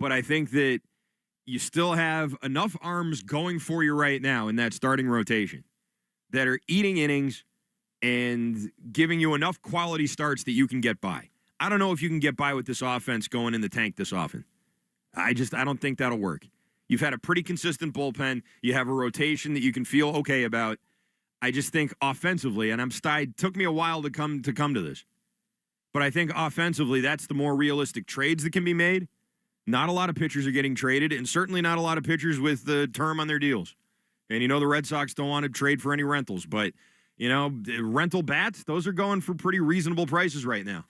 but I think that you still have enough arms going for you right now in that starting rotation that are eating innings and giving you enough quality starts that you can get by. I don't know if you can get by with this offense going in the tank this often. I don't think that'll work. You've had a pretty consistent bullpen. You have a rotation that you can feel okay about. I just think offensively, and it took me a while to come to this, but I think offensively, that's the more realistic trades that can be made. Not a lot of pitchers are getting traded, and certainly not a lot of pitchers with the term on their deals. And the Red Sox don't want to trade for any rentals, but rental bats, those are going for pretty reasonable prices right now.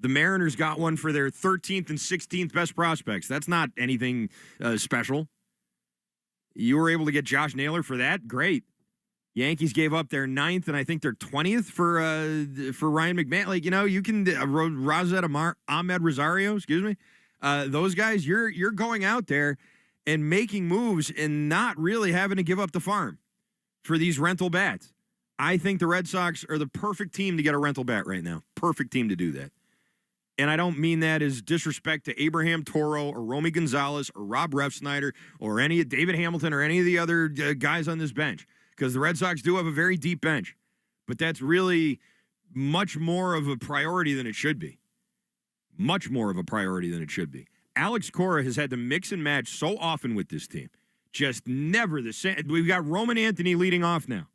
The Mariners got one for their 13th and 16th best prospects. That's not anything special. You were able to get Josh Naylor for that? Great. Yankees gave up their 9th and I think their 20th for Ryan McMahon. You can Ahmed Rosario, those guys, you're going out there and making moves and not really having to give up the farm for these rental bats. I think the Red Sox are the perfect team to get a rental bat right now. Perfect team to do that. And I don't mean that as disrespect to Abraham Toro or Romy Gonzalez or Rob Refsnyder or any of David Hamilton or any of the other guys on this bench, because the Red Sox do have a very deep bench. But that's really much more of a priority than it should be. Much more of a priority than it should be. Alex Cora has had to mix and match so often with this team. Just never the same. We've got Roman Anthony leading off now.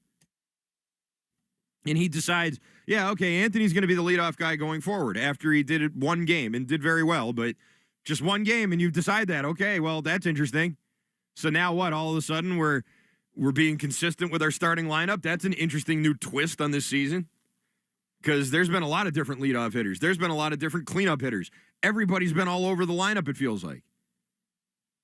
And he decides, Anthony's going to be the leadoff guy going forward after he did it one game and did very well, but just one game, and you decide that, okay, well, that's interesting. So now what? All of a sudden we're being consistent with our starting lineup? That's an interesting new twist on this season, because there's been a lot of different leadoff hitters. There's been a lot of different cleanup hitters. Everybody's been all over the lineup, it feels like.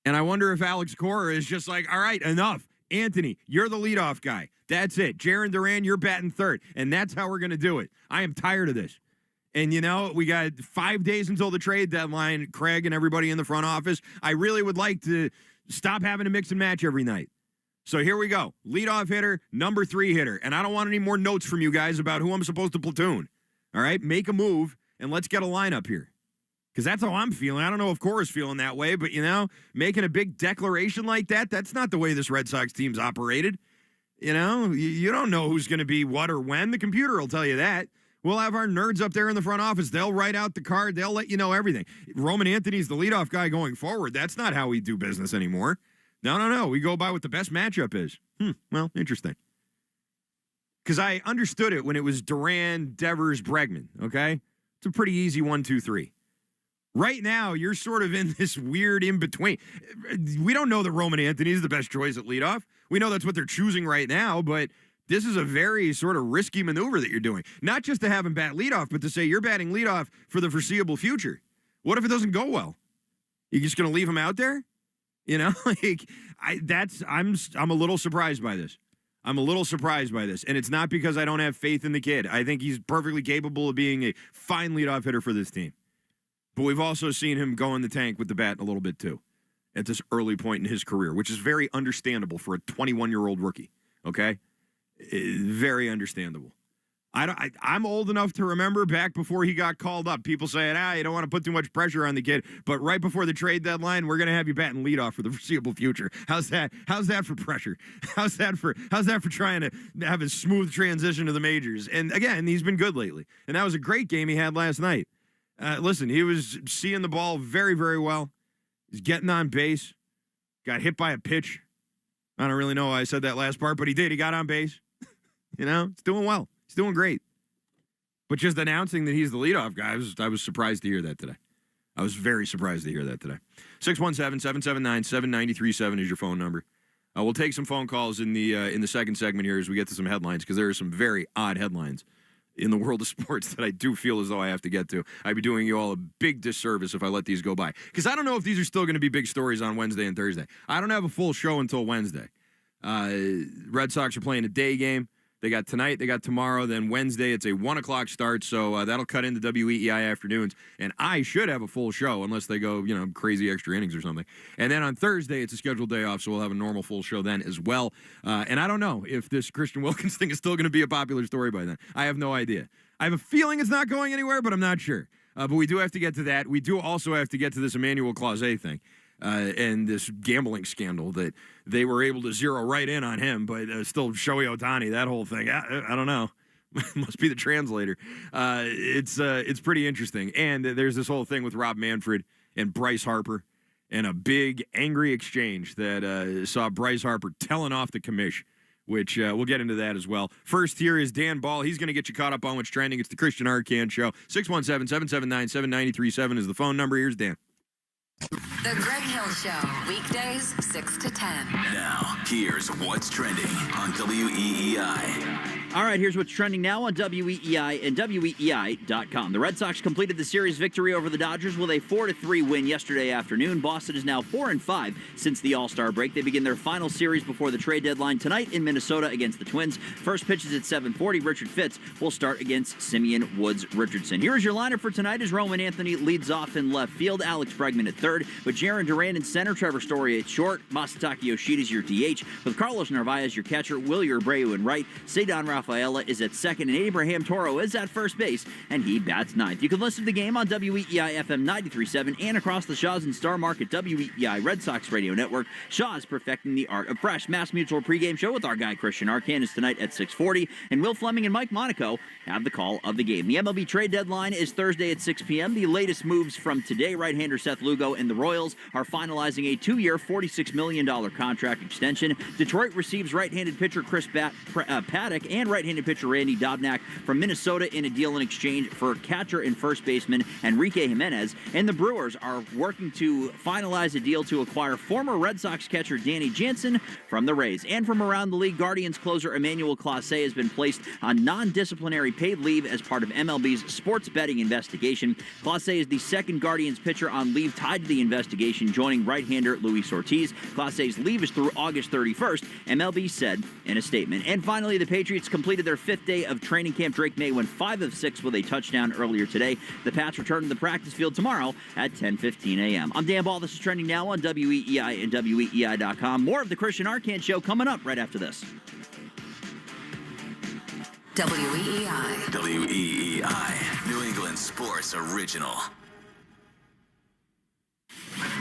And I wonder if Alex Cora is just like, all right, enough. Anthony, you're the leadoff guy. That's it. Jarren Duran, you're batting third. And that's how we're going to do it. I am tired of this. And, we got 5 days until the trade deadline, Craig and everybody in the front office. I really would like to stop having to mix and match every night. So here we go. Leadoff hitter, number 3 hitter. And I don't want any more notes from you guys about who I'm supposed to platoon. All right? Make a move, and let's get a lineup here. Because that's how I'm feeling. I don't know if Cora's feeling that way, but, making a big declaration like that, that's not the way this Red Sox team's operated. You don't know who's going to be what or when. The computer will tell you that. We'll have our nerds up there in the front office. They'll write out the card. They'll let you know everything. Roman Anthony's the leadoff guy going forward. That's not how we do business anymore. No. We go by what the best matchup is. Well, interesting. Because I understood it when it was Duran, Devers, Bregman, okay? It's a pretty easy 1, 2, 3. Right now, you're sort of in this weird in-between. We don't know that Roman Anthony is the best choice at leadoff. We know that's what they're choosing right now, but this is a very sort of risky maneuver that you're doing. Not just to have him bat leadoff, but to say you're batting leadoff for the foreseeable future. What if it doesn't go well? You just going to leave him out there? I'm a little surprised by this. I'm a little surprised by this, and it's not because I don't have faith in the kid. I think he's perfectly capable of being a fine leadoff hitter for this team. But we've also seen him go in the tank with the bat a little bit, too, at this early point in his career, which is very understandable for a 21-year-old rookie, okay? Very understandable. I'm old enough to remember back before he got called up, people saying, you don't want to put too much pressure on the kid, but right before the trade deadline, we're going to have you batting leadoff for the foreseeable future. How's that for pressure? How's that for trying to have a smooth transition to the majors? And, again, he's been good lately. And that was a great game he had last night. Listen, he was seeing the ball very, very well. He's getting on base. Got hit by a pitch. I don't really know why I said that last part, but he did. He got on base. He's doing well. He's doing great. But just announcing that he's the leadoff guy, I was surprised to hear that today. I was very surprised to hear that today. 617-779-7937 is your phone number. We'll take some phone calls in the second segment here as we get to some headlines, because there are some very odd headlines in the world of sports that I do feel as though I have to get to. I'd be doing you all a big disservice if I let these go by. Because I don't know if these are still going to be big stories on Wednesday and Thursday. I don't have a full show until Wednesday. Red Sox are playing a day game. They got tonight, they got tomorrow, then Wednesday it's a 1 o'clock start, so that'll cut into WEEI afternoons, and I should have a full show unless they go, crazy extra innings or something. And then on Thursday it's a scheduled day off, so we'll have a normal full show then as well. And I don't know if this Christian Wilkins thing is still going to be a popular story by then. I have no idea. I have a feeling it's not going anywhere, but I'm not sure. But we do have to get to that. We do also have to get to this Emmanuel Clase thing and this gambling scandal that they were able to zero right in on him, but still Shohei Ohtani, that whole thing. I don't know. Must be the translator. It's pretty interesting. And there's this whole thing with Rob Manfred and Bryce Harper and a big angry exchange that saw Bryce Harper telling off the commish, which we'll get into that as well. First, here is Dan Ball. He's going to get you caught up on what's trending. It's the Christian Arcand Show. 617-779-7937 is the phone number. Here's Dan. The Greg Hill Show, weekdays 6 to 10. Now, here's what's trending on WEEI. All right, here's what's trending now on WEEI and WEEI.com. The Red Sox completed the series victory over the Dodgers with a 4-3 win yesterday afternoon. Boston is now 4-5 since the All-Star break. They begin their final series before the trade deadline tonight in Minnesota against the Twins. First pitch is at 7:40. Richard Fitz will start against Simeon Woods Richardson. Here is your lineup for tonight as Roman Anthony leads off in left field. Alex Bregman at third, with Jarren Duran in center, Trevor Story at short, Masataka Yoshida is your DH, with Carlos Narvaez your catcher, Wilyer Abreu in right, Cedar Rafaela is at second, and Abraham Toro is at first base, and he bats ninth. You can listen to the game on WEEI FM 93.7 and across the Shaw's and Star Market WEEI Red Sox Radio Network. Shaw's perfecting the art of fresh. Mass Mutual pregame show with our guy Christian Arcand is tonight at 6:40, and Will Fleming and Mike Monaco have the call of the game. The MLB trade deadline is Thursday at 6 p.m. The latest moves from today: right-hander Seth Lugo and the Royals are finalizing a 2-year, $46 million contract extension. Detroit receives right-handed pitcher Chris Paddock and right-handed pitcher Randy Dobnak from Minnesota in a deal in exchange for catcher and first baseman Enrique Jimenez. And the Brewers are working to finalize a deal to acquire former Red Sox catcher Danny Jansen from the Rays. And from around the league, Guardians closer Emmanuel Clase has been placed on non-disciplinary paid leave as part of MLB's sports betting investigation. Clase is the second Guardians pitcher on leave tied to the investigation, joining right-hander Luis Ortiz. Clase's leave is through August 31st, MLB said in a statement. And finally, the Patriots completed their fifth day of training camp. Drake May went 5 of 6 with a touchdown earlier today. The Pats return to the practice field tomorrow at 10:15 a.m. I'm Dan Ball. This is trending now on WEEI and WEEI.com. More of the Christian Arcand Show coming up right after this. WEEI. WEEI, New England Sports Original.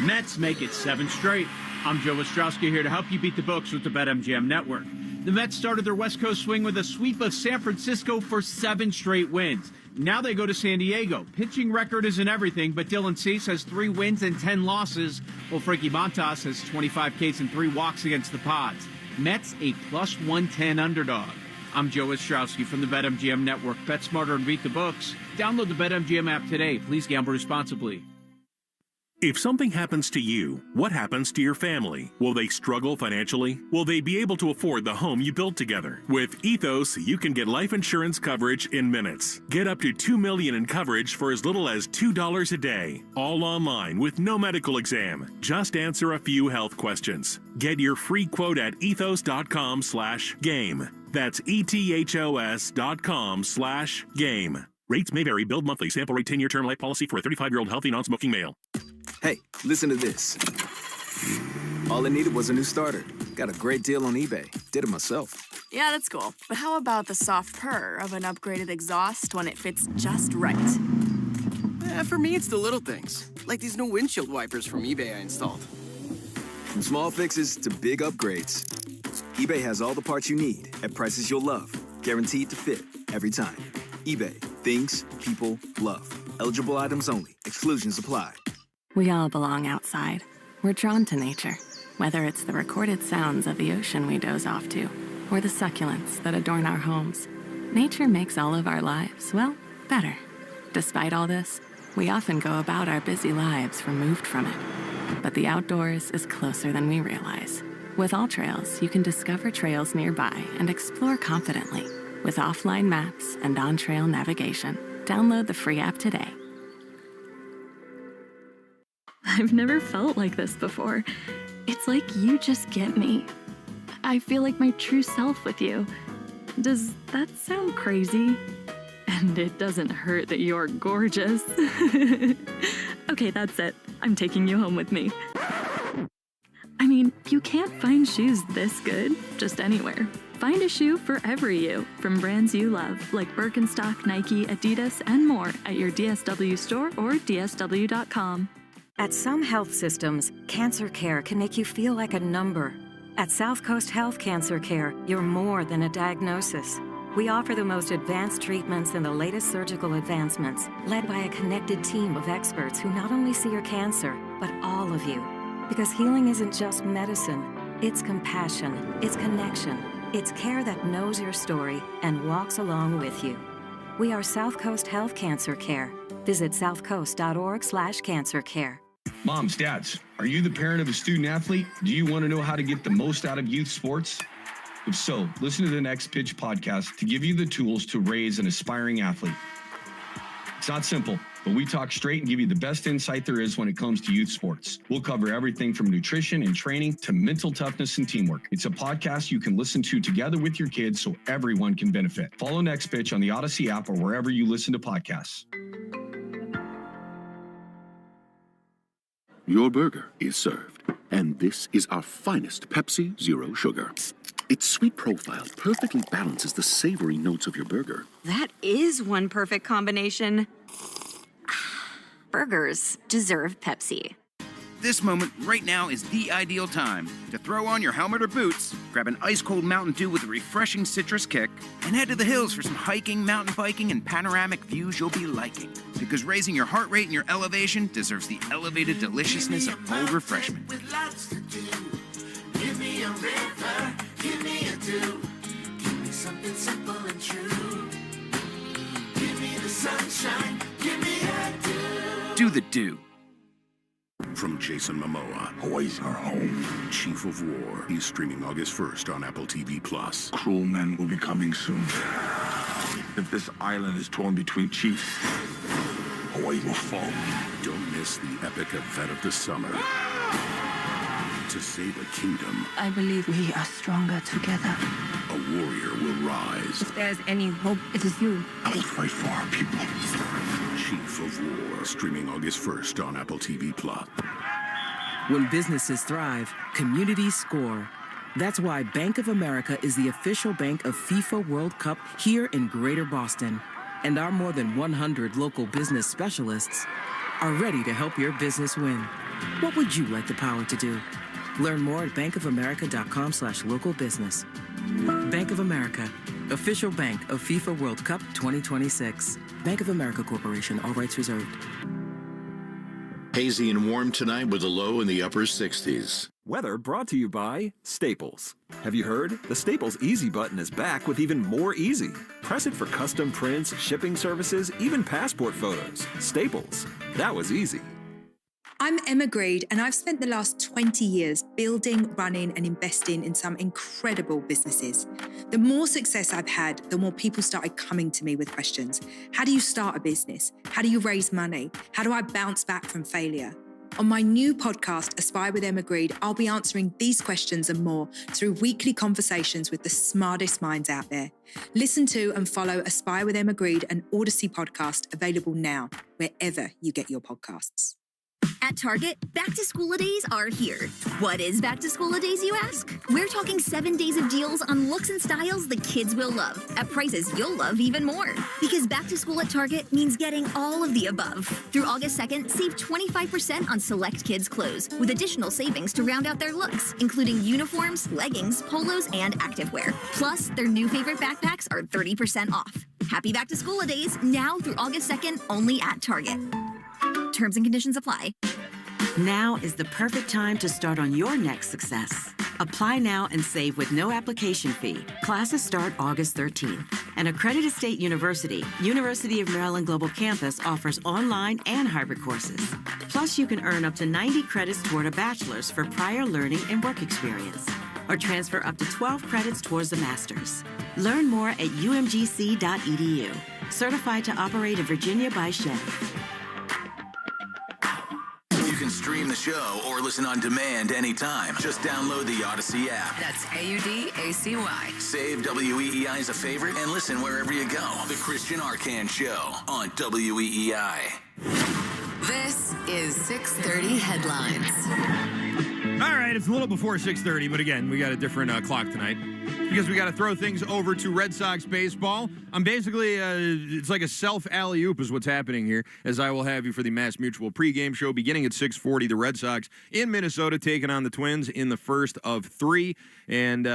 Mets make it 7 straight. I'm Joe Ostrowski here to help you beat the books with the BetMGM Network. The Mets started their West Coast swing with a sweep of San Francisco for 7 straight wins. Now they go to San Diego. Pitching record isn't everything, but Dylan Cease has 3 wins and 10 losses, while Frankie Montas has 25 Ks and 3 walks against the Pods. Mets a plus 110 underdog. I'm Joe Ostrowski from the BetMGM Network. Bet smarter and beat the books. Download the BetMGM app today. Please gamble responsibly. If something happens to you, what happens to your family? Will they struggle financially? Will they be able to afford the home you built together? With Ethos, you can get life insurance coverage in minutes. Get up to $2 million in coverage for as little as $2 a day. All online with no medical exam. Just answer a few health questions. Get your free quote at ethos.com/game. That's ethos.com/game. Rates may vary. Billed monthly. Sample rate 10-year term life policy for a 35-year-old healthy non-smoking male. Hey, listen to this. All it needed was a new starter. Got a great deal on eBay. Did it myself. Yeah, that's cool. But how about the soft purr of an upgraded exhaust when it fits just right? For me, it's the little things. Like these new windshield wipers from eBay I installed. From small fixes to big upgrades, eBay has all the parts you need at prices you'll love. Guaranteed to fit every time. eBay. Things people love. Eligible items only. Exclusions apply. We all belong outside. We're drawn to nature, whether it's the recorded sounds of the ocean we doze off to, or the succulents that adorn our homes. Nature makes all of our lives, well, better. Despite all this, we often go about our busy lives removed from it. But the outdoors is closer than we realize. With All Trails, you can discover trails nearby and explore confidently with offline maps and on-trail navigation. Download the free app today. I've never felt like this before. It's like you just get me. I feel like my true self with you. Does that sound crazy? And it doesn't hurt that you're gorgeous. Okay, that's it. I'm taking you home with me. I mean, you can't find shoes this good just anywhere. Find a shoe for every you, from brands you love, like Birkenstock, Nike, Adidas, and more at your DSW store or dsw.com. At some health systems, cancer care can make you feel like a number. At South Coast Health Cancer Care, you're more than a diagnosis. We offer the most advanced treatments and the latest surgical advancements, led by a connected team of experts who not only see your cancer, but all of you. Because healing isn't just medicine, it's compassion, it's connection, it's care that knows your story and walks along with you. We are South Coast Health Cancer Care. Visit southcoast.org/cancercare. Moms, dads, are you the parent of a student athlete? Do you want to know how to get the most out of youth sports? If so, listen to the Next Pitch podcast to give you the tools to raise an aspiring athlete. It's not simple, but we talk straight and give you the best insight there is when it comes to youth sports. We'll cover everything from nutrition and training to mental toughness and teamwork. It's a podcast you can listen to together with your kids so everyone can benefit. Follow Next Pitch on the Odyssey app or wherever you listen to podcasts. Your burger is served, and this is our finest Pepsi Zero Sugar. Its sweet profile perfectly balances the savory notes of your burger. That is one perfect combination. Burgers deserve Pepsi. This moment right now is the ideal time to throw on your helmet or boots, grab an ice-cold Mountain Dew with a refreshing citrus kick, and head to the hills for some hiking, mountain biking, and panoramic views you'll be liking. Because raising your heart rate and your elevation deserves the elevated deliciousness of cold refreshment. With lots to do. Give me a river, give me a dew. Give me something simple and true. Give me the sunshine, give me a dew. Do the Dew. From Jason Momoa, Hawaii's our home. Chief of War. He's streaming August 1st on Apple TV+. Cruel men will be coming soon. If this island is torn between chiefs, Hawaii will fall. Don't miss the epic event of the summer. To save a kingdom, I believe we are stronger together. a warrior will rise. If there's any hope, it is you. I will fight for our people. Chief of War, streaming August 1st on Apple TV+. When businesses thrive, communities score. That's why Bank of America is the official bank of FIFA World Cup here in Greater Boston. And our more than 100 local business specialists are ready to help your business win. What would you like the power to do? Learn more at bankofamerica.com/local business. Bank of America, official bank of FIFA World Cup 2026. Bank of America Corporation, all rights reserved. Hazy and warm tonight with a low in the upper 60s. Weather brought to you by Staples. Have you heard? The Staples Easy button is back with even more easy. Press it for custom prints, shipping services, even passport photos. Staples. That was easy. I'm Emma Greed, and I've spent the last 20 years building, running, and investing in some incredible businesses. The more success I've had, the more people started coming to me with questions. How do you start a business? How do you raise money? How do I bounce back from failure? On my new podcast, Aspire with Emma Greed, I'll be answering these questions and more through weekly conversations with the smartest minds out there. Listen to and follow Aspire with Emma Greed, an Odyssey podcast, available now, wherever you get your podcasts. At Target, back-to-school-a-days are here. What is back-to-school-a-days, you ask? We're talking 7 days of deals on looks and styles the kids will love, at prices you'll love even more. Because back-to-school at Target means getting all of the above. Through August 2nd, save 25% on select kids' clothes, with additional savings to round out their looks, including uniforms, leggings, polos, and activewear. Plus, their new favorite backpacks are 30% off. Happy back-to-school-a-days, now through August 2nd, only at Target. Terms and conditions apply. Now is the perfect time to start on your next success. Apply now and save with no application fee. Classes start August 13th. An accredited state university, University of Maryland Global Campus, offers online and hybrid courses. Plus, you can earn up to 90 credits toward a bachelor's for prior learning and work experience, or transfer up to 12 credits towards a master's. Learn more at umgc.edu. Certified to operate in Virginia by Chevy. You can stream the show or listen on demand anytime. Just download the Odyssey app. That's AUDACY. Save WEEI as a favorite and listen wherever you go. The Christian Arcand Show on WEEI. This is 6:30 headlines. All right, it's a little before 6:30, but again, we got a different clock tonight because we got to throw things over to Red Sox baseball. I'm basically, it's like a self alley-oop is what's happening here, as I will have you for the Mass Mutual pregame show beginning at 6:40. The Red Sox in Minnesota taking on the Twins in the first of three, and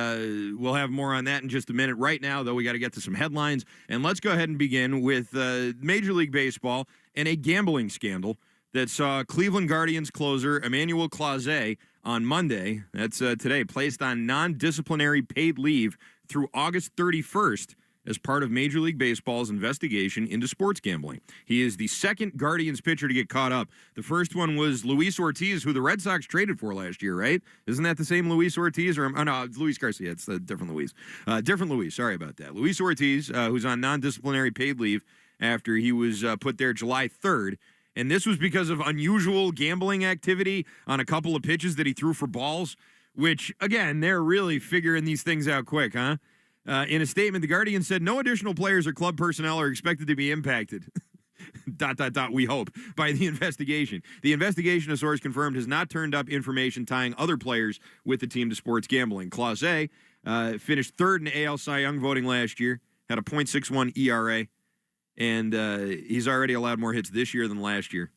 we'll have more on that in just a minute. Right now, though, we got to get to some headlines, and let's go ahead and begin with Major League Baseball and a gambling scandal that saw Cleveland Guardians closer Emmanuel Clase on Monday, that's today, placed on non-disciplinary paid leave through August 31st as part of Major League Baseball's investigation into sports gambling. He is the second Guardians pitcher to get caught up. The first one was Luis Ortiz, who the Red Sox traded for last year, right? Isn't that the same Luis Ortiz? Or no, it's Luis Garcia. It's a different Luis. Different Luis. Sorry about that. Luis Ortiz, who's on non-disciplinary paid leave after he was put there July 3rd. And this was because of unusual gambling activity on a couple of pitches that he threw for balls, which, again, they're really figuring these things out quick, huh? In a statement, the Guardian said no additional players or club personnel are expected to be impacted. ... we hope, by the investigation. The investigation, a source confirmed, has not turned up information tying other players with the team to sports gambling. Clase finished third in AL Cy Young voting last year, had a .61 ERA. And he's already allowed more hits this year than last year.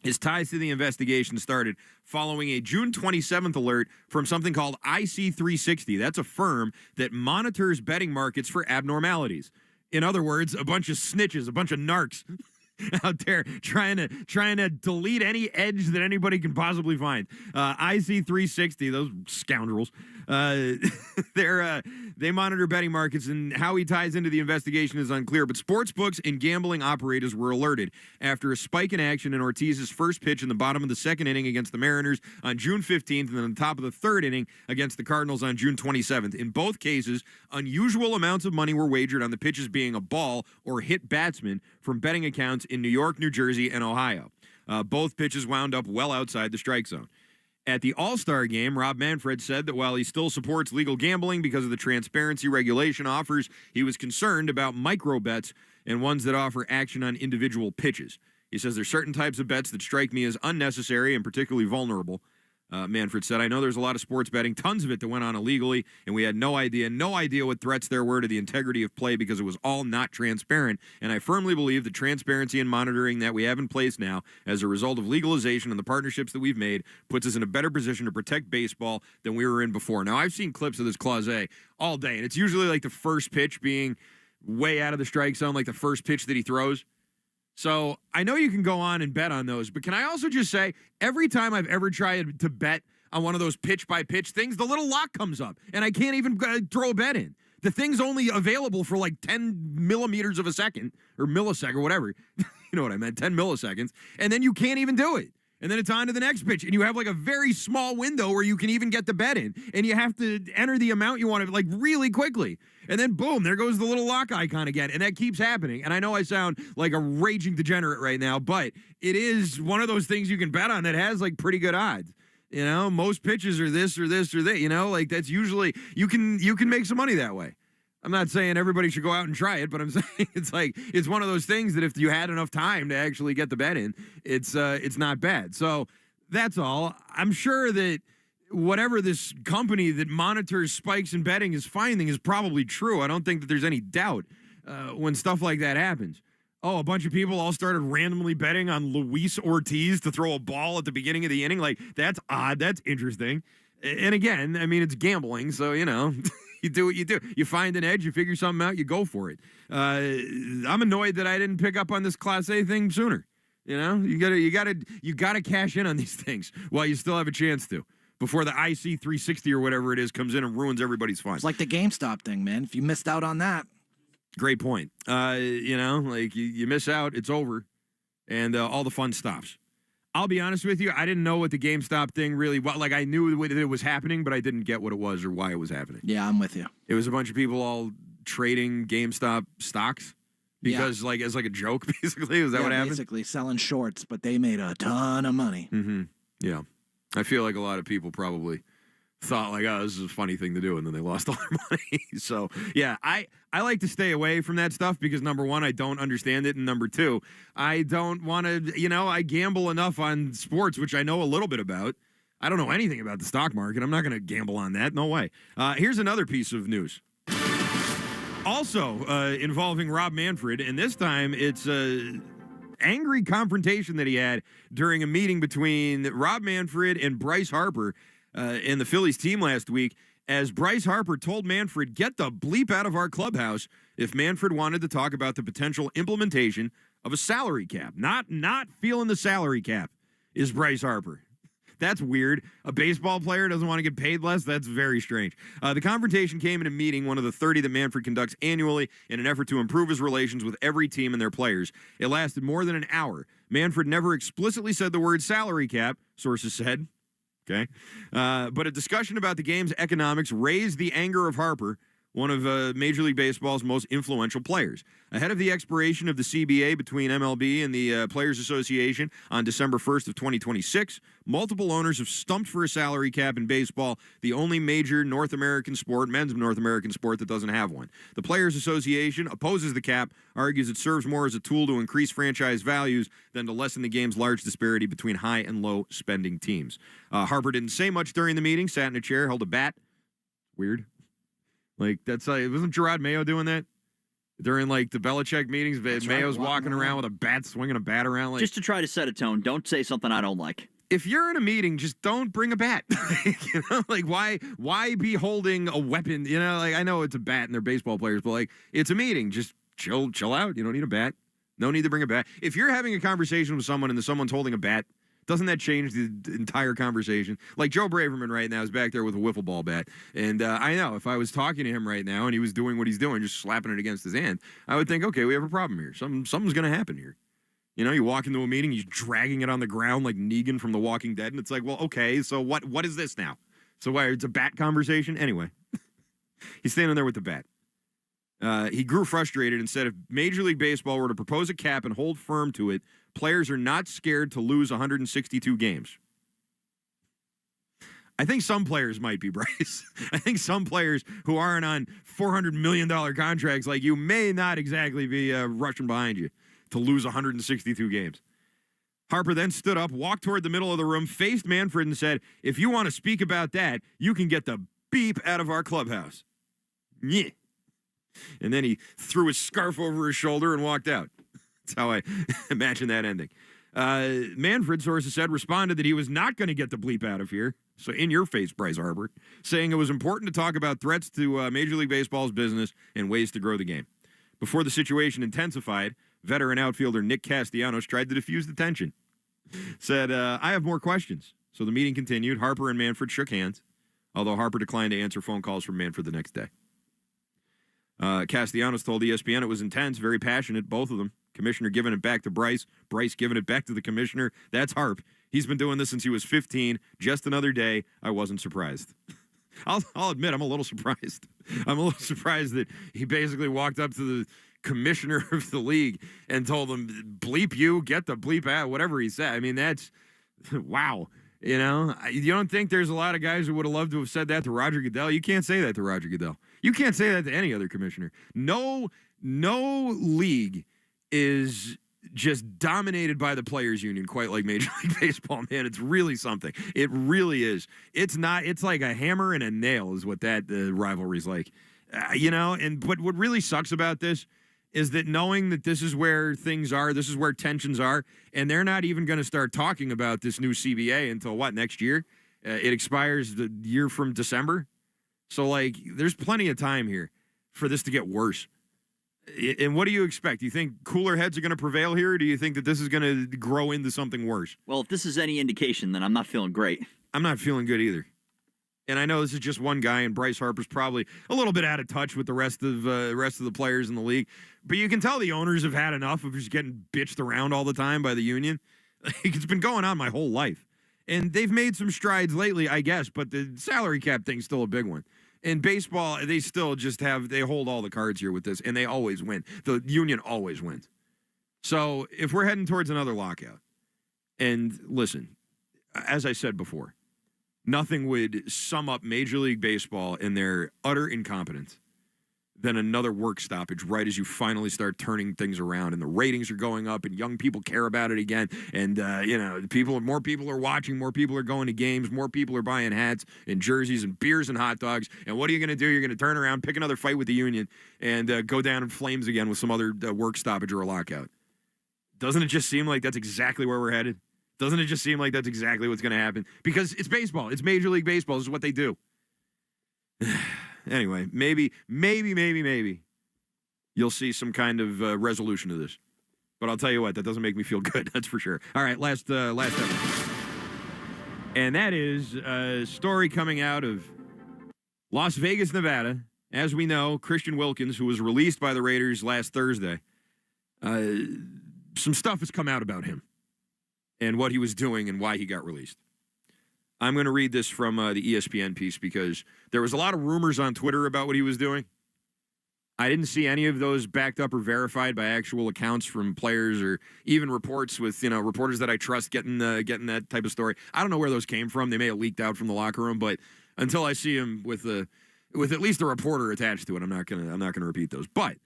His ties to the investigation started following a June 27th alert from something called IC360. That's a firm that monitors betting markets for abnormalities. In other words, a bunch of snitches, a bunch of narcs out there trying to delete any edge that anybody can possibly find. IC360, those scoundrels, they monitor betting markets, and how he ties into the investigation is unclear. But sports books and gambling operators were alerted after a spike in action in Ortiz's first pitch in the bottom of the second inning against the Mariners on June 15th, and then on the top of the third inning against the Cardinals on June 27th. In both cases, unusual amounts of money were wagered on the pitches being a ball or hit batsman from betting accounts in New York, New Jersey, and Ohio. Both pitches wound up well outside the strike zone. At the All-Star game, Rob Manfred said that while he still supports legal gambling because of the transparency regulation offers, he was concerned about micro bets and ones that offer action on individual pitches. He says there's certain types of bets that strike me as unnecessary and particularly vulnerable. Manfred said, I know there's a lot of sports betting, tons of it that went on illegally, and we had no idea what threats there were to the integrity of play because it was all not transparent. And I firmly believe the transparency and monitoring that we have in place now as a result of legalization and the partnerships that we've made puts us in a better position to protect baseball than we were in before. Now, I've seen clips of this Clase all day, and it's usually like the first pitch being way out of the strike zone, like the first pitch that he throws. So I know you can go on and bet on those, but can I also just say, every time I've ever tried to bet on one of those pitch-by-pitch things, the little lock comes up, and I can't even throw a bet in. The thing's only available for like 10 millimeters of a second, or millisecond, or whatever. You know what I meant, 10 milliseconds, and then you can't even do it. And then it's on to the next pitch, and you have like a very small window where you can even get the bet in, and you have to enter the amount you want to, like, really quickly. And then, boom, there goes the little lock icon again, and that keeps happening. And I know I sound like a raging degenerate right now, but it is one of those things you can bet on that has, like, pretty good odds. You know, most pitches are this or this or that, you know, like, that's usually, you can make some money that way. I'm not saying everybody should go out and try it, but I'm saying it's one of those things that if you had enough time to actually get the bet in, it's not bad. So that's all. I'm sure that whatever this company that monitors spikes in betting is finding is probably true. I don't think that there's any doubt when stuff like that happens. Oh, a bunch of people all started randomly betting on Luis Ortiz to throw a ball at the beginning of the inning. Like, that's odd. That's interesting. And again, I mean, it's gambling, so, you know. You do what you do. You find an edge, you figure something out, you go for it. I'm annoyed that I didn't pick up on this Clase thing sooner. You know, you gotta cash in on these things while you still have a chance to, before the IC360 or whatever it is comes in and ruins everybody's fun. It's like the GameStop thing, man. If you missed out on that. Great point. You know, like you miss out, it's over, and all the fun stops. I'll be honest with you, I didn't know what the GameStop thing really was. Like, I knew that it was happening, but I didn't get what it was or why it was happening. Yeah, I'm with you. It was a bunch of people all trading GameStop stocks because, like, as like a joke, basically. Was that what happened? Basically selling shorts, but they made a ton of money. Mm-hmm. Yeah. I feel like a lot of people probably thought like, oh, this is a funny thing to do, and then they lost all their money. So, yeah, I like to stay away from that stuff because, number one, I don't understand it, and number two, I don't want to, I gamble enough on sports, which I know a little bit about. I don't know anything about the stock market. I'm not going to gamble on that. No way. Here's another piece of news. Also involving Rob Manfred, and this time it's an angry confrontation that he had during a meeting between Rob Manfred and Bryce Harper in the Phillies team last week, as Bryce Harper told Manfred, get the bleep out of our clubhouse if Manfred wanted to talk about the potential implementation of a salary cap. Not feeling the salary cap is Bryce Harper. That's weird. A baseball player doesn't want to get paid less? That's very strange. The confrontation came in a meeting, one of the 30 that Manfred conducts annually in an effort to improve his relations with every team and their players. It lasted more than an hour. Manfred never explicitly said the word salary cap, sources said. Okay. But a discussion about the game's economics raised the anger of Harper, one of Major League Baseball's most influential players. Ahead of the expiration of the CBA between MLB and the Players Association on December 1st of 2026, multiple owners have stumped for a salary cap in baseball, the only major North American sport, men's North American sport, that doesn't have one. The Players Association opposes the cap, argues it serves more as a tool to increase franchise values than to lessen the game's large disparity between high and low spending teams. Harper didn't say much during the meeting, sat in a chair, held a bat. Weird. Like, that's wasn't Gerard Mayo doing that? During, like, the Belichick meetings, Mayo's walking around with a bat, swinging a bat around. Like, just to try to set a tone. Don't say something I don't like. If you're in a meeting, just don't bring a bat. Like, why be holding a weapon? Like, I know it's a bat and they're baseball players, but, like, it's a meeting. Just chill out. You don't need a bat. No need to bring a bat. If you're having a conversation with someone and someone's holding a bat, doesn't that change the entire conversation? Like Joe Braverman right now is back there with a wiffle ball bat. And I know if I was talking to him right now and he was doing what he's doing, just slapping it against his hand, I would think, okay, we have a problem here. Something's going to happen here. You walk into a meeting, he's dragging it on the ground like Negan from The Walking Dead. And it's like, well, okay, so what is this now? So why, it's a bat conversation? Anyway, he's standing there with the bat. He grew frustrated and said if Major League Baseball were to propose a cap and hold firm to it, players are not scared to lose 162 games. I think some players might be, Bryce. I think some players who aren't on $400 million contracts like you may not exactly be rushing behind you to lose 162 games. Harper then stood up, walked toward the middle of the room, faced Manfred and said, if you want to speak about that, you can get the beep out of our clubhouse. Yeah. And then he threw his scarf over his shoulder and walked out. That's how I imagine that ending. Manfred, sources said, responded that he was not going to get the bleep out of here. So in your face, Bryce Harper, saying it was important to talk about threats to Major League Baseball's business and ways to grow the game. Before the situation intensified, veteran outfielder Nick Castellanos tried to diffuse the tension. Said, I have more questions. So the meeting continued. Harper and Manfred shook hands, although Harper declined to answer phone calls from Manfred the next day. Castellanos told ESPN it was intense, very passionate, both of them. Commissioner giving it back to Bryce, Bryce giving it back to the commissioner. That's Harp. He's been doing this since he was 15. Just another day. I wasn't surprised. I'll admit I'm a little surprised. I'm a little surprised that he basically walked up to the commissioner of the league and told him, bleep you, get the bleep out, whatever he said. I mean, that's, wow. You don't think there's a lot of guys who would have loved to have said that to Roger Goodell? You can't say that to Roger Goodell. You can't say that to any other commissioner. No league is just dominated by the players union quite like Major League Baseball, man. It's really something. It really is. It's like a hammer and a nail is what that rivalry's like. But what really sucks about this is that knowing that this is where things are, this is where tensions are, and they're not even going to start talking about this new CBA until next year? It expires the year from December. So, there's plenty of time here for this to get worse. And what do you expect? Do you think cooler heads are going to prevail here, or do you think that this is going to grow into something worse? Well, if this is any indication, then I'm not feeling great. I'm not feeling good either. And I know this is just one guy, and Bryce Harper's probably a little bit out of touch with the rest of the players in the league. But you can tell the owners have had enough of just getting bitched around all the time by the union. It's been going on my whole life. And they've made some strides lately, I guess, but the salary cap thing's still a big one. In baseball, they still just they hold all the cards here with this, and they always win. The union always wins. So if we're heading towards another lockout, and listen, as I said before, nothing would sum up Major League Baseball and their utter incompetence than another work stoppage right as you finally start turning things around and the ratings are going up and young people care about it again. And, more people are watching, more people are going to games, more people are buying hats and jerseys and beers and hot dogs. And what are you going to do? You're going to turn around, pick another fight with the union, and go down in flames again with some other work stoppage or a lockout. Doesn't it just seem like that's exactly where we're headed? Doesn't it just seem like that's exactly what's going to happen? Because it's baseball. It's Major League Baseball. This is what they do. Anyway, maybe you'll see some kind of resolution to this. But I'll tell you what, that doesn't make me feel good. That's for sure. All right, last episode. And that is a story coming out of Las Vegas, Nevada. As we know, Christian Wilkins, who was released by the Raiders last Thursday, some stuff has come out about him and what he was doing and why he got released. I'm going to read this from the ESPN piece because there was a lot of rumors on Twitter about what he was doing. I didn't see any of those backed up or verified by actual accounts from players or even reports with, reporters that I trust getting that type of story. I don't know where those came from. They may have leaked out from the locker room, but until I see him with at least a reporter attached to it, I'm not going to repeat those. But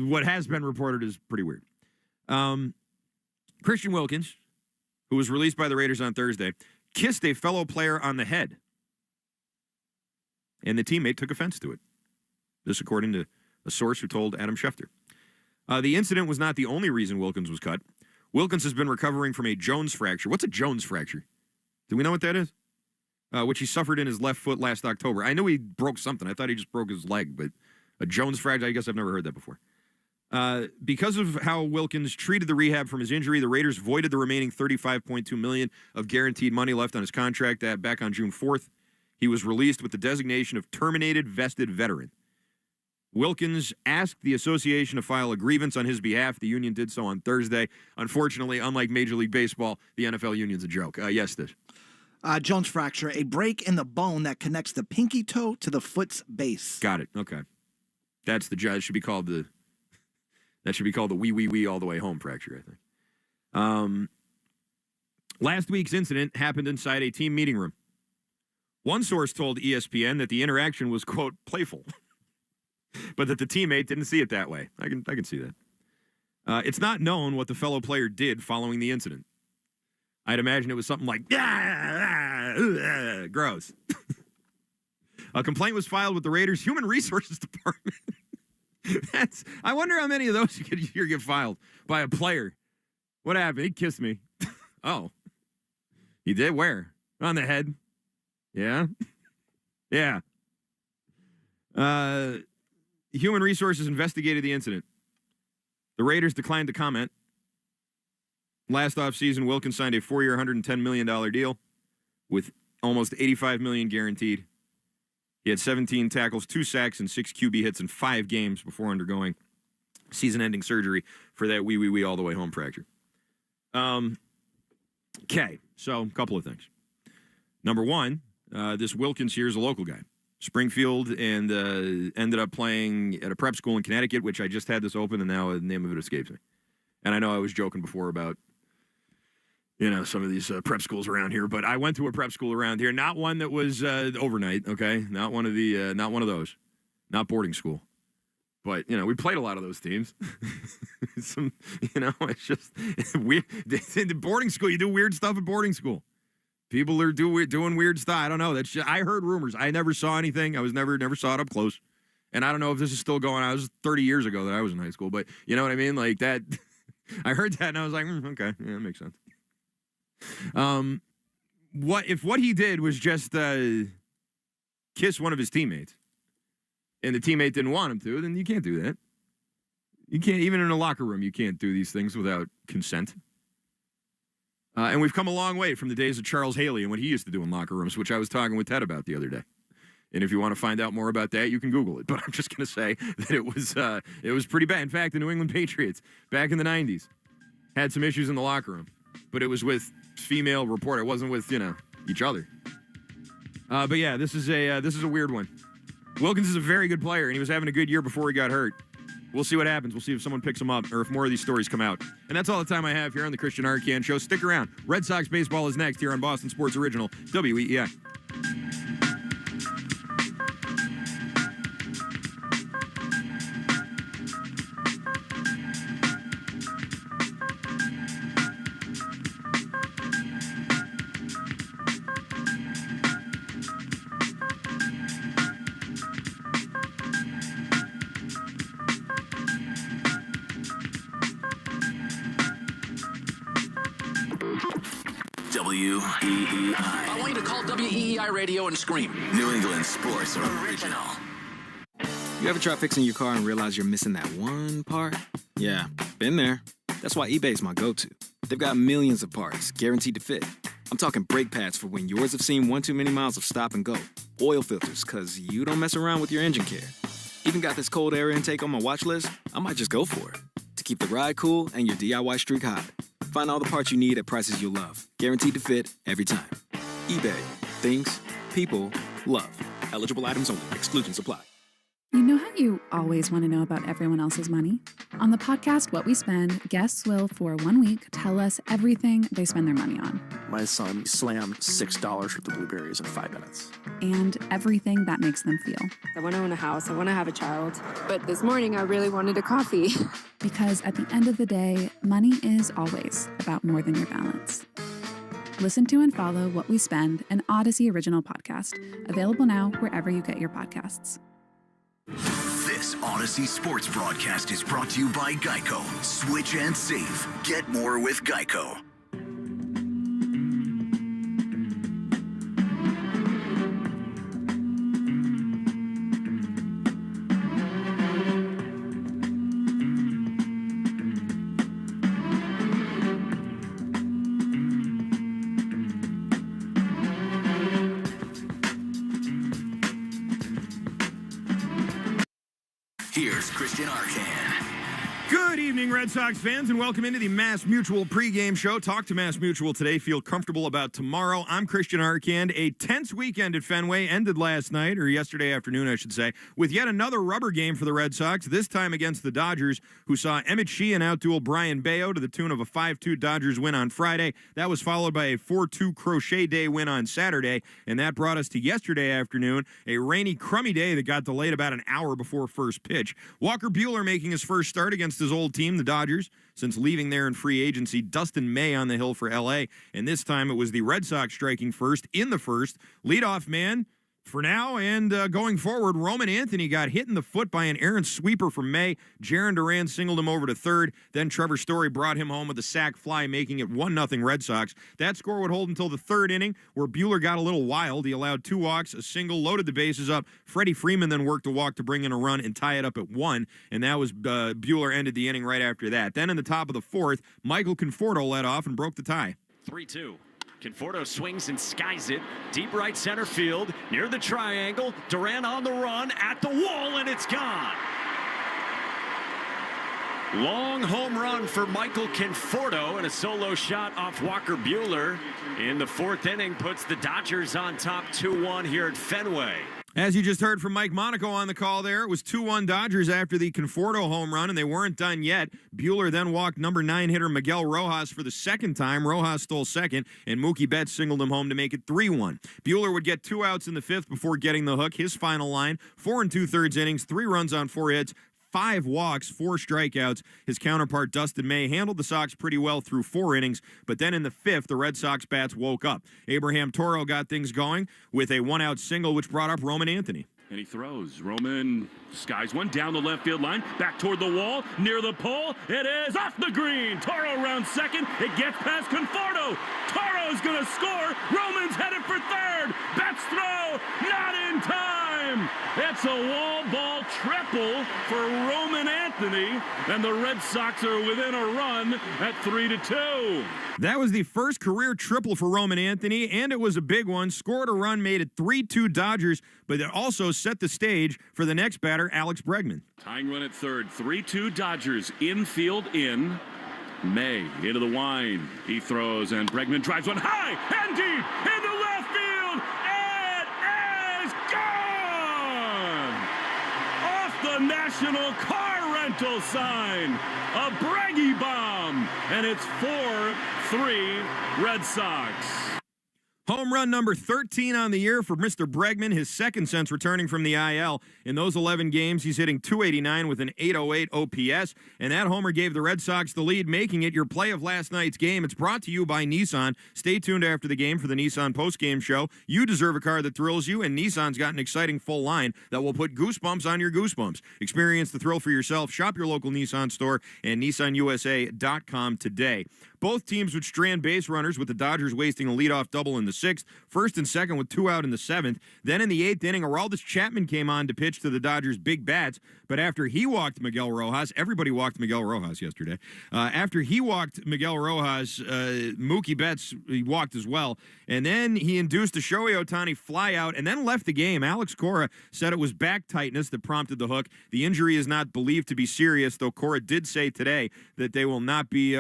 what has been reported is pretty weird. Christian Wilkins, who was released by the Raiders on Thursday, kissed a fellow player on the head, and the teammate took offense to it. This according to a source who told Adam Schefter. The incident was not the only reason Wilkins was cut. Wilkins has been recovering from a Jones fracture. What's a Jones fracture? Do we know what that is? Which he suffered in his left foot last October. I knew he broke something. I thought he just broke his leg, but a Jones fracture, I guess I've never heard that before. Because of how Wilkins treated the rehab from his injury, the Raiders voided the remaining $35.2 million of guaranteed money left on his contract back on June 4th. He was released with the designation of terminated vested veteran. Wilkins asked the association to file a grievance on his behalf. The union did so on Thursday. Unfortunately, unlike Major League Baseball, the NFL union's a joke. Yes, this. Jones fracture, a break in the bone that connects the pinky toe to the foot's base. Got it. Okay. That's the judge. Should be called the wee all the way home fracture, I think. Last week's incident happened inside a team meeting room. One source told ESPN that the interaction was, quote, playful, but that the teammate didn't see it that way. I can see that. It's not known what the fellow player did following the incident. I'd imagine it was something like, gross. A complaint was filed with the Raiders' Human Resources Department. I wonder how many of those you could get filed by a player. What happened? He kissed me. Oh. He did? Where? On the head? Yeah? Yeah. Human Resources investigated the incident. The Raiders declined to comment. Last offseason, Wilkins signed a 4-year, $110 million deal with almost $85 million guaranteed. He had 17 tackles, 2 sacks, and 6 QB hits in 5 games before undergoing season-ending surgery for that wee all the way home fracture. Okay, so a couple of things. Number one, this Wilkins here is a local guy. Springfield, and ended up playing at a prep school in Connecticut, which I just had this open, and now the name of it escapes me. And I know I was joking before about, some of these prep schools around here, but I went to a prep school around here, not one that was overnight, okay? Not one of those. Not boarding school. But, we played a lot of those teams. It's just weird. In boarding school, you do weird stuff at boarding school. People are doing weird stuff. I don't know. I heard rumors. I never saw anything. I was never saw it up close. And I don't know if this is still going on. It was 30 years ago that I was in high school, but you know what I mean? Like that, I heard that and I was like, okay, yeah, that makes sense. What he did was just kiss one of his teammates, and the teammate didn't want him to, then you can't do that. You can't, even in a locker room, you can't do these things without consent. And we've come a long way from the days of Charles Haley and what he used to do in locker rooms, which I was talking with Ted about the other day. And if you want to find out more about that, you can Google it. But I'm just going to say that it was pretty bad. In fact, the New England Patriots back in the 90s had some issues in the locker room, but it was with female reporter. It wasn't with each other. But yeah, this is a weird one. Wilkins is a very good player, and he was having a good year before he got hurt. We'll see what happens. We'll see if someone picks them up or if more of these stories come out. And that's all the time I have here on the Christian Arcand Show. Stick around. Red Sox baseball is next here on Boston Sports Original, WEEI. WEEI. I want you to call WEEI Radio and scream. New England Sports Original. You ever try fixing your car and realize you're missing that one part? Yeah, been there. That's why eBay's my go-to. They've got millions of parts, guaranteed to fit. I'm talking brake pads for when yours have seen one too many miles of stop and go. Oil filters, because you don't mess around with your engine care. Even got this cold air intake on my watch list. I might just go for it. To keep the ride cool and your DIY streak hot. Find all the parts you need at prices you'll love. Guaranteed to fit every time. eBay. Things. People. Love. Eligible items only. Exclusions apply. You know how you always want to know about everyone else's money? On the podcast What We Spend, guests will, for 1 week, tell us everything they spend their money on. My son slammed $6 worth of blueberries in 5 minutes. And everything that makes them feel. I want to own a house. I want to have a child. But this morning, I really wanted a coffee. Because at the end of the day, money is always about more than your balance. Listen to and follow What We Spend, an Odyssey original podcast. Available now wherever you get your podcasts. This Odyssey Sports broadcast is brought to you by Geico. Switch and save. Get more with Geico. Here's Christian Arcand. Good evening, Red Sox fans, and welcome into the Mass Mutual pregame show. Talk to Mass Mutual today. Feel comfortable about tomorrow. I'm Christian Arcand. A tense weekend at Fenway ended last night, or yesterday afternoon, I should say, with yet another rubber game for the Red Sox, this time against the Dodgers, who saw Emmett Sheehan outduel Brian Bayo to the tune of a 5-2 Dodgers win on Friday. That was followed by a 4-2 Crochet Day win on Saturday, and that brought us to yesterday afternoon, a rainy, crummy day that got delayed about an hour before first pitch. Walker Buehler making his first start against his old team, the Dodgers, since leaving there in free agency. Dustin May on the hill for L.A., and this time it was the Red Sox striking first in the first. Leadoff man for now and going forward, Roman Anthony got hit in the foot by an errant sweeper from May. Jarren Duran singled him over to third. Then Trevor Story brought him home with a sac fly, making it 1-0 Red Sox. That score would hold until the third inning, where Buehler got a little wild. He allowed 2 walks, a single, loaded the bases up. Freddie Freeman then worked a walk to bring in a run and tie it up at 1, and that was Buehler ended the inning right after that. Then in the top of the fourth, Michael Conforto led off and broke the tie. 3-2. Conforto swings and skies it. Deep right center field. Near the triangle. Duran on the run. At the wall, and it's gone. Long home run for Michael Conforto, and a solo shot off Walker Buehler in the fourth inning puts the Dodgers on top 2-1 here at Fenway. As you just heard from Mike Monaco on the call there, it was 2-1 Dodgers after the Conforto home run, and they weren't done yet. Buehler then walked number 9 hitter Miguel Rojas for the second time. Rojas stole second, and Mookie Betts singled him home to make it 3-1. Buehler would get 2 outs in the fifth before getting the hook. His final line, 4 2/3 innings, 3 runs on 4 hits, 5 walks, 4 strikeouts. His counterpart, Dustin May, handled the Sox pretty well through 4 innings, but then in the fifth, the Red Sox bats woke up. Abraham Toro got things going with a 1-out single, which brought up Roman Anthony. And he throws. Roman skies one down the left field line, back toward the wall, near the pole. It is off the green. Toro round second. It gets past Conforto. Toro's going to score. Roman's headed for third. Betts throw. Not in time. It's a wall ball triple for Roman Anthony. And the Red Sox are within a run at 3-2. That was the first career triple for Roman Anthony, and it was a big one. Scored a run, made it 3-2 Dodgers, but it also set the stage for the next batter, Alex Bregman. Tying run at third, 3-2 Dodgers, infield in. May into the wind. He throws, and Bregman drives one high and deep into left field. It is gone! Off the National Car monumental sign, a braggy bomb, and it's 4-3 Red Sox. Home run number 13 on the year for Mr. Bregman, his second since returning from the IL. In those 11 games, he's hitting .289 with an .808 OPS, and that homer gave the Red Sox the lead, making it your play of last night's game. It's brought to you by Nissan. Stay tuned after the game for the Nissan postgame show. You deserve a car that thrills you, and Nissan's got an exciting full line that will put goosebumps on your goosebumps. Experience the thrill for yourself. Shop your local Nissan store and NissanUSA.com today. Both teams would strand base runners, with the Dodgers wasting a leadoff double in the 6th, first and second with 2 out in the 7th. Then in the 8th inning, Aroldis Chapman came on to pitch to the Dodgers' big bats, but after he walked Miguel Rojas, everybody walked Miguel Rojas yesterday. After he walked Miguel Rojas, Mookie Betts, he walked as well, and then he induced a Shohei Ohtani flyout and then left the game. Alex Cora said it was back tightness that prompted the hook. The injury is not believed to be serious, though Cora did say today that they will not be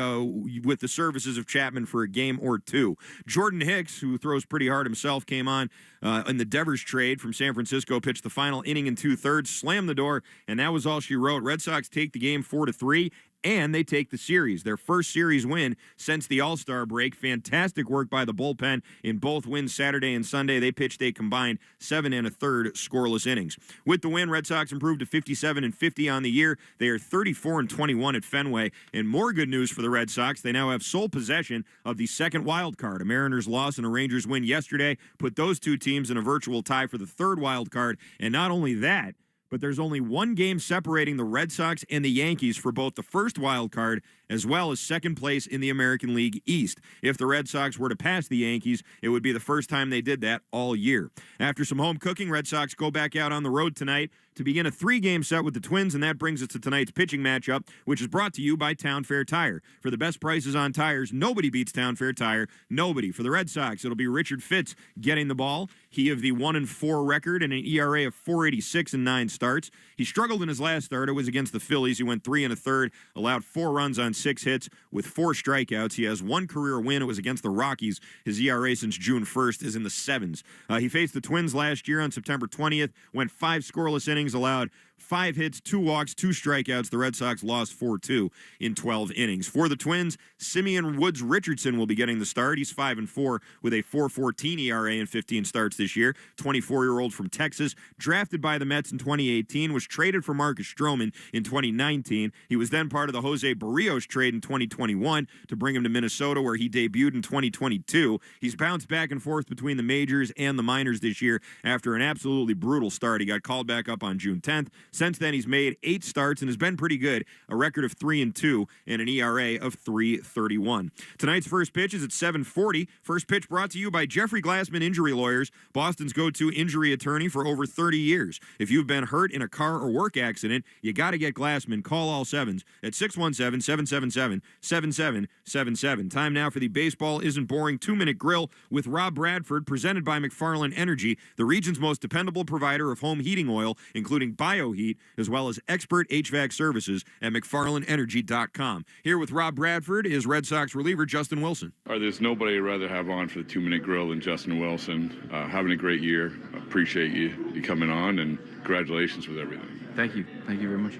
with the services of Chapman for a game or two. Jordan Hicks, who throws pretty hard himself, came on in the Devers trade from San Francisco, pitched the final inning in 2/3, slammed the door, and that was all she wrote. Red Sox take the game 4-3. And they take the series, their first series win since the All-Star break. Fantastic work by the bullpen in both wins Saturday and Sunday. They pitched a combined 7 1/3 scoreless innings. With the win, Red Sox improved to 57-50 on the year. They are 34-21 at Fenway. And more good news for the Red Sox, they now have sole possession of the second wild card. A Mariners loss and a Rangers win yesterday put those two teams in a virtual tie for the third wild card. And not only that, but there's only one game separating the Red Sox and the Yankees for both the first wild card as well as second place in the American League East. If the Red Sox were to pass the Yankees, it would be the first time they did that all year. After some home cooking, Red Sox go back out on the road tonight to begin a 3-game set with the Twins, and that brings us to tonight's pitching matchup, which is brought to you by Town Fair Tire. For the best prices on tires, nobody beats Town Fair Tire. Nobody. For the Red Sox, it'll be Richard Fitz getting the ball. He of the 1-4 record and an ERA of 4.86 in 9 starts. He struggled in his last start. It was against the Phillies. He went 3 1/3, allowed 4 runs on 6 hits with 4 strikeouts. He has 1 career win. It was against the Rockies. His ERA since June 1st is in the 7s. He faced the Twins last year on September 20th, went 5 scoreless innings, allowed 5 hits, 2 walks, 2 strikeouts. The Red Sox lost 4-2 in 12 innings. For the Twins, Simeon Woods Richardson will be getting the start. He's 5-4 with a 4.14 ERA in 15 starts this year. 24-year-old from Texas, drafted by the Mets in 2018, was traded for Marcus Stroman in 2019. He was then part of the Jose Barrios trade in 2021 to bring him to Minnesota, where he debuted in 2022. He's bounced back and forth between the majors and the minors this year after an absolutely brutal start. He got called back up on June 10th. Since then, he's made 8 starts and has been pretty good, a record of 3-2 and an ERA of 3.31. Tonight's first pitch is at 7:40. First pitch brought to you by Jeffrey Glassman Injury Lawyers, Boston's go-to injury attorney for over 30 years. If you've been hurt in a car or work accident, you got to get Glassman. Call all 7s at 617-777-7777. Time now for the Baseball Isn't Boring 2-Minute Grill with Rob Bradford, presented by McFarland Energy, the region's most dependable provider of home heating oil, including BioHeat, as well as expert HVAC services at McFarlandEnergy.com. Here with Rob Bradford is Red Sox reliever Justin Wilson. There's nobody I'd rather have on for the 2-Minute Grill than Justin Wilson. Having a great year. Appreciate you coming on, and congratulations with everything. Thank you. Thank you very much.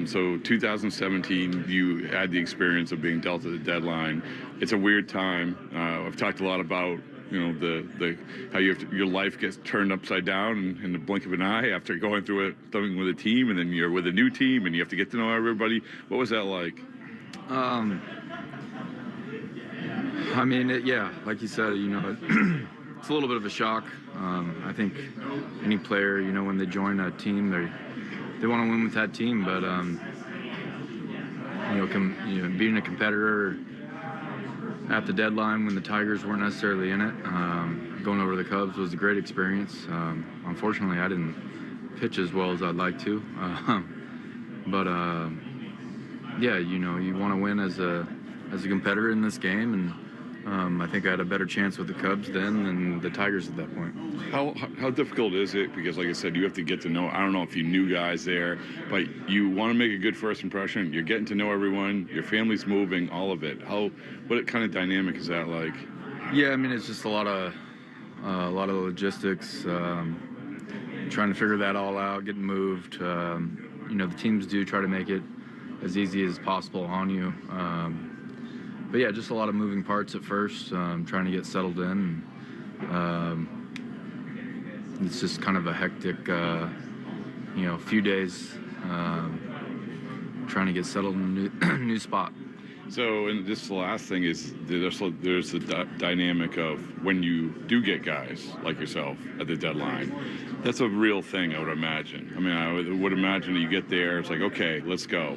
So 2017, you had the experience of being dealt at the deadline. It's a weird time. I've talked a lot about the how your life gets turned upside down in the blink of an eye after going through something with a team, and then you're with a new team and you have to get to know everybody. What was that like? I mean, like you said, it's a little bit of a shock. I think any player, when they join a team, they want to win with that team, but being a competitor at the deadline when the Tigers weren't necessarily in it, going over to the Cubs was a great experience. Unfortunately, I didn't pitch as well as I'd like to, but you want to win as a competitor in this game, and I think I had a better chance with the Cubs then than the Tigers at that point. How difficult is it? Because like I said, you have to get to know, I don't know if you knew guys there, but you want to make a good first impression. You're getting to know everyone, your family's moving, all of it. What kind of dynamic is that like? Yeah, I mean, it's just a lot of logistics, trying to figure that all out, getting moved. The teams do try to make it as easy as possible on you. But yeah, just a lot of moving parts at first, trying to get settled in. It's just kind of a hectic, few days trying to get settled in a new spot. So, and this the last thing is there's the dynamic of when you do get guys like yourself at the deadline. That's a real thing, I would imagine. I mean, I would imagine you get there, it's like, okay, let's go.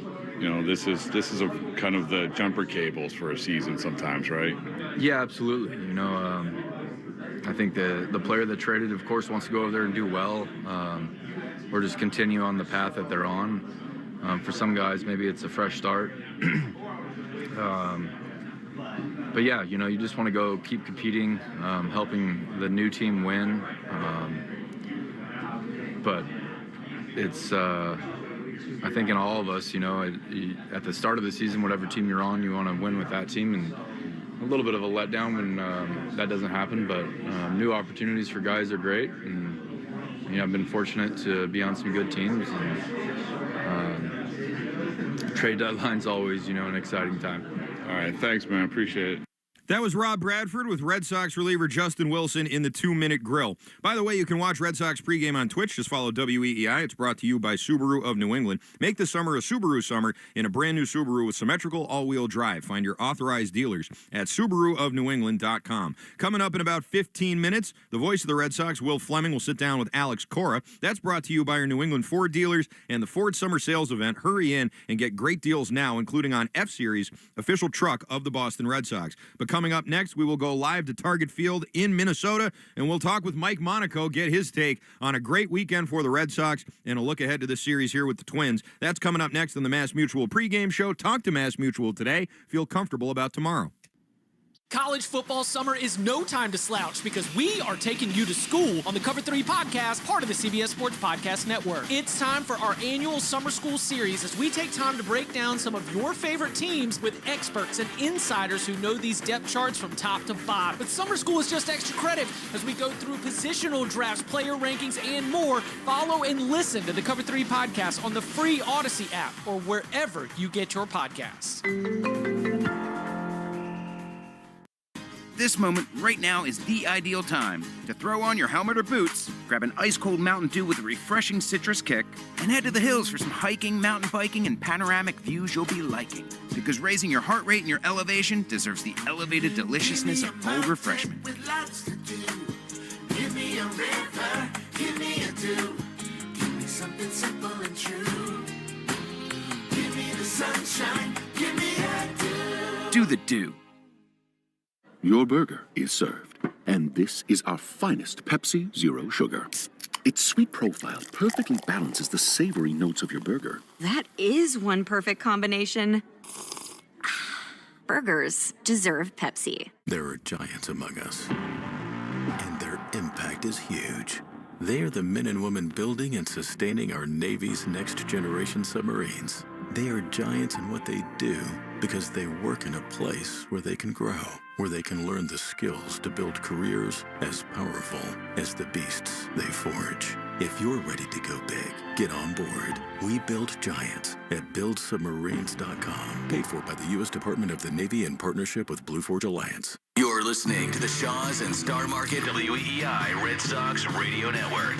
This is a kind of the jumper cables for a season sometimes, right? Yeah, absolutely. I think the player that traded, of course, wants to go over there and do well, or just continue on the path that they're on. For some guys, maybe it's a fresh start. But yeah, you just want to go keep competing, helping the new team win. But it's, I think in all of us, at the start of the season, whatever team you're on, you want to win with that team, and a little bit of a letdown when that doesn't happen. But new opportunities for guys are great, and I've been fortunate to be on some good teams. And trade deadline's always, an exciting time. All right, thanks, man. Appreciate it. That was Rob Bradford with Red Sox reliever Justin Wilson in the 2-Minute Grill. By the way, you can watch Red Sox pregame on Twitch. Just follow WEEI. It's brought to you by Subaru of New England. Make the summer a Subaru summer in a brand new Subaru with symmetrical all-wheel drive. Find your authorized dealers at SubaruofNewEngland.com. Coming up in about 15 minutes, the voice of the Red Sox, Will Fleming, will sit down with Alex Cora. That's brought to you by our New England Ford dealers and the Ford Summer Sales Event. Hurry in and get great deals now, including on F-Series, official truck of the Boston Red Sox. But coming up next, we will go live to Target Field in Minnesota, and we'll talk with Mike Monaco, get his take on a great weekend for the Red Sox, and a look ahead to the series here with the Twins. That's coming up next on the Mass Mutual pregame show. Talk to Mass Mutual today. Feel comfortable about tomorrow. College football summer is no time to slouch because we are taking you to school on the Cover 3 podcast, part of the CBS Sports Podcast Network. It's time for our annual summer school series as we take time to break down some of your favorite teams with experts and insiders who know these depth charts from top to bottom. But summer school is just extra credit as we go through positional drafts, player rankings, and more. Follow and listen to the Cover 3 podcast on the free Odyssey app or wherever you get your podcasts. This moment right now is the ideal time to throw on your helmet or boots, grab an ice-cold Mountain Dew with a refreshing citrus kick, and head to the hills for some hiking, mountain biking, and panoramic views you'll be liking. Because raising your heart rate and your elevation deserves the elevated deliciousness of cold refreshment. With lots to do. Give me a river, give me a dew. Give me something simple and true. Give me the sunshine, give me a dew. Do the dew. Your burger is served, and this is our finest Pepsi Zero Sugar. Its sweet profile perfectly balances the savory notes of your burger. That is one perfect combination. Burgers deserve Pepsi. There are giants among us, and their impact is huge. They are the men and women building and sustaining our Navy's next-generation submarines. They are giants in what they do because they work in a place where they can grow, where they can learn the skills to build careers as powerful as the beasts they forge. If you're ready to go big, get on board. We build giants at buildsubmarines.com. Paid for by the U.S. Department of the Navy in partnership with Blue Forge Alliance. You're listening to the Shaws and Star Market WEEI Red Sox Radio Network.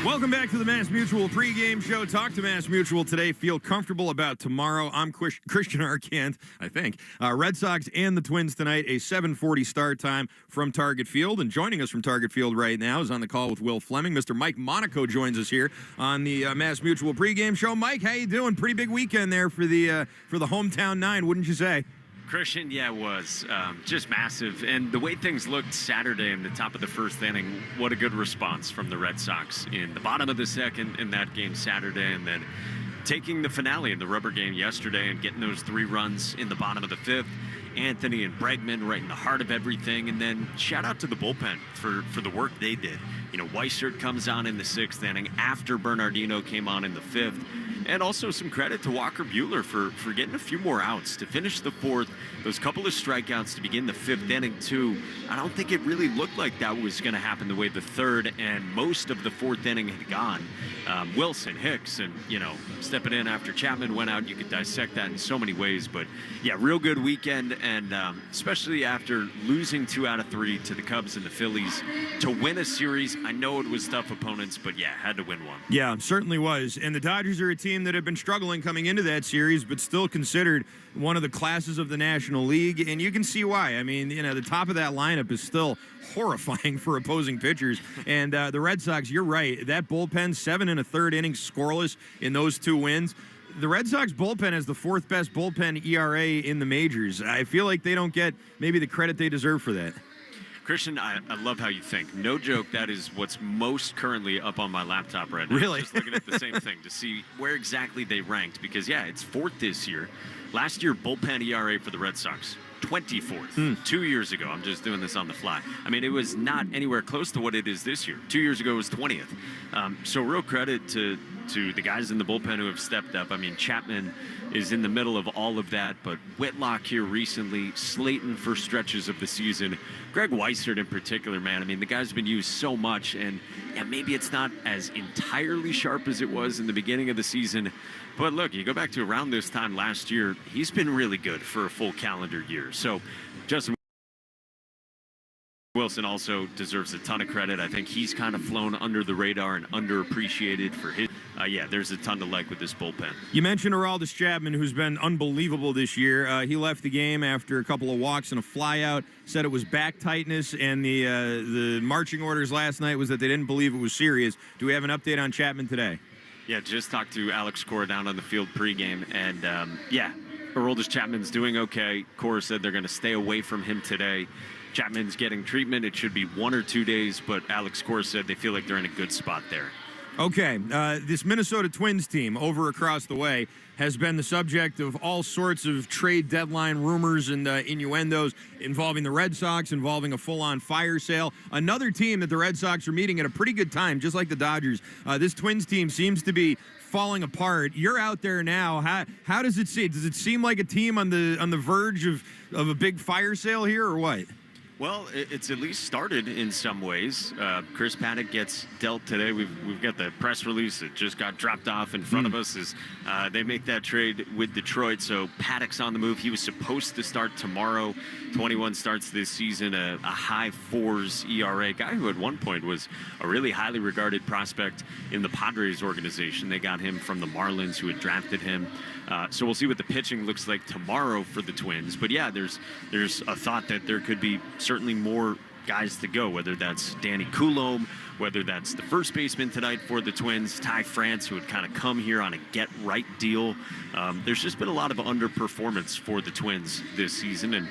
Welcome back to the Mass Mutual pregame show. Talk to Mass Mutual today. Feel comfortable about tomorrow. I'm Christian Arcand, I think. Red Sox and the Twins tonight, a 7:40 start time from Target Field. And joining us from Target Field right now is on the call with Will Fleming. Mr. Mike Monaco joins us here on the Mass Mutual pregame show. Mike, how you doing? Pretty big weekend there for the hometown nine, wouldn't you say? Christian, yeah, it was just massive. And the way things looked Saturday in the top of the first inning, what a good response from the Red Sox in the bottom of the second in that game Saturday, and then taking the finale in the rubber game yesterday and getting those 3 runs in the bottom of the fifth. Anthony and Bregman right in the heart of everything. And then shout out to the bullpen for the work they did. Weissert comes on in the 6th inning after Bernardino came on in the 5th. And also some credit to Walker Buehler for getting a few more outs to finish the fourth. Those couple of strikeouts to begin the fifth inning, too. I don't think it really looked like that was going to happen the way the third and most of the fourth inning had gone. Wilson, Hicks, and, stepping in after Chapman went out. You could dissect that in so many ways. But, yeah, real good weekend. And especially after losing 2 out of 3 to the Cubs and the Phillies to win a series. I know it was tough opponents, but, yeah, had to win one. Yeah, certainly was. And the Dodgers are a team that have been struggling coming into that series, but still considered one of the classes of the National League. And you can see why. I mean, the top of that lineup is still horrifying for opposing pitchers. And the Red Sox, you're right. That bullpen, 7 1/3 innings scoreless in those 2 wins. The Red Sox bullpen has the 4th best bullpen ERA in the majors. I feel like they don't get maybe the credit they deserve for that. Christian, I love how you think. No joke, that is what's most currently up on my laptop right now. Really? Just looking at the same thing to see where exactly they ranked. Because, yeah, it's 4th this year. Last year, bullpen ERA for the Red Sox, 24th. 2 years ago, I'm just doing this on the fly. I mean, it was not anywhere close to what it is this year. 2 years ago, it was 20th. So real credit to the guys in the bullpen who have stepped up. I mean, Chapman is in the middle of all of that, but Whitlock here recently, Slayton for stretches of the season, Greg Weissert in particular, man. I mean, the guy's been used so much, and yeah, maybe it's not as entirely sharp as it was in the beginning of the season, but look, you go back to around this time last year, he's been really good for a full calendar year. So Justin Wilson also deserves a ton of credit. I think he's kind of flown under the radar and underappreciated for his. Yeah, there's a ton to like with this bullpen. You mentioned Aroldis Chapman, who's been unbelievable this year. He left the game after a couple of walks and a flyout. Said it was back tightness, and the marching orders last night was that they didn't believe it was serious. Do we have an update on Chapman today? Yeah, just talked to Alex Cora down on the field pregame, and yeah, Aroldis Chapman's doing okay. Cora said they're going to stay away from him today. Chapman's getting treatment. It should be 1 or 2 days, but Alex Cora said they feel like they're in a good spot there. Okay, this Minnesota Twins team over across the way has been the subject of all sorts of trade deadline rumors and innuendos involving the Red Sox, involving a full-on fire sale. Another team that the Red Sox are meeting at a pretty good time, just like the Dodgers. This Twins team seems to be falling apart. You're out there now. How does it seem? Does it seem like a team on the verge of a big fire sale here, or what? Well, it's at least started in some ways. Chris Paddock gets dealt today. We've got the press release that just got dropped off in front of us as they make that trade with Detroit. So Paddock's on the move. He was supposed to start tomorrow. 21 starts this season, a high 4s ERA. Guy who at one point was a really highly regarded prospect in the Padres organization. They got him from the Marlins, who had drafted him. So we'll see what the pitching looks like tomorrow for the Twins. But yeah, there's a thought that there could be certainly more guys to go, whether that's Danny Coulomb, whether that's the first baseman tonight for the Twins, Ty France, who would kind of come here on a get-right deal. There's just been a lot of underperformance for the Twins this season, and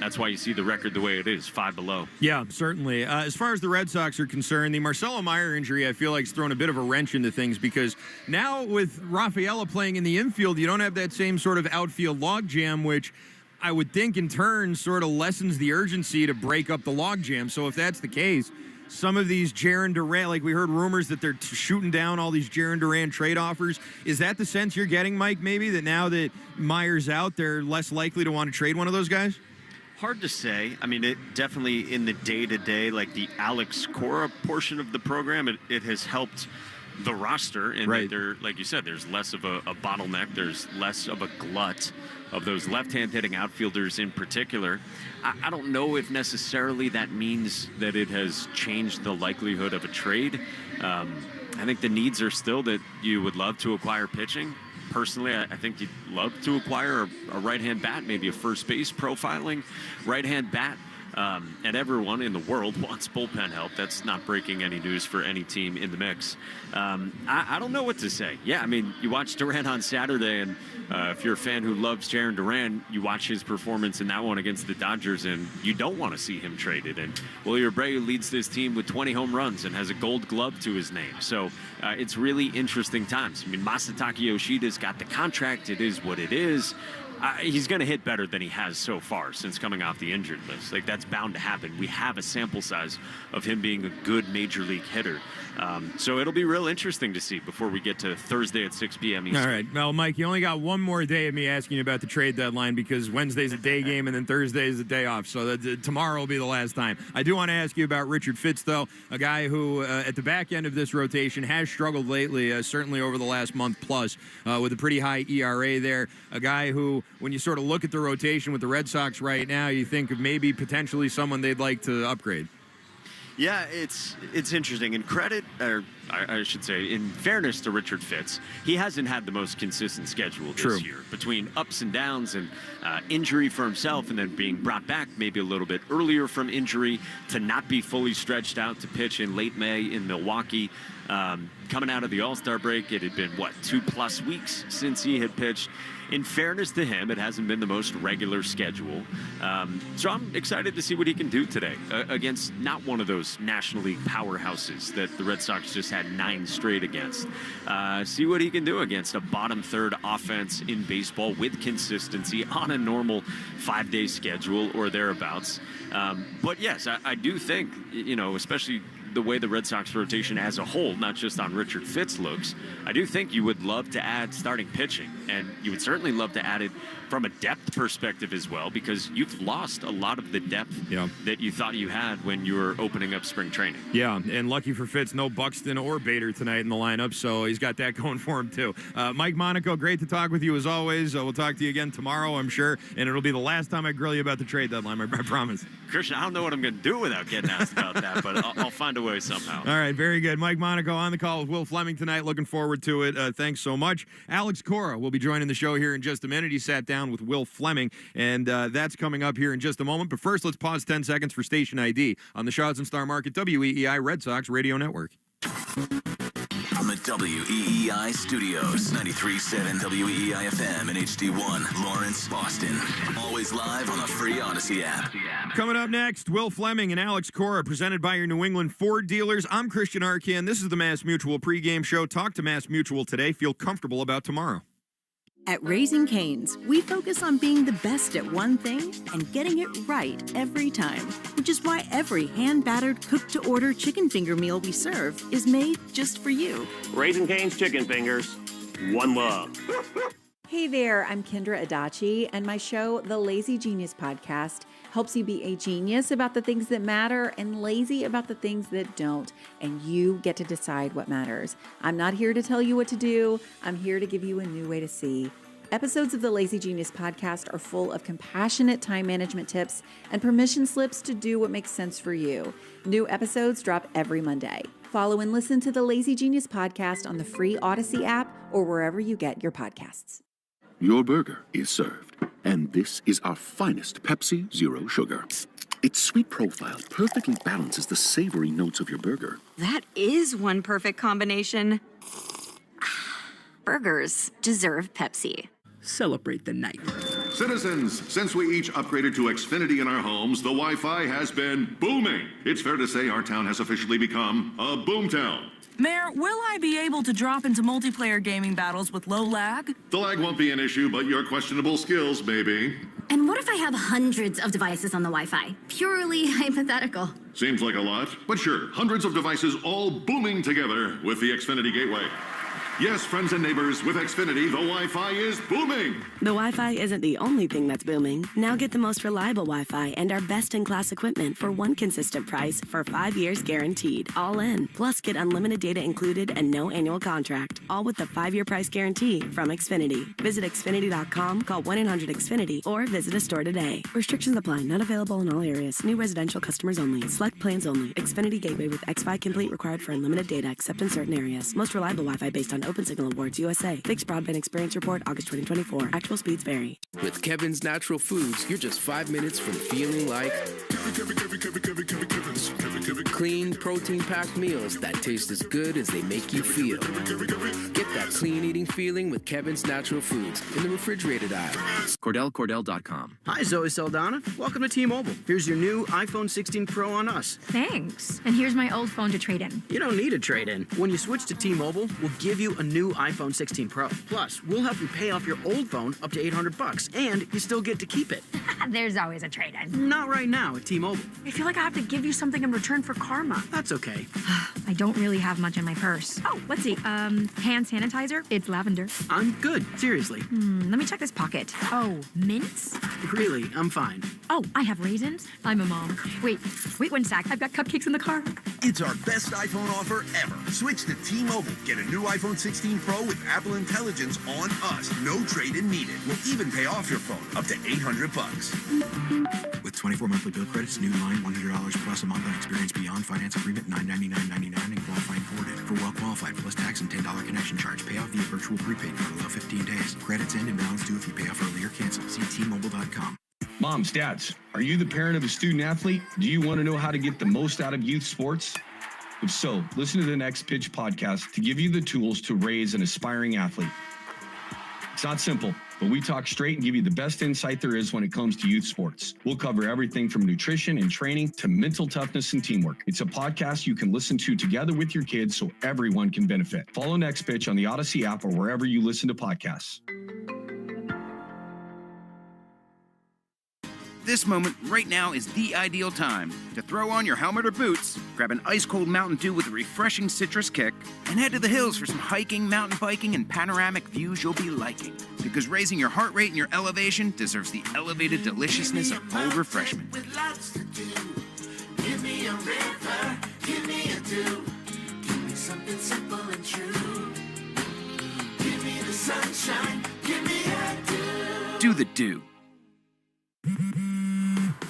that's why you see the record the way it is, 5 below. Yeah, certainly. As far as the Red Sox are concerned, the Marcelo Meyer injury, I feel like, has thrown a bit of a wrench into things, because now with Rafaela playing in the infield, you don't have that same sort of outfield logjam, which I would think in turn sort of lessens the urgency to break up the logjam. So if that's the case, some of these Jarren Duran, like we heard rumors that they're shooting down all these Jarren Duran trade offers. Is that the sense you're getting, Mike, maybe, that now that Meyer's out, they're less likely to want to trade one of those guys? Hard to say. I mean, it definitely in the day-to-day, like the Alex Cora portion of the program, it has helped the roster. And right. Like you said, there's less of a bottleneck. There's less of a glut of those left-hand hitting outfielders in particular. I don't know if necessarily that means that it has changed the likelihood of a trade. I think the needs are still that you would love to acquire pitching. Personally, I think you'd love to acquire a right-hand bat, maybe a first base profiling right-hand bat. And everyone in the world wants bullpen help. That's not breaking any news for any team in the mix. I don't know what to say. Yeah, I mean, you watched Duran on Saturday, and if you're a fan who loves Jarren Duran, you watch his performance in that one against the Dodgers, and you don't want to see him traded. And Wilyer Abreu leads this team with 20 home runs and has a gold glove to his name. So it's really interesting times. I mean, Masataka Yoshida's got the contract. It is what it is. he's going to hit better than he has so far since coming off the injured list. Like, that's bound to happen. We have a sample size of him being a good major league hitter. So it'll be real interesting to see before we get to Thursday at 6 p.m. Eastern. All right. Well, Mike, you only got one more day of me asking you about the trade deadline because Wednesday's a day game and then Thursday is a day off. So tomorrow will be the last time. I do want to ask you about Richard Fitz, though, a guy who at the back end of this rotation has struggled lately, certainly over the last month plus, with a pretty high ERA there. A guy who, when you sort of look at the rotation with the Red Sox right now, you think of maybe potentially someone they'd like to upgrade. Yeah, it's interesting. In credit, or I should say, in fairness to Richard Fitz, he hasn't had the most consistent schedule this year. Between ups and downs and injury for himself and then being brought back maybe a little bit earlier from injury to not be fully stretched out to pitch in late May in Milwaukee. Coming out of the All-Star break, it had been, 2+ weeks since he had pitched. In fairness to him, it hasn't been the most regular schedule. So I'm excited to see what he can do today against not one of those National League powerhouses that the Red Sox just had 9 straight against. See what he can do against a bottom third offense in baseball with consistency on a normal 5-day schedule or thereabouts. But yes, I do think, especially the way the Red Sox rotation as a whole, not just on Richard Fitz looks, I do think you would love to add starting pitching, and you would certainly love to add it from a depth perspective as well, because you've lost a lot of the depth that you thought you had when you were opening up spring training. Yeah, and lucky for Fitz, no Buxton or Bader tonight in the lineup, so he's got that going for him too. Mike Monaco, great to talk with you as always. We'll talk to you again tomorrow, I'm sure, and it'll be the last time I grill you about the trade deadline, I promise. Christian, I don't know what I'm going to do without getting asked about that, but I'll find a way somehow. All right, very good. Mike Monaco on the call with Will Fleming tonight. Looking forward to it. Thanks so much. Alex Cora will be joining the show here in just a minute. He sat down with Will Fleming, and that's coming up here in just a moment. But first, let's pause 10 seconds for station ID on the Shaw's and Star Market WEEI Red Sox Radio Network. From the WEEI studios, 93.7 WEEI FM and HD1, Lawrence, Boston. Always live on the free Odyssey app. Coming up next, Will Fleming and Alex Cora, presented by your New England Ford dealers. I'm Christian Arcan. This is the Mass Mutual pregame show. Talk to Mass Mutual today. Feel comfortable about tomorrow. At Raising Cane's, we focus on being the best at one thing and getting it right every time, which is why every hand-battered, cooked-to-order chicken finger meal we serve is made just for you. Raising Cane's Chicken Fingers, one love. Hey there, I'm Kendra Adachi, and my show, The Lazy Genius Podcast, helps you be a genius about the things that matter and lazy about the things that don't, and you get to decide what matters. I'm not here to tell you what to do. I'm here to give you a new way to see. Episodes of the Lazy Genius Podcast are full of compassionate time management tips and permission slips to do what makes sense for you. New episodes drop every Monday. Follow and listen to the Lazy Genius Podcast on the free Odyssey app or wherever you get your podcasts. Your burger is served, and this is our finest Pepsi Zero Sugar. Its sweet profile perfectly balances the savory notes of your burger. That is one perfect combination. Burgers deserve Pepsi. Celebrate the night. Citizens, since we each upgraded to Xfinity in our homes, the Wi-Fi has been booming. It's fair to say our town has officially become a boomtown. Mayor, will I be able to drop into multiplayer gaming battles with low lag? The lag won't be an issue, but your questionable skills may be. And what if I have hundreds of devices on the Wi-Fi? Purely hypothetical. Seems like a lot, but sure, hundreds of devices all booming together with the Xfinity Gateway. Yes, friends and neighbors, with Xfinity, the Wi-Fi is booming. The Wi-Fi isn't the only thing that's booming. Now get the most reliable Wi-Fi and our best-in-class equipment for one consistent price for 5 years guaranteed. All in. Plus, get unlimited data included and no annual contract. All with the 5-year price guarantee from Xfinity. Visit Xfinity.com, call 1-800-XFINITY, or visit a store today. Restrictions apply. Not available in all areas. New residential customers only. Select plans only. Xfinity Gateway with X-Fi Complete required for unlimited data except in certain areas. Most reliable Wi-Fi based on Open Signal Awards USA. Fixed Broadband Experience Report, August 2024. Actual speeds vary. With Kevin's Natural Foods, you're just 5 minutes from feeling like clean, protein-packed meals that taste as good as they make you feel. Get that clean eating feeling with Kevin's Natural Foods in the refrigerated aisle. Cordell.com. Hi, Zoe Saldana. Welcome to T-Mobile. Here's your new iPhone 16 Pro on us. Thanks. And here's my old phone to trade in. You don't need a trade-in. When you switch to T-Mobile, we'll give you you a new iPhone 16 Pro. Plus, we'll help you pay off your old phone up to $800, and you still get to keep it. There's always a trade-in. Not right now at T-Mobile. I feel like I have to give you something in return for karma. That's okay. I don't really have much in my purse. Oh, let's see. Hand sanitizer. It's lavender. I'm good, seriously. Let me check this pocket. Oh, mints? Really, I'm fine. Oh, I have raisins. I'm a mom. Wait 1 sec. I've got cupcakes in the car. It's our best iPhone offer ever. Switch to T-Mobile. Get a new iPhone 16 Pro with Apple Intelligence on us. No trade-in needed. We'll even pay off your phone up to $800. With 24 monthly bill credits, new line, $100 plus a month on experience beyond finance agreement, $999.99 and qualifying forwarded. For well qualified plus tax and $10 connection charge. Pay off via virtual prepaid card allow 15 days. Credits end and balance due if you pay off early or cancel. See T-Mobile.com. Moms, dads, are you the parent of a student athlete? Do you want to know how to get the most out of youth sports? If so, listen to the Next Pitch podcast to give you the tools to raise an aspiring athlete. It's not simple, but we talk straight and give you the best insight there is when it comes to youth sports. We'll cover everything from nutrition and training to mental toughness and teamwork. It's a podcast you can listen to together with your kids so everyone can benefit. Follow Next Pitch on the Odyssey app or wherever you listen to podcasts. This moment right now is the ideal time to throw on your helmet or boots, grab an ice-cold Mountain Dew with a refreshing citrus kick, and head to the hills for some hiking, mountain biking, and panoramic views you'll be liking. Because raising your heart rate and your elevation deserves the elevated deliciousness of cold refreshment. With lots to do. Give me a river, give me a dew. Give me something simple and true. Give me the sunshine, give me a dew. Do the dew.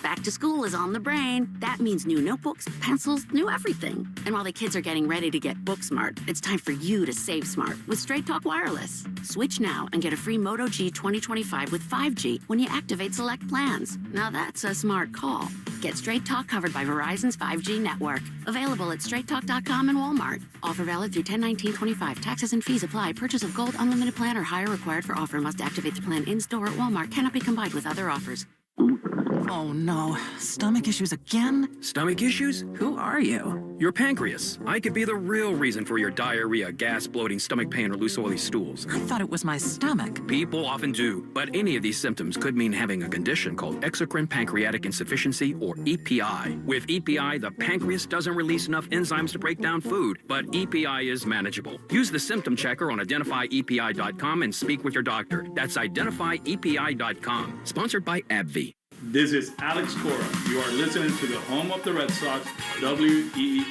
Back to school is on the brain. That means new notebooks, pencils, new everything. And while the kids are getting ready to get book smart, it's time for you to save smart with Straight Talk Wireless. Switch now and get a free Moto G 2025 with 5G when you activate select plans. Now that's a smart call. Get Straight Talk covered by Verizon's 5G network. Available at straighttalk.com and Walmart. Offer valid through 10/19/25. Taxes and fees apply. Purchase of gold unlimited plan or higher required for offer. Must activate the plan in-store at Walmart. Cannot be combined with other offers. Oh no, stomach issues again? Stomach issues? Who are you? Your pancreas. I could be the real reason for your diarrhea, gas, bloating, stomach pain, or loose oily stools. I thought it was my stomach. People often do, but any of these symptoms could mean having a condition called exocrine pancreatic insufficiency, or EPI. With EPI, the pancreas doesn't release enough enzymes to break down food, but EPI is manageable. Use the symptom checker on identifyepi.com and speak with your doctor. That's identifyepi.com. Sponsored by AbbVie. This is Alex Cora. You are listening to the home of the Red Sox, WEEI.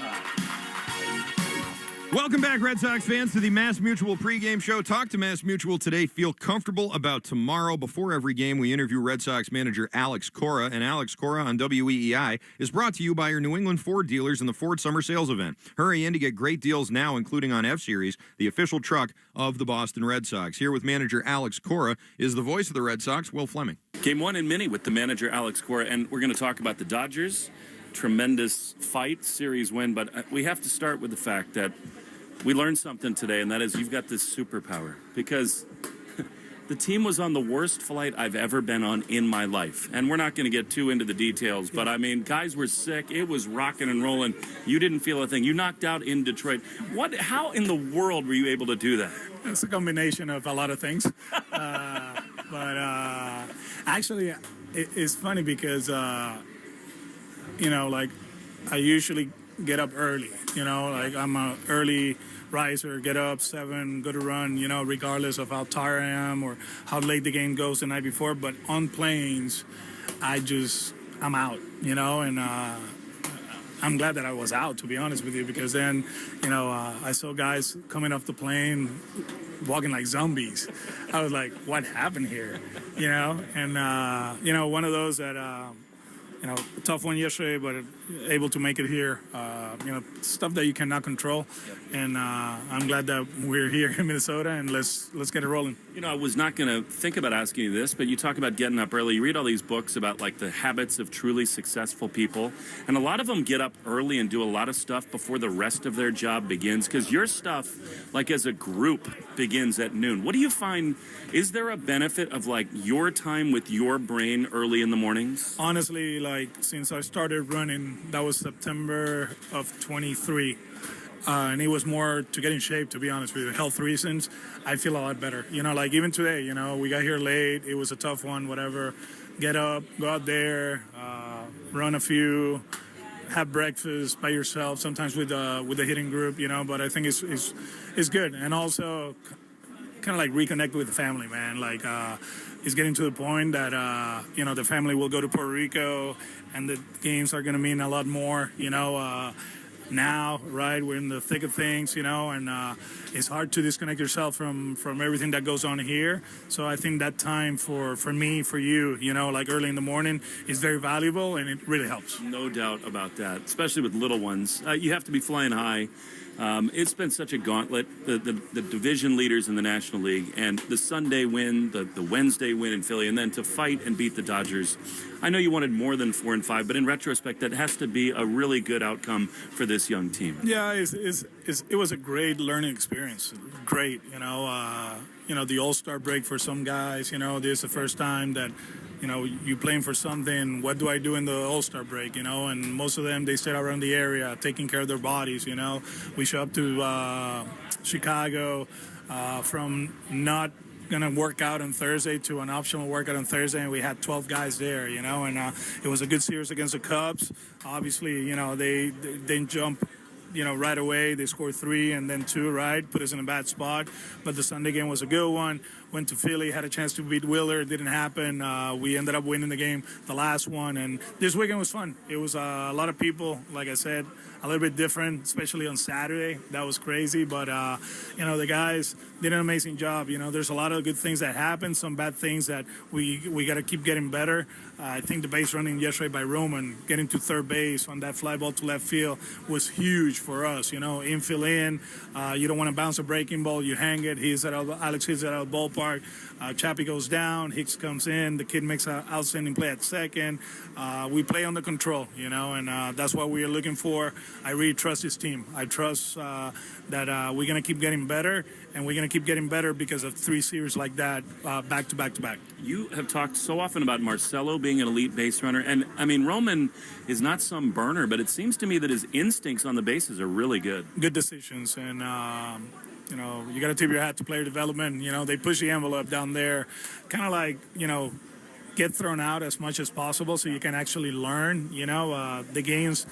Welcome back, Red Sox fans, to the Mass Mutual pregame show. Talk to Mass Mutual today. Feel comfortable about tomorrow. Before every game, we interview Red Sox manager Alex Cora. And Alex Cora on WEEI is brought to you by your New England Ford dealers in the Ford Summer Sales Event. Hurry in to get great deals now, including on F-Series, the official truck of the Boston Red Sox. Here with manager Alex Cora is the voice of the Red Sox, Will Fleming. Game one in mini with the manager Alex Cora, and we're going to talk about the Dodgers. Tremendous fight, series win, but we have to start with the fact that we learned something today, and that is you've got this superpower, because the team was on the worst flight I've ever been on in my life. And we're not going to get too into the details, but I mean, guys were sick. It was rocking and rolling. You didn't feel a thing. You knocked out in Detroit. How in the world were you able to do that? It's a combination of a lot of things. Actually, it's funny because, like, I usually get up early, like I'm an early riser, get up 7, go to run, regardless of how tired I am or how late the game goes the night before. But on planes, I'm out, and I'm glad that I was out, to be honest with you, because then, I saw guys coming off the plane walking like zombies. I was like, what happened here? And, one of those that, a tough one yesterday, but able to make it here. Stuff that you cannot control. And I'm glad that we're here in Minnesota, and let's get it rolling. I was not going to think about asking you this, but you talk about getting up early. You read all these books about, like, the habits of truly successful people. And a lot of them get up early and do a lot of stuff before the rest of their job begins, because your stuff, like, as a group, begins at noon. What do you find? Is there a benefit of, like, your time with your brain early in the mornings? Honestly, like, since I started running, that was September of 23. and it was more to get in shape, to be honest with you, health reasons. I feel a lot better. Like even today, we got here late. It was a tough one, whatever. Get up, go out there, run a few, have breakfast by yourself, sometimes with the hitting group, but I think it's good. And also kind of like reconnect with the family, man. Like it's getting to the point that, the family will go to Puerto Rico and the games are going to mean a lot more, now, right? We're in the thick of things, and it's hard to disconnect yourself from everything that goes on here. So I think that time for me, for you, like early in the morning is very valuable, and it really helps. No doubt about that, especially with little ones. You have to be flying high. It's been such a gauntlet, the division leaders in the National League, and the Sunday win, the Wednesday win in Philly, and then to fight and beat the Dodgers. I know you wanted more than 4-5, but in retrospect, that has to be a really good outcome for this young team. Yeah, it was a great learning experience. Great, the All-Star break for some guys, this is the first time that you playing for something. What do I do in the All-Star break, and most of them, they stay around the area taking care of their bodies, We show up to Chicago from not going to work out on Thursday to an optional workout on Thursday, and we had 12 guys there, and it was a good series against the Cubs. Obviously, they didn't jump right away. They scored 3 and then 2, right? Put us in a bad spot. But the Sunday game was a good one. Went to Philly, had a chance to beat Wheeler. It didn't happen. We ended up winning the game, the last one. And this weekend was fun. It was a lot of people, like I said, a little bit different, especially on Saturday. That was crazy. But, the guys did an amazing job. There's a lot of good things that happen, some bad things that we got to keep getting better. I think the base running yesterday by Roman, getting to third base on that fly ball to left field was huge for us. Infield in, you don't want to bounce a breaking ball, you hang it. Alex hits it out of the ballpark. Chappie goes down, Hicks comes in, the kid makes an outstanding play at second. We play under control, and that's what we are looking for. I really trust this team. I trust that we're going to keep getting better, and we're going to keep getting better because of 3 series like that, back to back to back. You have talked so often about Marcelo being an elite base runner, and I mean, Roman is not some burner, but it seems to me that his instincts on the bases are really good. Good decisions, and you got to tip your hat to player development. They push the envelope down there, kind of like, get thrown out as much as possible so you can actually learn. The games,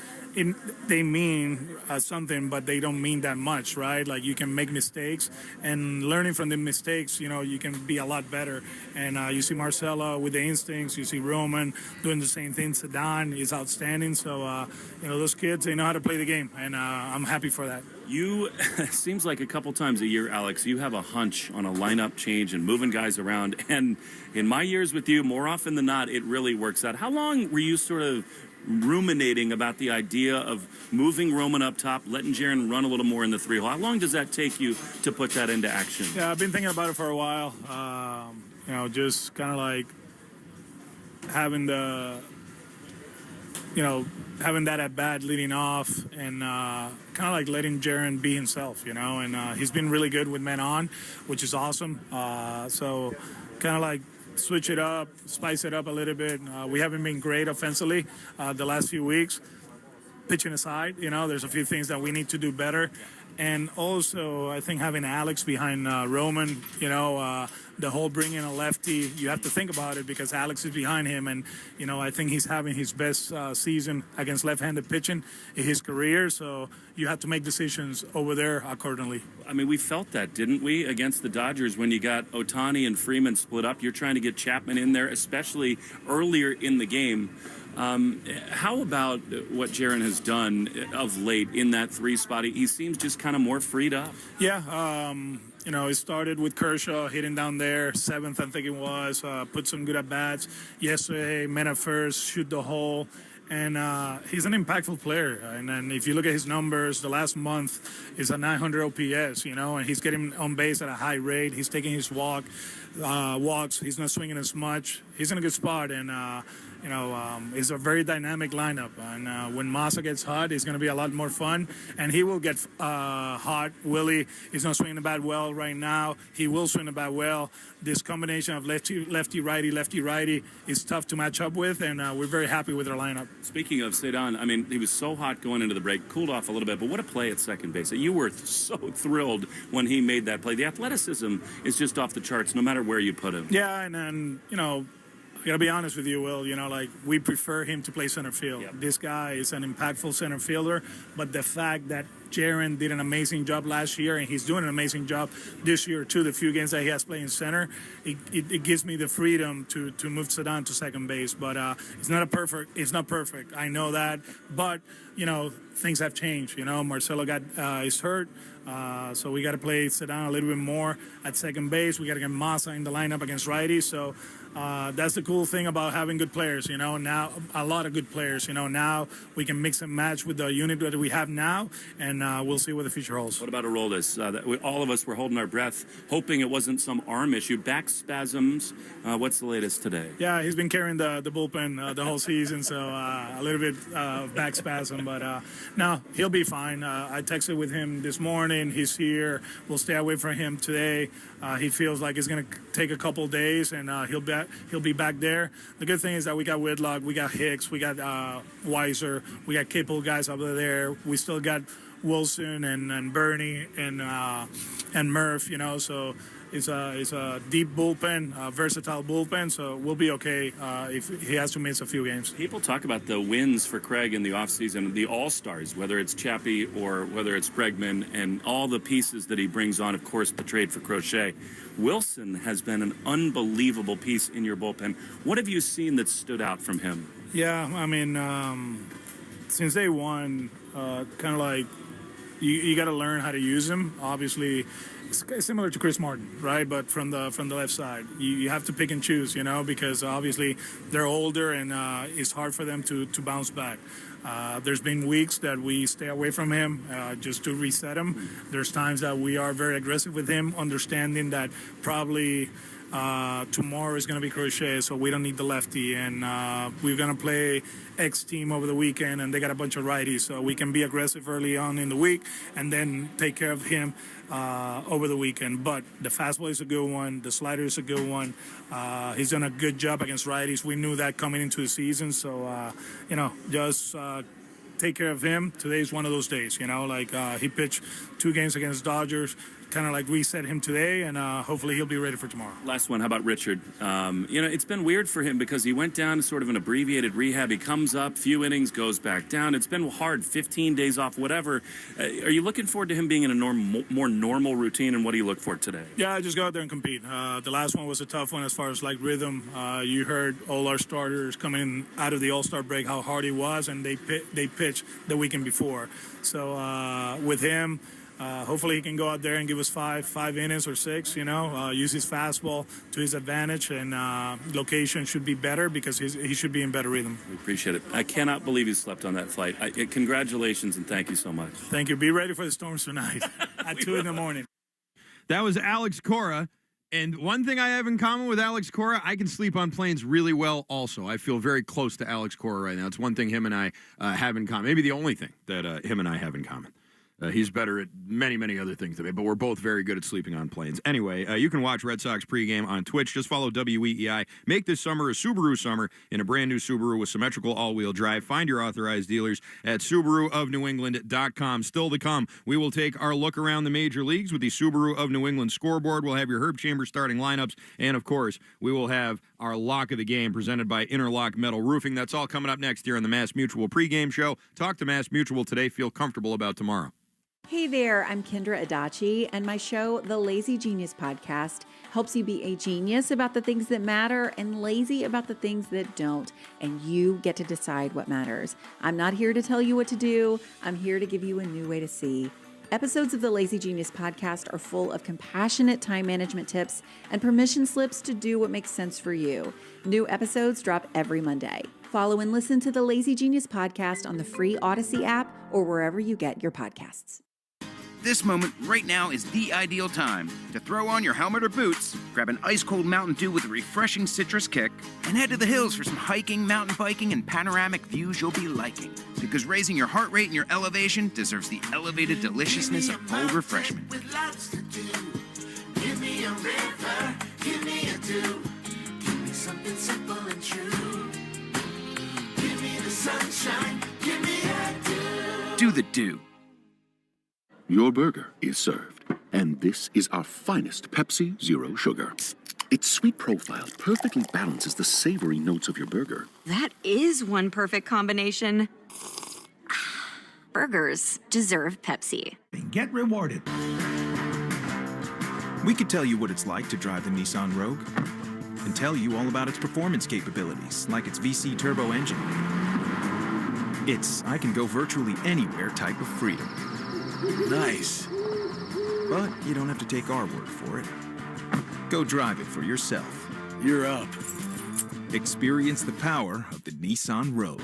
they mean something, but they don't mean that much, right? Like you can make mistakes, and learning from the mistakes, you can be a lot better. And you see Marcelo with the instincts, you see Roman doing the same thing. Sedan is outstanding. So, those kids, they know how to play the game, and I'm happy for that. It seems like a couple times a year, Alex, you have a hunch on a lineup change and moving guys around. And in my years with you, more often than not, it really works out. How long were you sort of ruminating about the idea of moving Roman up top, letting Jaron run a little more in the 3-hole? How long does that take you to put that into action? Yeah, I've been thinking about it for a while. Just kind of like having having that at bat leading off, and kind of like letting Jaron be himself, and he's been really good with men on, which is awesome. So kind of like switch it up, spice it up a little bit. We haven't been great offensively the last few weeks. Pitching aside, there's a few things that we need to do better. And also, I think having Alex behind Roman, the whole bringing a lefty, you have to think about it because Alex is behind him. And, I think he's having his best season against left-handed pitching in his career. So you have to make decisions over there accordingly. I mean, we felt that, didn't we, against the Dodgers when you got Ohtani and Freeman split up. You're trying to get Chapman in there, especially earlier in the game. How about what Jaron has done of late in that 3 spot? He seems just kind of more freed up. Yeah, it started with Kershaw hitting down there, 7th, I think it was, put some good at-bats. Yesterday, men at first, shoot the hole. And he's an impactful player. And then if you look at his numbers, the last month is a 900 OPS, and he's getting on base at a high rate. He's taking his walks. He's not swinging as much. He's in a good spot. And, It's a very dynamic lineup. And when Massa gets hot, it's going to be a lot more fun. And he will get hot. Willie is not swinging the bat well right now. He will swing the bat well. This combination of lefty, righty is tough to match up with, and we're very happy with our lineup. Speaking of Cedon, I mean, he was so hot going into the break, cooled off a little bit, but what a play at second base. You were so thrilled when he made that play. The athleticism is just off the charts, no matter where you put him. Yeah, and I gotta be honest with you, Will. We prefer him to play center field. Yep. This guy is an impactful center fielder, but the fact that Jaron did an amazing job last year, and he's doing an amazing job this year too, the few games that he has played in center, it gives me the freedom to move Cedon to second base. But it's not perfect. I know that, but things have changed. Marcelo is hurt. So we got to play Cedon a little bit more at second base. We got to get Massa in the lineup against righties. So that's the cool thing about having good players. Now a lot of good players. Now we can mix and match with the unit that we have now, and we'll see what the future holds. What about Aroldis? All of us were holding our breath, hoping it wasn't some arm issue. Back spasms. What's the latest today? Yeah, he's been carrying the bullpen the whole season, so a little bit of back spasm, but no, he'll be fine. I texted with him this morning. He's here. We'll stay away from him today. He feels like it's going to take a couple days, and he'll be back there. The good thing is that we got Whitlock, we got Hicks, we got Weiser, we got capable guys over there. We still got Wilson and Bernie and Murph. So it's a deep bullpen, versatile bullpen, so we'll be okay if he has to miss a few games. People talk about the wins for Craig in the offseason, the all-stars, whether it's Chappie or whether it's Bregman, and all the pieces that he brings on, of course, the trade for Crochet. Wilson has been an unbelievable piece in your bullpen. What have you seen that stood out from him? Yeah, I mean, since day one, kind of like you got to learn how to use him. Obviously, it's similar to Chris Martin, right? But from the left side, you have to pick and choose, because obviously they're older and it's hard for them to bounce back. There's been weeks that we stay away from him just to reset him. There's times that we are very aggressive with him, understanding that probably tomorrow is going to be Crochet, so we don't need the lefty, and we're going to play X team over the weekend, and they got a bunch of righties, so we can be aggressive early on in the week and then take care of him over the weekend. But the fastball is a good one, the slider is a good one. He's done a good job against righties. We knew that coming into the season, so just take care of him. Today's one of those days, he pitched 2 games against Dodgers, kind of like reset him today, and hopefully he'll be ready for tomorrow. Last one, how about Richard? It's been weird for him because he went down to sort of an abbreviated rehab. He comes up, few innings, goes back down. It's been hard, 15 days off, whatever. Are you looking forward to him being in a more normal routine, and what do you look for today? Yeah, just go out there and compete. The last one was a tough one as far as rhythm. You heard all our starters coming out of the All-Star break, how hard he was, and they pitched the weekend before. So with him, hopefully he can go out there and give us five innings or 6, use his fastball to his advantage, and location should be better because he should be in better rhythm. We appreciate it. I cannot believe you slept on that flight. Congratulations, and thank you so much. Thank you. Be ready for the storms tonight at 2 in the morning. That was Alex Cora. And one thing I have in common with Alex Cora, I can sleep on planes really well also. I feel very close to Alex Cora right now. It's one thing him and I have in common. Maybe the only thing that him and I have in common. He's better at many, many other things than me, but we're both very good at sleeping on planes. Anyway, you can watch Red Sox pregame on Twitch. Just follow WEEI. Make this summer a Subaru summer in a brand new Subaru with symmetrical all-wheel drive. Find your authorized dealers at SubaruofNewEngland.com. Still to come, we will take our look around the major leagues with the Subaru of New England scoreboard. We'll have your Herb Chambers starting lineups, and of course, we will have our lock of the game presented by Interlock Metal Roofing. That's all coming up next here on the Mass Mutual pregame show. Talk to Mass Mutual today. Feel comfortable about tomorrow. Hey there, I'm Kendra Adachi, and my show, The Lazy Genius Podcast, helps you be a genius about the things that matter and lazy about the things that don't, and you get to decide what matters. I'm not here to tell you what to do. I'm here to give you a new way to see. Episodes of the Lazy Genius Podcast are full of compassionate time management tips and permission slips to do what makes sense for you. New episodes drop every Monday. Follow and listen to the Lazy Genius Podcast on the free Odyssey app or wherever you get your podcasts. This moment right now is the ideal time to throw on your helmet or boots, grab an ice-cold Mountain Dew with a refreshing citrus kick, and head to the hills for some hiking, mountain biking, and panoramic views you'll be liking. Because raising your heart rate and your elevation deserves the elevated deliciousness of cold refreshment. With lots to do. Give me a river, give me a dew. Give me something simple and true. Give me the sunshine, give me a dew. Do the dew. Your burger is served, and this is our finest Pepsi Zero Sugar. Its sweet profile perfectly balances the savory notes of your burger. That is one perfect combination. Burgers deserve Pepsi. Get rewarded. We could tell you what it's like to drive the Nissan Rogue and tell you all about its performance capabilities, like its VC turbo engine. It's I can go virtually anywhere type of freedom. Nice. But you don't have to take our word for it. Go drive it for yourself. You're up. Experience the power of the Nissan Rogue.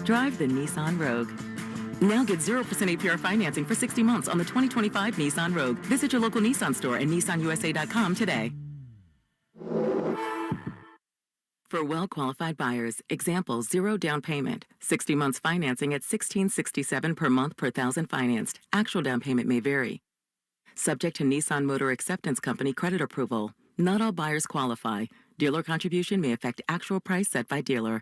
Drive the Nissan Rogue. Now get 0% APR financing for 60 months on the 2025 Nissan Rogue. Visit your local Nissan store and nissanusa.com today. For well-qualified buyers, example, 0 down payment, 60 months financing at $1,667 per month per thousand financed. Actual down payment may vary. Subject to Nissan Motor Acceptance Company credit approval. Not all buyers qualify. Dealer contribution may affect actual price set by dealer.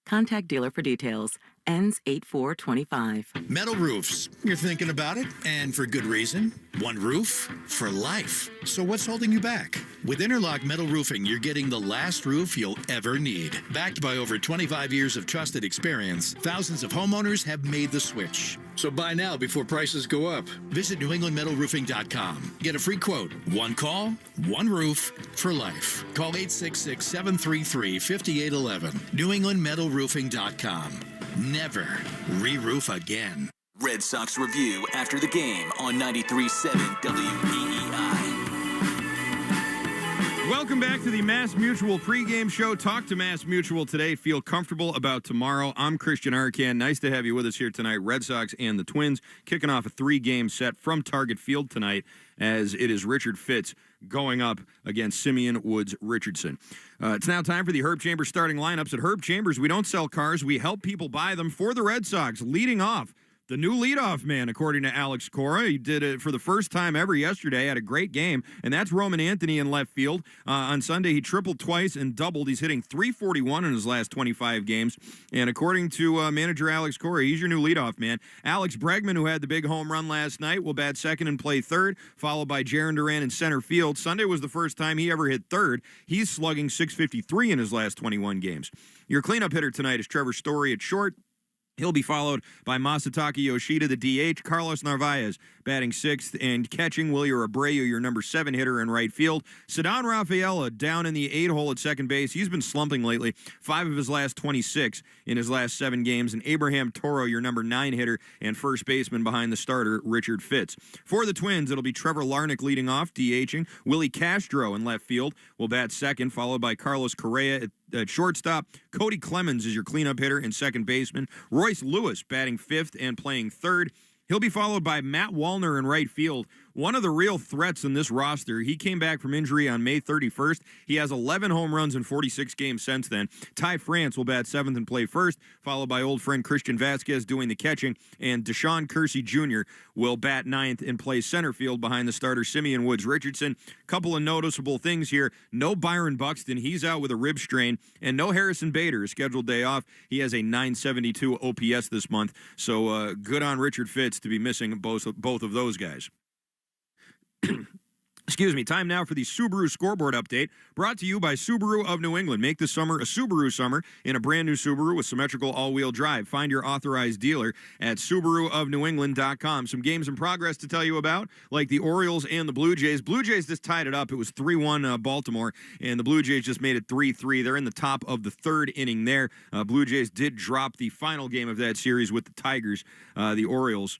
Contact dealer for details. Ends 8/4/25. Metal roofs. You're thinking about it, and for good reason. One roof for life. So what's holding you back? With Interlock Metal Roofing, you're getting the last roof you'll ever need. Backed by over 25 years of trusted experience, thousands of homeowners have made the switch. So buy now before prices go up. Visit NewEnglandMetalRoofing.com. Get a free quote. One call, one roof for life. Call 866-733-5811. NewEnglandMetalRoofing.com. Never re-roof again. Red Sox Review after the game on 93.7 WEEI. Welcome back to the Mass Mutual pregame show. Talk to Mass Mutual today. Feel comfortable about tomorrow. I'm Christian Arcan. Nice to have you with us here tonight. Red Sox and the Twins kicking off a 3-game set from Target Field tonight as it is Richard Fitz going up against Simeon Woods Richardson. It's now time for the Herb Chambers starting lineups. At Herb Chambers, we don't sell cars. We help people buy them for the Red Sox. Leading off, the new leadoff man, according to Alex Cora. He did it for the first time ever yesterday, had a great game, and that's Roman Anthony in left field. On Sunday, he tripled twice and doubled. He's hitting .341 in his last 25 games, and according to manager Alex Cora, he's your new leadoff man. Alex Bregman, who had the big home run last night, will bat second and play third, followed by Jarren Duran in center field. Sunday was the first time he ever hit third. He's slugging .653 in his last 21 games. Your cleanup hitter tonight is Trevor Story at short. He'll be followed by Masataka Yoshida, the DH, Carlos Narvaez batting sixth, and catching Wilyer Abreu, your number 7 hitter in right field. Ceddanne Rafaela down in the 8-hole at second base. He's been slumping lately, 5 of his last 26 in his last 7 games. And Abraham Toro, your number 9 hitter and first baseman behind the starter, Richard Fitz. For the Twins, it'll be Trevor Larnach leading off, DHing. Willie Castro in left field will bat second, followed by Carlos Correa at shortstop. Cody Clemens is your cleanup hitter and second baseman. Royce Lewis batting 5th and playing 3rd. He'll be followed by Matt Wallner in right field. One of the real threats in this roster. He came back from injury on May 31st. He has 11 home runs in 46 games since then. Ty France will bat 7th and play first, followed by old friend Christian Vasquez doing the catching, and Deshaun Kersey Jr. will bat 9th and play center field behind the starter Simeon Woods Richardson. Couple of noticeable things here. No Byron Buxton. He's out with a rib strain, and no Harrison Bader, a scheduled day off. He has a .972 OPS this month, so good on Richard Fitz to be missing both of those guys. Excuse me. Time now for the Subaru scoreboard update, brought to you by Subaru of New England. Make this summer a Subaru summer in a brand new Subaru with symmetrical all-wheel drive. Find your authorized dealer at SubaruofNewEngland.com. Some games in progress to tell you about, like the Orioles and the Blue Jays. Blue Jays just tied it up. It was 3-1 Baltimore, and the Blue Jays just made it 3-3. They're in the top of the 3rd inning there. Blue Jays did drop the final game of that series with the Tigers, the Orioles.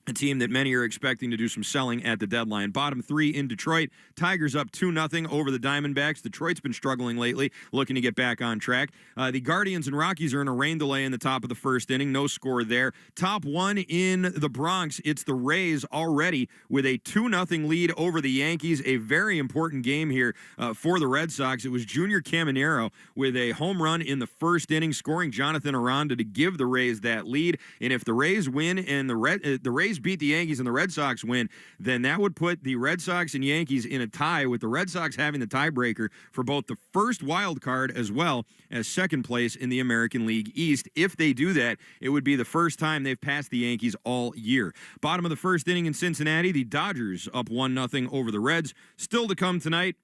a team that many are expecting to do some selling at the deadline. Bottom 3 in Detroit. Tigers up 2-0 over the Diamondbacks. Detroit's been struggling lately, looking to get back on track. The Guardians and Rockies are in a rain delay in the top of the first inning. No score there. Top 1 in the Bronx. It's the Rays already with a 2-0 lead over the Yankees. A very important game here for the Red Sox. It was Junior Caminero with a home run in the first inning, scoring Jonathan Aranda to give the Rays that lead. And if the Rays win and the Rays beat the Yankees and the Red Sox win, then that would put the Red Sox and Yankees in a tie, with the Red Sox having the tiebreaker for both the first wild card as well as second place in the American League East. If they do that, it would be the first time they've passed the Yankees all year. Bottom of the first inning in Cincinnati, the Dodgers up 1-0 over the Reds. Still to come tonight.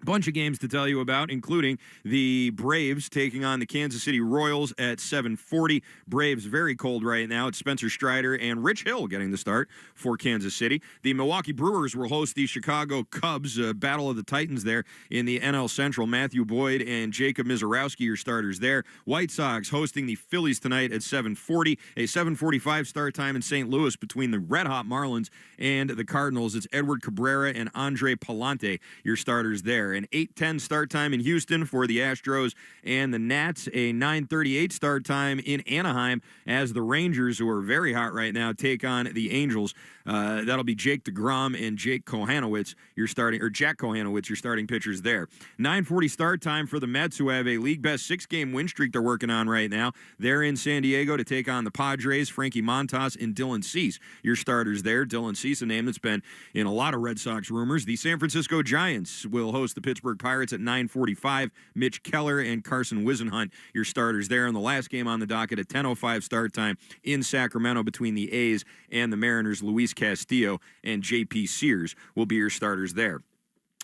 Bunch of games to tell you about, including the Braves taking on the Kansas City Royals at 7:40. Braves very cold right now. It's Spencer Strider and Rich Hill getting the start for Kansas City. The Milwaukee Brewers will host the Chicago Cubs, Battle of the Titans there in the NL Central. Matthew Boyd and Jacob Mizorowski are starters there. White Sox hosting the Phillies tonight at 7:40. A 7:45 start time in St. Louis between the red-hot Marlins and the Cardinals. It's Edward Cabrera and Andre Palante, your starters there. An 8:10 start time in Houston for the Astros and the Nats. A 9:38 start time in Anaheim as the Rangers, who are very hot right now, take on the Angels. That'll be Jake DeGrom and Jack Kohanowitz, your starting pitchers there. 9:40 start time for the Mets, who have a league-best 6-game win streak they're working on right now. They're in San Diego to take on the Padres. Frankie Montas and Dylan Cease, your starters there. Dylan Cease, a name that's been in a lot of Red Sox rumors. The San Francisco Giants will host the Pittsburgh Pirates at 9:45. Mitch Keller and Carson Wisenhunt, your starters there. And the last game on the docket at 10:05 start time in Sacramento between the A's and the Mariners. Luis Castillo and J.P. Sears will be your starters there.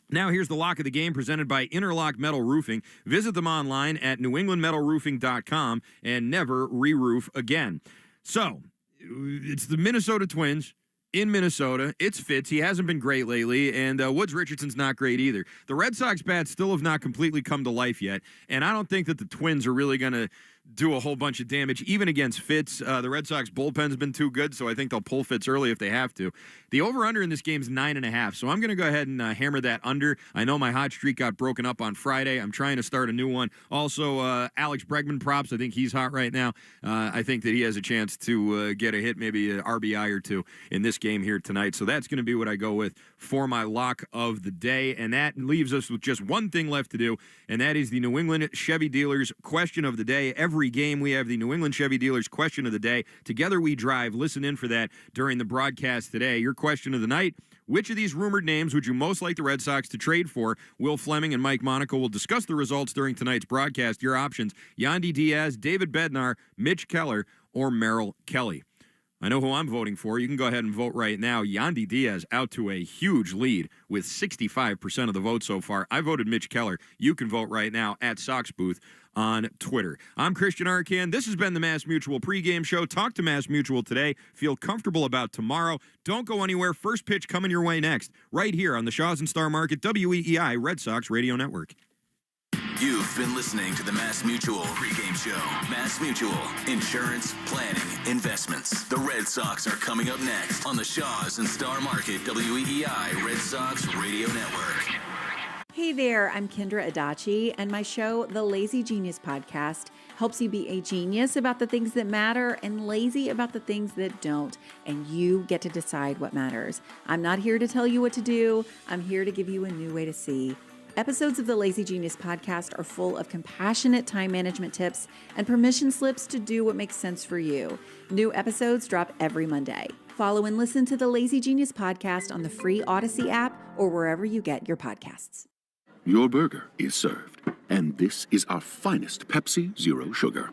Now here's the lock of the game presented by Interlock Metal Roofing. Visit them online at newenglandmetalroofing.com and never re-roof again. So, it's the Minnesota Twins in Minnesota. It's Fitz. He hasn't been great lately, and Woods Richardson's not great either. The Red Sox bats still have not completely come to life yet, and I don't think that the Twins are really going to do a whole bunch of damage, even against Fitz. The Red Sox bullpen's been too good, so I think they'll pull Fitz early if they have to. The over-under in this game is 9.5, so I'm going to go ahead and hammer that under. I know my hot streak got broken up on Friday. I'm trying to start a new one. Also, Alex Bregman props. I think he's hot right now. I think that he has a chance to get a hit, maybe an RBI or two in this game here tonight. So that's going to be what I go with for my lock of the day. And that leaves us with just one thing left to do, and that is the New England Chevy Dealers question of the day. Every game we have the New England Chevy Dealers question of the day. Together we drive. Listen in for that during the broadcast today. Your question of the night: which of these rumored names would you most like the Red Sox to trade for? Will Fleming and Mike Monaco will discuss the results during tonight's broadcast. Your options: Yandy Diaz, David Bednar, Mitch Keller, or Merrill Kelly. I know who I'm voting for. You can go ahead and vote right now. Yandy Diaz out to a huge lead with 65% of the vote so far. I voted Mitch Keller. You can vote right now at Sox Booth on Twitter. I'm Christian Arcan. This has been the Mass Mutual pregame show. Talk to Mass Mutual today. Feel comfortable about tomorrow. Don't go anywhere. First pitch coming your way next, right here on the Shaws and Star Market WEEI Red Sox Radio Network. You've been listening to the Mass Mutual pregame show. Mass Mutual, insurance, planning, investments. The Red Sox are coming up next on the Shaws and Star Market WEEI Red Sox Radio Network. Hey there, I'm Kendra Adachi, and my show, The Lazy Genius Podcast, helps you be a genius about the things that matter and lazy about the things that don't, and you get to decide what matters. I'm not here to tell you what to do. I'm here to give you a new way to see. Episodes of the Lazy Genius Podcast are full of compassionate time management tips and permission slips to do what makes sense for you. New episodes drop every Monday. Follow and listen to the Lazy Genius Podcast on the free Odyssey app or wherever you get your podcasts. Your burger is served, and this is our finest Pepsi Zero Sugar.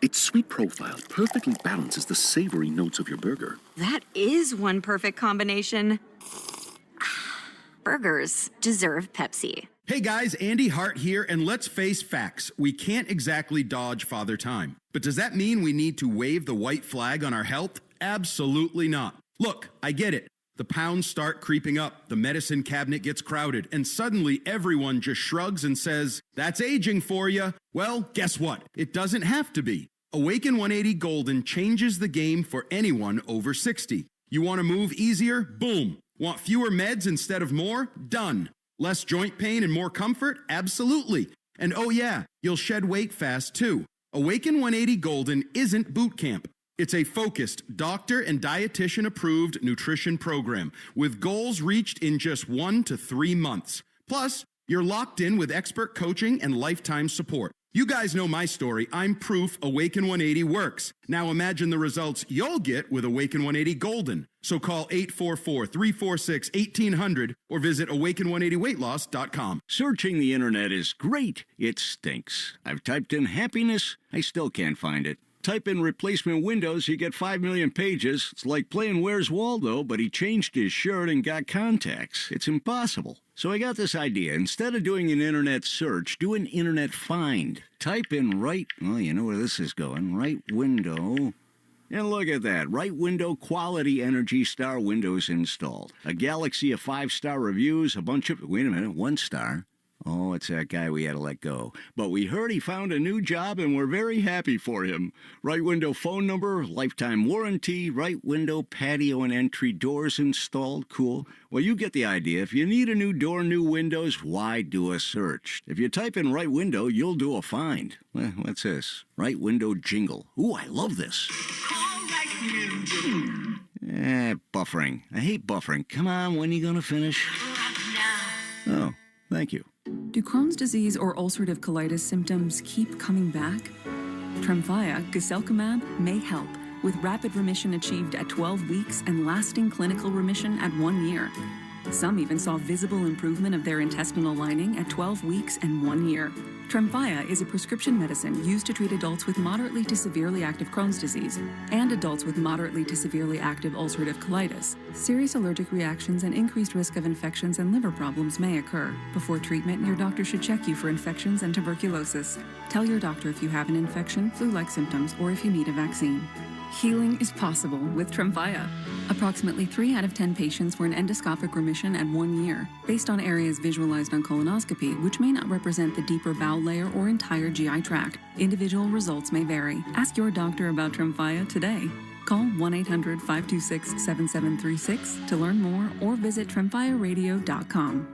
Its sweet profile perfectly balances the savory notes of your burger. That is one perfect combination. Burgers deserve Pepsi. Hey guys, Andy Hart here, and let's face facts. We can't exactly dodge Father Time. But does that mean we need to wave the white flag on our health? Absolutely not. Look, I get it. The pounds start creeping up, the medicine cabinet gets crowded, and suddenly everyone just shrugs and says, "That's aging for you." Well, guess what? It doesn't have to be. Awaken 180 Golden changes the game for anyone over 60. You want to move easier? Boom. Want fewer meds instead of more? Done. Less joint pain and more comfort? Absolutely. And oh yeah, you'll shed weight fast too. Awaken 180 Golden isn't boot camp. It's a focused, doctor and dietitian approved nutrition program with goals reached in just 1 to 3 months. Plus, you're locked in with expert coaching and lifetime support. You guys know my story. I'm proof Awaken 180 works. Now imagine the results you'll get with Awaken 180 Golden. So call 844-346-1800 or visit awaken180weightloss.com. Searching the internet is great. It stinks. I've typed in happiness. I still can't find it. Type in replacement windows, you get 5 million pages. It's like playing Where's Waldo, but he changed his shirt and got contacts. It's impossible. So I got this idea. Instead of doing an internet search, do an internet find. Type in well, you know where this is going. Right window. And look at that. Right window quality Energy Star windows installed. A galaxy of 5-star reviews, a bunch of, wait a minute, 1 star. Oh, it's that guy we had to let go. But we heard he found a new job, and we're very happy for him. Right window phone number, lifetime warranty, right window patio and entry doors installed. Cool. Well, you get the idea. If you need a new door, new windows, why do a search? If you type in right window, you'll do a find. Well, what's this? Right window jingle. Ooh, I love this. Buffering. I hate buffering. Come on, when are you going to finish? Oh, thank you. Do Crohn's disease or ulcerative colitis symptoms keep coming back? Tremfya, guselkumab, may help, with rapid remission achieved at 12 weeks and lasting clinical remission at 1 year. Some even saw visible improvement of their intestinal lining at 12 weeks and 1 year. Tremfya is a prescription medicine used to treat adults with moderately to severely active Crohn's disease and adults with moderately to severely active ulcerative colitis. Serious allergic reactions and increased risk of infections and liver problems may occur. Before treatment, your doctor should check you for infections and tuberculosis. Tell your doctor if you have an infection, flu-like symptoms, or if you need a vaccine. Healing is possible with Tremfya. Approximately 3 out of 10 patients were in endoscopic remission at 1 year, based on areas visualized on colonoscopy, which may not represent the deeper bowel layer or entire GI tract. Individual results may vary. Ask your doctor about Tremfya today. Call 1-800-526-7736 to learn more or visit tremfyaradio.com.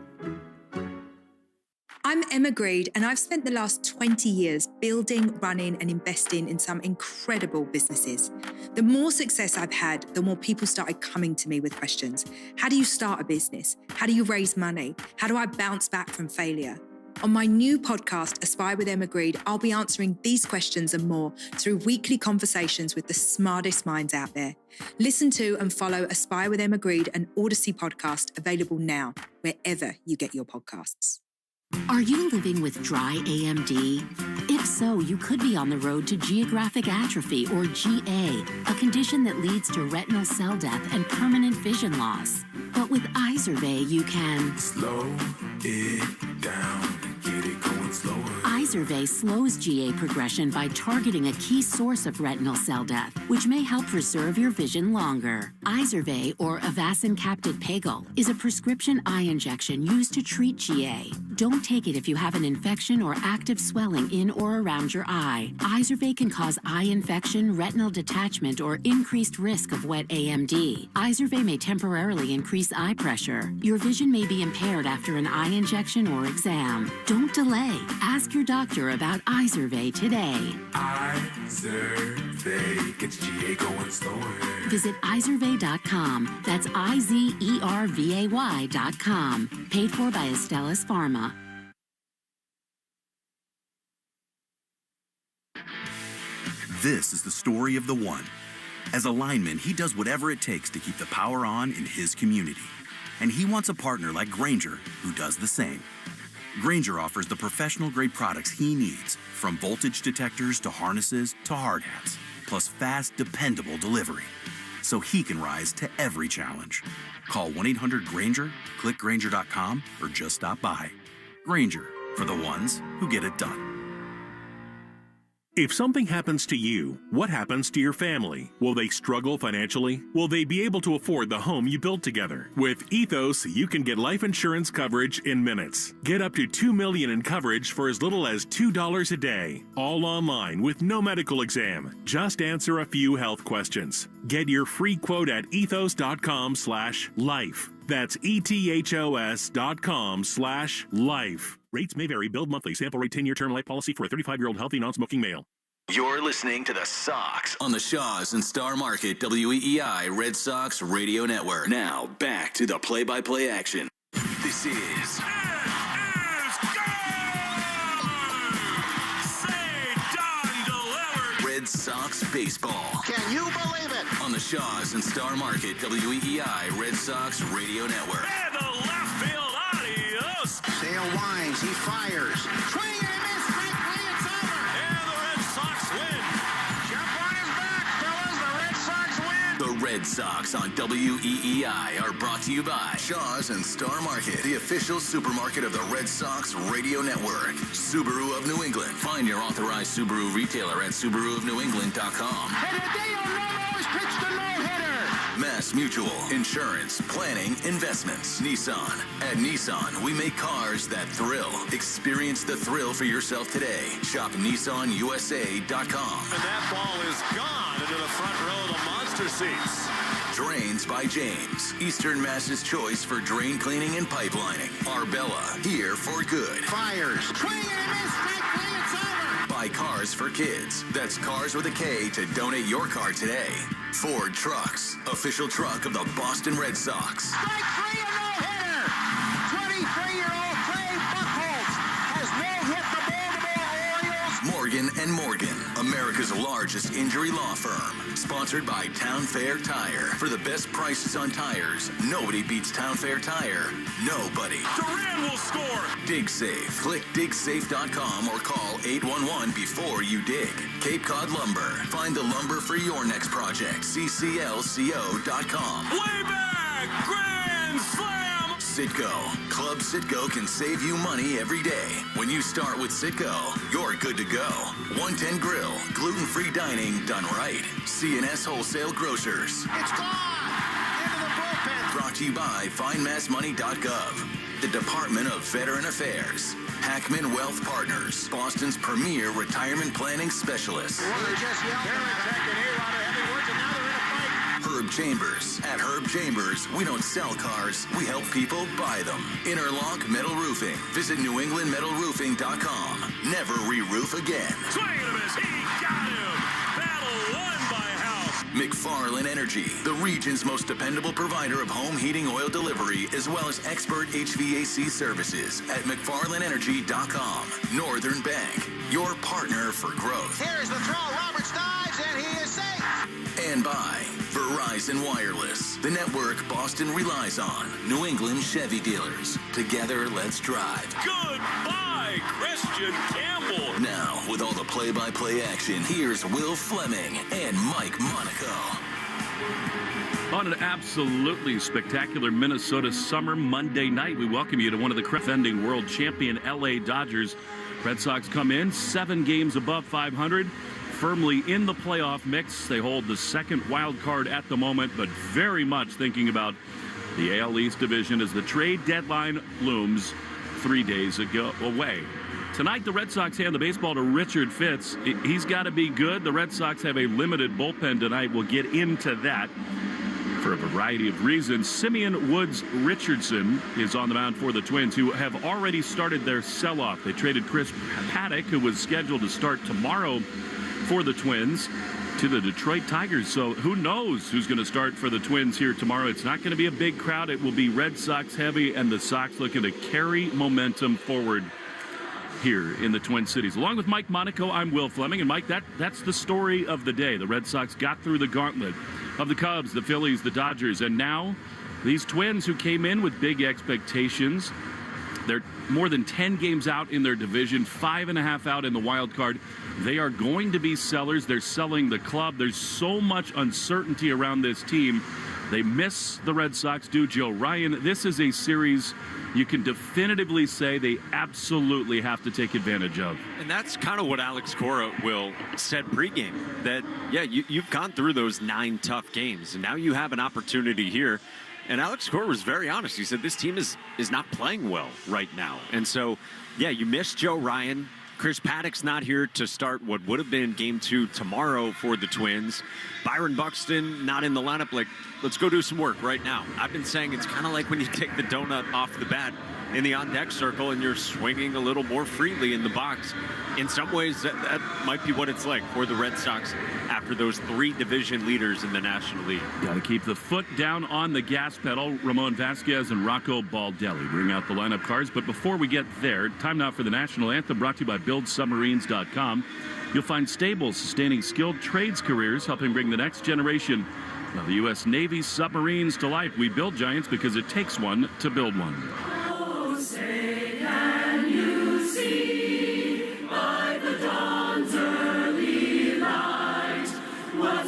I'm Emma Greed, and I've spent the last 20 years building, running, and investing in some incredible businesses. The more success I've had, the more people started coming to me with questions. How do you start a business? How do you raise money? How do I bounce back from failure? On my new podcast, Aspire with Emma Greed, I'll be answering these questions and more through weekly conversations with the smartest minds out there. Listen to and follow Aspire with Emma Greed, an Odyssey podcast, available now, wherever you get your podcasts. Are you living with dry AMD? If so, you could be on the road to geographic atrophy, or GA, a condition that leads to retinal cell death and permanent vision loss. But with Izervay, you can slow it down, get it going slower. Izervay slows GA progression by targeting a key source of retinal cell death, which may help preserve your vision longer. Izervay, or Avastin Capted Pagel, is a prescription eye injection used to treat GA. Don't take it if you have an infection or active swelling in or around your eye. Izervay can cause eye infection, retinal detachment, or increased risk of wet AMD. Izervay may temporarily increase eye pressure. Your vision may be impaired after an eye injection or exam. Don't delay. Ask your doctor about Izervay today. Izervay gets GA going slower. Visit Izervay.com. That's IZERVAY.com. Paid for by Astellas Pharma. This is the story of the one. As a lineman, he does whatever it takes to keep the power on in his community. And he wants a partner like Grainger who does the same. Grainger offers the professional-grade products he needs, from voltage detectors to harnesses to hard hats, plus fast, dependable delivery, so he can rise to every challenge. Call 1-800-GRAINGER, click Grainger.com, or just stop by. Grainger, for the ones who get it done. If something happens to you, what happens to your family? Will they struggle financially? Will they be able to afford the home you built together? With Ethos, you can get life insurance coverage in minutes. Get up to $2 million in coverage for as little as $2 a day. All online with no medical exam. Just answer a few health questions. Get your free quote at ethos.com/life. That's ethos.com/life. Rates may vary. Billed monthly. Sample rate 10-year term life policy for a 35-year-old healthy non-smoking male. You're listening to the Sox on the Shaw's and Star Market WEEI Red Sox Radio Network. Now, back to the play-by-play action. This is... Red Sox baseball. Can you believe it? On the Shaw's and Star Market WEEI Red Sox Radio Network. And the left field, adios. Sale winds, he fires. Swing and a miss, strike three, it's over. And the Red Sox win. Jump on his back, fellas, the Red Sox win. The Red Sox on WEEI are brought to you by Shaw's and Star Market, the official supermarket of the Red Sox Radio Network. Subaru of New England. Find your authorized Subaru retailer at SubaruofNewEngland.com. And Hideo Nomo has pitched a no-hitter. Mass Mutual, insurance, planning, investments. Nissan. At Nissan, we make cars that thrill. Experience the thrill for yourself today. Shop NissanUSA.com. And that ball is gone into the front row of the monster seats. Drains by James. Eastern Mass's choice for drain cleaning and pipelining. Arbella, here for good. Fires. Swing and a miss, strike three, it's over. Buy cars for kids. That's Cars with a K to donate your car today. Ford Trucks, official truck of the Boston Red Sox. Strike three, a no-hitter. 23-year-old Craig Buchholz has no-hit the Baltimore Orioles. Morgan & Morgan, America's largest injury law firm. Sponsored by Town Fair Tire. For the best prices on tires, nobody beats Town Fair Tire. Nobody. Duran will score. Dig Safe. Click digsafe.com or call 811 before you dig. Cape Cod Lumber. Find the lumber for your next project. cclco.com. Way back. Grand slam. Citgo. Club Citgo can save you money every day. When you start with Citgo, you're good to go. 110 Grill. Gluten-free dining done right. C&S Wholesale Grocers. It's gone. Into the bullpen. Brought to you by FindMassMoney.gov. The Department of Veteran Affairs. Hackman Wealth Partners. Boston's premier retirement planning specialist. Well, they just yelled. They're attacking A-Rod or Heavy Woods, and now they're in a fight. Herb Chambers. At Herb Chambers, we don't sell cars, we help people buy them. Interlock Metal Roofing. Visit NewEnglandMetalRoofing.com. Never re-roof again. Swing and a miss. He got him. Battle won by House. McFarland Energy, the region's most dependable provider of home heating oil delivery, as well as expert HVAC services at McFarlandEnergy.com. Northern Bank, your partner for growth. Here's the throw. Roberts dives, and he is safe. And by Verizon Wireless, the network Boston relies on. New England Chevy dealers. Together, let's drive. Goodbye, Christian Campbell. Now, with all the play-by-play action, here's Will Fleming and Mike Monaco. On an absolutely spectacular Minnesota summer Monday night, we welcome you to one of the defending world champion LA Dodgers. Red Sox come in 7 games above 500. Firmly in the playoff mix. They hold the second wild card at the moment, but very much thinking about the AL East division as the trade deadline looms 3 days away. Tonight, the Red Sox hand the baseball to Richard Fitz. He's got to be good. The Red Sox have a limited bullpen tonight. We'll get into that for a variety of reasons. Simeon Woods Richardson is on the mound for the Twins, who have already started their sell-off. They traded Chris Paddock, who was scheduled to start tomorrow for the Twins, to the Detroit Tigers. So who knows who's going to start for the Twins here tomorrow. It's not going to be a big crowd. It will be Red Sox heavy, and the Sox looking to carry momentum forward here in the Twin Cities. Along with Mike Monaco, I'm Will Fleming. And Mike, that's the story of the day. The Red Sox got through the gauntlet of the Cubs, the Phillies, the Dodgers, and now these Twins who came in with big expectations. They're more than 10 games out in their division, 5.5 out in the wild card. They are going to be sellers. They're selling the club. There's so much uncertainty around this team. They miss the Red Sox, do Joe Ryan. This is a series you can definitively say they absolutely have to take advantage of. And that's kind of what Alex Cora will said pregame, that, yeah, you've gone through those 9 tough games, and now you have an opportunity here. And Alex Cora was very honest. He said this team is not playing well right now. And so, yeah, you missed Joe Ryan. Chris Paddock's not here to start what would have been Game 2 tomorrow for the Twins. Byron Buxton not in the lineup. Like, let's go do some work right now. I've been saying it's kind of like when you take the donut off the bat in the on-deck circle and you're swinging a little more freely in the box. In some ways, that might be what it's like for the Red Sox after those 3 division leaders in the National League. Got to keep the foot down on the gas pedal. Ramon Vasquez and Rocco Baldelli bring out the lineup cards. But before we get there, time now for the National Anthem, brought to you by BuildSubmarines.com. You'll find stable, sustaining, skilled trades careers, helping bring the next generation of the U.S. Navy submarines to life. We build giants because it takes one to build one.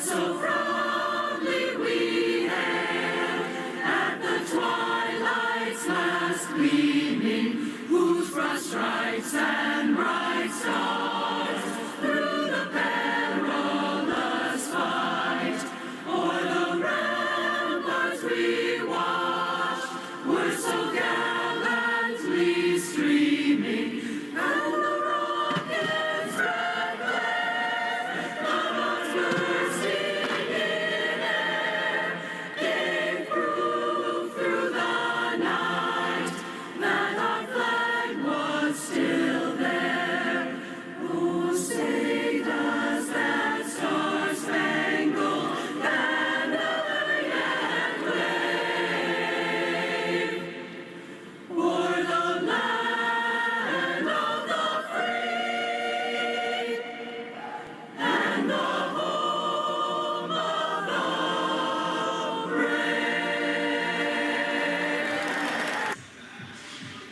So proudly we hailed at the twilight's last gleaming, whose broad stripes and bright stars through the perilous fight o'er the ramparts we watched were so gallantly streaming, and the rockets' red glare, the bursting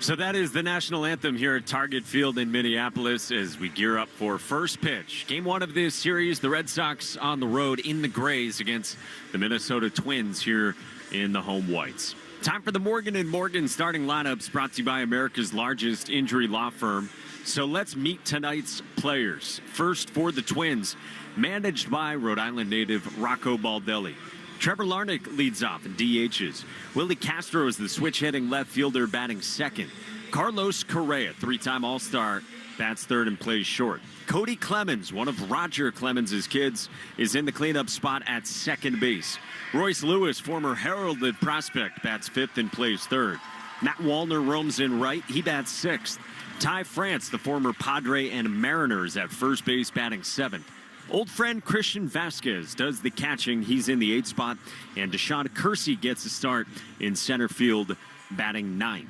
So that is the national anthem here at Target Field in Minneapolis as we gear up for first pitch. Game 1 of this series, the Red Sox on the road in the Grays against the Minnesota Twins here in the home whites. Time for the Morgan & Morgan starting lineups, brought to you by America's largest injury law firm. So let's meet tonight's players. First for the Twins, managed by Rhode Island native Rocco Baldelli. Trevor Larnach leads off in DHs. Willie Castro is the switch-hitting left fielder batting second. Carlos Correa, 3-time All-Star, bats third and plays short. Cody Clemens, one of Roger Clemens' kids, is in the cleanup spot at second base. Royce Lewis, former heralded prospect, bats fifth and plays third. Matt Wallner roams in right. He bats sixth. Ty France, the former Padre and Mariners, at first base batting seventh. Old friend Christian Vasquez does the catching. He's in the 8th spot. And Deshaun Kersey gets a start in center field, batting 9th.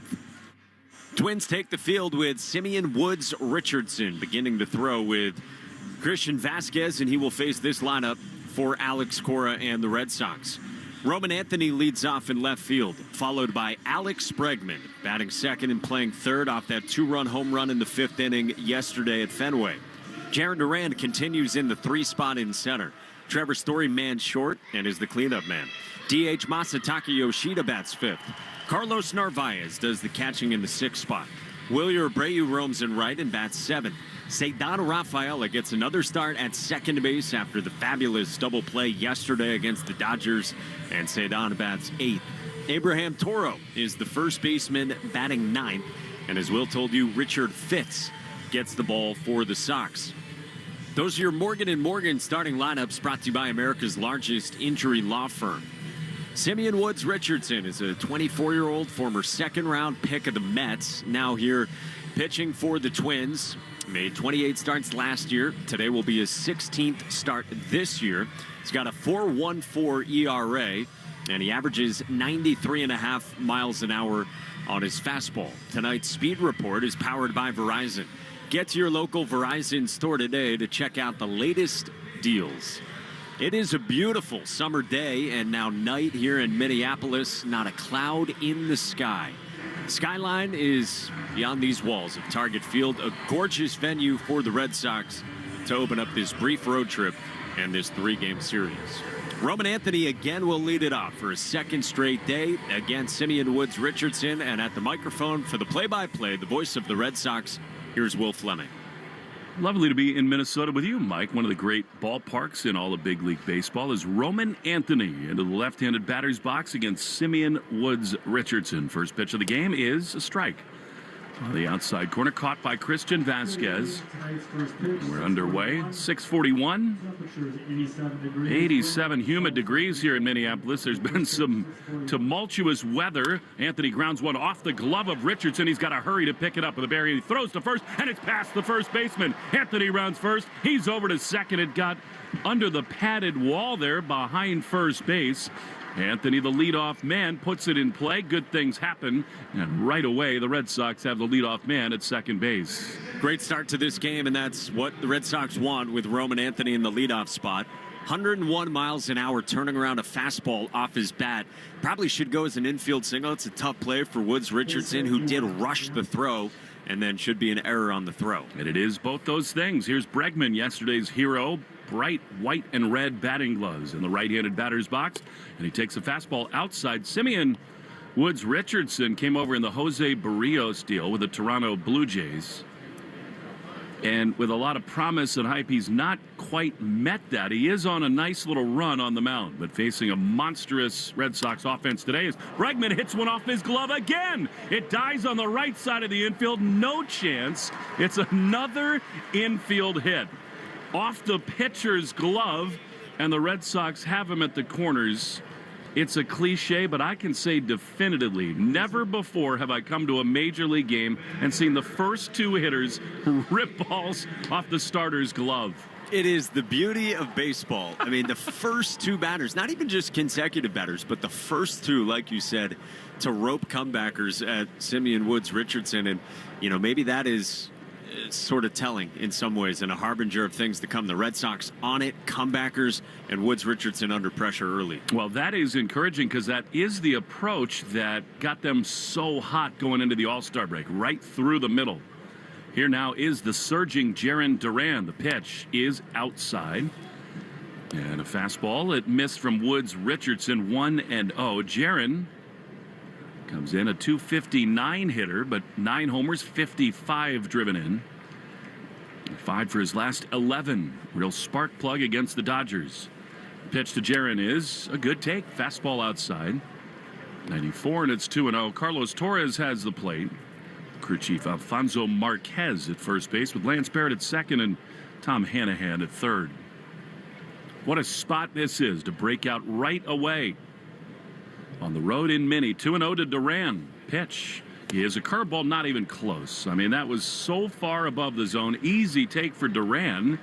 Twins take the field with Simeon Woods Richardson beginning to throw with Christian Vasquez, and he will face this lineup for Alex Cora and the Red Sox. Roman Anthony leads off in left field, followed by Alex Bregman, batting second and playing third off that 2-run home run in the 5th inning yesterday at Fenway. Jaron Durand continues in the 3 spot in center. Trevor Story man short and is the cleanup man. DH Masataka Yoshida bats 5th. Carlos Narvaez does the catching in the 6th spot. Wilyer Abreu roams in right and bats 7th. Cedano Rafaela gets another start at second base after the fabulous double play yesterday against the Dodgers, and Cedano bats 8th. Abraham Toro is the first baseman batting 9th, and as Will told you, Richard Fitz gets the ball for the Sox. Those are your Morgan & Morgan starting lineups, brought to you by America's largest injury law firm. Simeon Woods Richardson is a 24-year-old former second-round pick of the Mets, now here pitching for the Twins. Made 28 starts last year. Today will be his 16th start this year. He's got a 4.14 ERA, and he averages 93.5 miles an hour on his fastball. Tonight's Speed Report is powered by Verizon. Get to your local Verizon store today to check out the latest deals. It is a beautiful summer day and now night here in Minneapolis. Not a cloud in the sky. Skyline is beyond these walls of Target Field, a gorgeous venue for the Red Sox to open up this brief road trip and this 3-game series. Roman Anthony again will lead it off for a second straight day against Simeon Woods Richardson. And at the microphone for the play-by-play, the voice of the Red Sox, here's Will Fleming. Lovely to be in Minnesota with you, Mike. One of the great ballparks in all of Big League Baseball is Roman Anthony into the left-handed batter's box against Simeon Woods Richardson. First pitch of the game is a strike. On the outside corner, caught by Christian Vasquez. We're underway. 6:41. 87 humid degrees here in Minneapolis. There's been some tumultuous weather. Anthony grounds one off the glove of Richardson. He's got to hurry to pick it up with a barrier. He throws to first, and it's past the first baseman. Anthony rounds first. He's over to second. It got under the padded wall there behind first base. Anthony, the leadoff man, puts it in play. Good things happen. And right away, the Red Sox have the leadoff man at second base. Great start to this game, and that's what the Red Sox want with Roman Anthony in the leadoff spot. 101 miles an hour turning around a fastball off his bat. Probably should go as an infield single. It's a tough play for Woods Richardson, who did rush the throw, and then should be an error on the throw. And it is both those things. Here's Bregman, yesterday's hero. Bright white and red batting gloves in the right-handed batter's box, and he takes a fastball outside. Simeon Woods Richardson came over in the Jose Barrios deal with the Toronto Blue Jays, and with a lot of promise and hype, he's not quite met that. He is on a nice little run on the mound, but facing a monstrous Red Sox offense today as Bregman hits one off his glove again. It dies on the right side of the infield. No chance. It's another infield hit off the pitcher's glove, and the Red Sox have him at the corners. It's a cliche, but I can say definitively, never before have I come to a major league game and seen the first two hitters rip balls off the starter's glove. It is the beauty of baseball. I mean, the first two batters, not even just consecutive batters, but the first two, like you said, to rope comebackers at Simeon Woods Richardson. And, you know, maybe that is sort of telling in some ways and a harbinger of things to come. The Red Sox on it, comebackers, and Woods Richardson under pressure early. Well, that is encouraging because that is the approach that got them so hot going into the All-Star break, right through the middle. Here now is the surging Jarren Duran. The pitch is outside. And a fastball. It missed from Woods Richardson, 1-0. Jarren comes in a .259 hitter, but 9 homers, 55 driven in. 5 for his last 11. Real spark plug against the Dodgers. Pitch to Jarren is a good take. Fastball outside. 94, and it's 2-0. Carlos Torres has the plate. Crew chief Alfonso Marquez at first base with Lance Barrett at second and Tom Hanahan at third. What a spot this is to break out right away. On the road in Minnie, 2-0 to Duran. Pitch is a curveball, not even close. I mean, that was so far above the zone. Easy take for Duran,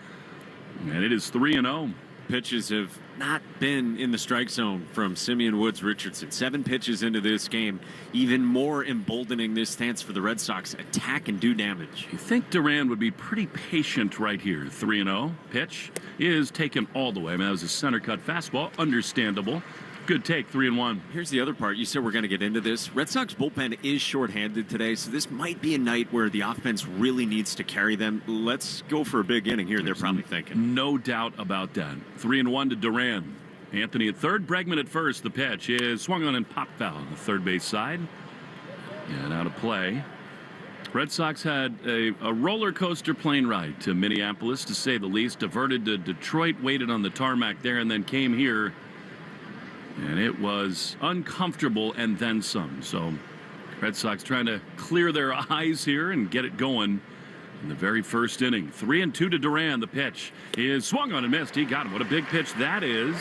and it is 3-0. Pitches have not been in the strike zone from Simeon Woods Richardson. 7 pitches into this game, even more emboldening this stance for the Red Sox. Attack and do damage. You think Duran would be pretty patient right here. 3-0. Pitch is taken all the way. I mean, that was a center cut fastball. Understandable. Good take, 3-1. Here's the other part. You said we're going to get into this. Red Sox bullpen is shorthanded today, so this might be a night where the offense really needs to carry them. Let's go for a big inning here, they're probably thinking. No doubt about that. 3-1 to Duran. Anthony at third, Bregman at first. The pitch is swung on and popped foul on the third base side. And out of play. Red Sox had a roller coaster plane ride to Minneapolis, to say the least. Diverted to Detroit, waited on the tarmac there, and then came here. And it was uncomfortable and then some. So Red Sox trying to clear their eyes here and get it going in the very first inning. 3-2 to Duran. The pitch is swung on and missed. He got him. What a big pitch that is.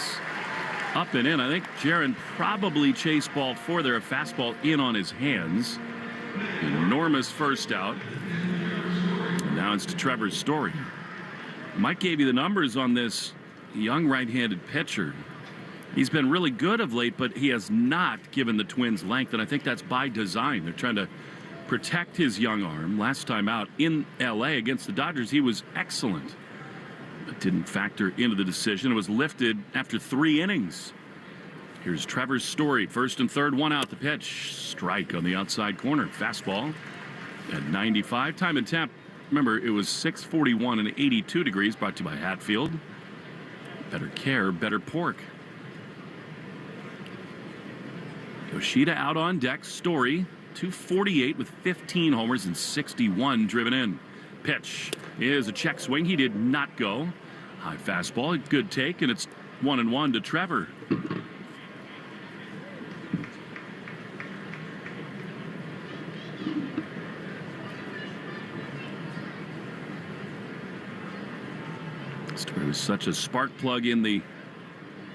Up and in. I think Jarren probably chased ball 4 there. A fastball in on his hands. Enormous first out. And now it's to Trevor Story. Mike gave you the numbers on this young right-handed pitcher. He's been really good of late, but he has not given the Twins length, and I think that's by design. They're trying to protect his young arm. Last time out in L.A. against the Dodgers, he was excellent, but didn't factor into the decision. It was lifted after 3 innings. Here's Trevor Story, first and third, 1 out. The pitch, strike on the outside corner. Fastball at 95. Time and temp, remember, it was 6:41 and 82 degrees, brought to you by Hatfield. Better care, better pork. Yoshida out on deck. Story, 248 with 15 homers and 61 driven in. Pitch is a check swing. He did not go. High fastball, a good take, and it's 1-1 to Trevor. Story was such a spark plug in the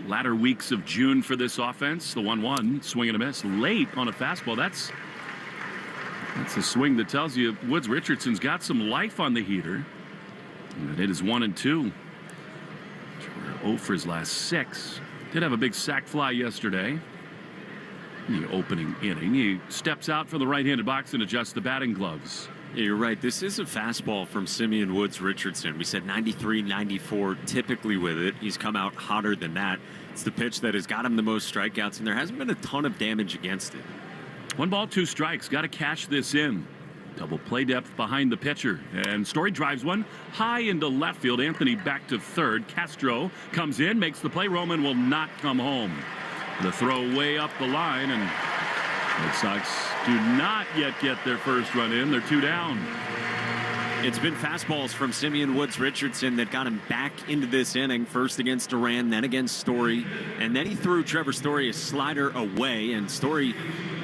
latter weeks of June for this offense. The 1-1, swing and a miss late on a fastball. That's a swing that tells you Woods Richardson's got some life on the heater. And it is 1-2. 0 for his last 6. Did have a big sac fly yesterday in the opening inning. He steps out for the right-handed box and adjusts the batting gloves. Yeah, you're right. This is a fastball from Simeon Woods Richardson. We said 93, 94 typically with it. He's come out hotter than that. It's the pitch that has got him the most strikeouts, and there hasn't been a ton of damage against it. 1 ball, 2 strikes. Got to cash this in. Double play depth behind the pitcher. And Story drives one high into left field. Anthony back to third. Castro comes in, makes the play. Roman will not come home. The throw way up the line, and Red Sox do not yet get their first run in. They're 2 down. It's been fastballs from Simeon Woods Richardson that got him back into this inning. First against Duran, then against Story. And then he threw Trevor Story a slider away, and Story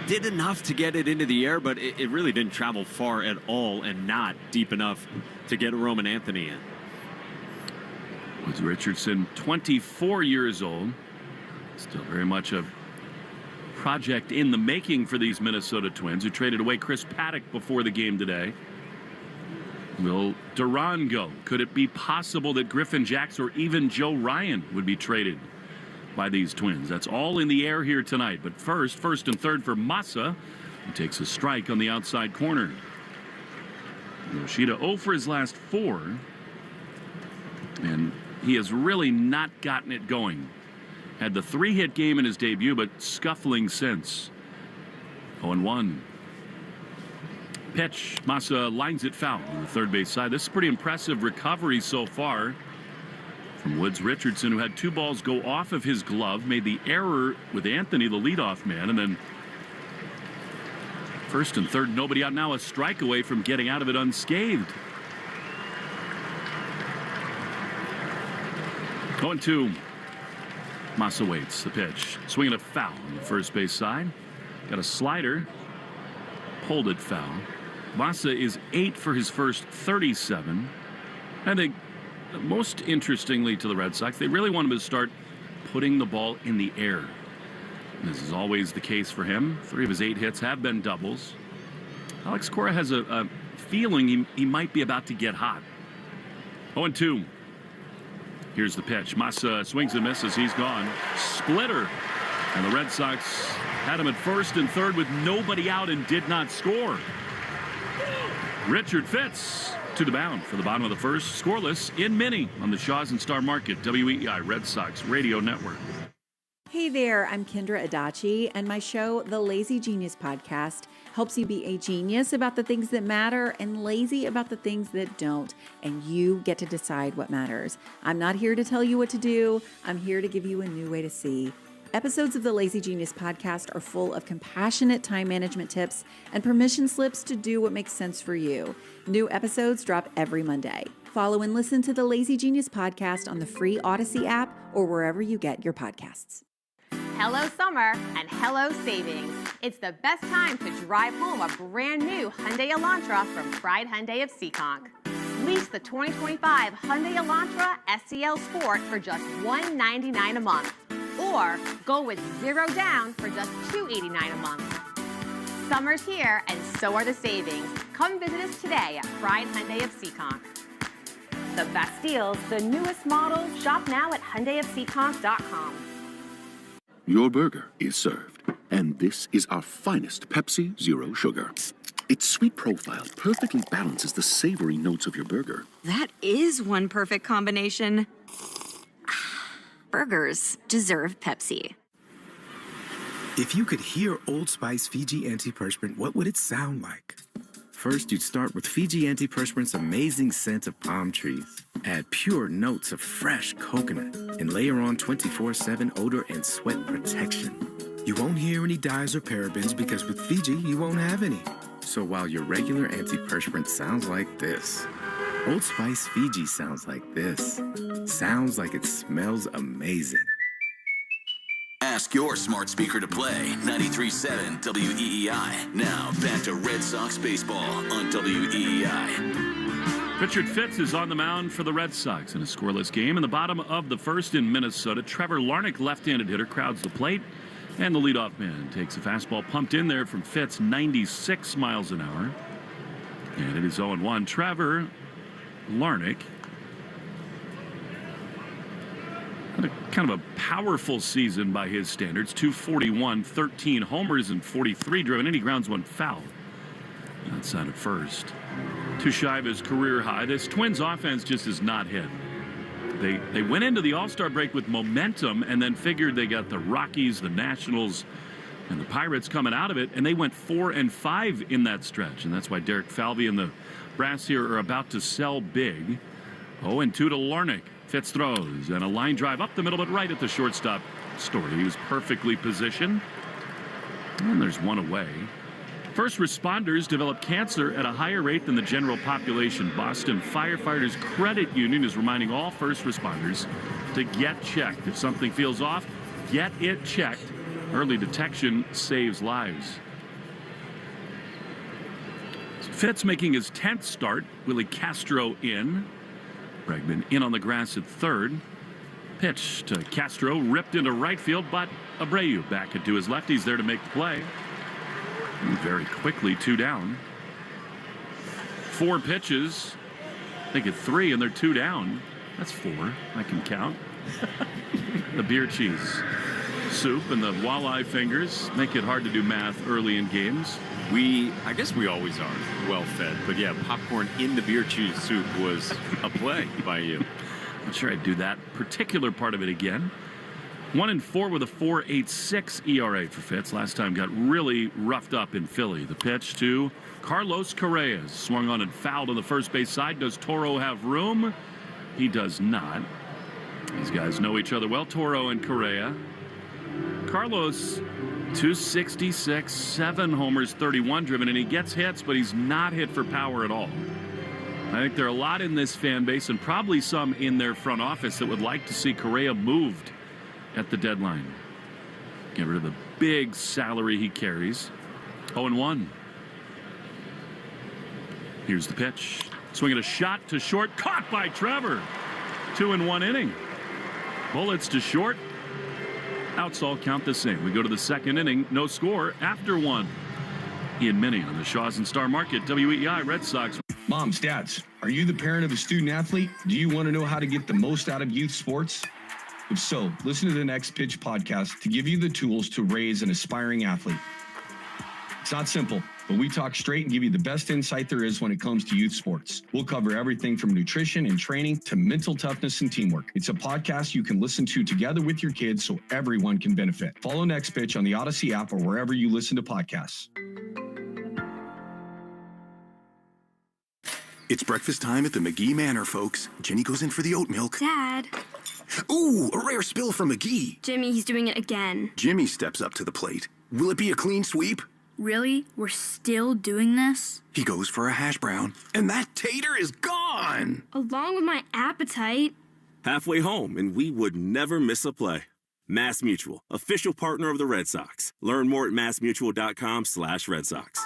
did enough to get it into the air, but it really didn't travel far at all and not deep enough to get Roman Anthony in. Woods Richardson, 24 years old. Still very much a project in the making for these Minnesota Twins, who traded away Chris Paddock before the game today. Will Duran go? Could it be possible that Griffin Jacks or even Joe Ryan would be traded by these Twins? That's all in the air here tonight. But first and third for Massa, who takes a strike on the outside corner. Yoshida 0 for his last 4. And he has really not gotten it going. Had the 3-hit game in his debut, but scuffling since. 0-1. Pitch. Massa lines it foul on the third base side. This is pretty impressive recovery so far from Woods Richardson, who had 2 balls go off of his glove, made the error with Anthony, the leadoff man, and then first and third, nobody out. Now a strike away from getting out of it unscathed. 0-2. Massa waits the pitch. Swinging a foul on the first base side. Got a slider. Pulled it foul. Massa is 8 for his first 37. I think most interestingly to the Red Sox, they really want him to start putting the ball in the air. This is always the case for him. 3 of his 8 hits have been doubles. Alex Cora has a feeling he might be about to get hot. 0-2. Here's the pitch. Massa swings and misses. He's gone. Splitter. And the Red Sox had him at first and third with nobody out and did not score. Richard Fitz to the mound for the bottom of the first. Scoreless in mini on the Shaws and Star Market WEEI Red Sox Radio Network. Hey there, I'm Kendra Adachi, and my show, The Lazy Genius Podcast, helps you be a genius about the things that matter and lazy about the things that don't, and you get to decide what matters. I'm not here to tell you what to do. I'm here to give you a new way to see. Episodes of the Lazy Genius Podcast are full of compassionate time management tips and permission slips to do what makes sense for you. New episodes drop every Monday. Follow and listen to the Lazy Genius Podcast on the free Odyssey app or wherever you get your podcasts. Hello summer and hello savings. It's the best time to drive home a brand new Hyundai Elantra from Pride Hyundai of Seekonk. Lease the 2025 Hyundai Elantra SEL Sport for just $199 a month. Or go with 0 down for just $289 a month. Summer's here and so are the savings. Come visit us today at Pride Hyundai of Seekonk. The best deals, the newest models, shop now at HyundaiofSeekonk.com. Your burger is served, and this is our finest Pepsi Zero Sugar. Its sweet profile perfectly balances the savory notes of your burger. That is one perfect combination. Burgers deserve Pepsi. If you could hear Old Spice Fiji Antiperspirant, what would it sound like? First, you'd start with Fiji Antiperspirant's amazing scent of palm trees. Add pure notes of fresh coconut and layer on 24/7 odor and sweat protection. You won't hear any dyes or parabens because with Fiji, you won't have any. So while your regular antiperspirant sounds like this, Old Spice Fiji sounds like this. Sounds like it smells amazing. Ask your smart speaker to play 93.7 WEEI. Now back to Red Sox baseball on WEEI. Richard Fitz is on the mound for the Red Sox in a scoreless game. In the bottom of the first in Minnesota, Trevor Larnach, left-handed hitter, crowds the plate. And the leadoff man takes a fastball pumped in there from Fitz, 96 miles an hour. And it is 0-1. Trevor Larnach had a kind of a powerful season by his standards. 241, 13 homers, and 43 driven in. He grounds one foul outside of first. Too shy of his career high. This Twins offense just is not hit. They went into the All-Star break with momentum and then figured they got the Rockies, the Nationals, and the Pirates coming out of it, and they went 4-5 in that stretch. And that's why Derek Falvey and the Brass here are about to sell big. 0-2 to Larnach. Fitz throws, and a line drive up the middle, but right at the shortstop. Story. He was perfectly positioned. And there's one away. First responders develop cancer at a higher rate than the general population. Boston Firefighters Credit Union is reminding all first responders to get checked. If something feels off, get it checked. Early detection saves lives. Fitz making his 10th start. Willie Castro in. Bregman in on the grass at third. Pitch to Castro, ripped into right field, but Abreu back into his left. He's there to make the play. And very quickly, 2 down. 4 pitches. They get 3, and they're 2 down. That's 4. I can count. The beer cheese soup and the walleye fingers make it hard to do math early in games. I guess we always are well fed, but yeah, popcorn in the beer cheese soup was a play by you. Not sure I'd do that particular part of it again. 1-4 with a 4.86 ERA for Fitz. Last time got really roughed up in Philly. The pitch to Carlos Correa. Swung on and fouled on the first base side. Does Toro have room? He does not. These guys know each other well, Toro and Correa. Carlos, 266, 7 homers, 31 driven, and he gets hits, but he's not hit for power at all. I think there are a lot in this fan base and probably some in their front office that would like to see Correa moved at the deadline. Get rid of the big salary he carries. 0-1. Here's the pitch. Swinging a shot to short. Caught by Trevor. 2 in 1 inning. Bullets to short. Outs all count the same. We go to the second inning. No score after 1. Ian Minnie on the Shaws and Star Market. WEEI Red Sox. Moms, dads, are you the parent of a student athlete? Do you want to know how to get the most out of youth sports? If so, listen to the Next Pitch podcast to give you the tools to raise an aspiring athlete. It's not simple, but we talk straight and give you the best insight there is when it comes to youth sports. We'll cover everything from nutrition and training to mental toughness and teamwork. It's a podcast you can listen to together with your kids so everyone can benefit. Follow Next Pitch on the Odyssey app or wherever you listen to podcasts. It's breakfast time at the McGee Manor, folks. Jenny goes in for the oat milk. Dad. Ooh, a rare spill from McGee. Jimmy, he's doing it again. Jimmy steps up to the plate. Will it be a clean sweep? Really? We're still doing this? He goes for a hash brown, and that tater is gone. Along with my appetite. Halfway home, and we would never miss a play. Mass Mutual, official partner of the Red Sox. Learn more at massmutual.com/Red Sox.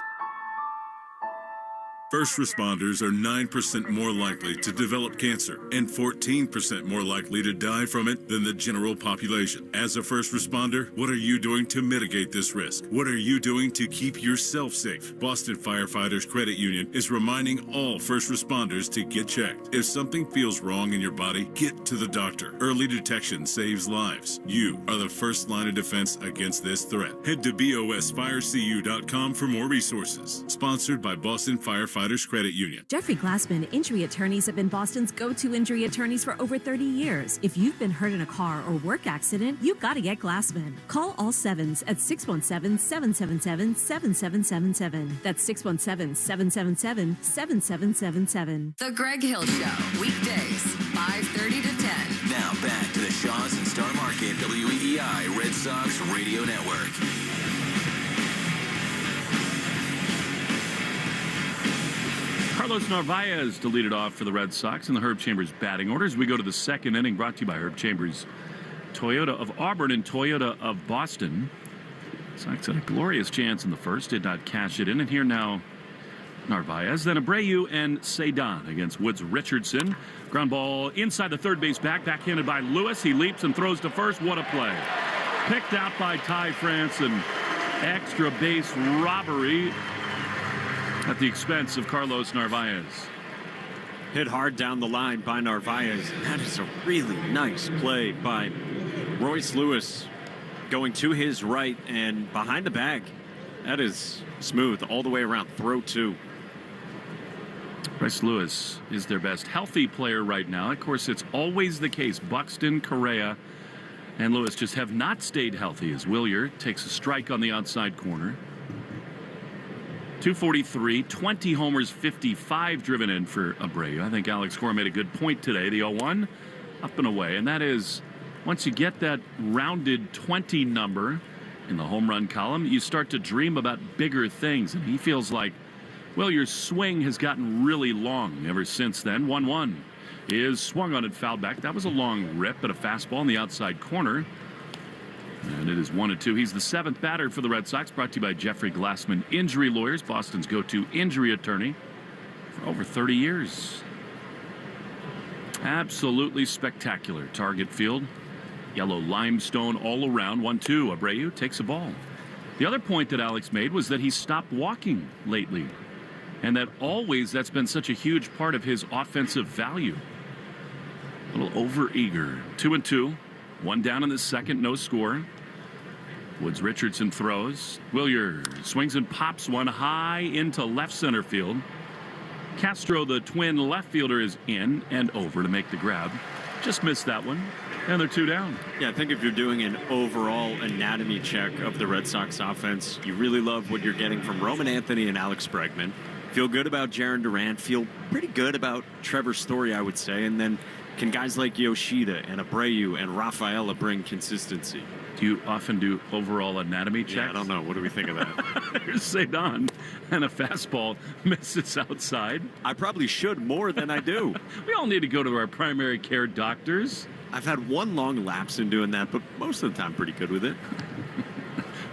First responders are 9% more likely to develop cancer and 14% more likely to die from it than the general population. As a first responder, what are you doing to mitigate this risk? What are you doing to keep yourself safe? Boston Firefighters Credit Union is reminding all first responders to get checked. If something feels wrong in your body, get to the doctor. Early detection saves lives. You are the first line of defense against this threat. Head to bosfirecu.com for more resources. Sponsored by Boston Firefighters Credit Union. Jeffrey Glassman Injury Attorneys have been Boston's go-to injury attorneys for over 30 years. If you've been hurt in a car or work accident, you've got to get Glassman. Call all sevens at 617-777-7777. That's 617-777-7777. The Greg Hill Show, weekdays, 5:30 to 10. Now back to the Shaws and Star Market WEEI Red Sox Radio Network. Carlos Narvaez to lead it off for the Red Sox in the Herb Chambers batting orders. We go to the second inning, brought to you by Herb Chambers, Toyota of Auburn and Toyota of Boston. Sox had a glorious chance in the first, did not cash it in, and here now Narvaez, then Abreu and Cedon against Woods Richardson. Ground ball inside the third base backhanded by Lewis. He leaps and throws to first. What a play. Picked out by Ty France, and extra base robbery at the expense of Carlos Narvaez. Hit hard down the line by Narvaez. That is a really nice play by Royce Lewis, going to his right and behind the bag. That is smooth all the way around. Throw two. Royce Lewis is their best healthy player right now. Of course, it's always the case. Buxton, Cora, and Lewis just have not stayed healthy as Willier takes a strike on the outside corner. 243, 20 homers, 55 driven in for Abreu. I think Alex Cora made a good point today. The 0-1 up and away, and that is once you get that rounded 20 number in the home run column, you start to dream about bigger things, and he feels like, well, your swing has gotten really long ever since then. 1-1 is swung on and fouled back. That was a long rip, but a fastball in the outside corner. And it is 1-2. He's the seventh batter for the Red Sox, brought to you by Jeffrey Glassman Injury Lawyers, Boston's go-to injury attorney for over 30 years. Absolutely spectacular target field. Yellow limestone all around. 1-2. Abreu takes a ball. The other point that Alex made was that he stopped walking lately, and that always that's been such a huge part of his offensive value. A little overeager. 2-2. One down in the second, no score. Woods Richardson throws. Willier swings and pops one high into left center field. Castro, the twin left fielder, is in and over to make the grab. Just missed that one. And they're two down. Yeah, I think if you're doing an overall anatomy check of the Red Sox offense, you really love what you're getting from Roman Anthony and Alex Bregman. Feel good about Jarren Durant. Feel pretty good about Trevor Story, I would say. And then can guys like Yoshida and Abreu and Rafaela bring consistency? Do you often do overall anatomy checks? Yeah, I don't know. What do we think of that? Here's Cedon, and a fastball misses outside. I probably should more than I do. We all need to go to our primary care doctors. I've had one long lapse in doing that, but most of the time pretty good with it.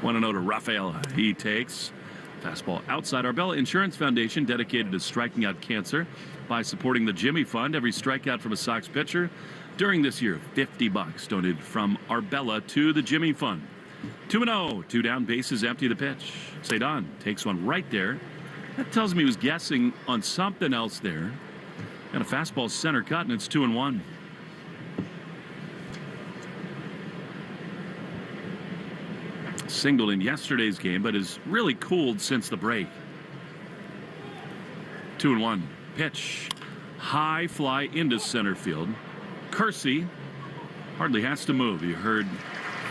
1-0 to Rafaela. He takes fastball outside. Arbella Insurance Foundation, dedicated to striking out cancer by supporting the Jimmy Fund. Every strikeout from a Sox pitcher during this year, $50 donated from Arbella to the Jimmy Fund. 2-0, two down, bases empty. The pitch. Cedon takes one right there. That tells me he was guessing on something else there. And a fastball center cut, and it's 2-1. Singled in yesterday's game, but has really cooled since the break. 2-1. Pitch. High fly into center field. Kersey hardly has to move. You heard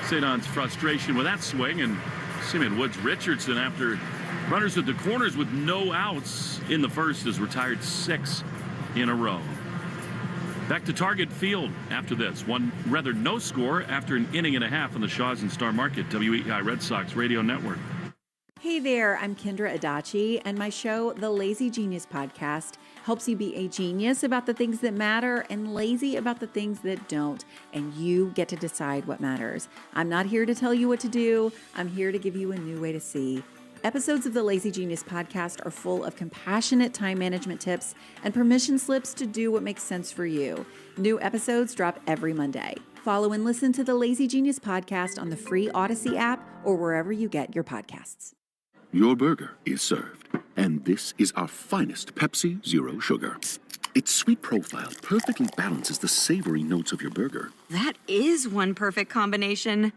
Cedon's frustration with that swing, and Simeon Woods Richardson, after runners at the corners with no outs in the first, has retired 6 in a row. Back to Target Field after this. No score after an inning and a half on the Shaws and Star Market, WEI Red Sox Radio Network. Hey there, I'm Kendra Adachi, and my show, The Lazy Genius Podcast, helps you be a genius about the things that matter and lazy about the things that don't, and you get to decide what matters. I'm not here to tell you what to do. I'm here to give you a new way to see. Episodes of the Lazy Genius Podcast are full of compassionate time management tips and permission slips to do what makes sense for you. New episodes drop every Monday. Follow and listen to the Lazy Genius Podcast on the free Odyssey app or wherever you get your podcasts. Your burger is served, and this is our finest Pepsi Zero Sugar. Its sweet profile perfectly balances the savory notes of your burger. That is one perfect combination.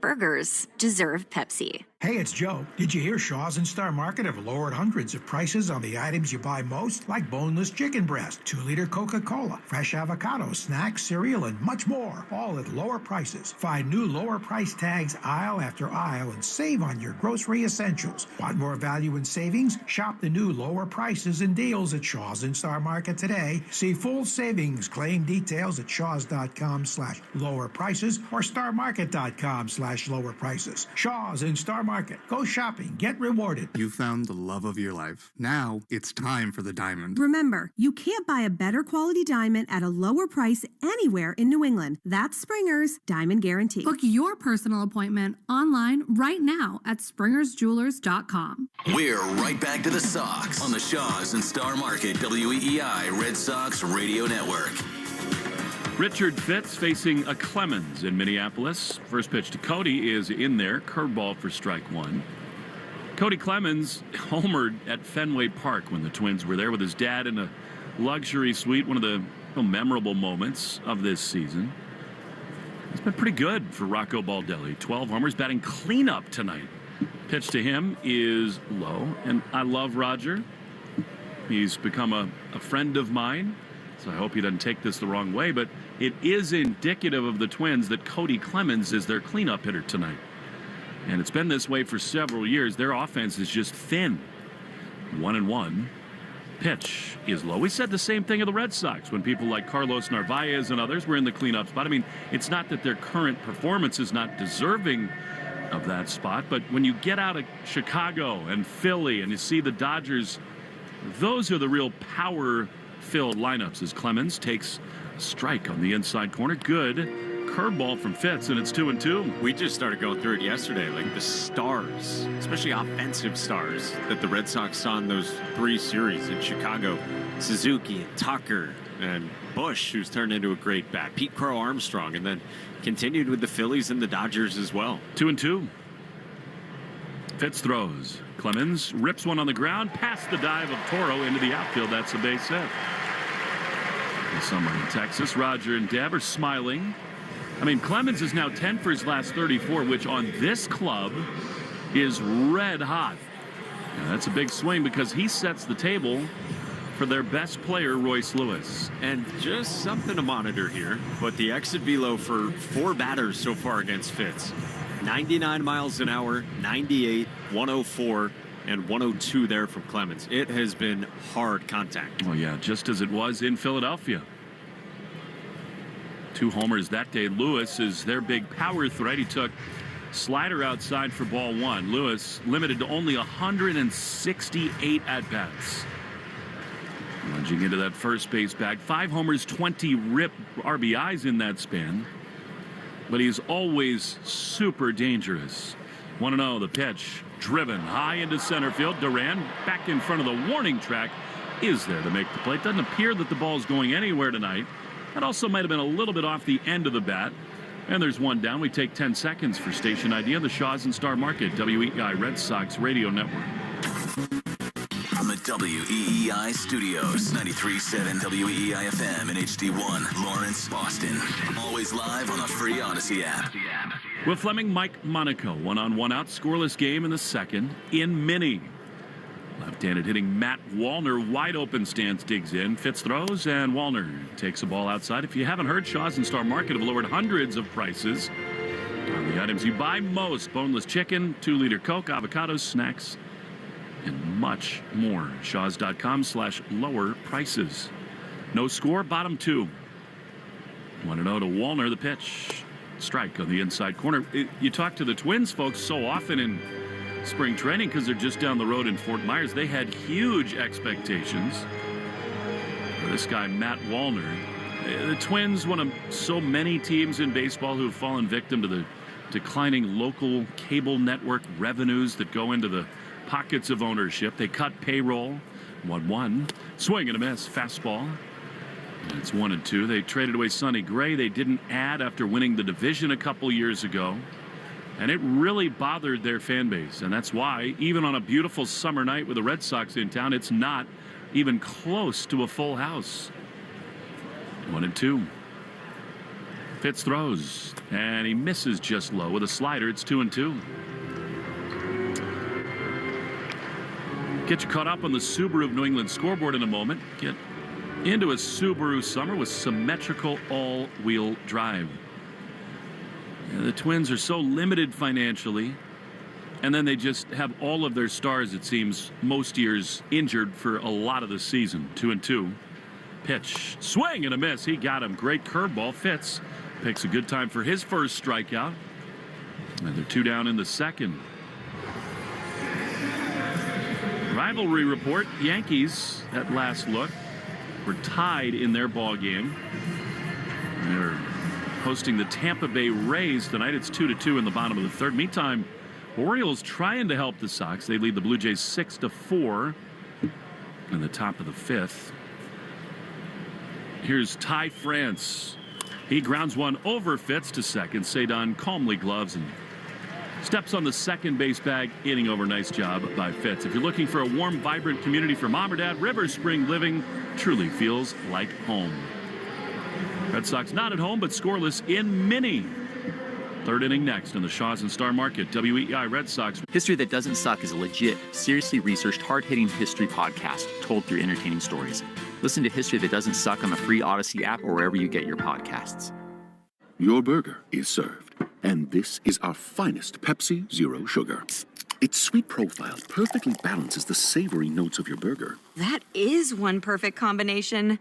Burgers deserve Pepsi. Hey, it's Joe. Did you hear Shaw's and Star Market have lowered hundreds of prices on the items you buy most, like boneless chicken breast, 2-liter Coca-Cola, fresh avocado, snacks, cereal, and much more, all at lower prices. Find new lower price tags aisle after aisle and save on your grocery essentials. Want more value and savings? Shop the new lower prices and deals at Shaw's and Star Market today. See full savings claim details at shaws.com/lower prices or starmarket.com/lower prices. Shaw's and Star Market. Go shopping. Get rewarded. You found the love of your life. Now it's time for the diamond. Remember, you can't buy a better quality diamond at a lower price anywhere in New England. That's Springer's Diamond Guarantee. Book your personal appointment online right now at springersjewelers.com. We're right back to the Sox on the Shaws and Star Market WEEI Red Sox Radio Network. Richard Fitz facing a Clemens in Minneapolis. First pitch to Cody is in there. Curveball for strike one. Cody Clemens homered at Fenway Park when the Twins were there with his dad in a luxury suite. One of the memorable moments of this season. It's been pretty good for Rocco Baldelli. 12 homers, batting cleanup tonight. Pitch to him is low, and I love Roger. He's become a friend of mine, so I hope he doesn't take this the wrong way, but it is indicative of the Twins that Cody Clemens is their cleanup hitter tonight. And it's been this way for several years. Their offense is just thin. 1-1. Pitch is low. We said the same thing of the Red Sox when people like Carlos Narvaez and others were in the cleanup spot. I mean, it's not that their current performance is not deserving of that spot, but when you get out of Chicago and Philly and you see the Dodgers, those are the real power-filled lineups as Clemens takes a strike on the inside corner. Good curveball from Fitz, and it's 2-2. We just started going through it yesterday, like the stars, especially offensive stars that the Red Sox saw in those 3 series in Chicago. Suzuki, Tucker, and Bush, who's turned into a great bat. Pete Crow Armstrong, and then continued with the Phillies and the Dodgers as well. 2-2. Fitz throws. Clemens rips one on the ground, past the dive of Toro into the outfield. That's a base hit. Somewhere in Texas, Roger and Deb are smiling. I mean, Clemens is now 10 for his last 34, which on this club is red hot. And that's a big swing because he sets the table for their best player, Royce Lewis. And just something to monitor here, but the exit velo for 4 batters so far against Fitz. 99 miles an hour, 98, 104, and 102 there from Clemens. It has been hard contact. Oh, yeah, just as it was in Philadelphia. 2 homers that day. Lewis is their big power threat. He took slider outside for ball 1. Lewis limited to only 168 at-bats. Lunging into that first base bag. 5 homers, 20 RBIs in that span. But he's always super dangerous. 1-0, the pitch. Driven high into center field. Duran back in front of the warning track is there to make the play. It doesn't appear that the ball's going anywhere tonight. That also might have been a little bit off the end of the bat. And there's one down. We take 10 seconds for station ID on the Shaws and Star Market, WEEI Red Sox Radio Network. From the WEEI studios, 93.7 WEEI FM and HD1, Lawrence, Boston. Always live on the free Odyssey app. Will Fleming, Mike Monaco, 1-on-1 out, scoreless game in the second in Mini. Left-handed hitting Matt Wallner, wide open stance, digs in. Fitz throws, and Wallner takes a ball outside. If you haven't heard, Shaws and Star Market have lowered hundreds of prices on the items you buy most. Boneless chicken, 2-liter Coke, avocados, snacks, and much more. Shaws.com/lower prices. No score, bottom 2. 1-0 to Wallner, the pitch. Strike on the inside corner. You talk to the Twins folks so often in spring training because they're just down the road in Fort Myers. They had huge expectations for this guy, Matt Wallner. The Twins, one of so many teams in baseball who have fallen victim to the declining local cable network revenues that go into the pockets of ownership. They cut payroll. 1-1. Swing and a miss. Fastball. It's 1-2. They traded away Sonny Gray. They didn't add after winning the division a couple years ago. And it really bothered their fan base. And that's why, even on a beautiful summer night with the Red Sox in town, it's not even close to a full house. 1-2. Fitz throws. And he misses just low with a slider. It's 2-2. Get you caught up on the Subaru of New England scoreboard in a moment. Get into a Subaru summer with symmetrical all-wheel drive. The Twins are so limited financially, and then they just have all of their stars, it seems, most years injured for a lot of the season. 2-2. Pitch, swing and a miss. He got him. Great curveball. Fitz picks a good time for his first strikeout. And they're 2 down in the second. Rivalry report. Yankees, at last look, were tied in their ball game. They're hosting the Tampa Bay Rays tonight. It's 2-2 in the bottom of the third. Meantime, Orioles trying to help the Sox. They lead the Blue Jays 6-4 in the top of the fifth. Here's Ty France. He grounds one over Fitz to second. Cedon calmly gloves and steps on the second base bag, inning over. Nice job by Fitz. If you're looking for a warm, vibrant community for mom or dad, River Spring Living truly feels like home. Red Sox not at home, but scoreless in mini. Third inning next in the Shaws and Star Market. WEI Red Sox. History That Doesn't Suck is a legit, seriously researched, hard-hitting history podcast told through entertaining stories. Listen to History That Doesn't Suck on the free Odyssey app or wherever you get your podcasts. Your burger is served, and this is our finest Pepsi Zero Sugar. Its sweet profile perfectly balances the savory notes of your burger. That is one perfect combination.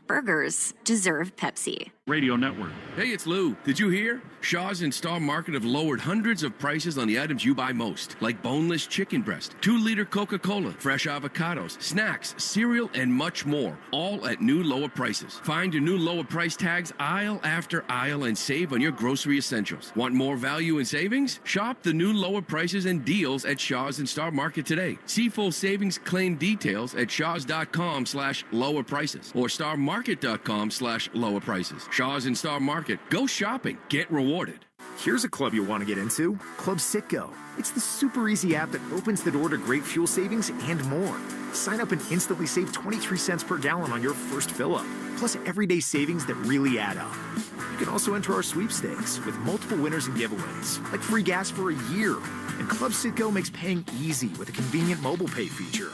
Burgers deserve Pepsi. Radio Network. Hey, it's Lou. Did you hear? Shaw's and Star Market have lowered hundreds of prices on the items you buy most, like boneless chicken breast, 2-liter Coca-Cola, fresh avocados, snacks, cereal, and much more, all at new lower prices. Find your new lower price tags aisle after aisle and save on your grocery essentials. Want more value and savings? Shop the new lower prices and deals at Shaw's and Star Market today. See full savings claim details at shaws.com/lower prices or starmarket.com/lower prices. Shaw's and Star Market. Go shopping. Get rewarded. Here's a club you'll want to get into. Club Citgo. It's the super easy app that opens the door to great fuel savings and more. Sign up and instantly save 23 cents per gallon on your first fill-up. Plus everyday savings that really add up. You can also enter our sweepstakes with multiple winners and giveaways, like free gas for a year. And Club Citgo makes paying easy with a convenient mobile pay feature.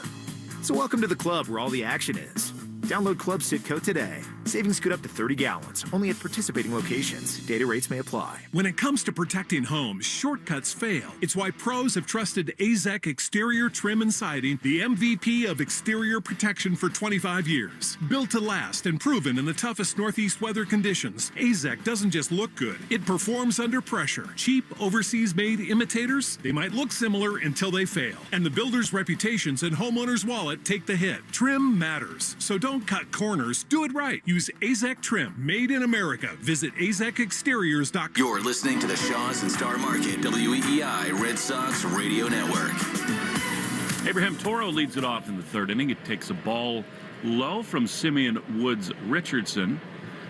So welcome to the club where all the action is. Download Club Citgo today. Savings could up to 30 gallons, only at participating locations. Data rates may apply. When it comes to protecting homes, shortcuts fail. It's why pros have trusted AZEK Exterior Trim and Siding, the MVP of exterior protection for 25 years. Built to last and proven in the toughest Northeast weather conditions, AZEK doesn't just look good, it performs under pressure. Cheap, overseas-made imitators? They might look similar until they fail. And the builder's reputations and homeowner's wallet take the hit. Trim matters, so don't cut corners. Do it right. Use AZEK Trim, made in America. Visit azekexteriors.com. You're listening to the Shaws and Star Market WEEI Red Sox Radio Network. Abraham Toro leads it off in the third inning. It takes a ball low from Simeon Woods Richardson.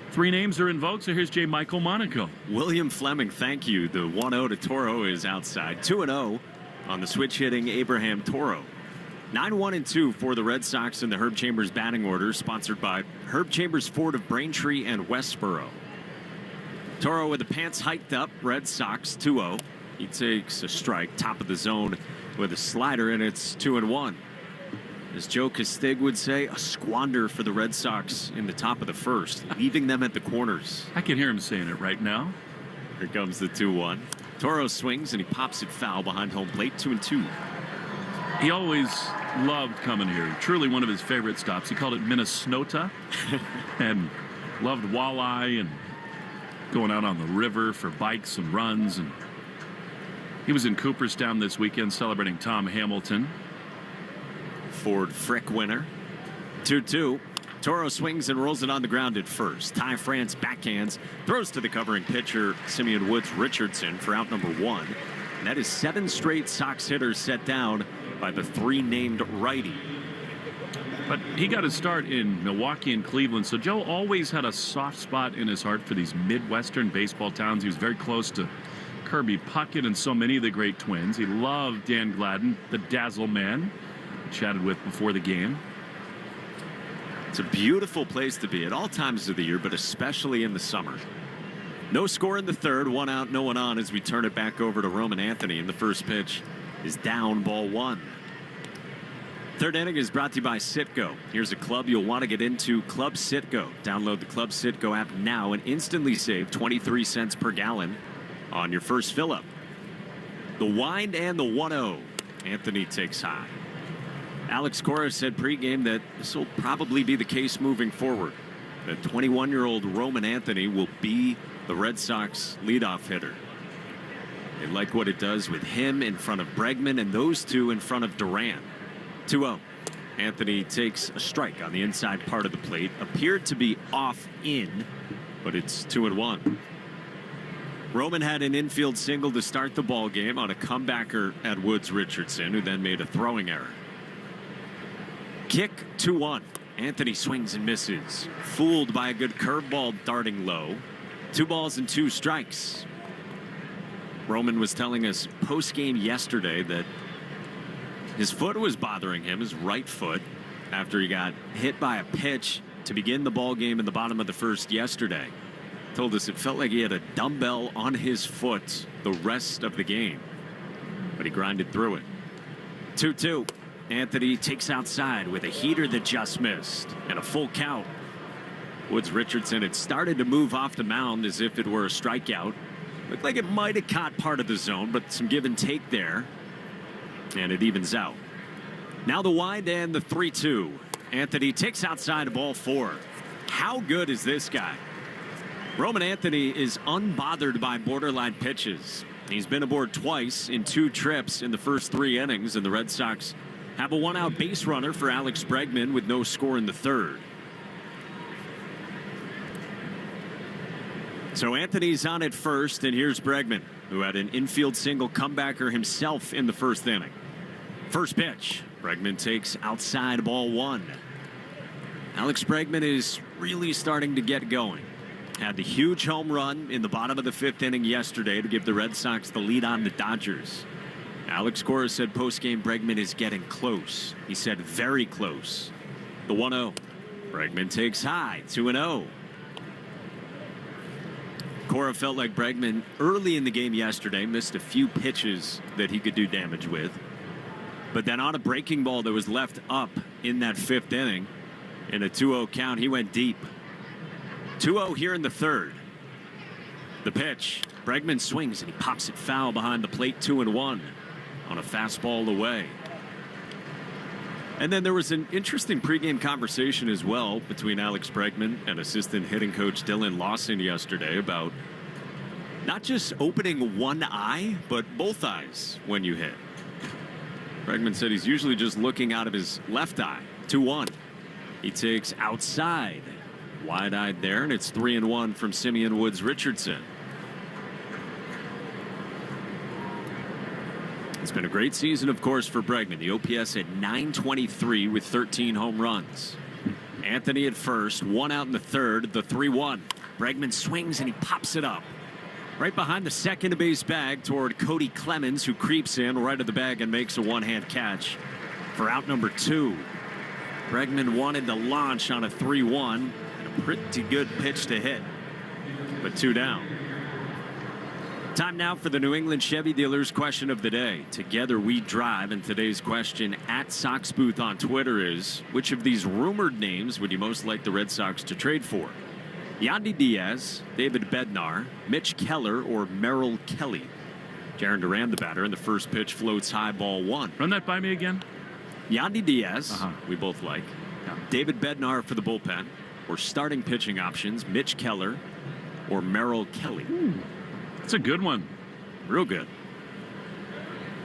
Three names are in vogue, so here's J. Michael Monaco. William Fleming, thank you. The 1-0 to Toro is outside. 2-0 on the switch hitting Abraham Toro. 9-1-2 for the Red Sox in the Herb Chambers batting order, sponsored by Herb Chambers Ford of Braintree and Westboro. Toro with the pants hiked up, Red Sox 2-0. He takes a strike, top of the zone with a slider, and it's 2-1. As Joe Castig would say, a squander for the Red Sox in the top of the first, leaving them at the corners. I can hear him saying it right now. Here comes the 2-1. Toro swings, and he pops it foul behind home plate, 2-2. He always loved coming here. Truly one of his favorite stops. He called it Minnesota and loved walleye and going out on the river for bikes and runs. And he was in Cooperstown this weekend celebrating Tom Hamilton. Ford Frick winner. 2-2. Toro swings and rolls it on the ground at first. Ty France backhands, throws to the covering pitcher, Simeon Woods Richardson, for out number 1. And that is 7 straight Sox hitters set down by the 3 named righty. But he got his start in Milwaukee and Cleveland, so Joe always had a soft spot in his heart for these Midwestern baseball towns. He was very close to Kirby Puckett and so many of the great Twins. He loved Dan Gladden, the Dazzle Man, chatted with before the game. It's a beautiful place to be at all times of the year, but especially in the summer. No score in the third, 1 out, no one on as we turn it back over to Roman Anthony. And the first pitch is down, ball 1. Third inning is brought to you by Citgo. Here's a club you'll want to get into, Club Citgo. Download the Club Citgo app now and instantly save 23 cents per gallon on your first fill-up. The wind and the 1-0. Anthony takes high. Alex Cora said pregame that this will probably be the case moving forward. The 21-year-old Roman Anthony will be the Red Sox leadoff hitter. They like what it does with him in front of Bregman and those two in front of Durant. 2-0. Anthony takes a strike on the inside part of the plate. Appeared to be off in, but it's 2-1. Roman had an infield single to start the ball game on a comebacker at Woods Richardson, who then made a throwing error. Kick 2-1. Anthony swings and misses. Fooled by a good curveball darting low. 2 balls and 2 strikes. Roman was telling us post-game yesterday that his foot was bothering him, his right foot, after he got hit by a pitch to begin the ball game in the bottom of the first yesterday. Told us it felt like he had a dumbbell on his foot the rest of the game, but he grinded through it. 2-2. Anthony takes outside with a heater that just missed and a full count. Woods Richardson had started to move off the mound as if it were a strikeout. Looked like it might have caught part of the zone, but some give and take there. And it evens out. Now the wind and the 3-2. Anthony takes outside a ball 4. How good is this guy? Roman Anthony is unbothered by borderline pitches. He's been aboard twice in 2 trips in the first 3 innings, and the Red Sox have a 1-out base runner for Alex Bregman with no score in the 3rd. So Anthony's on at first, and here's Bregman, who had an infield single comebacker himself in the 1st inning. First pitch, Bregman takes outside ball 1. Alex Bregman is really starting to get going. Had the huge home run in the bottom of the 5th inning yesterday to give the Red Sox the lead on the Dodgers. Alex Cora said postgame Bregman is getting close. He said very close. The 1-0. Bregman takes high, 2-0. Cora felt like Bregman early in the game yesterday missed a few pitches that he could do damage with. But then on a breaking ball that was left up in that 5th inning, in a 2-0 count, he went deep. 2-0 here in the 3rd. The pitch. Bregman swings and he pops it foul behind the plate, 2-1 on a fastball away. And then there was an interesting pregame conversation as well between Alex Bregman and assistant hitting coach Dylan Lawson yesterday about not just opening one eye, but both eyes when you hit. Bregman said he's usually just looking out of his left eye. 2-1. He takes outside. Wide-eyed there, and it's 3-1 from Simeon Woods Richardson. It's been a great season, of course, for Bregman. The OPS at .923 with 13 home runs. Anthony at first, 1 out in the 3rd, the 3-1. Bregman swings and he pops it up. Right behind the second base bag toward Cody Clemens, who creeps in right of the bag and makes a one-hand catch for out number 2. Bregman wanted to launch on a 3-1 and a pretty good pitch to hit, but 2 down. Time now for the New England Chevy Dealers question of the day. Together we drive, and today's question at Sox Booth on Twitter is, which of these rumored names would you most like the Red Sox to trade for? Yandy Diaz, David Bednar, Mitch Keller, or Merrill Kelly? Jaron Duran, the batter, and the first pitch floats high, ball 1. Run that by me again. Yandy Diaz, we both like. David Bednar for the bullpen, or starting pitching options, Mitch Keller or Merrill Kelly. That's a good one. Real good.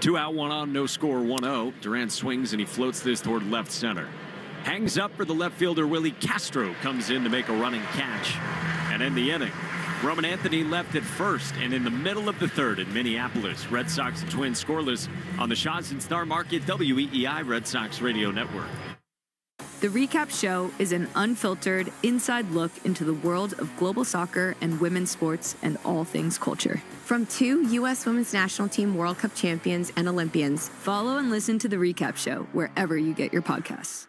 2 out, 1 on, no score, 1-0. Duran swings and he floats this toward left center. Hangs up for the left fielder, Willie Castro comes in to make a running catch and end the inning. Roman Anthony left at first, and in the middle of the 3rd in Minneapolis, Red Sox and Twins scoreless on the Shaws and Star Market WEEI Red Sox Radio Network. The Recap Show is an unfiltered, inside look into the world of global soccer and women's sports and all things culture. From 2 U.S. Women's National Team World Cup champions and Olympians. Follow and listen to The Recap Show wherever you get your podcasts.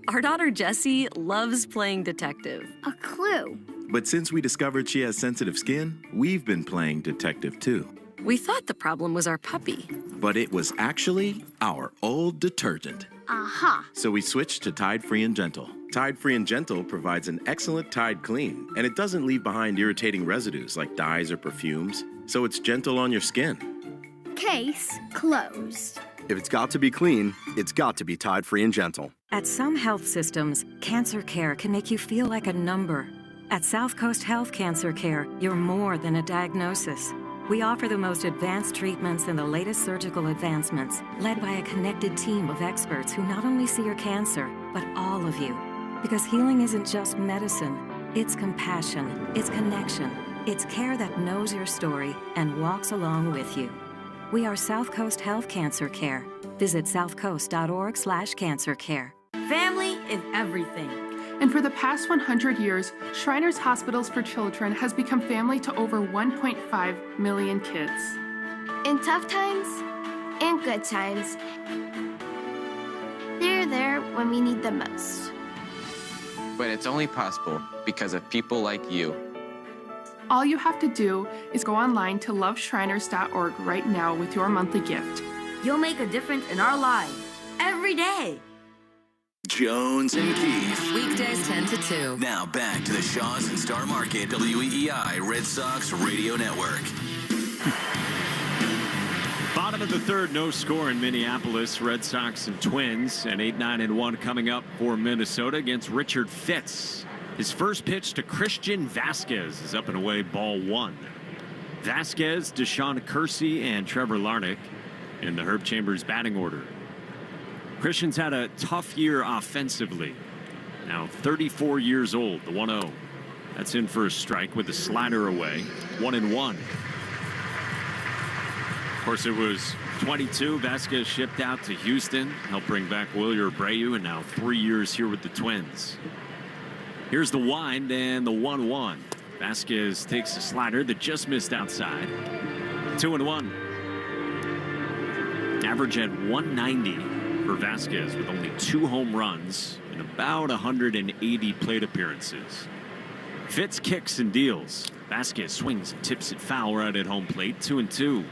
Our daughter Jessie loves playing detective. A clue. But since we discovered she has sensitive skin, we've been playing detective too. We thought the problem was our puppy. but it was actually our old detergent. Aha. So we switched to Tide Free and Gentle. Tide Free and Gentle provides an excellent Tide clean, and it doesn't leave behind irritating residues like dyes or perfumes, so it's gentle on your skin. Case closed. If it's got to be clean, it's got to be Tide Free and Gentle. At some health systems, cancer care can make you feel like a number. At South Coast Health Cancer Care, you're more than a diagnosis. We offer the most advanced treatments and the latest surgical advancements, led by a connected team of experts who not only see your cancer, but all of you. Because healing isn't just medicine, it's compassion, it's connection, it's care that knows your story and walks along with you. We are South Coast Health Cancer Care. Visit southcoast.org/cancercare. Family is everything. And for the past 100 years, Shriners Hospitals for Children has become family to over 1.5 million kids. In tough times and good times, they're there when we need them most. But it's only possible because of people like you. All you have to do is go online to loveshriners.org right now with your monthly gift. You'll make a difference in our lives every day. Jones and Keith. Weekdays 10 to 2. Now back to the Shaws and Star Market WEEI Red Sox Radio Network. Bottom of the third, no score in Minneapolis. Red Sox and Twins, and 8-9-1 coming up for Minnesota against Richard Fitz. His first pitch to Christian Vasquez is up and away, ball one. Vasquez, Deshaun Kersey, and Trevor Larnach in the Herb Chambers batting order. Christian's had a tough year offensively. Now 34 years old, the 1-0. That's in for a strike with the slider away. 1-1. Of course, it was 22. Vasquez shipped out to Houston, helped bring back Wilyer Abreu, and now 3 years here with the Twins. Here's the wind and the 1-1. Vasquez takes a slider that just missed outside. 2-1. Average at 190 for Vasquez with only 2 home runs in about 180 plate appearances. Fitz kicks and deals. Vasquez swings and tips it foul right at home plate. 2-2.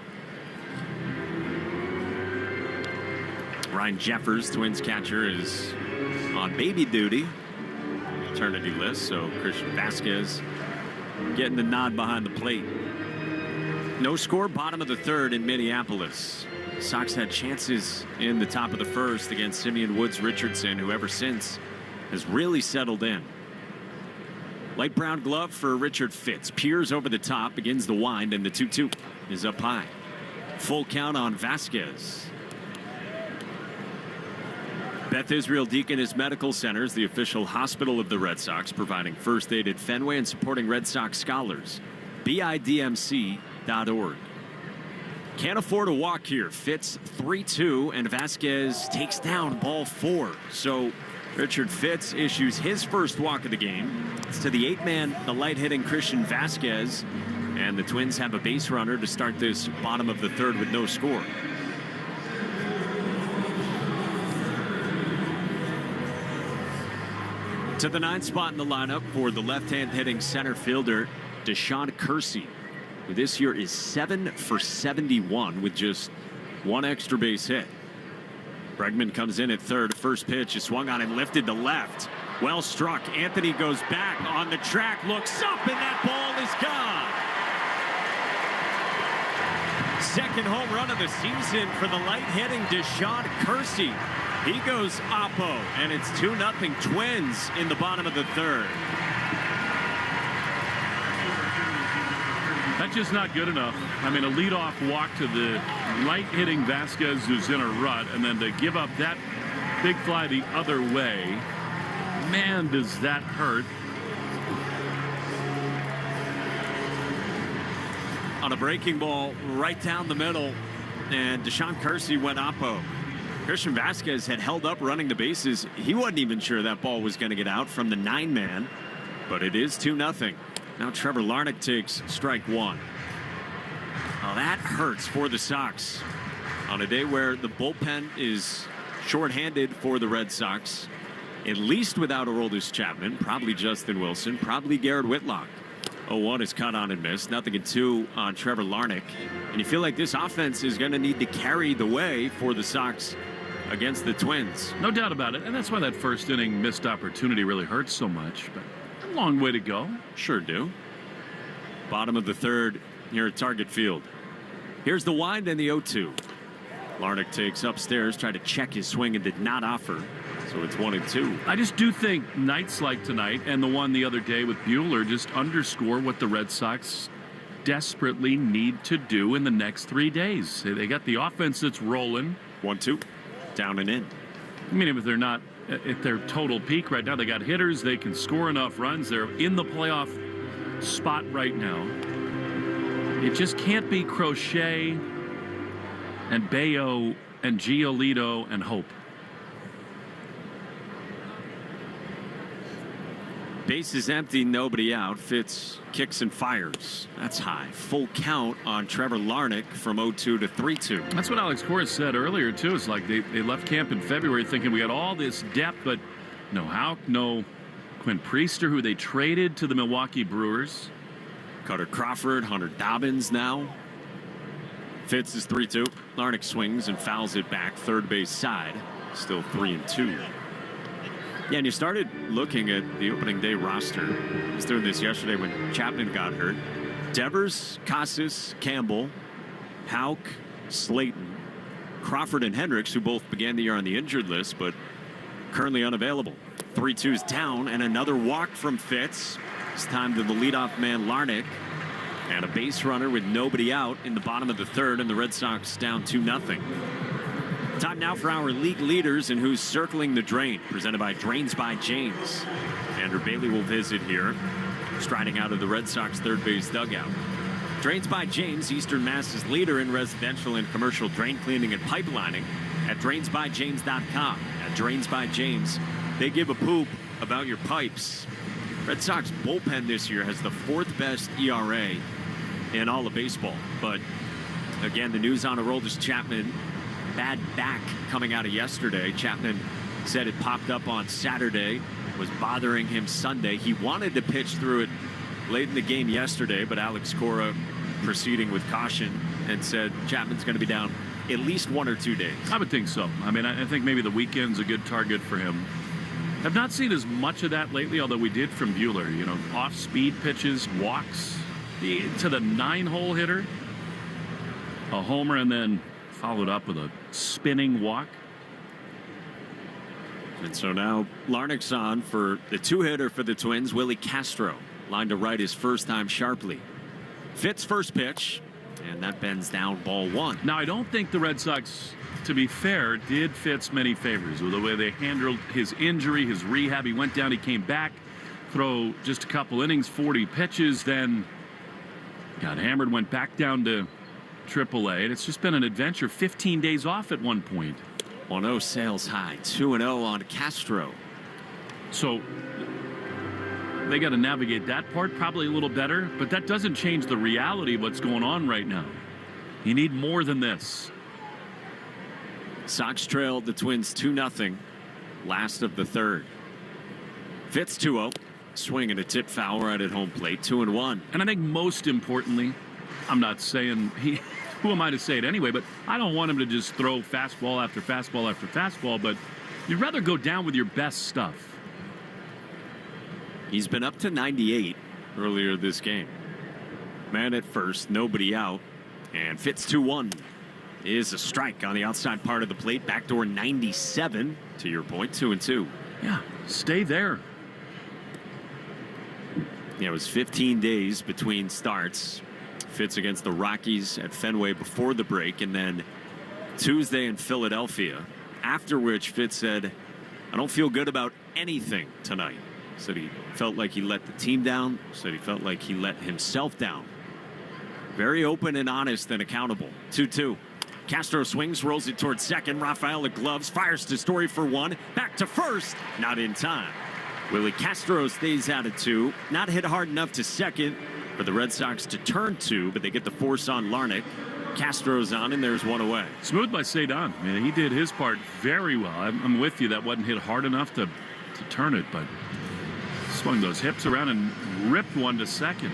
Ryan Jeffers, Twins catcher, is on baby duty. Maternity list, so Christian Vasquez getting the nod behind the plate. No score, bottom of the third in Minneapolis. Sox had chances in the top of the first against Simeon Woods Richardson, who ever since has really settled in. Light brown glove for Richard Fitz. Peers over the top, begins the wind, and the 2-2 is up high. Full count on Vasquez. Beth Israel Deaconess Medical Center is the official hospital of the Red Sox, providing first aid at Fenway and supporting Red Sox scholars. BIDMC.org. Can't afford a walk here. Fitz 3-2, and Vasquez takes down ball 4. So Richard Fitz issues his first walk of the game. It's to the 8-man, the light-hitting Christian Vasquez, and the Twins have a base runner to start this bottom of the third with no score. To the 9th spot in the lineup for the left-hand hitting center fielder, Deshaun Kersey, who this year is 7 for 71 with just 1 extra base hit. Bregman comes in at third. First pitch is swung on and lifted to left. Well struck. Anthony goes back on the track, looks up, and that ball is gone. Second home run of the season for the light-hitting Deshaun Kersey. He goes oppo, and it's 2-0 Twins in the bottom of the third. That's just not good enough. I mean, a leadoff walk to the light-hitting Vasquez, who's in a rut, and then to give up that big fly the other way. Man, does that hurt. On a breaking ball right down the middle, and Deshaun Kersey went oppo. Christian Vasquez had held up running the bases. He wasn't even sure that ball was going to get out from the 9-man, but it is 2-0. Now Trevor Larnach takes strike 1. Oh, that hurts for the Sox on a day where the bullpen is shorthanded for the Red Sox, at least without Aroldis Chapman, probably Justin Wilson, probably Garrett Whitlock. 0-1 is cut on and missed. 0-2 on Trevor Larnach. And you feel like this offense is going to need to carry the way for the Sox against the Twins. No doubt about it. And that's why that first inning missed opportunity really hurts so much. But a long way to go. Sure do. Bottom of the third here at Target Field. Here's the wind and the 0-2. Larnach takes upstairs, tried to check his swing and did not offer. So it's 1-2. I just do think nights like tonight and the one the other day with Buehler just underscore what the Red Sox desperately need to do in the next 3 days. They got the offense that's rolling. 1-2. Down and in. I mean, if they're not at their total peak right now, they got hitters. They can score enough runs. They're in the playoff spot right now. It just can't be Crochet and Bayo and Giolito and Hope. Base is empty, nobody out. Fitz kicks and fires. That's high. Full count on Trevor Larnach from 0-2 to 3-2. That's what Alex Cora said earlier, too. It's like they left camp in February thinking we got all this depth, but no Houck, no Quinn Priester, who they traded to the Milwaukee Brewers. Carter Crawford, Hunter Dobbins now. Fitz is 3-2. Larnach swings and fouls it back third base side. Still 3-2. Yeah, and you started looking at the opening day roster. I was doing this yesterday when Chapman got hurt. Devers, Casas, Campbell, Houck, Slayton, Crawford, and Hendricks, who both began the year on the injured list, but currently unavailable. 3-2's down, and another walk from Fitz. This time to the leadoff man, Larnach. And a base runner with nobody out in the bottom of the third, and the Red Sox down 2-0. Time now for our league leaders and who's circling the drain, presented by Drains by James. Andrew Bailey will visit here, striding out of the Red Sox third base dugout. Drains by James, Eastern Mass's leader in residential and commercial drain cleaning and pipelining at drainsbyjames.com. At Drains by James, they give a poop about your pipes. Red Sox bullpen this year has the 4th best ERA in all of baseball. But again, the news on Aroldis Chapman, bad back coming out of yesterday. Chapman said it popped up on Saturday, was bothering him Sunday. He wanted to pitch through it late in the game yesterday, but Alex Cora proceeding with caution and said Chapman's going to be down at least 1 or 2 days. I would think so. I mean, I think maybe the weekend's a good target for him. I've not seen as much of that lately, although we did from Buehler. You know, off-speed pitches, walks to the 9-hole hitter, a homer, and then followed up with a spinning walk. And so now Larnach's on for the 2-hitter for the Twins, Willie Castro. Line to right his first time sharply. Fitz first pitch, and that bends down ball 1. Now, I don't think the Red Sox, to be fair, did Fitz many favors with the way they handled his injury, his rehab. He went down, he came back, throw just a couple innings, 40 pitches, then got hammered, went back down to AAA. And it's just been an adventure. 15 days off at one point. 1-0 sales high. 2-0 on Castro. So they got to navigate that part probably a little better, but that doesn't change the reality of what's going on right now. You need more than this. Sox trailed the Twins 2-0. Last of the third. Fitz 2-0. Swing and a tip foul right at home plate. 2-1. And I think most importantly, I'm not saying who am I to say it anyway, but I don't want him to just throw fastball after fastball after fastball, but you'd rather go down with your best stuff. He's been up to 98 earlier this game. Man at first, nobody out, and Fitz 2-1 is a strike on the outside part of the plate. Backdoor 97, to your point, 2-2. Yeah, stay there. Yeah, it was 15 days between starts. Fitz against the Rockies at Fenway before the break, and then Tuesday in Philadelphia, after which Fitz said, I don't feel good about anything tonight. Said he felt like he let the team down, said he felt like he let himself down. Very open and honest and accountable. 2-2. Castro swings, rolls it towards second. Rafael at gloves, fires to Story for 1. Back to first, not in time. Willie Castro stays out at 2. Not hit hard enough to second for the Red Sox to turn 2, but they get the force on Larnach. Castro's on, and there's 1 away. Smooth by Cedon. I mean, he did his part very well. I'm with you. That wasn't hit hard enough to turn it, but swung those hips around and ripped one to second.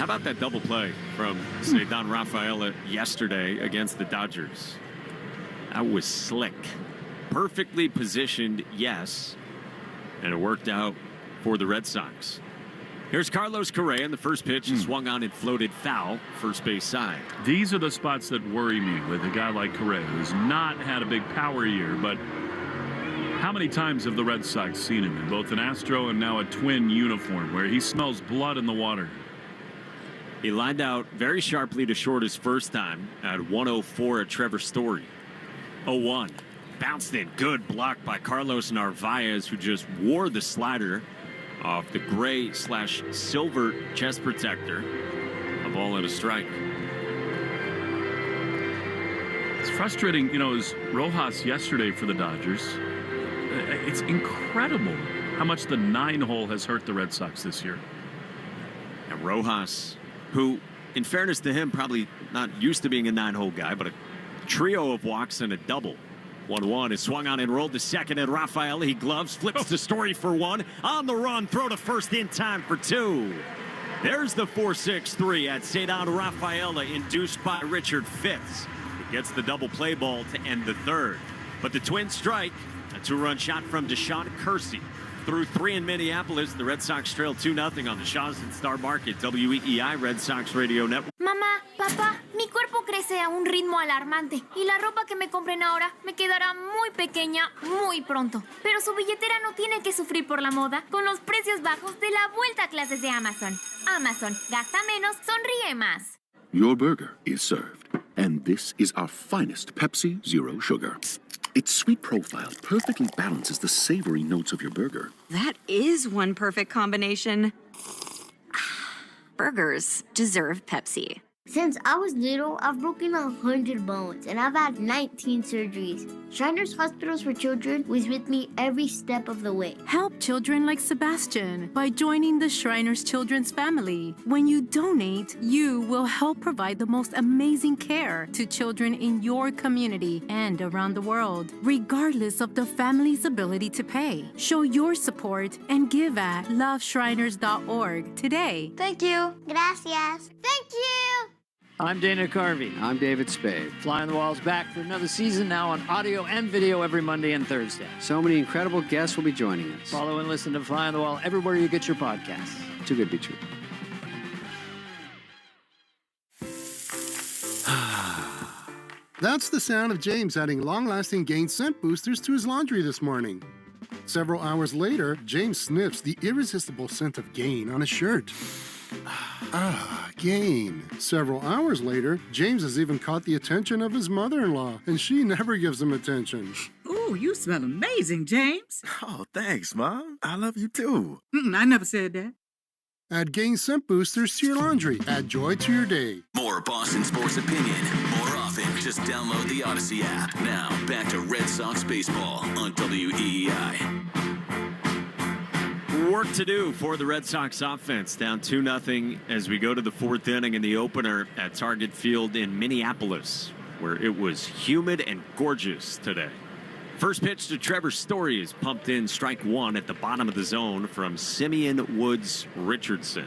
How about that double play from Cedar Rafaela yesterday against the Dodgers? That was slick. Perfectly positioned, yes. And it worked out for the Red Sox. Here's Carlos Correa, and the first pitch swung on and floated foul, first base side. These are the spots that worry me with a guy like Correa, who's not had a big power year, but how many times have the Red Sox seen him in both an Astro and now a Twin uniform where he smells blood in the water? He lined out very sharply to short his first time at 104 at Trevor Story. 0-1. Bounced in. Good block by Carlos Narvaez, who just wore the slider off the gray/silver chest protector. A ball and a strike. It's frustrating, it was Rojas yesterday for the Dodgers. It's incredible how much the 9-hole has hurt the Red Sox this year. And Rojas, who, in fairness to him, probably not used to being a 9-hole guy, but a trio of walks and a double. 1-1 is swung on and rolled to second, and Rafael, he gloves, flips the Story for one. On the run, throw to first in time for two. There's the 4-6-3 at Cedar Rafaela, induced by Richard Fitz. He gets the double play ball to end the third. But the Twins strike. A 2-run shot from Deshaun Kersey. Through 3 in Minneapolis, the Red Sox trail 2-0 on the Shaws and Star Market, WEEI Red Sox Radio Network. Mamá, papá, mi cuerpo crece a un ritmo alarmante y la ropa que me compren ahora me quedará muy pequeña muy pronto. Pero su billetera no tiene que sufrir por la moda con los precios bajos de la vuelta a clases de Amazon. Amazon, gasta menos, sonríe más. Your burger is served, and this is our finest Pepsi Zero Sugar. Its sweet profile perfectly balances the savory notes of your burger. That is one perfect combination. Burgers deserve Pepsi. Since I was little, I've broken 100 bones, and I've had 19 surgeries. Shriners Hospitals for Children was with me every step of the way. Help children like Sebastian by joining the Shriners Children's family. When you donate, you will help provide the most amazing care to children in your community and around the world, regardless of the family's ability to pay. Show your support and give at loveshriners.org today. Thank you. Gracias. Thank you. I'm Dana Carvey. I'm David Spade. Fly on the Wall's back for another season, now on audio and video every Monday and Thursday. So many incredible guests will be joining us. Follow and listen to Fly on the Wall everywhere you get your podcasts. Too good to be true. That's the sound of James adding long-lasting Gain scent boosters to his laundry this morning. Several hours later, James sniffs the irresistible scent of Gain on his shirt. Gain. Several hours later, James has even caught the attention of his mother-in-law, and she never gives him attention. Ooh, you smell amazing, James. Oh, thanks, Mom. I love you too. I never said that. Add Gain scent boosters to your laundry. Add joy to your day. More Boston sports opinion, more often. Just download the Odyssey app. Now, back to Red Sox baseball on WEEI. Work to do for the Red Sox offense. Down 2-0 as we go to the fourth inning in the opener at Target Field in Minneapolis, where it was humid and gorgeous today. First pitch to Trevor Story is pumped in, strike one at the bottom of the zone from Simeon Woods Richardson.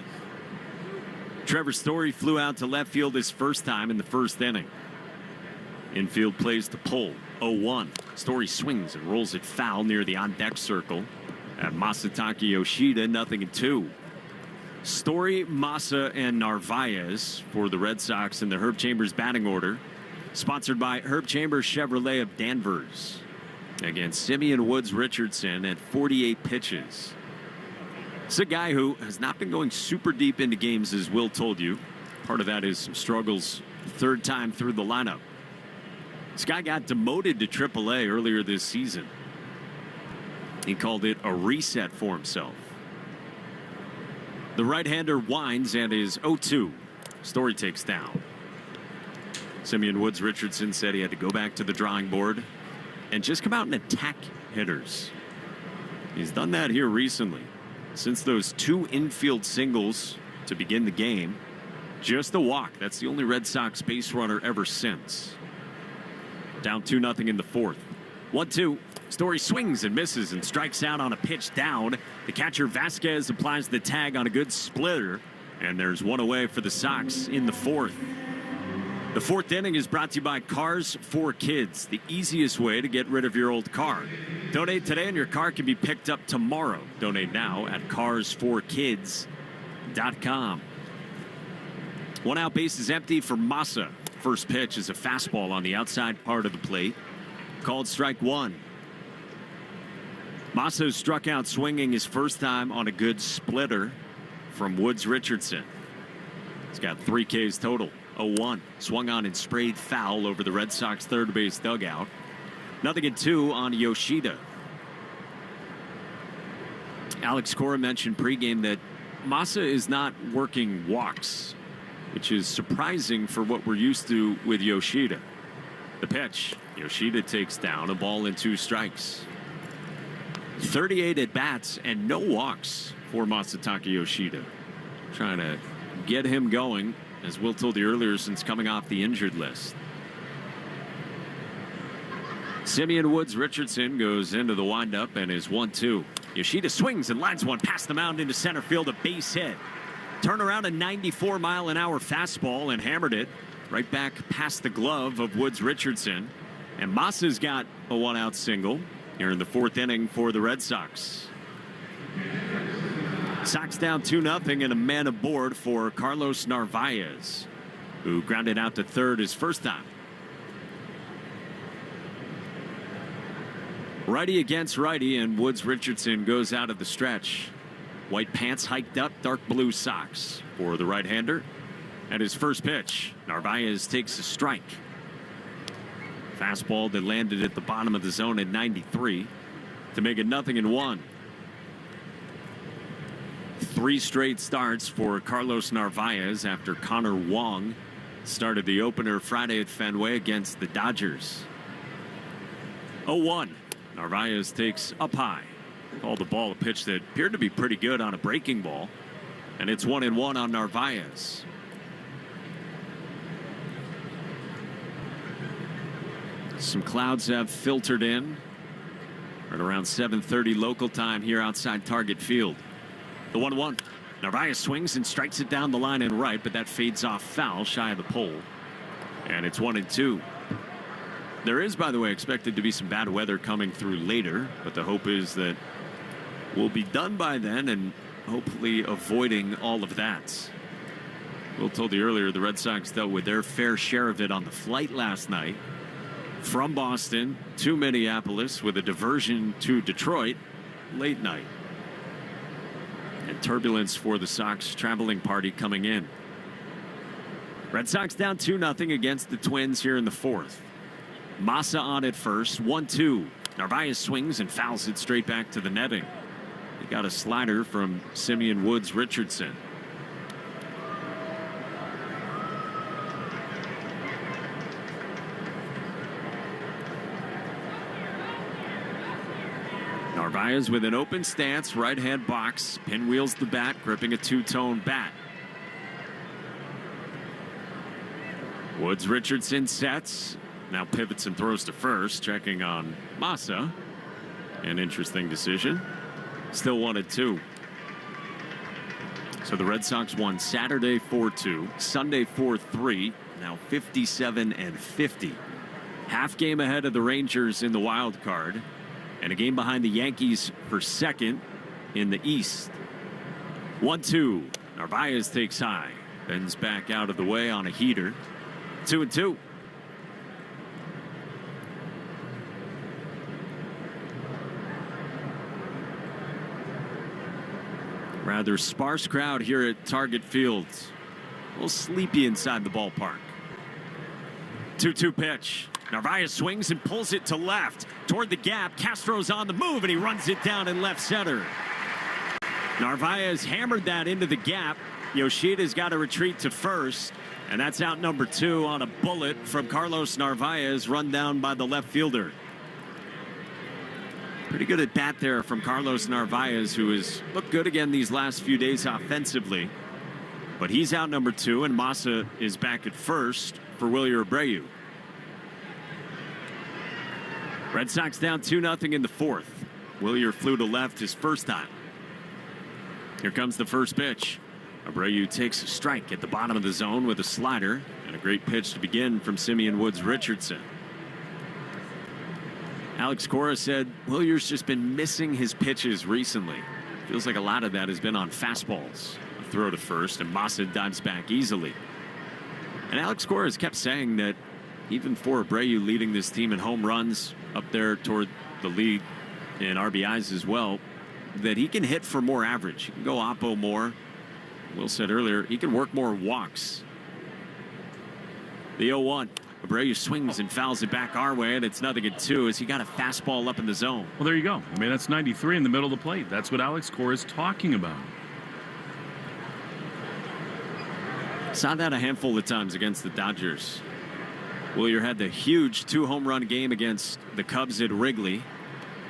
Trevor Story flew out to left field his first time in the first inning. Infield plays to pull. 0-1. Story swings and rolls it foul near the on-deck circle. At Masataka Yoshida, 0-2. Story, Massa, and Narvaez for the Red Sox in the Herb Chambers batting order. Sponsored by Herb Chambers Chevrolet of Danvers. Against Simeon Woods Richardson at 48 pitches. It's a guy who has not been going super deep into games, as Will told you. Part of that is some struggles third time through the lineup. This guy got demoted to AAA earlier this season. He called it a reset for himself. The right-hander winds and is 0-2. Story takes down. Simeon Woods Richardson said he had to go back to the drawing board and just come out and attack hitters. He's done that here recently. Since those 2 infield singles to begin the game, just a walk. That's the only Red Sox base runner ever since. Down 2-0 in the fourth. 1-2. Story swings and misses and strikes out on a pitch down. The catcher Vasquez applies the tag on a good splitter And there's one away for the Sox in the fourth. The fourth inning is brought to you by Cars for Kids, the easiest way to get rid of your old car. Donate today and your car can be picked up tomorrow. Donate now at carsforkids.com. One out, base is empty for Massa. First pitch is a fastball on the outside part of the plate. Called strike one. Massa struck out swinging his first time on a good splitter from Woods Richardson. He's got 3 Ks total. 0-1. Swung on and sprayed foul over the Red Sox third base dugout. 0-2 on Yoshida. Alex Cora mentioned pregame that Massa is not working walks, which is surprising for what we're used to with Yoshida. The pitch. Yoshida takes down a ball and 2 strikes. 38 at bats and no walks for Masataka Yoshida. Trying to get him going, as Will told you earlier, since coming off the injured list. Simeon Woods Richardson goes into the windup and is 1-2. Yoshida swings and lines one past the mound into center field, a base hit. Turned around a 94-mile-an-hour fastball and hammered it right back past the glove of Woods Richardson. And Massa's got a 1-out single here in the fourth inning for the Red Sox. Sox down 2-0 and a man aboard for Carlos Narvaez, who grounded out to third his first time. Righty against righty, and Woods Richardson goes out of the stretch. White pants hiked up, dark blue socks for the right-hander. At his first pitch, Narvaez takes a strike. Fastball that landed at the bottom of the zone at 93 to make it 0-1. 3 straight starts for Carlos Narvaez after Connor Wong started the opener Friday at Fenway against the Dodgers. 0-1. Narvaez takes up high. Called the ball a pitch that appeared to be pretty good on a breaking ball. And it's 1-1 on Narvaez. Some clouds have filtered in right around 7:30 local time here outside Target Field. The 1-1. Narvaez swings and strikes it down the line and right, but that fades off foul shy of the pole. And it's 1-2. There is, by the way, expected to be some bad weather coming through later, but the hope is that we'll be done by then and hopefully avoiding all of that. Will told you earlier the Red Sox dealt with their fair share of it on the flight last night from Boston to Minneapolis with a diversion to Detroit late night. And turbulence for the Sox traveling party coming in. Red Sox down 2-0 against the Twins here in the fourth. Massa on at first, 1-2. Narvaez swings and fouls it straight back to the netting. He got a slider from Simeon Woods Richardson. Narvaez with an open stance, right hand box, pinwheels the bat, gripping a two-tone bat. Woods Richardson sets, now pivots and throws to first, checking on Massa. An interesting decision. Still 1-2. So the Red Sox won Saturday 4-2, Sunday 4-3, now 57-50. Half game ahead of the Rangers in the wild card, and a game behind the Yankees for second in the East. 1-2. Narvaez takes high, bends back out of the way on a heater. 2-2. Rather sparse crowd here at Target Field. A little sleepy inside the ballpark. 2-2 pitch. Narvaez swings and pulls it to left toward the gap. Castro's on the move and he runs it down in left center. Narvaez hammered that into the gap. Yoshida's got to retreat to first, and that's out number 2 on a bullet from Carlos Narvaez, run down by the left fielder. Pretty good at bat there from Carlos Narvaez, who has looked good again these last few days offensively. But he's out number 2, and Massa is back at first for Wilyer Abreu. Red Sox down 2-0 in the fourth. Wilyer flew to left his first time. Here comes the first pitch. Abreu takes a strike at the bottom of the zone with a slider, and a great pitch to begin from Simeon Woods Richardson. Alex Cora said Williers just been missing his pitches recently. Feels like a lot of that has been on fastballs. A throw to first, and Massa dives back easily. And Alex Cora has kept saying that even for Abreu leading this team in home runs, up there toward the lead in RBIs as well, that he can hit for more average. He can go oppo more. Will said earlier, he can work more walks. The 0-1. Abreu swings and fouls it back our way, and it's 0-2 as he got a fastball up in the zone. Well, there you go. I mean, that's 93 in the middle of the plate. That's what Alex Cora is talking about. Saw that a handful of times against the Dodgers. Willier had the huge 2-home-run game against the Cubs at Wrigley.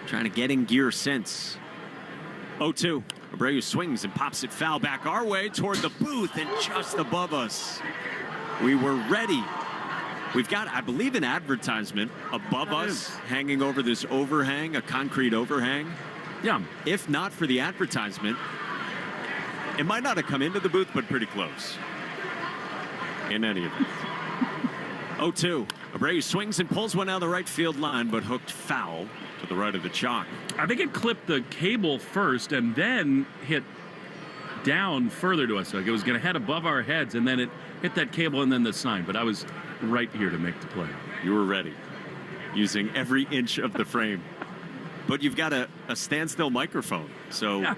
Trying to get in gear since. 0-2. Abreu swings and pops it foul back our way toward the booth and just above us. We were ready. We've got, I believe, an advertisement above us hanging over this overhang, a concrete overhang. Yeah. If not for the advertisement, it might not have come into the booth, but pretty close. In any event. 0-2. Abreu swings and pulls one down the right field line, but hooked foul to the right of the chalk. I think it clipped the cable first and then hit down further to us. Like it was going to head above our heads, and then it hit that cable and then the sign. But I was right here to make the play. You were ready, using every inch of the frame. But you've got a standstill microphone, so... Yeah.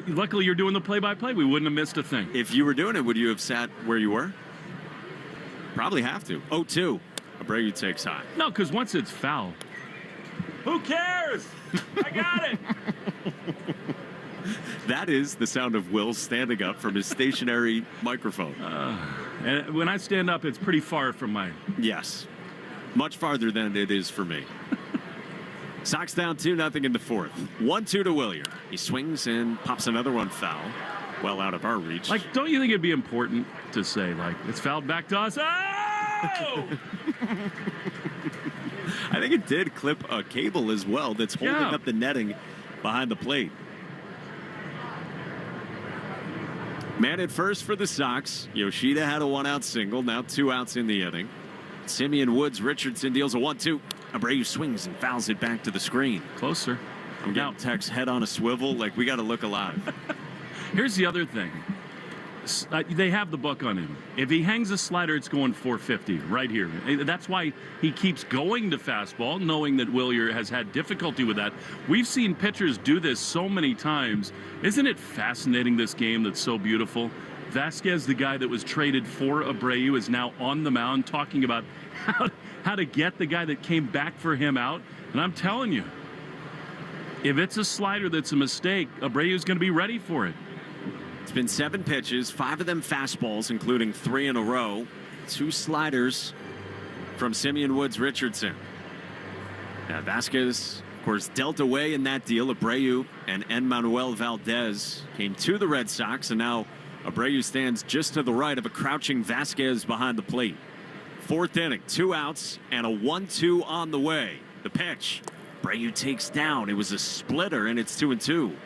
Luckily, you're doing the play-by-play. We wouldn't have missed a thing. If you were doing it, would you have sat where you were? Probably have to. 0-2. Abreu takes high. No, because once it's foul, who cares? I got it. That is the sound of Will standing up from his stationary microphone. And when I stand up, it's pretty far from mine. Yes. Much farther than it is for me. Sox down 2-0 in the fourth. 1-2 to Willier. He swings and pops another one foul. Well out of our reach. Like, don't you think it'd be important to say, like, it's fouled back to us? Oh! I think it did clip a cable as well that's holding up the netting behind the plate. Man at first for the Sox. Yoshida had a 1-out single. Now 2 outs in the inning. Simeon Woods Richardson deals a 1-2. Abreu swings and fouls it back to the screen. Closer. I'm getting text head on a swivel. Like, we got to look alive. Here's the other thing. They have the book on him. If he hangs a slider, it's going 450 right here. That's why he keeps going to fastball, knowing that Willier has had difficulty with that. We've seen pitchers do this so many times. Isn't it fascinating, this game that's so beautiful? Vasquez, the guy that was traded for Abreu, is now on the mound talking about how to get the guy that came back for him out. And I'm telling you, if it's a slider that's a mistake, Abreu's going to be ready for it. It's been 7 pitches, 5 of them fastballs, including 3 in a row. 2 sliders from Simeon Woods Richardson. Now Vasquez, of course, dealt away in that deal. Abreu and Enmanuel Valdez came to the Red Sox, and now Abreu stands just to the right of a crouching Vasquez behind the plate. 4th inning, 2 outs, and a 1-2 on the way. The pitch. Abreu takes down. It was a splitter, and it's 2-2.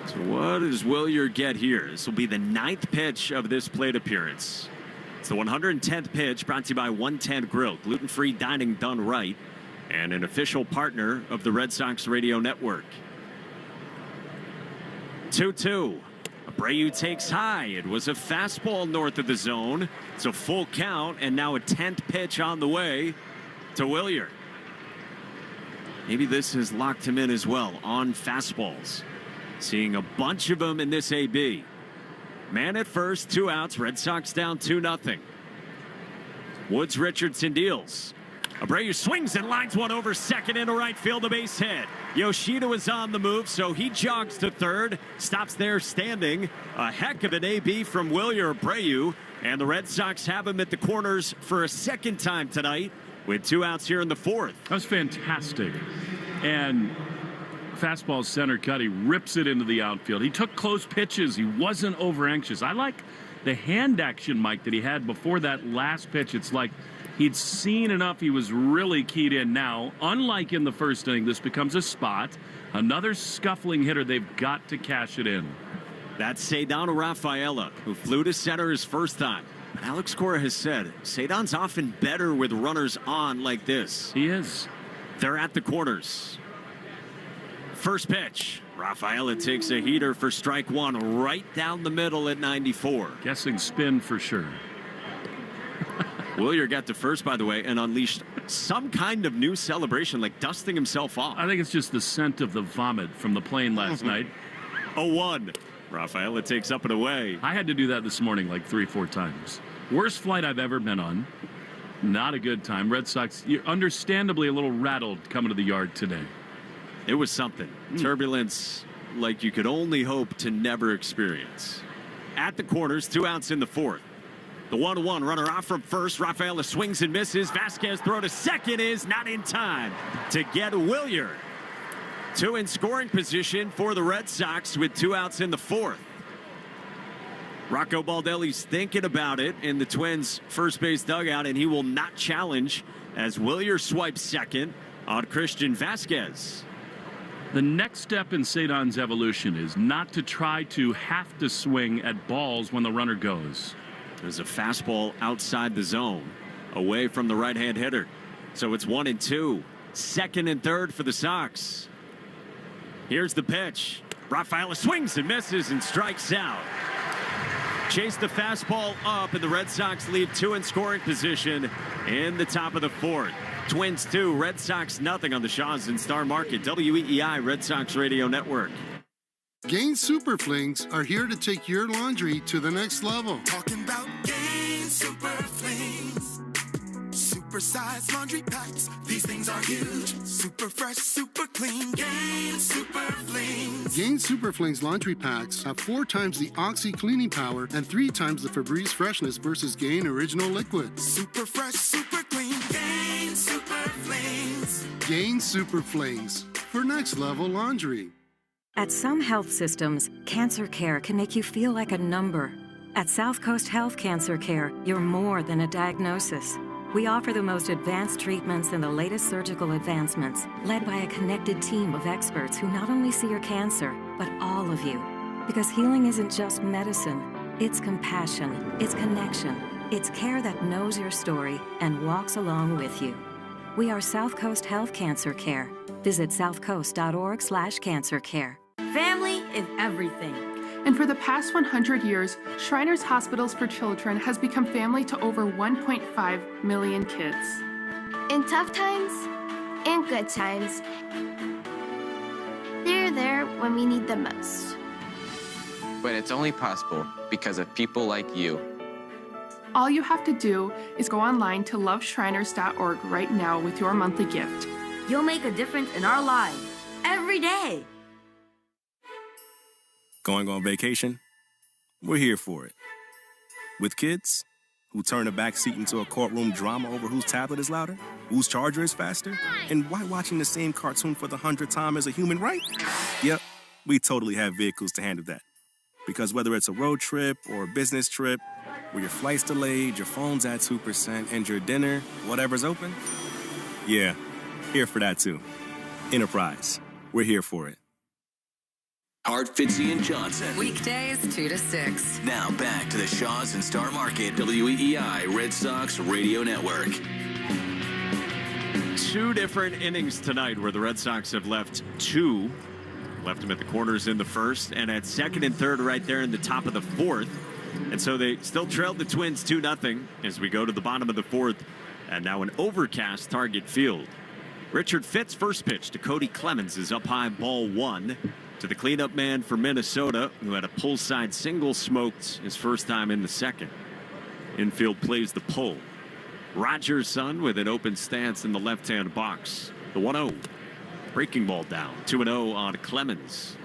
So what does Willier get here? This will be the 9th pitch of this plate appearance. It's the 110th pitch, brought to you by 110 Grill, gluten-free dining done right, and an official partner of the Red Sox radio network. 2-2. Abreu takes high. It was a fastball north of the zone. It's a full count, and now a 10th pitch on the way to Willier. Maybe this has locked him in as well on fastballs. Seeing a bunch of them in this AB. Man at first, 2 outs. Red Sox down 2-0. Woods Richardson deals. Abreu swings and lines one over second into right field, a base hit. Yoshida was on the move, so he jogs to third. Stops there standing. A heck of an AB from Willier Abreu. And the Red Sox have him at the corners for a second time tonight with 2 outs here in the 4th. That was fantastic. And fastball center cut. He rips it into the outfield. He took close pitches. He wasn't over anxious. I like the hand action, Mike, that he had before that last pitch, it's like he'd seen enough. He was really keyed in now. Unlike in the first inning, this becomes a spot. Another scuffling hitter. They've got to cash it in. That's Cedano Rafaela, who flew to center his first time. But Alex Cora has said Cedon's often better with runners on like this. He is. They're at the corners. First pitch. Rafaela takes a heater for strike one right down the middle at 94. Guessing spin for sure. Willier got to first, by the way, and unleashed some kind of new celebration, like dusting himself off. I think it's just the scent of the vomit from the plane last night. 0-1. Rafaela takes up and away. I had to do that this morning like 3-4 times. Worst flight I've ever been on. Not a good time. Red Sox, you're understandably a little rattled coming to the yard today. It was something. Turbulence like you could only hope to never experience. At the corners, 2 outs in the fourth. The 1-1 runner off from first. Rafaela swings and misses. Vasquez throw to second is not in time to get Willier. 2 in scoring position for the Red Sox with 2 outs in the fourth. Rocco Baldelli's thinking about it in the Twins' first base dugout, and he will not challenge as Willier swipes second on Christian Vasquez. The next step in Cedon's evolution is not to try to have to swing at balls when the runner goes. There's a fastball outside the zone, away from the right-hand hitter. So it's 1-2. Second and third for the Sox. Here's the pitch. Rafaela swings and misses and strikes out. Chase the fastball up, and the Red Sox leave 2 in scoring position in the top of the fourth. Twins 2, Red Sox nothing on the Shaws and Star Market, WEEI Red Sox Radio Network. Gain Super Flings are here to take your laundry to the next level. Talking about Gain Super Flings. Super-sized laundry packs. These things are huge. Super fresh, super clean. Gain Super Flings. Gain Super Flings laundry packs have 4 times the Oxy cleaning power and 3 times the Febreze freshness versus Gain Original Liquid. Super fresh, super clean. Gain Super Flings. Gain Super Flings for next level laundry. At some health systems, cancer care can make you feel like a number. At South Coast Health Cancer Care, you're more than a diagnosis. We offer the most advanced treatments and the latest surgical advancements, led by a connected team of experts who not only see your cancer, but all of you. Because healing isn't just medicine, it's compassion, it's connection, it's care that knows your story and walks along with you. We are South Coast Health Cancer Care. Visit southcoast.org/cancercare. Family is everything. And for the past 100 years, Shriners Hospitals for Children has become family to over 1.5 million kids. In tough times and good times, they're there when we need them most. But it's only possible because of people like you. All you have to do is go online to loveshriners.org right now with your monthly gift. You'll make a difference in our lives every day. Going on vacation? We're here for it. With kids who turn the back seat into a courtroom drama over whose tablet is louder, whose charger is faster, and why watching the same cartoon for the 100th time is a human right? Yep, we totally have vehicles to handle that. Because whether it's a road trip or a business trip, where your flight's delayed, your phone's at 2%, and your dinner, whatever's open, yeah, here for that too. Enterprise, we're here for it. Hart, Fitzy, and Johnson. Weekdays 2 to 6. Now back to the Shaws and Star Market, WEEI Red Sox Radio Network. 2 different innings tonight where the Red Sox have left 2. Left them at the corners in the first and at second and third right there in the top of the fourth. And so they still trailed the Twins 2-0 as we go to the bottom of the fourth. And now an overcast Target Field. Richard Fitt's first pitch to Cody Clemens is up high, ball 1. To the cleanup man for Minnesota, who had a pull side single smoked his first time in the second. Infield plays the pull. Rogers' son with an open stance in the left-hand box. The 1-0. Breaking ball down. 2-0 on Clemens.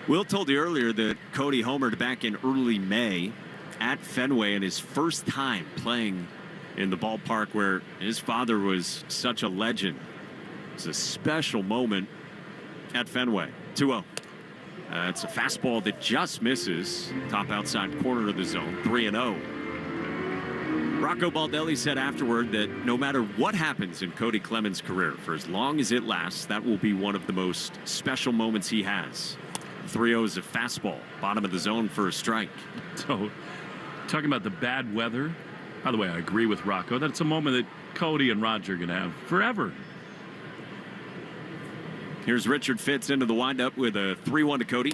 Will told you earlier that Cody homered back in early May at Fenway in his first time playing in the ballpark where his father was such a legend. It's a special moment at Fenway. 2-0. It's a fastball that just misses. Top outside corner of the zone, 3-0. Rocco Baldelli said afterward that no matter what happens in Cody Clemens' career, for as long as it lasts, that will be one of the most special moments he has. 3-0 is a fastball, bottom of the zone for a strike. So, talking about the bad weather, by the way, I agree with Rocco that it's a moment that Cody and Roger are going to have forever. Here's Richard Fitz into the windup with a 3-1 to Cody.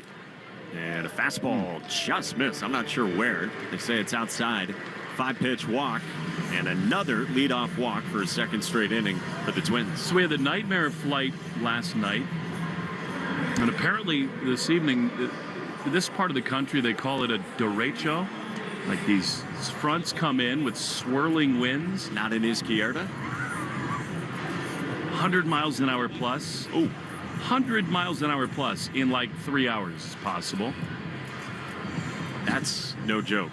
And a fastball just missed. I'm not sure where. They say it's outside. 5-pitch walk and another leadoff walk for a second straight inning for the Twins. So we had the nightmare flight last night. And apparently this evening, this part of the country, they call it a derecho. Like these fronts come in with swirling winds. Not in Izquierda. 100 miles an hour plus. Oh, 100 miles an hour plus in like 3 hours is possible. That's no joke.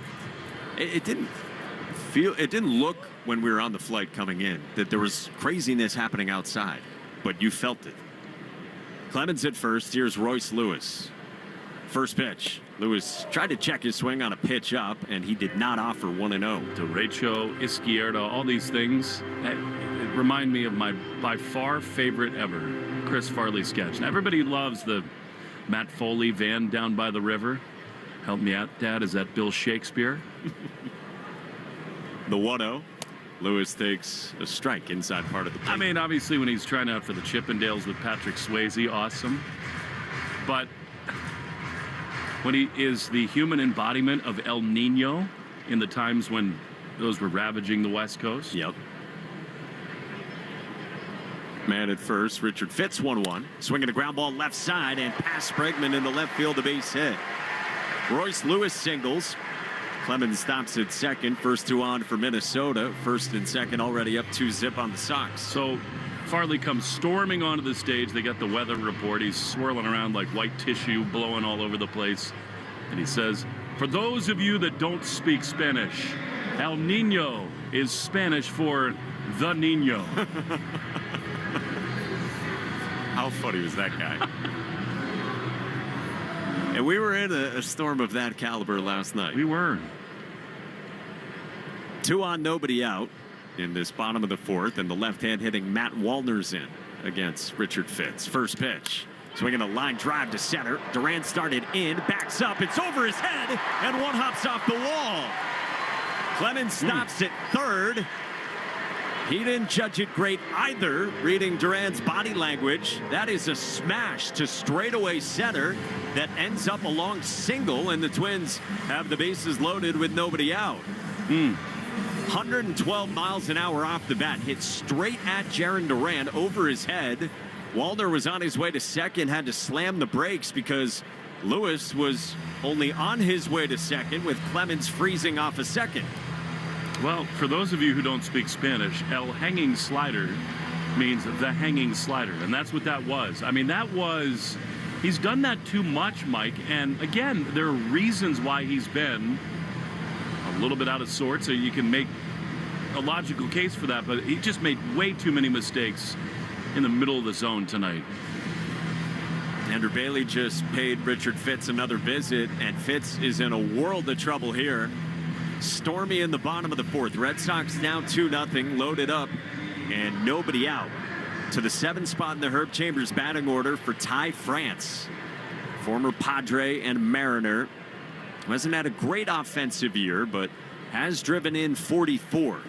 It didn't look when we were on the flight coming in that there was craziness happening outside, but you felt it. Clemens at first. Here's Royce Lewis. First pitch. Lewis tried to check his swing on a pitch up, and he did not offer 1-0. Derecho, Izquierda, all these things. It remind me of my by far favorite ever Chris Farley sketch. Now, everybody loves the Matt Foley van down by the river. Help me out, Dad. Is that Bill Shakespeare? The 1-0. Lewis takes a strike inside part of the plate. I mean, obviously, when he's trying out for the Chippendales with Patrick Swayze, awesome. But when he is the human embodiment of El Nino in the times when those were ravaging the West Coast. Yep. Man at first, Richard Fitz 1-1. Swinging a ground ball left side and past Bregman into left field, a base hit. Royce Lewis singles. Clemens stops at second. First two on for Minnesota. First and second already up 2-0 on the Sox. So Farley comes storming onto the stage. They got the weather report. He's swirling around like white tissue, blowing all over the place. And he says, for those of you that don't speak Spanish, El Nino is Spanish for the Nino. How funny was that guy? And we were in a storm of that caliber last night. We were. 2 on, nobody out in this bottom of the fourth, and the left-hand hitting Matt Wallner's in against Richard Fitz. First pitch. Swinging a line drive to center. Duran started in, backs up, it's over his head, and one hops off the wall. Clemens stops at third. He didn't judge it great either, reading Duran's body language. That is a smash to straightaway center that ends up a long single, and the Twins have the bases loaded with nobody out. 112 miles an hour off the bat, hit straight at Jarren Duran over his head. Wallner was on his way to second, had to slam the brakes because Lewis was only on his way to second with Clemens freezing off a second. Well, for those of you who don't speak Spanish, El Hanging Slider means the hanging slider, and that's what that was. I mean, he's done that too much, Mike, and again, there are reasons why he's been a little bit out of sorts, so you can make a logical case for that, but he just made way too many mistakes in the middle of the zone tonight. Andrew Bailey just paid Richard Fitz another visit, and Fitz is in a world of trouble here. Stormy in the bottom of the fourth. Red Sox down 2-0, loaded up, and nobody out. To the 7th spot in the Herb Chambers batting order for Ty France, former Padre and Mariner. Hasn't had a great offensive year, but has driven in 44.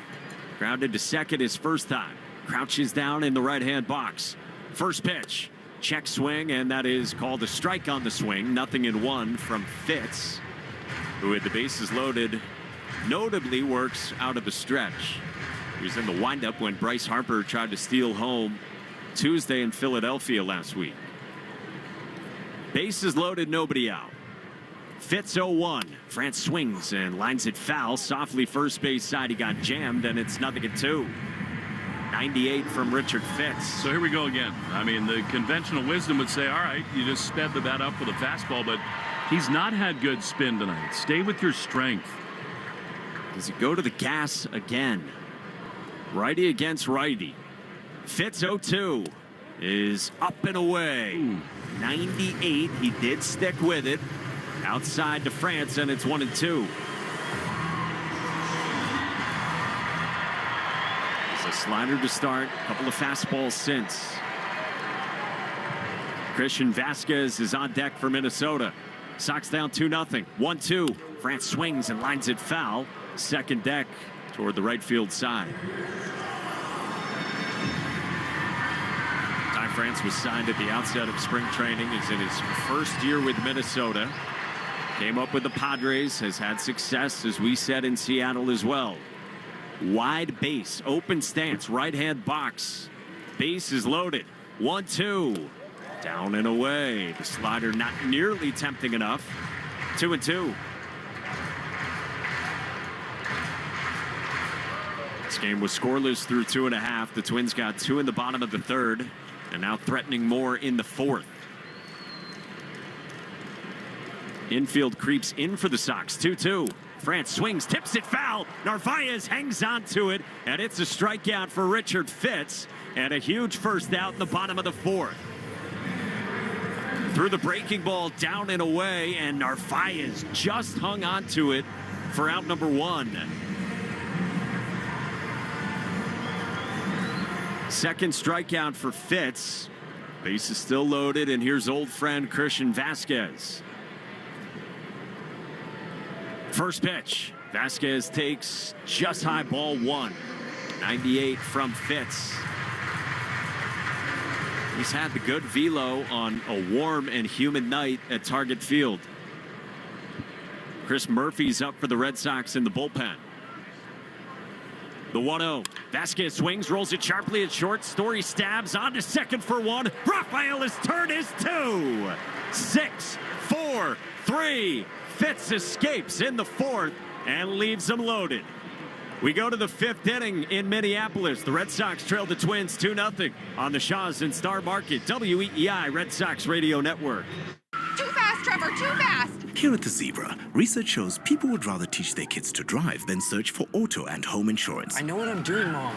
Grounded to second his first time. Crouches down in the right-hand box. First pitch. Check swing, and that is called a strike on the swing. 0-1 from Fitz, who had the bases loaded. Notably works out of the stretch. He was in the windup when Bryce Harper tried to steal home Tuesday in Philadelphia last week. Bases loaded, nobody out. Fitz 0-1. France swings and lines it foul. Softly first base side, he got jammed, and it's 0-2. 98 from Richard Fitz. So here we go again. I mean, the conventional wisdom would say, all right, you just sped the bat up with a fastball, but he's not had good spin tonight. Stay with your strength. Does he go to the gas again? Righty against righty. Fitz 0-2. is up and away. 98. He did stick with it. Outside to France, and it's 1-2. It's a slider to start. A couple of fastballs since. Christian Vasquez is on deck for Minnesota. Sox down 2-0. 1-2. France swings and lines it foul. Second deck toward the right field side. Ty France was signed at the outset of spring training. He's in his first year with Minnesota. Came up with the Padres, has had success, as we said, in Seattle as well. Wide base, open stance, right-hand box. Base is loaded. 1-2. Down and away. The slider not nearly tempting enough. 2-2. This game was scoreless through 2.5. The Twins got 2 in the bottom of the third, and now threatening more in the fourth. Infield creeps in for the Sox. 2-2. France swings, tips it foul. Narvaez hangs on to it, and it's a strikeout for Richard Fitz, and a huge first out in the bottom of the fourth. Through the breaking ball, down and away, and Narvaez just hung on to it for out number 1. Second strikeout for Fitz. Base is still loaded, and here's old friend Christian Vasquez. First pitch. Vasquez takes just high, ball 1. 98 from Fitz. He's had the good velo on a warm and humid night at Target Field. Chris Murphy's up for the Red Sox in the bullpen. The 1-0. Vasquez swings, rolls it sharply at short. Story stabs on to second for 1. Rafaela's turn is 2. 6, 4, 3. Fitz escapes in the fourth and leaves them loaded. We go to the 5th inning in Minneapolis. The Red Sox trail the Twins 2-0 on the Shaw's and Star Market WEEI Red Sox Radio Network. Too fast, Trevor, too fast! Here at the Zebra, research shows people would rather teach their kids to drive than search for auto and home insurance. I know what I'm doing, Mom.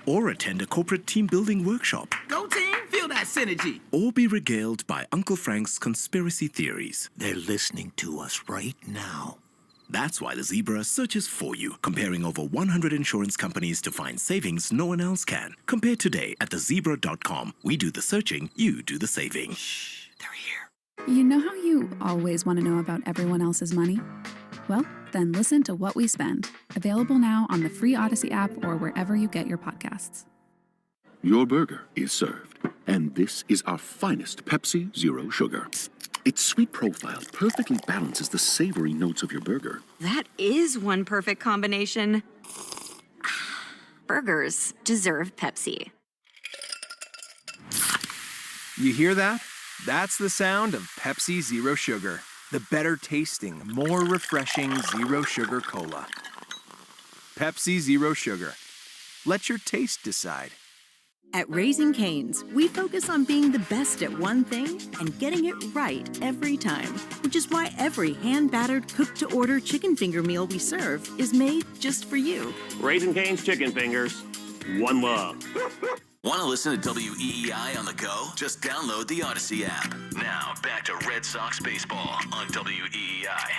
Or attend a corporate team building workshop. Go team, feel that synergy. Or be regaled by Uncle Frank's conspiracy theories. They're listening to us right now. That's why the Zebra searches for you, comparing over 100 insurance companies to find savings no one else can. Compare today at thezebra.com. We do the searching, you do the saving. Shh, they're here. You know how you always want to know about everyone else's money? Well, then listen to What We Spend. Available now on the free Odyssey app or wherever you get your podcasts. Your burger is served, and this is our finest Pepsi Zero Sugar. Its sweet profile perfectly balances the savory notes of your burger. That is one perfect combination. Burgers deserve Pepsi. You hear that? That's the sound of Pepsi Zero Sugar. The better tasting, more refreshing Zero Sugar Cola. Pepsi Zero Sugar. Let your taste decide. At Raising Cane's, we focus on being the best at one thing and getting it right every time, which is why every hand-battered, cooked-to-order chicken finger meal we serve is made just for you. Raising Cane's Chicken Fingers. One love. Want to listen to WEEI on the go? Just download the Odyssey app. Now, back to Red Sox baseball on WEEI.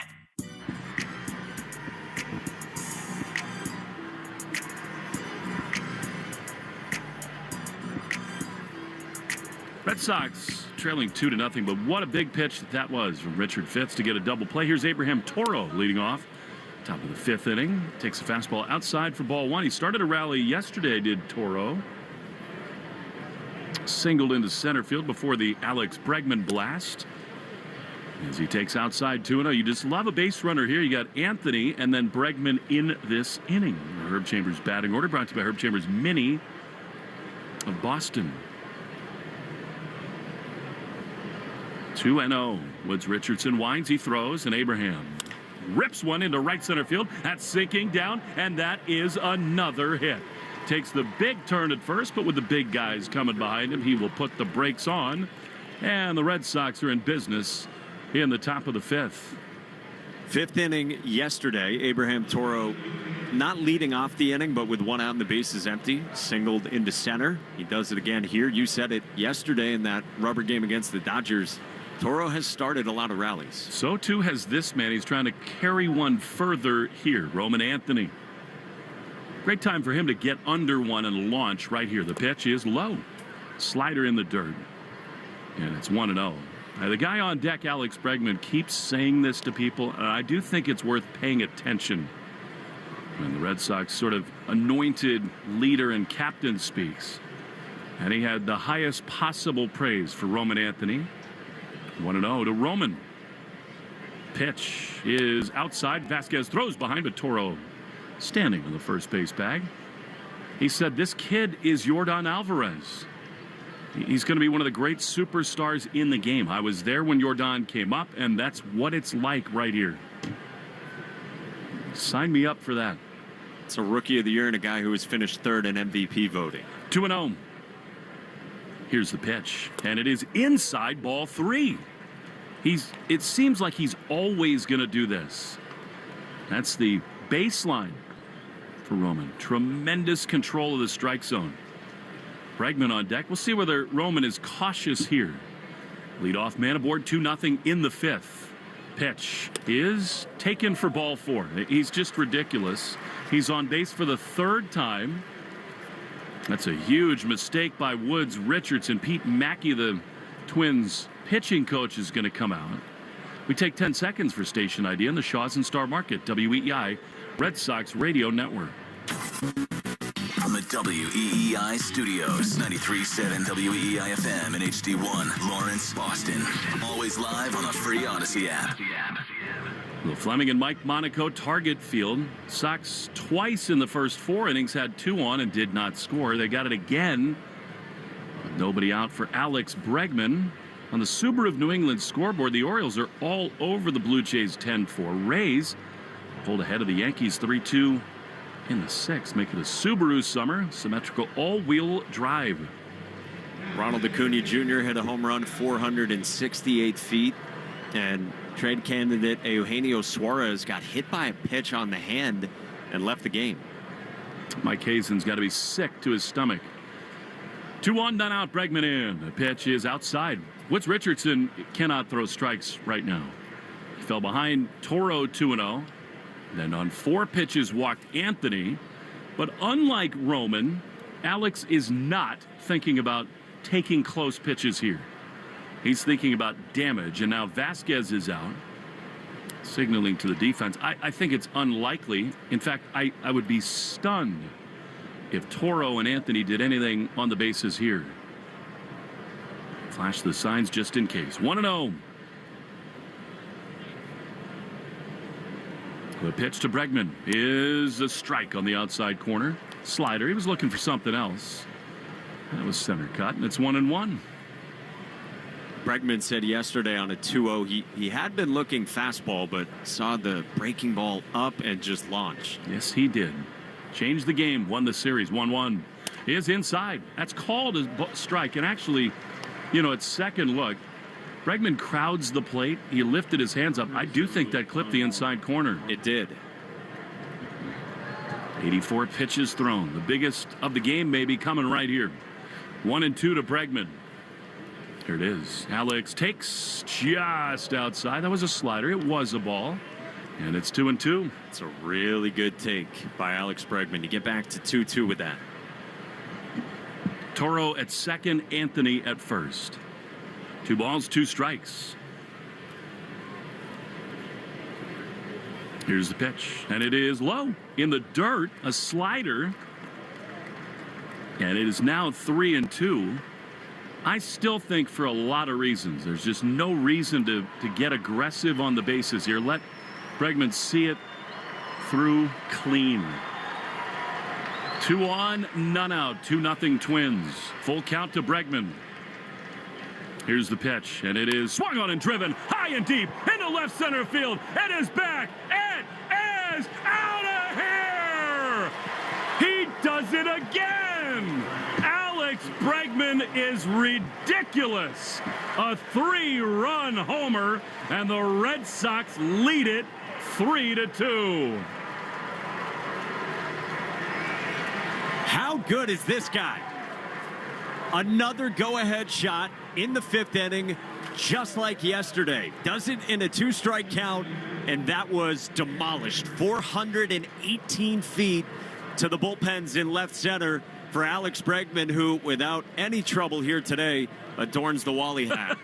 Red Sox trailing 2-0, but what a big pitch that was from Richard Fitz to get a double play. Here's Abraham Toro leading off. Top of the 5th inning. Takes a fastball outside for ball 1. He started a rally yesterday, did Toro. Singled into center field before the Alex Bregman blast. As he takes outside 2-0. You just love a base runner here. You got Anthony and then Bregman in this inning. Herb Chambers batting order brought to you by Herb Chambers Mini of Boston. 2-0. Woods Richardson winds, he throws, and Abraham rips one into right center field. That's sinking down, and that is another hit. Takes the big turn at first, but with the big guys coming behind him, he will put the brakes on. And the Red Sox are in business in the top of the 5th. 5th inning yesterday. Abraham Toro not leading off the inning, but with one out and the bases empty, singled into center. He does it again here. You said it yesterday in that rubber game against the Dodgers. Toro has started a lot of rallies. So too has this man. He's trying to carry one further here. Roman Anthony. Great time for him to get under one and launch right here. The pitch is low. Slider in the dirt. And it's 1-0. Now, the guy on deck, Alex Bregman, keeps saying this to people, and I do think it's worth paying attention when the Red Sox sort of anointed leader and captain speaks. And he had the highest possible praise for Roman Anthony. 1-0 to Roman. Pitch is outside. Vasquez throws behind, but Toro standing on the first base bag. He said, this kid is Yordan Alvarez. He's going to be one of the great superstars in the game. I was there when Yordan came up, and that's what it's like right here. Sign me up for that. It's a Rookie of the Year and a guy who has finished third in MVP voting. 2-0. Here's the pitch, and it is inside, ball 3. It seems like he's always going to do this. That's the baseline for Roman. Tremendous control of the strike zone. Bregman on deck. We'll see whether Roman is cautious here. Leadoff man aboard, 2-0 in the 5th. Pitch is taken for ball 4. He's just ridiculous. He's on base for the 3rd time. That's a huge mistake by Woods Richardson. Pete Mackey, the Twins pitching coach, is going to come out. We take 10 seconds for station ID on the Shaws and Star Market, WEEI, Red Sox Radio Network. From the WEEI studios, 93.7 WEEI FM and HD1, Lawrence, Boston. Always live on the free Odyssey app. Will Fleming and Mike Monaco target field. Sox twice in the first 4 innings had 2 on and did not score. They got it again. With nobody out for Alex Bregman. On the Subaru of New England scoreboard, the Orioles are all over the Blue Jays 10-4. Rays pulled ahead of the Yankees 3-2 in the 6th, make it a Subaru summer. Symmetrical all-wheel drive. Ronald Acuna Jr. hit a home run 468 feet. And trade candidate Eugenio Suarez got hit by a pitch on the hand and left the game. Mike Hazen's got to be sick to his stomach. 2 on, none out. Bregman in. The pitch is outside. Woods Richardson cannot throw strikes right now. He fell behind Toro 2-0. Then on 4 pitches walked Anthony. But unlike Roman, Alex is not thinking about taking close pitches here. He's thinking about damage, and now Vasquez is out, signaling to the defense. I think it's unlikely. In fact, I would be stunned if Toro and Anthony did anything on the bases here. Flash the signs just in case. 1-0. The pitch to Bregman is a strike on the outside corner. Slider. He was looking for something else. That was center cut, and it's 1-1. Bregman said yesterday on a 2-0 he had been looking fastball, but saw the breaking ball up and just launched. Yes, he did. Changed the game, won the series. 1-1 is inside. That's called a strike. And actually, at second look, Bregman crowds the plate. He lifted his hands up. I do think that clipped the inside corner. It did. 84 pitches thrown. The biggest of the game may be coming right here. 1-2 to Bregman. Here it is. Alex takes just outside. That was a slider. It was a ball. And it's 2-2. It's a really good take by Alex Bregman to get back to 2-2 with that. Toro at second, Anthony at first. 2 balls, 2 strikes. Here's the pitch, and it is low in the dirt, a slider. And it is now 3-2. I still think for a lot of reasons, there's just no reason to get aggressive on the bases here. Let Bregman see it through clean. 2 on, none out. 2-0 Twins. Full count to Bregman. Here's the pitch, and it is swung on and driven high and deep into left center field. It is back. It is out of here. He does it again. Alex Bregman is ridiculous. A 3-run homer, and the Red Sox lead it 3-2. How good is this guy? Another go-ahead shot in the 5th inning, just like yesterday. Does it in a 2-strike count, and that was demolished. 418 feet to the bullpens in left center for Alex Bregman, who, without any trouble here today, adorns the Wally hat.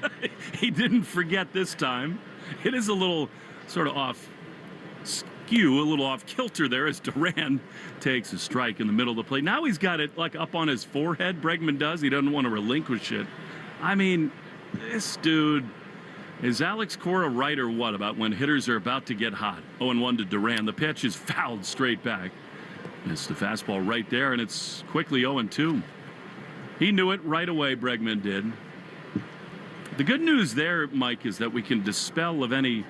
He didn't forget this time. It is a little sort of off skew, a little off kilter there as Duran takes a strike in the middle of the plate. Now he's got it like up on his forehead. Bregman does. He doesn't want to relinquish it. I mean, this dude, is Alex Cora right or what about when hitters are about to get hot? 0-1 to Duran. The pitch is fouled straight back. Missed the fastball right there, and it's quickly 0-2. He knew it right away, Bregman did. The good news there, Mike, is that we can dispel of any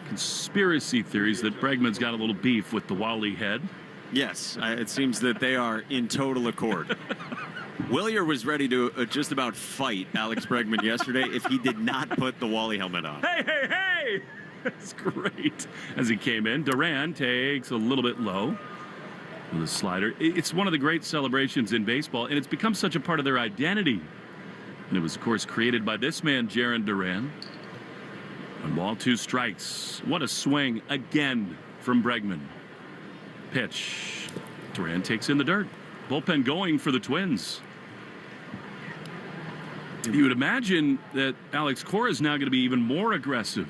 conspiracy theories that Bregman's got a little beef with the Wally head. Yes, it seems that they are in total accord. Willier was ready to just about fight Alex Bregman yesterday if he did not put the Wally helmet on. Hey, hey, hey! That's great. As he came in, Duran takes a little bit low with a slider. It's one of the great celebrations in baseball, and it's become such a part of their identity. And it was, of course, created by this man, Jarren Duran. 1 ball, 2 strikes. What a swing again from Bregman. Pitch. Duran takes in the dirt. Bullpen going for the Twins. You would imagine that Alex Cora is now going to be even more aggressive.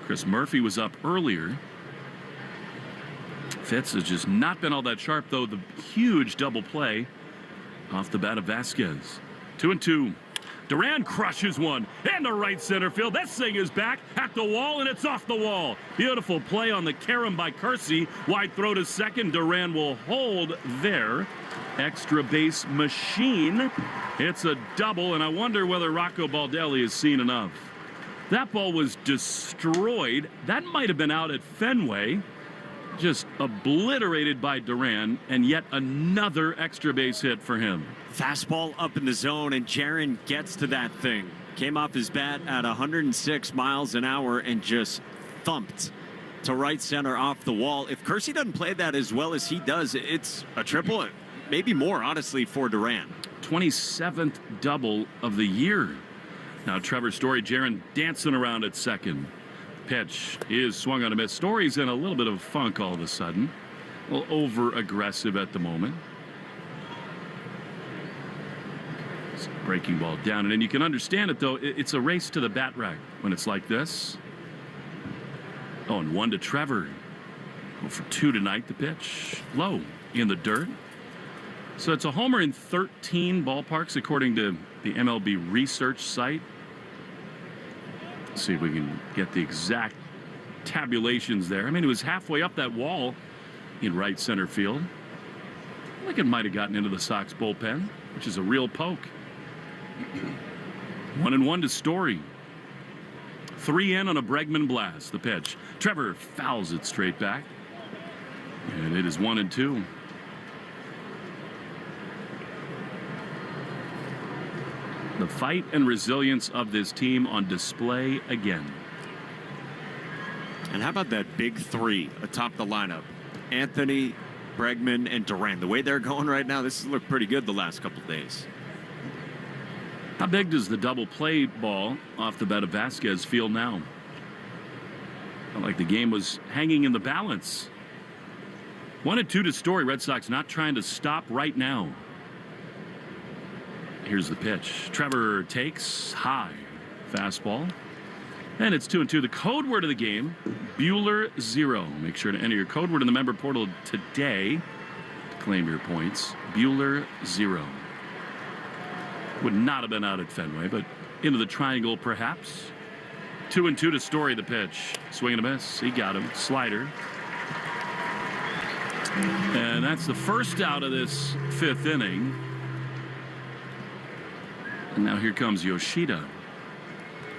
Chris Murphy was up earlier. Fitz has just not been all that sharp, though. The huge double play off the bat of Vasquez. 2-2. Duran crushes one into right center field. This thing is back at the wall, and it's off the wall. Beautiful play on the carom by Kersey. Wide throw to second. Duran will hold there. Extra base machine. It's a double, and I wonder whether Rocco Baldelli has seen enough. That ball was destroyed. That might have been out at Fenway. Just obliterated by Duran, and yet another extra base hit for him. Fastball up in the zone, and Jarren gets to that thing. Came off his bat at 106 miles an hour and just thumped to right center off the wall. If Kersey doesn't play that as well as he does, it's a triple, maybe more, honestly, for Duran. 27th double of the year. Now Trevor Story, Jarren dancing around at second. Pitch is swung on a miss. Story's in a little bit of funk all of a sudden. A little over-aggressive at the moment. Breaking ball down, and then you can understand it, though. It's a race to the bat rack when it's like this. 0-1 to Trevor. 0-for-2 tonight. The pitch low in the dirt. So it's a homer in 13 ballparks according to the MLB research site. Let's see if we can get the exact tabulations there. I mean, it was halfway up that wall in right center field. I think it might have gotten into the Sox bullpen, which is a real poke. 1-1 to Story. 3 in on a Bregman blast. The pitch. Trevor fouls it straight back. And it is 1-2. The fight and resilience of this team on display again. And how about that big three atop the lineup? Anthony, Bregman, and Duran. The way they're going right now, this has looked pretty good the last couple of days. How big does the double play ball off the bat of Vasquez feel now? Felt like the game was hanging in the balance. 1-2 to Story. Red Sox not trying to stop right now. Here's the pitch. Trevor takes high. Fastball. And it's 2-2. The code word of the game, Bueller 0. Make sure to enter your code word in the member portal today to claim your points. Bueller 0. Would not have been out at Fenway, but into the triangle perhaps. 2-2 to Story. The pitch. Swing and a miss. He got him. Slider. And that's the first out of this 5th inning. And now here comes Yoshida.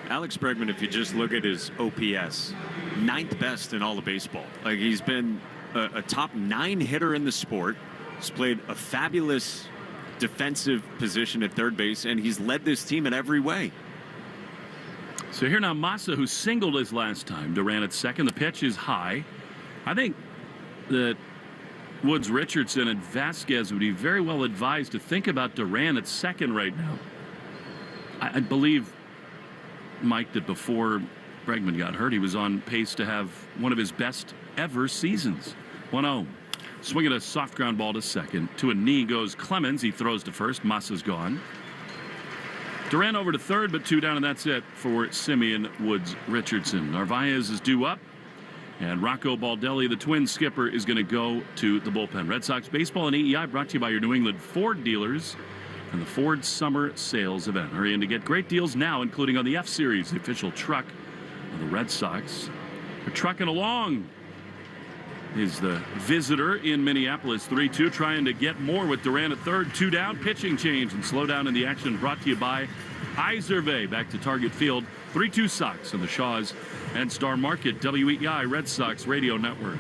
Alex Bregman, if you just look at his OPS, 9th best in all of baseball. Like, he's been a top 9 hitter in the sport. He's played a fabulous defensive position at third base, and he's led this team in every way. So here now Massa, who singled his last time. Duran at second. The pitch is high. I think that Woods Richardson and Vasquez would be very well advised to think about Duran at second right now. I believe, Mike, that before Bregman got hurt, he was on pace to have one of his best ever seasons. 1-0. Swinging a soft ground ball to second. To a knee goes Clemens. He throws to first. Massa's gone. Duran over to third, but 2 down, and that's it for Simeon Woods Richardson. Narvaez is due up, and Rocco Baldelli, the Twins skipper, is going to go to the bullpen. Red Sox baseball and AEI brought to you by your New England Ford dealers and the Ford Summer Sales Event. Hurry in to get great deals now, including on the F-Series, the official truck of the Red Sox. They're trucking along. Is the visitor in Minneapolis. 3-2, trying to get more with Duran at third. 2 down, pitching change and slow down in the action brought to you by Iservay. Back to Target Field. 3-2 Sox on the Shaws and Star Market, WEEI Red Sox Radio Network.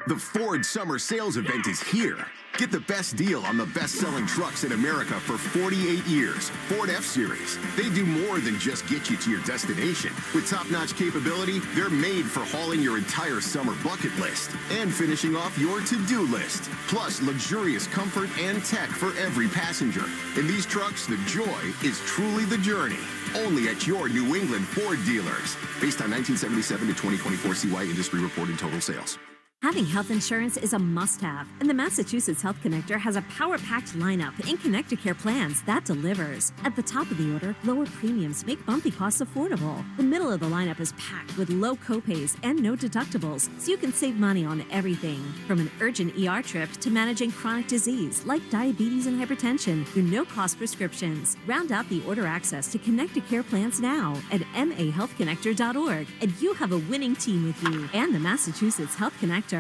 The Ford Summer Sales Event is here. Get the best deal on the best-selling trucks in America for 48 years. Ford F-Series. They do more than just get you to your destination. With top-notch capability, they're made for hauling your entire summer bucket list and finishing off your to-do list. Plus, luxurious comfort and tech for every passenger. In these trucks, the joy is truly the journey. Only at your New England Ford dealers. Based on 1977 to 2024 CY industry reported total sales. Having health insurance is a must-have, and the Massachusetts Health Connector has a power-packed lineup in Connect-to-Care plans that delivers. At the top of the order, lower premiums make monthly costs affordable. The middle of the lineup is packed with low copays and no deductibles, so you can save money on everything. From an urgent ER trip to managing chronic disease like diabetes and hypertension through no-cost prescriptions. Round out the order access to Connect-to-Care plans now at mahealthconnector.org, and you have a winning team with you and the Massachusetts Health Connector.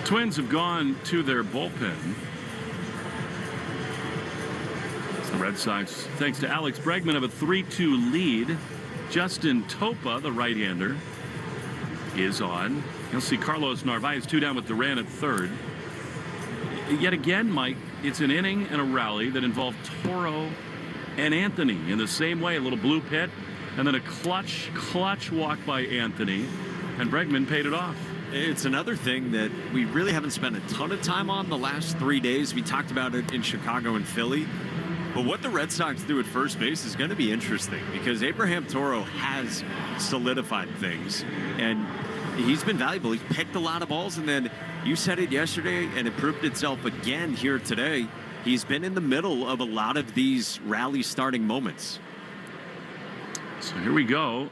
Twins have gone to their bullpen. The Red Sox, thanks to Alex Bregman, have a 3-2 lead. Justin Topa, the right-hander, is on. You'll see Carlos Narvaez 2 down with Duran at third. Yet again, Mike, it's an inning and a rally that involved Toro and Anthony in the same way. A little blue pit, and then a clutch walk by Anthony, and Bregman paid it off. It's another thing that we really haven't spent a ton of time on the last 3 days. We talked about it in Chicago and Philly. But what the Red Sox do at first base is going to be interesting because Abraham Toro has solidified things, and he's been valuable. He's picked a lot of balls, and then you said it yesterday, and it proved itself again here today. He's been in the middle of a lot of these rally starting moments. So here we go.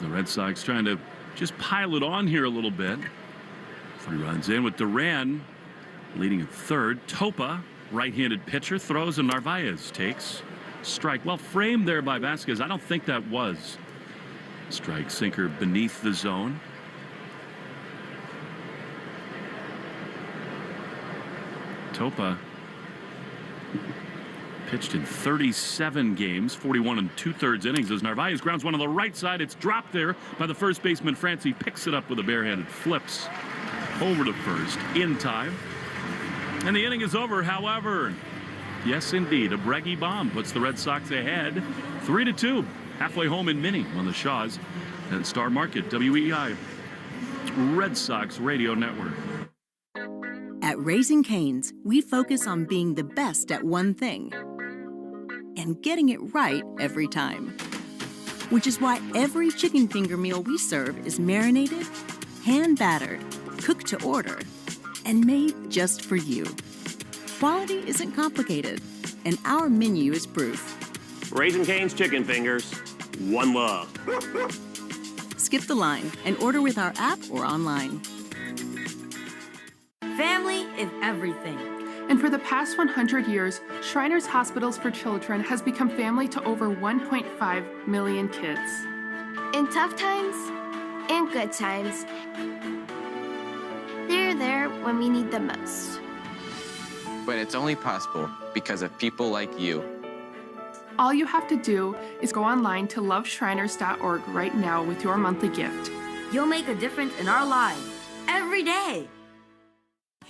The Red Sox trying to just pile it on here a little bit. 3 runs in with Duran leading at third. Topa, right-handed pitcher, throws, and Narvaez takes strike. Well framed there by Vasquez. I don't think that was strike. Sinker beneath the zone. Topa pitched in 37 games, 41 2/3 innings as Narvaez grounds one on the right side. It's dropped there by the first baseman Francie. Picks it up with a barehanded flips over to first in time. And the inning is over. However, yes, indeed, a Breggy bomb puts the Red Sox ahead 3-2. Halfway home in Minnie on the Shaws and Star Market, WEEI Red Sox Radio Network. At Raising Cane's, we focus on being the best at one thing and getting it right every time. Which is why every chicken finger meal we serve is marinated, hand-battered, cooked to order, and made just for you. Quality isn't complicated, and our menu is proof. Raising Cane's chicken fingers, one love. Skip the line and order with our app or online. Family is everything. And for the past 100 years, Shriners Hospitals for Children has become family to over 1.5 million kids. In tough times and good times, they're there when we need them most. But it's only possible because of people like you. All you have to do is go online to loveshriners.org right now with your monthly gift. You'll make a difference in our lives every day.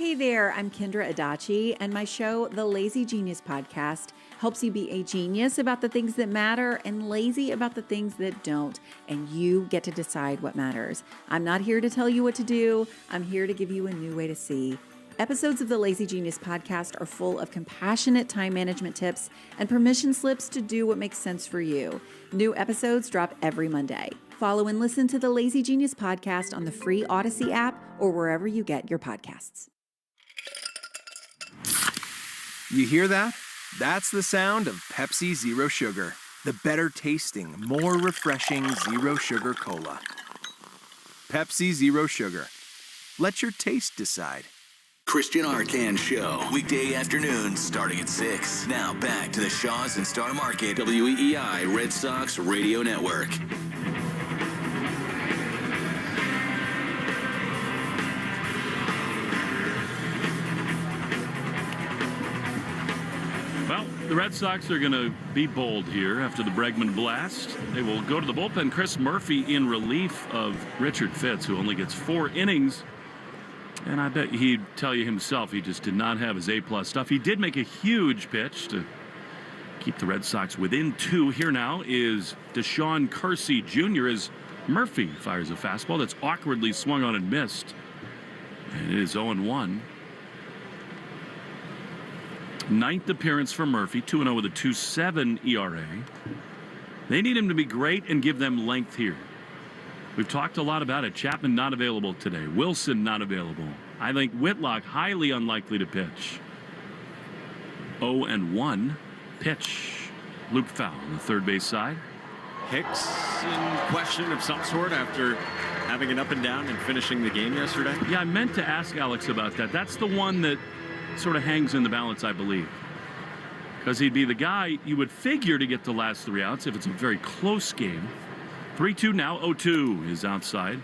Hey there, I'm Kendra Adachi, and my show, The Lazy Genius Podcast, helps you be a genius about the things that matter and lazy about the things that don't, and you get to decide what matters. I'm not here to tell you what to do. I'm here to give you a new way to see. Episodes of the Lazy Genius Podcast are full of compassionate time management tips and permission slips to do what makes sense for you. New episodes drop every Monday. Follow and listen to the Lazy Genius Podcast on the free Odyssey app or wherever you get your podcasts. You hear that? That's the sound of Pepsi Zero Sugar, the better tasting, more refreshing Zero Sugar Cola. Pepsi Zero Sugar. Let your taste decide. Christian Arcand Show, weekday afternoons starting at 6. Now back to the Shaws and Star Market, WEEI Red Sox Radio Network. Well, the Red Sox are going to be bold here after the Bregman blast. They will go to the bullpen. Chris Murphy in relief of Richard Fitz, who only gets 4 innings. And I bet he'd tell you himself he just did not have his A-plus stuff. He did make a huge pitch to keep the Red Sox within 2. Here now is Deshaun Kersey Jr. as Murphy fires a fastball that's awkwardly swung on and missed. And it is 0-1. 9th appearance for Murphy, 2-0 with a 2.7 ERA. They need him to be great and give them length here. We've talked a lot about it. Chapman not available today. Wilson not available. I think Whitlock highly unlikely to pitch. 0-1 pitch. Luke Fowl on the third base side. Hicks in question of some sort after having an up and down and finishing the game yesterday. Yeah, I meant to ask Alex about that. That's the one that sort of hangs in the balance, I believe. Because he'd be the guy you would figure to get the last 3 outs if it's a very close game. 3-2 now. 0-2 is outside.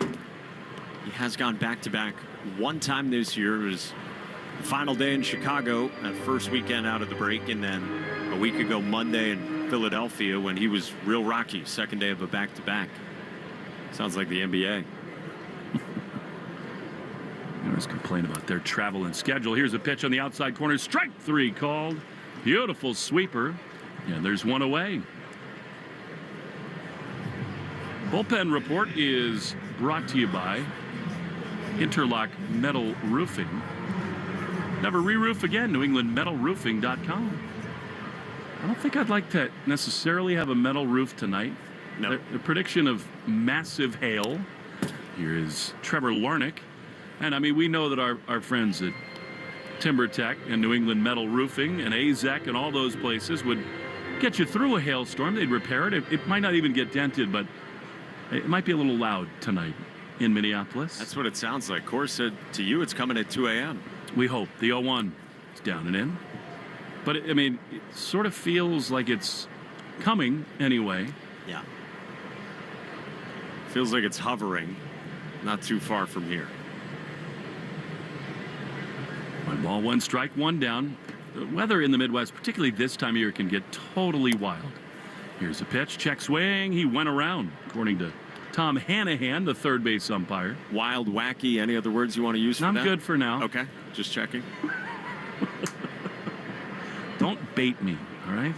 He has gone back-to-back one time this year. It was the final day in Chicago, that first weekend out of the break, and then a week ago Monday in Philadelphia when he was real rocky, second day of a back-to-back. Sounds like the NBA. I always complain about their travel and schedule. Here's a pitch on the outside corner. Strike 3 called. Beautiful sweeper. And there's one away. Bullpen report is brought to you by Interlock Metal Roofing. Never re-roof again. NewEnglandMetalRoofing.com. I don't think I'd like to necessarily have a metal roof tonight. No. The prediction of massive hail. Here is Trevor Larnach. And, I mean, we know that our friends at TimberTech and New England Metal Roofing and AZEC and all those places would get you through a hailstorm. They'd repair it. It might not even get dented, but it might be a little loud tonight in Minneapolis. That's what it sounds like. Cora said to you it's coming at 2 a.m. We hope. The 0-1 is down and in. But, I mean, it sort of feels like it's coming anyway. Yeah. Feels like it's hovering. Not too far from here. 1 ball, 1 strike, 1 down. The weather in the Midwest, particularly this time of year, can get totally wild. Here's a pitch. Check swing. He went around, according to Tom Hanahan, the third base umpire. Wild, wacky. Any other words you want to use for that? I'm good for now. Okay. Just checking. Don't bait me, all right?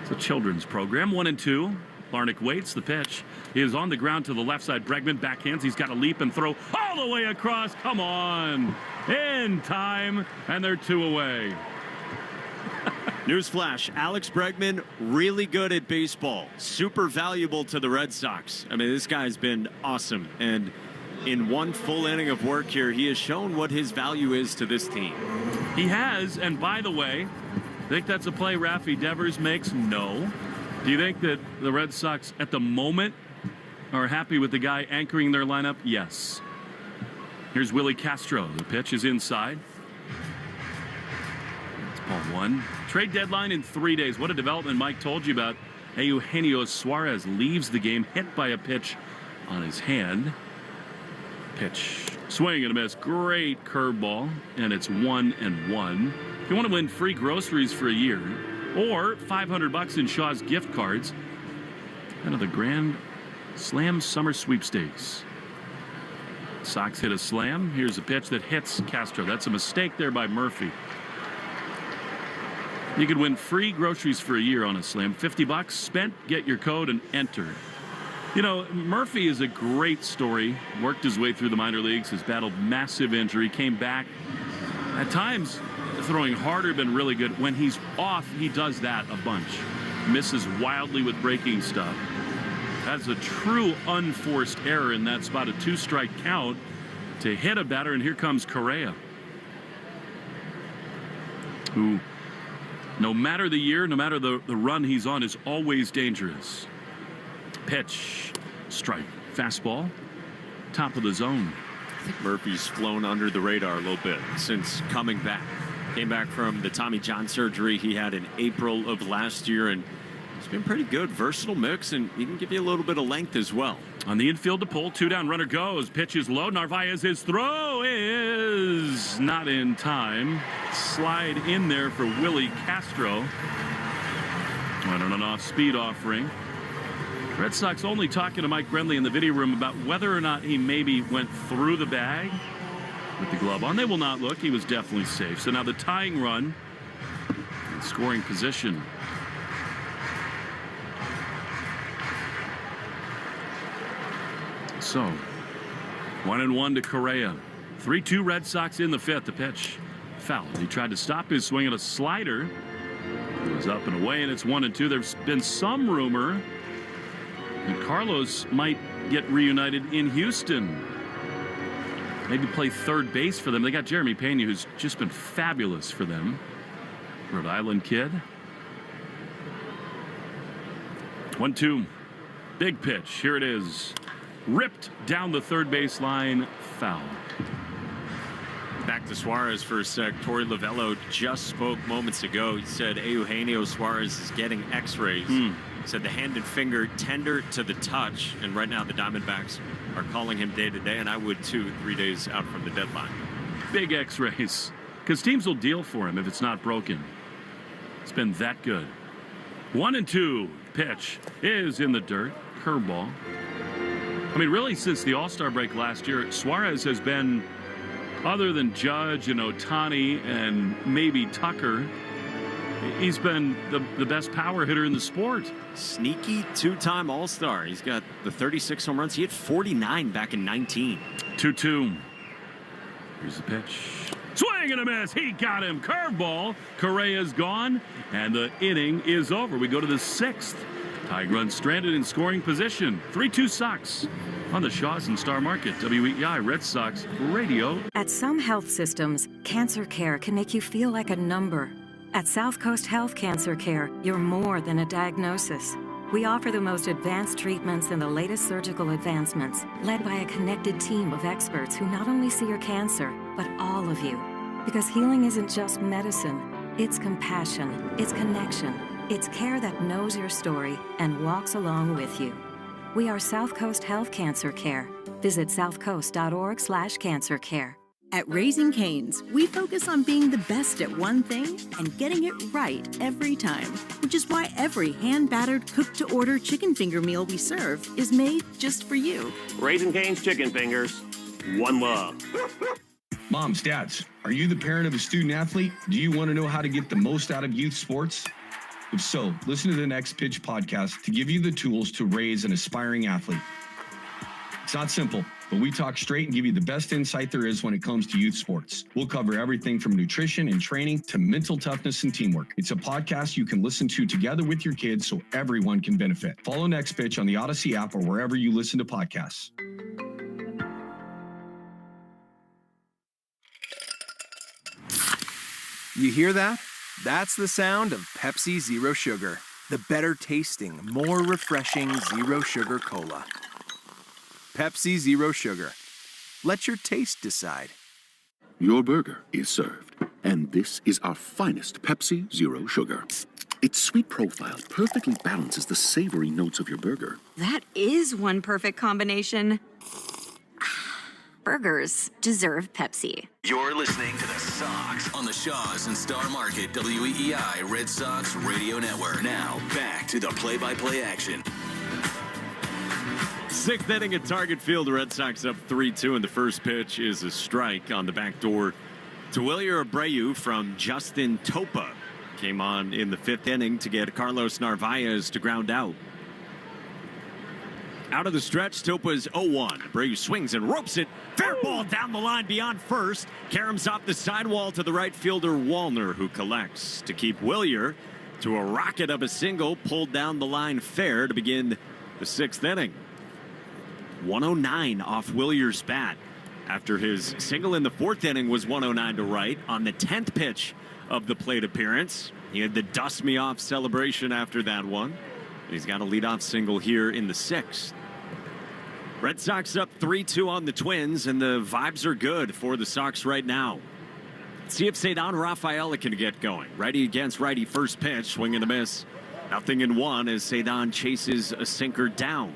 It's a children's program. 1-2. Larnach waits. The pitch is on the ground to the left side. Bregman backhands. He's got to leap and throw all the way across. Come on. In time. And they're 2 away. Newsflash, Alex Bregman, really good at baseball. Super valuable to the Red Sox. I mean, this guy's been awesome. And in 1 full inning of work here, he has shown what his value is to this team. He has. And by the way, think that's a play Rafi Devers makes? No. Do you think that the Red Sox at the moment are happy with the guy anchoring their lineup? Yes. Here's Willie Castro. The pitch is inside. It's ball 1. Trade deadline in 3 days. What a development Mike told you about. Eugenio Suarez leaves the game hit by a pitch on his hand. Pitch. Swing and a miss. Great curveball. And it's 1-1. If you want to win free groceries for a year or $500 in Shaw's gift cards, out of the Grand Slam Summer Sweepstakes. Sox hit a slam. Here's a pitch that hits Castro. That's a mistake there by Murphy. You could win free groceries for a year on a slam. $50 spent, get your code and enter. You know, Murphy is a great story. Worked his way through the minor leagues, has battled massive injury, came back. At times, throwing harder, been really good. When he's off, he does that a bunch. Misses wildly with breaking stuff. That's a true unforced error in that spot. A 2-strike count to hit a batter, and here comes Cora, who, no matter the year, no matter the run he's on, is always dangerous. Pitch, strike, fastball, top of the zone. I think Murphy's flown under the radar a little bit since coming back. Came back from the Tommy John surgery he had in April of last year, and it's been pretty good. Versatile mix, and he can give you a little bit of length as well. On the infield to pull, 2 down, runner goes. Pitch is low. Narvaez, his throw is not in time. Slide in there for Willie Castro. On an off-speed offering. Red Sox only talking to Mike Brenly in the video room about whether or not he maybe went through the bag with the glove on. They will not look. He was definitely safe. So now the tying run in scoring position. So 1-1 to Cora. 3-2 Red Sox in the 5th. The pitch foul. He tried to stop his swing at a slider. It was up and away, and it's 1-2. There's been some rumor that Carlos might get reunited in Houston. Maybe play third base for them. They got Jeremy Pena, who's just been fabulous for them. Rhode Island kid. 1-2. Big pitch. Here it is. Ripped down the third base line. Foul. Back to Suarez for a sec. Torey Lovello just spoke moments ago. He said Eugenio Suarez is getting x-rays. He said the hand and finger tender to the touch, and right now the Diamondbacks are calling him day to day, and I would too 3 days out from the deadline. Big x-rays, because teams will deal for him if it's not broken. It's been that good. 1-2. Pitch is in the dirt. Curveball. I mean, really, since the All-Star break last year, Suarez has been, other than Judge and Ohtani and maybe Tucker, he's been the best power hitter in the sport. Sneaky 2-time All-Star. He's got the 36 home runs. He had 49 back in 19. 2-2. Here's the pitch. Swing and a miss. He got him. Curveball. Correa's gone, and the inning is over. We go to the 6th. Tiger run stranded in scoring position. 3-2 Sox on the Shaws and Star Market. WEEI Red Sox Radio. At some health systems, cancer care can make you feel like a number. At South Coast Health Cancer Care, you're more than a diagnosis. We offer the most advanced treatments and the latest surgical advancements, led by a connected team of experts who not only see your cancer, but all of you. Because healing isn't just medicine, it's compassion, it's connection, it's care that knows your story and walks along with you. We are South Coast Health Cancer Care. Visit southcoast.org/cancercare. At Raising Cane's, we focus on being the best at one thing and getting it right every time, which is why every hand-battered, cooked-to-order chicken finger meal we serve is made just for you. Raising Cane's chicken fingers. One love. Moms, dads, are you the parent of a student athlete? Do you want to know how to get the most out of youth sports? If so, listen to the Next Pitch podcast to give you the tools to raise an aspiring athlete. It's not simple, but we talk straight and give you the best insight there is when it comes to youth sports. We'll cover everything from nutrition and training to mental toughness and teamwork. It's a podcast you can listen to together with your kids so everyone can benefit. Follow Next Pitch on the Odyssey app or wherever you listen to podcasts. You hear that? That's the sound of Pepsi Zero Sugar. The better tasting, more refreshing Zero Sugar Cola. Pepsi Zero Sugar. Let your taste decide. Your burger is served, and this is our finest Pepsi Zero Sugar. Its sweet profile perfectly balances the savory notes of your burger. That is one perfect combination. Burgers deserve Pepsi. You're listening to the Sox on the Shaws and Star Market WEEI Red Sox Radio Network. Now, back to the play-by-play action. Sixth inning at Target Field. The Red Sox up 3-2, and the first pitch is a strike on the back door to Wilyer Abreu from Justin Topa. Came on in the fifth inning to get Carlos Narvaez to ground out. Out of the stretch, Topa's 0-1. Abreu swings and ropes it. Fair ball down the line beyond first. Caroms off the sidewall to the right fielder Wallner, who collects to keep Wilyer to a rocket of a single pulled down the line fair to begin the sixth inning. 109 off Wilyer's bat after his single in the fourth inning was 109 to right on the 10th pitch of the plate appearance. He had the dust me off celebration after that one. He's got a leadoff single here in the sixth. Red Sox up 3-2 on the Twins, and the vibes are good for the Sox right now. Let's see if Ceddanne Rafaela can get going. Righty against righty first pitch, swing and a miss. 0-1 as Ceddanne chases a sinker down.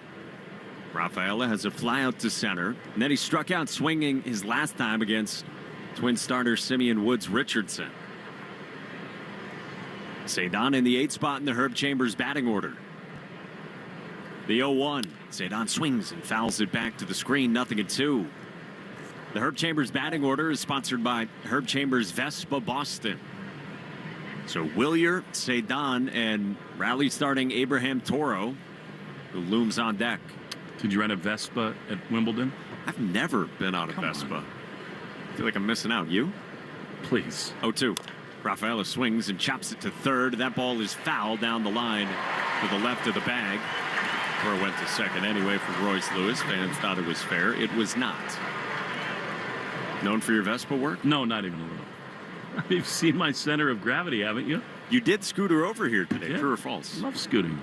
Rafaela has a fly out to center, and then he struck out swinging his last time against Twin starter Simeon Woods Richardson. Ceddanne in the 8th spot in the Herb Chambers batting order. The 0-1. Ceddanne swings and fouls it back to the screen. 0-2. The Herb Chambers batting order is sponsored by Herb Chambers Vespa Boston. So Wilyer, Ceddanne, and rally starting Abraham Toro, who looms on deck. Did you rent a Vespa at Wimbledon? I've never been on a Vespa. I feel like I'm missing out. You? Please. 0-2. Rafaela swings and chops it to third. That ball is foul down the line to the left of the bag. Cora went to second anyway for Royce Lewis. Fans thought it was fair. It was not. Known for your Vespa work? No, not even a little. You've seen my center of gravity, haven't you? You did scooter over here today, true or false? Love scooting.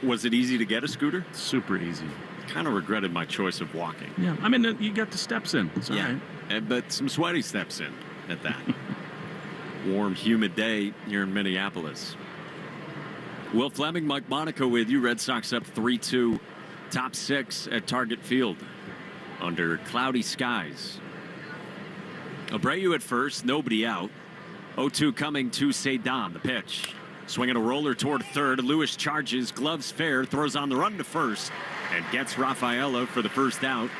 Was it easy to get a scooter? Super easy. Kind of regretted my choice of walking. Yeah, I mean, you got the steps in. It's all right. But some sweaty steps in at that. Warm, humid day here in Minneapolis. Will Fleming, Mike Monaco with you. Red Sox up 3-2. Top 6 at Target Field under cloudy skies. Abreu at first, nobody out. 0-2 coming to Ceddanne. The pitch. Swinging a roller toward third. Lewis charges, gloves fair, throws on the run to first, and gets Rafaela for the first out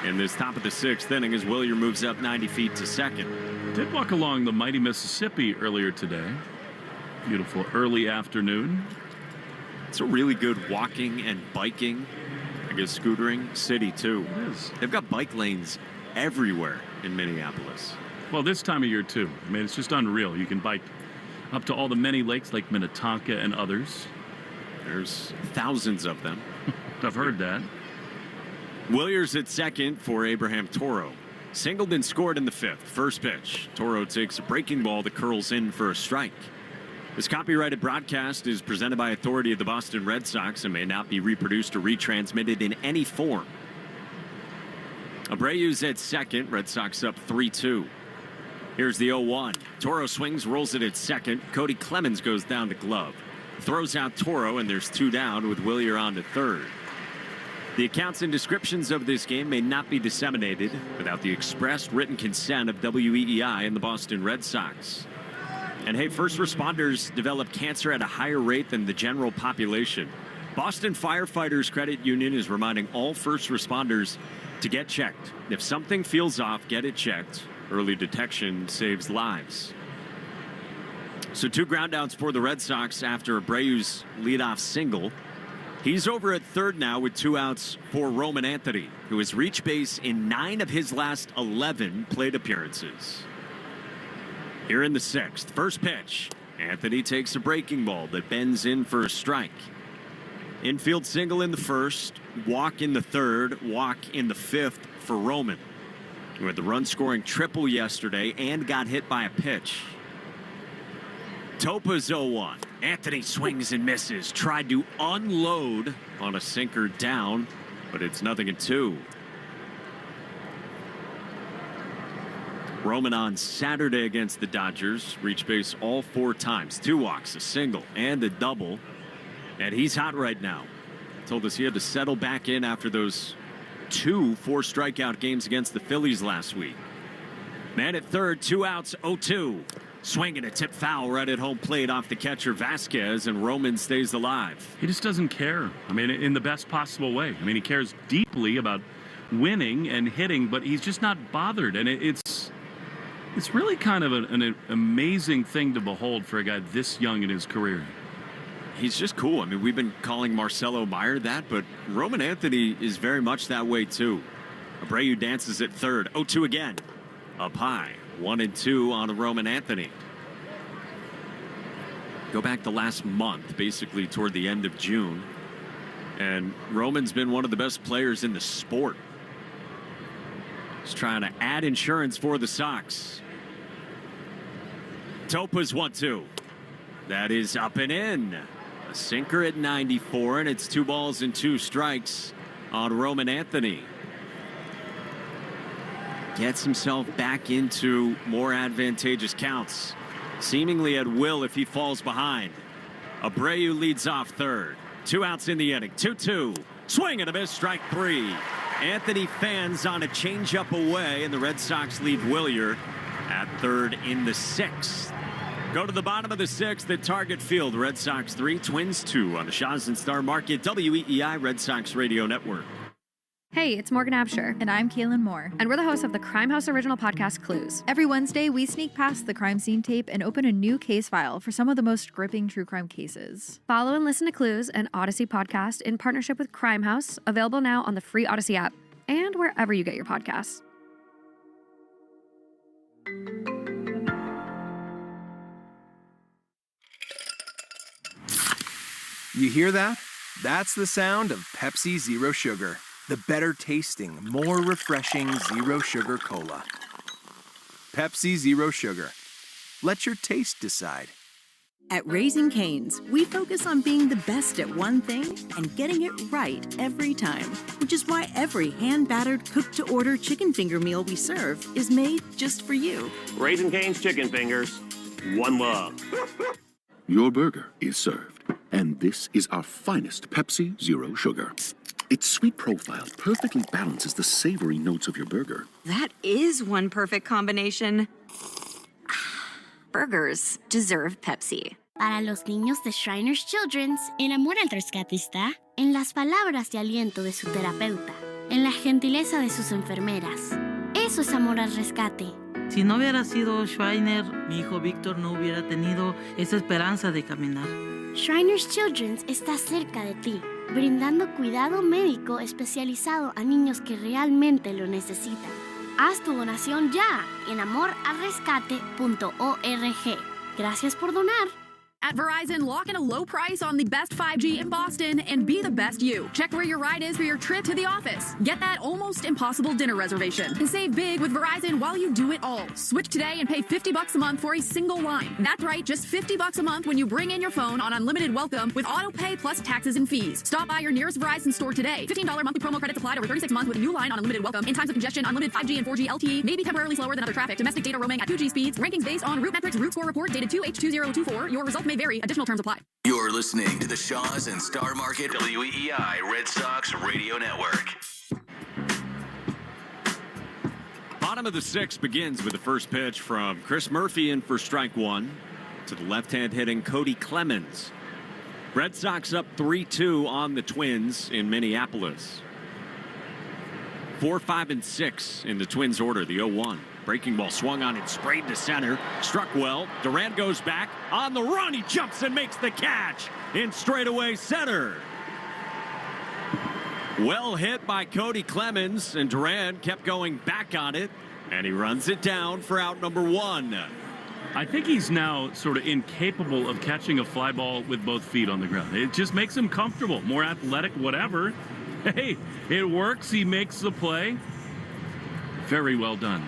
in this top of the sixth inning as Wilyer moves up 90 feet to second. Did walk along the mighty Mississippi earlier today. Beautiful early afternoon. It's a really good walking and biking, I guess scootering city too. It is. They've got bike lanes everywhere in Minneapolis. Well, this time of year too. I mean, it's just unreal. You can bike up to all the many lakes like Minnetonka and others. There's thousands of them. I've heard that. Wilyer's at second for Abraham Toro. Singled and scored in the fifth. First pitch. Toro takes a breaking ball that curls in for a strike. This copyrighted broadcast is presented by authority of the Boston Red Sox and may not be reproduced or retransmitted in any form. Abreu's at second. Red Sox up 3-2. Here's the 0-1. Toro swings, rolls it at second. Cody Clemens goes down to glove. Throws out Toro, and there's 2 down with Wilyer on to third. The accounts and descriptions of this game may not be disseminated without the expressed written consent of WEEI and the Boston Red Sox. And hey, first responders develop cancer at a higher rate than the general population. Boston Firefighters Credit Union is reminding all first responders to get checked. If something feels off, get it checked. Early detection saves lives. So 2 groundouts for the Red Sox after Abreu's leadoff single. He's over at third now with 2 outs for Roman Anthony, who has reached base in 9 of his last 11 plate appearances. Here in the sixth, first pitch. Anthony takes a breaking ball that bends in for a strike. Infield single in the first, walk in the third, walk in the fifth for Roman, who had the run-scoring triple yesterday and got hit by a pitch. Topa's 0-1. Anthony swings and misses. Tried to unload on a sinker down, but it's 0-2. Roman on Saturday against the Dodgers reached base all 4 times. 2 walks, a single, and a double. And he's hot right now. Told us he had to settle back in after those 2 4-strikeout games against the Phillies last week. Man at third, 2 outs, 0-2. Swing and a tip foul right at home plate off the catcher Vasquez, and Roman stays alive. He just doesn't care. I mean, in the best possible way. I mean, he cares deeply about winning and hitting, but he's just not bothered. And it's really kind of an amazing thing to behold for a guy this young in his career. He's just cool. I mean, we've been calling Marcelo Meyer that, but Roman Anthony is very much that way too. Abreu dances at third. 0-2 again. Up high. 1-2 on Roman Anthony. Go back the last month, basically toward the end of June. And Roman's been one of the best players in the sport. He's trying to add insurance for the Sox. Topa's 1-2. That is up and in. A sinker at 94, and it's 2 balls and 2 strikes on Roman Anthony. Gets himself back into more advantageous counts, seemingly at will if he falls behind. Abreu leads off third. 2 outs in the inning. 2-2. Swing and a miss. Strike 3. Anthony fans on a changeup away, and the Red Sox leave Willier at third in the 6th. Go to the bottom of the 6th at Target Field. Red Sox 3, Twins 2 on the Shaw's and Star Market WEEI Red Sox Radio Network. Hey, it's Morgan Absher. And I'm Kaylin Moore. And we're the hosts of the Crime House original podcast, Clues. Every Wednesday, we sneak past the crime scene tape and open a new case file for some of the most gripping true crime cases. Follow and listen to Clues, an Odyssey podcast in partnership with Crime House, available now on the free Odyssey app and wherever you get your podcasts. You hear that? That's the sound of Pepsi Zero Sugar. The better tasting, more refreshing Zero Sugar Cola. Pepsi Zero Sugar. Let your taste decide. At Raising Cane's, we focus on being the best at one thing and getting it right every time, which is why every hand-battered, cooked-to-order chicken finger meal we serve is made just for you. Raising Cane's chicken fingers. One love. Your burger is served, and this is our finest Pepsi Zero Sugar. Its sweet profile perfectly balances the savory notes of your burger. That is one perfect combination. Burgers deserve Pepsi. Para los niños de Shriners Children's, el amor al rescate está en las palabras de aliento de su terapeuta, en la gentileza de sus enfermeras. Eso es amor al rescate. Si no hubiera sido Shriner, mi hijo Víctor no hubiera tenido esa esperanza de caminar. Shriners Children's está cerca de ti, brindando cuidado médico especializado a niños que realmente lo necesitan. Haz tu donación ya en amoralrescate.org. Gracias por donar. At Verizon, lock in a low price on the best 5G in Boston and be the best you. Check where your ride is for your trip to the office. Get that almost impossible dinner reservation. And save big with Verizon while you do it all. Switch today and pay $50 a month for a single line. That's right, just $50 a month when you bring in your phone on unlimited welcome with auto pay plus taxes and fees. Stop by your nearest Verizon store today. $15 monthly promo credits applied over 36 months with a new line on unlimited welcome. In times of congestion, unlimited 5G and 4G LTE may be temporarily slower than other traffic. Domestic data roaming at 2G speeds. Rankings based on route metrics. Route score report dated 2H2024. Your results may vary. Additional terms apply. You're listening to the Shaw's and Star Market WEEI Red Sox Radio Network. Bottom of the 6th begins with the first pitch from Chris Murphy in for strike 1 to the left-hand hitting Cody Clemens. Red Sox up 3-2 on the Twins in Minneapolis. 4, 5, and 6 in the Twins order, the 0-1. Breaking ball swung on and sprayed to center. Struck well. Durant goes back. On the run, he jumps and makes the catch in straightaway center. Well hit by Cody Clemens, and Durant kept going back on it, and he runs it down for out number 1. I think he's now sort of incapable of catching a fly ball with both feet on the ground. It just makes him comfortable, more athletic, whatever. Hey, it works. He makes the play. Very well done.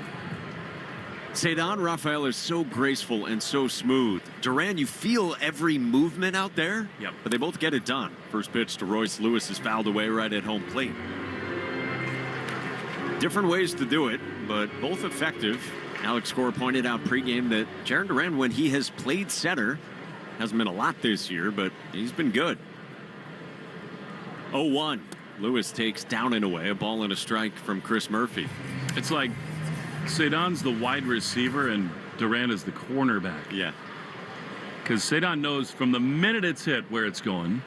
Cedar Rafael is so graceful and so smooth. Duran, you feel every movement out there. Yep. But they both get it done. First pitch to Royce Lewis is fouled away right at home plate. Different ways to do it, but both effective. Alex Cora pointed out pregame that Jarren Duran, when he has played center, hasn't been a lot this year, but he's been good. 0-1. Lewis takes down and away. A ball and a strike from Chris Murphy. It's like Cedon's the wide receiver, and Duran is the cornerback. Yeah. Because Cedon knows from the minute it's hit where it's going.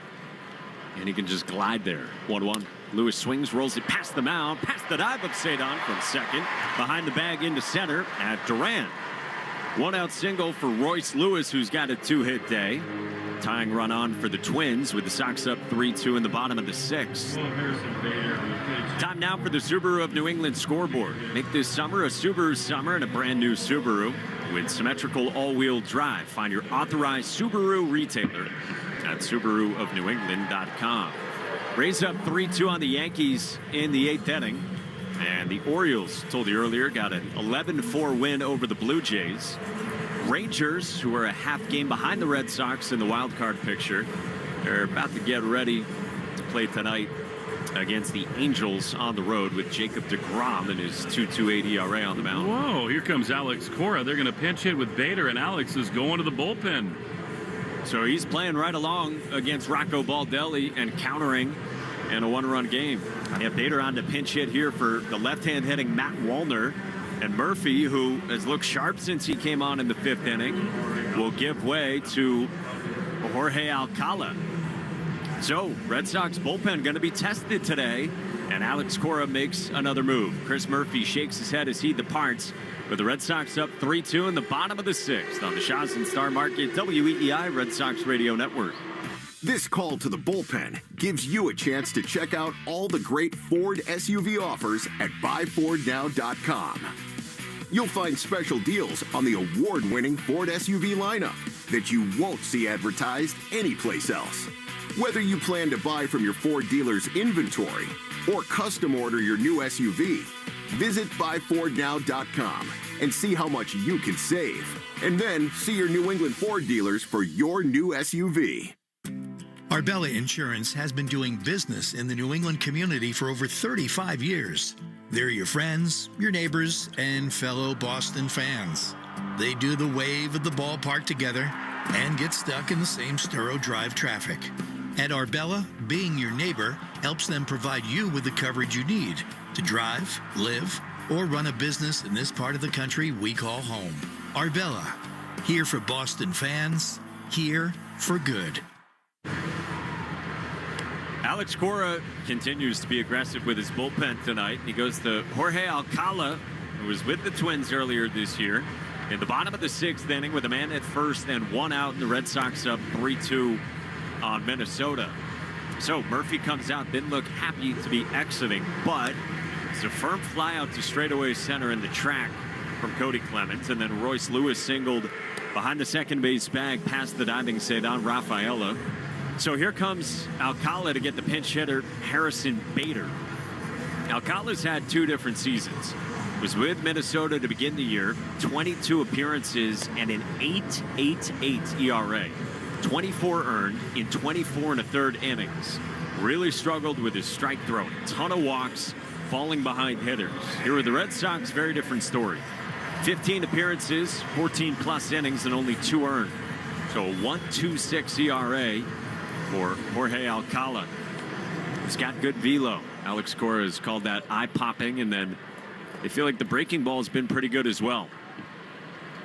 And he can just glide there. 1-1. Lewis swings, rolls it past the mound, past the dive of Cedon from second. Behind the bag into center at Duran. 1-out single for Royce Lewis, who's got a 2-hit day. Tying run on for the Twins with the Sox up 3-2 in the bottom of the 6th. Time now for the Subaru of New England scoreboard. Make this summer a Subaru summer and a brand new Subaru with symmetrical all-wheel drive. Find your authorized Subaru retailer at SubaruofNewEngland.com. Rays up 3-2 on the Yankees in the 8th inning. And the Orioles, told you earlier, got an 11-4 win over the Blue Jays. Rangers, who are a half game behind the Red Sox in the wild card picture, they're about to get ready to play tonight against the Angels on the road with Jacob deGrom and his 2.28 ERA on the mound. Whoa, here comes Alex Cora. They're going to pinch hit with Bader, and Alex is going to the bullpen. So he's playing right along against Rocco Baldelli and countering in a one-run game. I have Bader on to pinch hit here for the left-hand hitting Matt Wallner. And Murphy, who has looked sharp since he came on in the 5th inning, will give way to Jorge Alcala. So, Red Sox bullpen going to be tested today, and Alex Cora makes another move. Chris Murphy shakes his head as he departs, with the Red Sox up 3-2 in the bottom of the 6th on the Shaw's and Star Market WEEI Red Sox Radio Network. This call to the bullpen gives you a chance to check out all the great Ford SUV offers at buyfordnow.com. You'll find special deals on the award-winning Ford SUV lineup that you won't see advertised anyplace else. Whether you plan to buy from your Ford dealer's inventory or custom order your new SUV, visit buyfordnow.com and see how much you can save. And then see your New England Ford dealers for your new SUV. Arbella Insurance has been doing business in the New England community for over 35 years. They're your friends, your neighbors, and fellow Boston fans. They do the wave at the ballpark together and get stuck in the same Sturo Drive traffic. At Arbella, being your neighbor helps them provide you with the coverage you need to drive, live, or run a business in this part of the country we call home. Arbella, here for Boston fans, here for good. Alex Cora continues to be aggressive with his bullpen tonight. He goes to Jorge Alcala, who was with the Twins earlier this year. In the bottom of the 6th inning with a man at first and 1 out, and the Red Sox up 3-2 on Minnesota. So Murphy comes out, didn't look happy to be exiting, but it's a firm fly out to straightaway center in the track from Cody Clemens, and then Royce Lewis singled behind the second base bag past the diving Cedon Rafaela. So here comes Alcala to get the pinch hitter, Harrison Bader. Alcala's had 2 different seasons. Was with Minnesota to begin the year, 22 appearances and an 8.88 ERA. 24 earned in 24 1/3 innings. Really struggled with his strike throw. Ton of walks, falling behind hitters. Here with the Red Sox, very different story. 15 appearances, 14 plus innings, and only 2 earned. So a 1.26 ERA for Jorge Alcala. He's got good velo. Alex Cora has called that eye-popping, and then they feel like the breaking ball has been pretty good as well.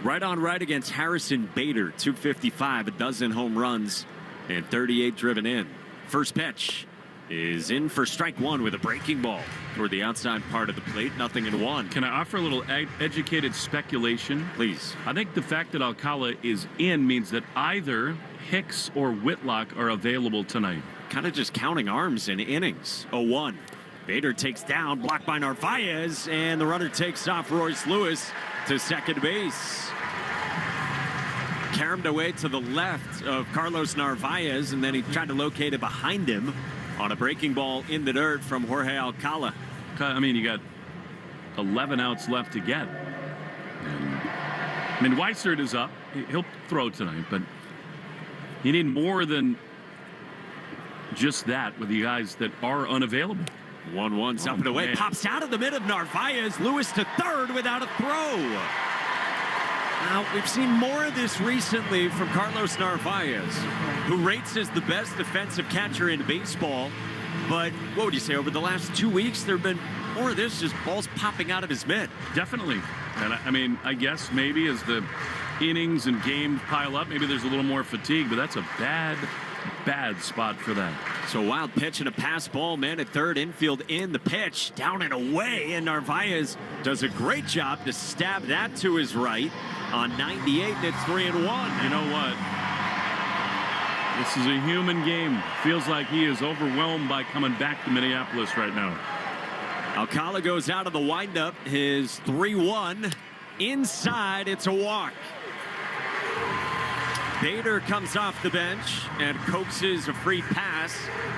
Right on right against Harrison Bader, 255, a dozen home runs, and 38 driven in. First pitch is in for strike 1 with a breaking ball toward the outside part of the plate, 0-1. Can I offer a little educated speculation? Please. I think the fact that Alcala is in means that either Hicks or Whitlock are available tonight. Kind of just counting arms in innings. 0-1. Bader takes down, blocked by Narvaez, and the runner takes off Royce Lewis to second base. Caromed away to the left of Carlos Narvaez, and then he tried to locate it behind him on a breaking ball in the dirt from Jorge Alcala. I mean, you got 11 outs left to get. And, I mean, Weissert is up. He'll throw tonight, but you need more than just that with the guys that are unavailable. 1-1, up and away, man. Pops out of the mid of Narvaez. Lewis to third without a throw. Now, we've seen more of this recently from Carlos Narvaez, who rates as the best defensive catcher in baseball. But what would you say, over the last 2 weeks, there have been more of this, just balls popping out of his mitt. Definitely. And I mean, I guess maybe as the innings and games pile up, maybe there's a little more fatigue, but that's a bad spot for that. So a wild pitch and a pass ball, man at third, infield in, the pitch, down and away, and Narvaez does a great job to stab that to his right on 98, and it's 3-1. You know what? This is a human game. Feels like he is overwhelmed by coming back to Minneapolis right now. Alcala goes out of the windup, his 3-1. Inside, it's a walk. Bader comes off the bench and coaxes a free pass.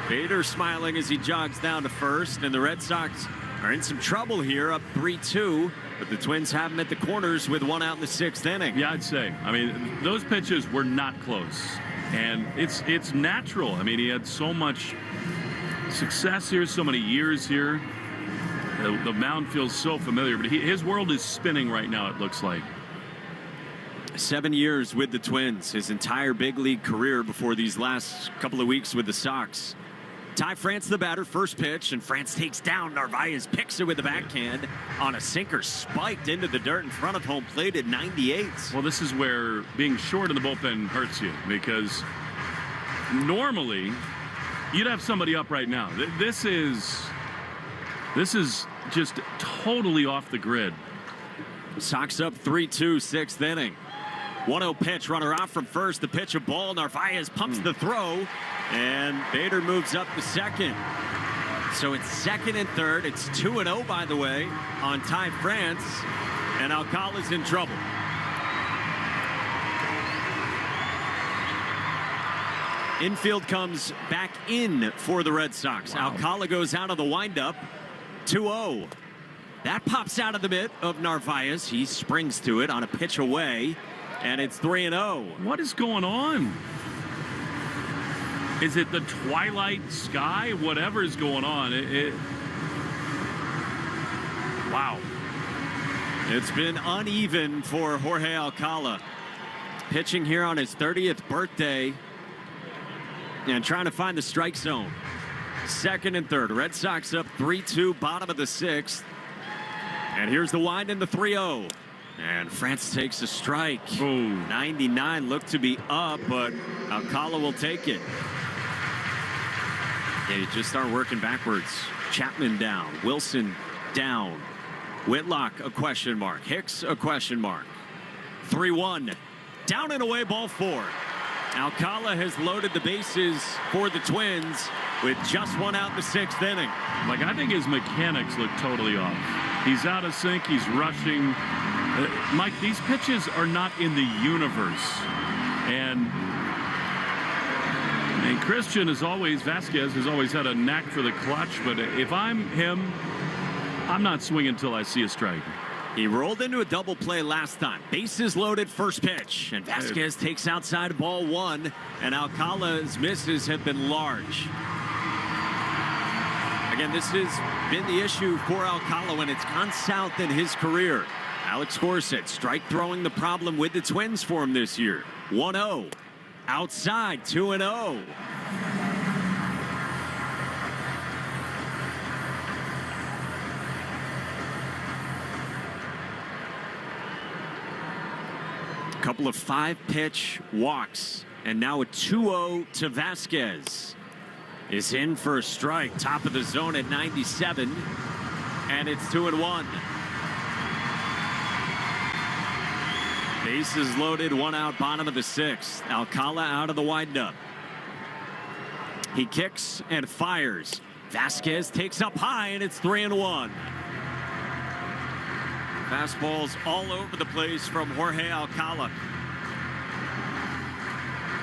Bader smiling as he jogs down to first, and the Red Sox are in some trouble here, up 3-2, but the Twins have them at the corners with one out in the sixth inning. Yeah, I'd say. I mean, those pitches were not close, and it's natural. I mean, he had so much success here, so many years here. The mound feels so familiar, but his world is spinning right now, it looks like. 7 years with the Twins, his entire big league career before these last couple of weeks with the Sox. Ty France the batter, first pitch, and France takes down Narvaez, picks it with the backhand on a sinker, spiked into the dirt in front of home plate at 98. Well, this is where being short in the bullpen hurts you, because normally you'd have somebody up right now. This is just totally off the grid. Sox up 3-2, sixth inning. 1-0 pitch, runner out from first. The pitch, a ball. Narvaez pumps the throw, and Bader moves up to second. So it's second and third. It's 2-0, by the way, on Ty France, and Alcala's in trouble. Infield comes back in for the Red Sox. Wow. Alcala goes out of the windup. 2-0. That pops out of the mitt of Narvaez. He springs to it on a pitch away, and it's 3-0. What is going on? Is it the twilight sky? Whatever is going on. Wow. It's been uneven for Jorge Alcala. Pitching here on his 30th birthday and trying to find the strike zone. Second and third. Red Sox up 3-2, bottom of the sixth. And here's the wind in the 3-0. And France takes a strike. Ooh. 99 looked to be up, but Alcala will take it. Yeah, you just start working backwards. Chapman down. Wilson down. Whitlock a question mark. Hicks a question mark. 3-1. Down and away, ball four. Alcala has loaded the bases for the Twins with just one out in the sixth inning. Like, I think his mechanics look totally off. He's out of sync. He's rushing. Mike, these pitches are not in the universe. And Christian is always, Vasquez has always had a knack for the clutch. But if I'm him, I'm not swinging until I see a strike. He rolled into a double play last time. Bases loaded, first pitch. And Vasquez takes outside ball one. And Alcala's misses have been large. Again, this has been the issue for Alcala when it's gone south in his career. Alex Gorsuch strike throwing the problem with the Twins for him this year. 1-0. Outside, 2-0. Couple of 5-pitch walks, and now a 2-0 to Vasquez. Is in for a strike, top of the zone at 97, and it's 2-1. Bases loaded, one out, bottom of the sixth. Alcala out of the windup. He kicks and fires. Vasquez takes up high, and it's 3-1. Fastballs all over the place from Jorge Alcala.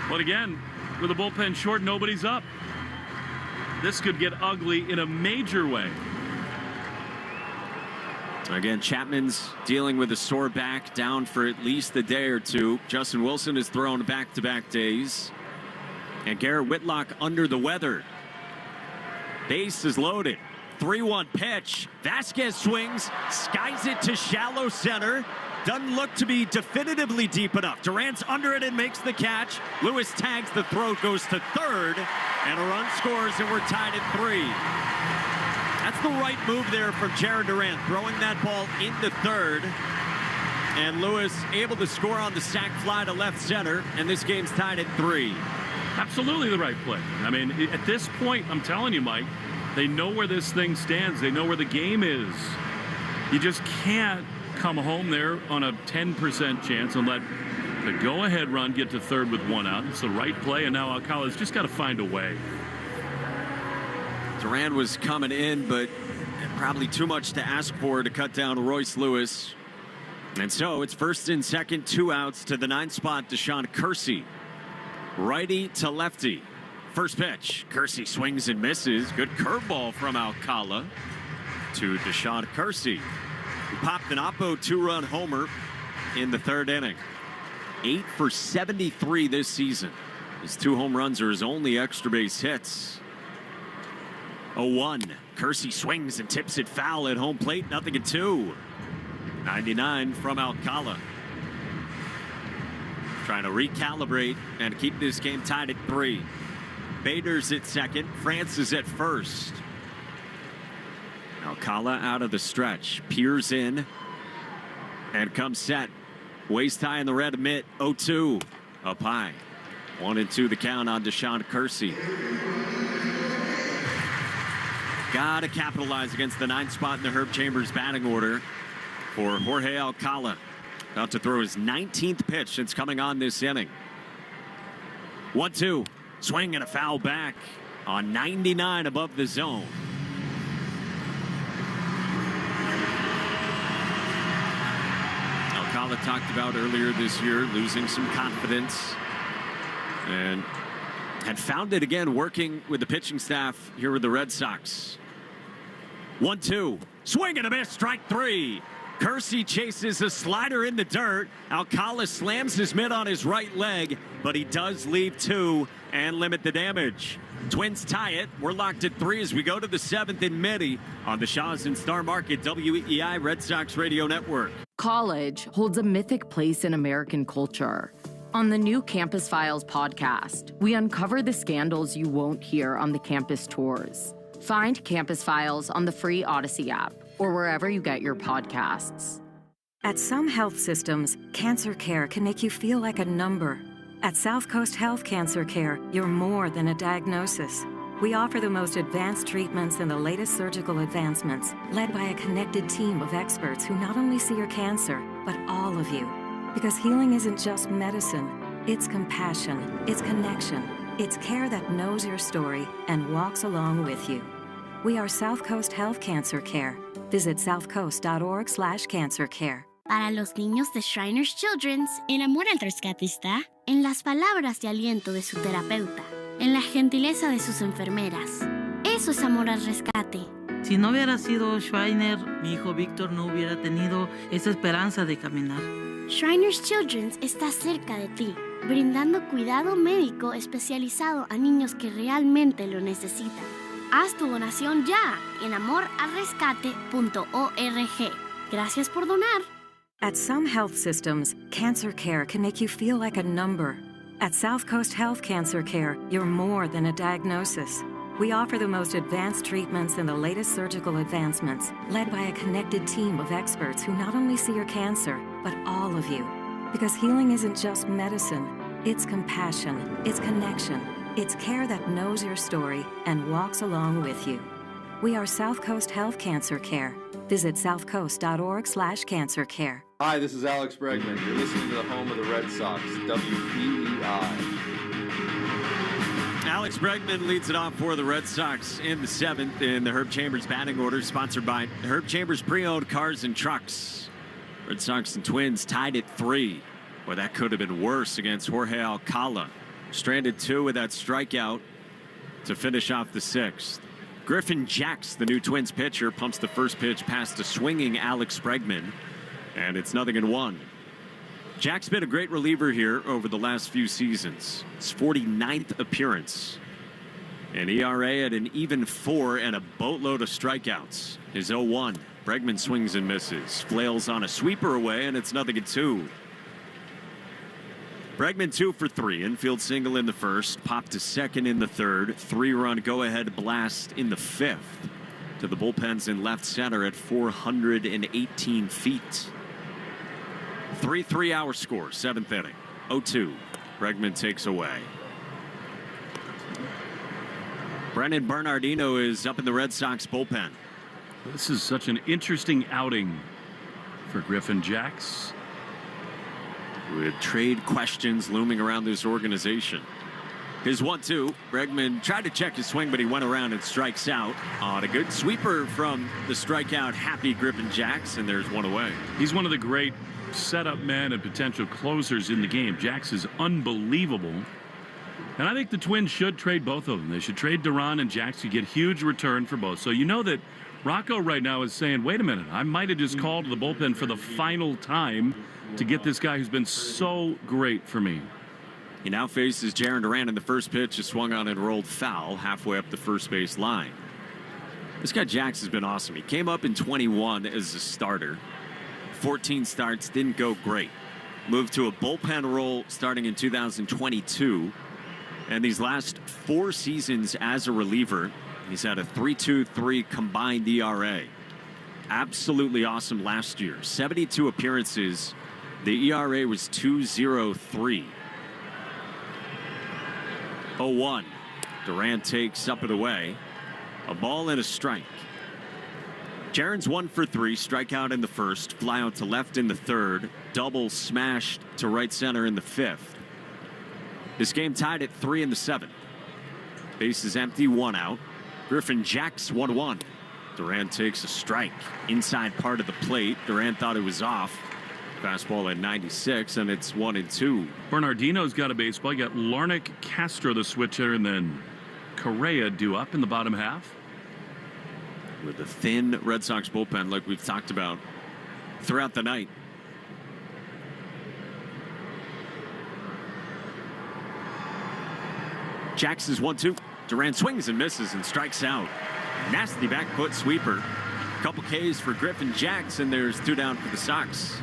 But again, with the bullpen short, nobody's up. This could get ugly in a major way. Again, Chapman's dealing with a sore back, down for at least a day or two. Justin Wilson has thrown back-to-back days. And Garrett Whitlock under the weather. Base is loaded. 3-1 pitch. Vasquez swings, skies it to shallow center. Doesn't look to be definitively deep enough. Durant's under it and makes the catch. Lewis tags the throw, goes to third, and a run scores, and we're tied at 3. That's the right move there from Jared Durant, throwing that ball into third. And Lewis able to score on the sac fly to left center, and this game's tied at 3. Absolutely the right play. I mean, at this point, I'm telling you, Mike, they know where this thing stands. They know where the game is. You just can't come home there on a 10% chance and let the go-ahead run get to third with 1 out. It's the right play, and now Alcala's just got to find a way. Durant was coming in, but probably too much to ask for to cut down Royce Lewis. And so it's first and second, 2 outs to the 9th spot, Deshaun Kersey. Righty to lefty. First pitch, Kersey swings and misses. Good curveball from Alcala to Deshaun Kersey, who popped an Oppo 2-run homer in the 3rd inning. 8 for 73 this season. His 2 home runs are his only extra base hits. 0-1. Kersey swings and tips it foul at home plate. 0-2. 99 from Alcala. Trying to recalibrate and keep this game tied at 3. Bader's at second. Francis at first. Alcala out of the stretch. Peers in and comes set. Waist high in the red mitt. 0-2. Up high. 1-2 the count on Deshaun Kersey. Got to capitalize against the 9th spot in the Herb Chambers batting order for Jorge Alcala. About to throw his 19th pitch since coming on this inning. 1-2. Swing and a foul back on 99 above the zone. Alcala talked about earlier this year losing some confidence and had found it again working with the pitching staff here with the Red Sox. 1-2. Swing and a miss. Strike 3. Kersey chases a slider in the dirt. Alcala slams his mitt on his right leg, but he does leave 2 and limit the damage. Twins tie it. We're locked at 3 as we go to the 7th in Mitty on the Shaw's and Star Market WEEI Red Sox Radio Network. College holds a mythic place in American culture. On the new Campus Files podcast, we uncover the scandals you won't hear on the campus tours. Find Campus Files on the free Odyssey app or wherever you get your podcasts. At some health systems, cancer care can make you feel like a number. At South Coast Health Cancer Care, you're more than a diagnosis. We offer the most advanced treatments and the latest surgical advancements, led by a connected team of experts who not only see your cancer, but all of you. Because healing isn't just medicine, it's compassion, it's connection, it's care that knows your story and walks along with you. We are South Coast Health Cancer Care. Visit southcoast.org/cancercare. Para los niños de Shriners Children's, el amor al rescate está en las palabras de aliento de su terapeuta, en la gentileza de sus enfermeras. Eso es amor al rescate. Si no hubiera sido Schreiner, mi hijo Víctor no hubiera tenido esa esperanza de caminar. Shriners Children's está cerca de ti, brindando cuidado médico especializado a niños que realmente lo necesitan. Haz tu donación ya en amoralrescate.org. Gracias por donar. At some health systems, cancer care can make you feel like a number. At South Coast Health Cancer Care, you're more than a diagnosis. We offer the most advanced treatments and the latest surgical advancements, led by a connected team of experts who not only see your cancer, but all of you. Because healing isn't just medicine, it's compassion, it's connection, it's care that knows your story and walks along with you. We are South Coast Health Cancer Care. Visit southcoast.org/cancercare. Hi, this is Alex Bregman. You're listening to the home of the Red Sox, WEEI. Alex Bregman leads it off for the Red Sox in the 7th in the Herb Chambers batting order, sponsored by Herb Chambers Pre-Owned Cars and Trucks. Red Sox and Twins tied at 3. Well, that could have been worse against Jorge Alcala. Stranded 2 with that strikeout to finish off the 6th. Griffin Jacks, the new Twins pitcher, pumps the first pitch past a swinging Alex Bregman, and it's 0-1. Jack's been a great reliever here over the last few seasons. His 49th appearance. An ERA at an even 4 and a boatload of strikeouts. His 0-1. Bregman swings and misses. Flails on a sweeper away, and it's 0-2. Bregman 2 for 3. Infield single in the first. Popped to second in the third. 3-run go-ahead blast in the 5th. to the bullpens in left center at 418 feet. 3-3 hour score, 7th inning. 0-2. Bregman takes away. Brennan Bernardino is up in the Red Sox bullpen. This is such an interesting outing for Griffin Jax. With trade questions looming around this organization. His 1-2. Bregman tried to check his swing, but he went around and strikes out on a good sweeper from the strikeout happy Griffin Jax, and there's one away. He's one of the great setup men and potential closers in the game. Jax is unbelievable. And I think the Twins should trade both of them. They should trade Duran and Jax to get huge return for both. So you know that Rocco right now is saying, wait a minute, I might have just called the bullpen for the final time to get this guy who's been so great for me. He now faces Jarren Duran, and the first pitch is swung on and rolled foul halfway up the first base line. This guy Jax has been awesome. He came up in 21 as a starter. 14 starts, didn't go great. Moved to a bullpen role starting in 2022. And these last 4 seasons as a reliever, he's had a 3.23 combined ERA. Absolutely awesome last year. 72 appearances. The ERA was 2.03. 0-1. Duran takes up and away. A ball and a strike. Jarren's 1 for 3, strikeout in the first, fly out to left in the third, double smashed to right center in the 5th. This game tied at 3 in the 7th. Base is empty, 1 out. Griffin Jax 1-1. Duran takes a strike inside part of the plate. Duran thought it was off. Fastball at 96, and it's 1-2. Bernardino's got a baseball. You got Larnick, Castro, the switcher, and then Correa due up in the bottom half. With a thin Red Sox bullpen like we've talked about throughout the night. Jax is 1-2. Duran swings and misses and strikes out. Nasty back foot sweeper. Couple Ks for Griffin Jax, and there's 2 down for the Sox.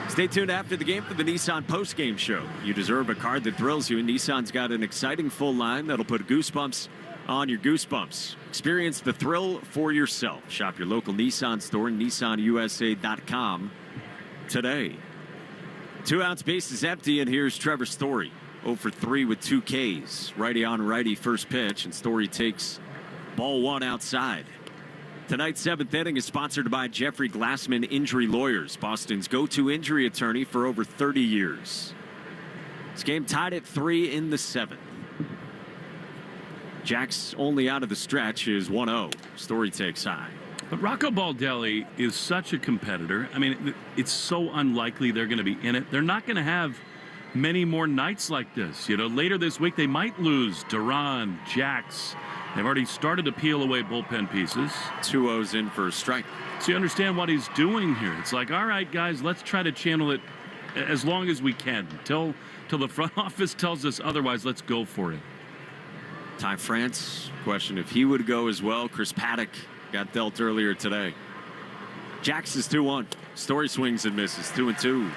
Stay tuned after the game for the Nissan Postgame Show. You deserve a car that thrills you, and Nissan's got an exciting full line that'll put goosebumps on your goosebumps. Experience the thrill for yourself. Shop your local Nissan store, nissanusa.com today. 2 outs, base is empty, and here's Trevor Story. 0 for 3 with 2 Ks. Righty on righty first pitch, and Story takes ball 1 outside. Tonight's 7th inning is sponsored by Jeffrey Glassman Injury Lawyers, Boston's go-to injury attorney for over 30 years. This game tied at 3 in the 7th. Jax only out of the stretch is 1-0. Story takes high. But Rocco Baldelli is such a competitor. I mean, it's so unlikely they're going to be in it. They're not going to have many more nights like this. You know, later this week they might lose Duran, Jax. They've already started to peel away bullpen pieces. 2-0's in for a strike. So you understand what he's doing here. It's like, all right, guys, let's try to channel it as long as we can. Till the front office tells us otherwise, let's go for it. Ty France, question if he would go as well. Chris Paddock got dealt earlier today. Jax is 2-1. Story swings and misses, 2-2.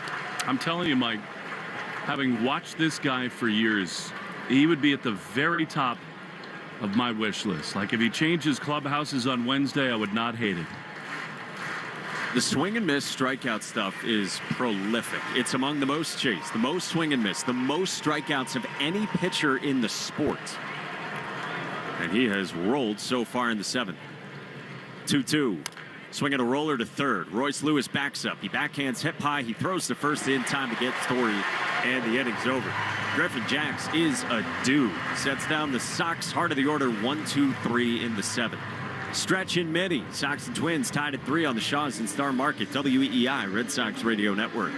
I'm telling you, Mike, having watched this guy for years, he would be at the very top of my wish list. Like if he changes clubhouses on Wednesday, I would not hate it. The swing and miss strikeout stuff is prolific. It's among the most chased, the most swing and miss, the most strikeouts of any pitcher in the sport. And he has rolled so far in the 7th. 2-2. Swinging a roller to third. Royce Lewis backs up. He backhands hip high. He throws to first in time to get Story, and the inning's over. Griffin Jax is a dude. Sets down the Sox heart of the order 1-2-3 in the 7th. Stretch in many. Sox and Twins tied at 3 on the Shaws and Star Market. WEEI Red Sox Radio Network.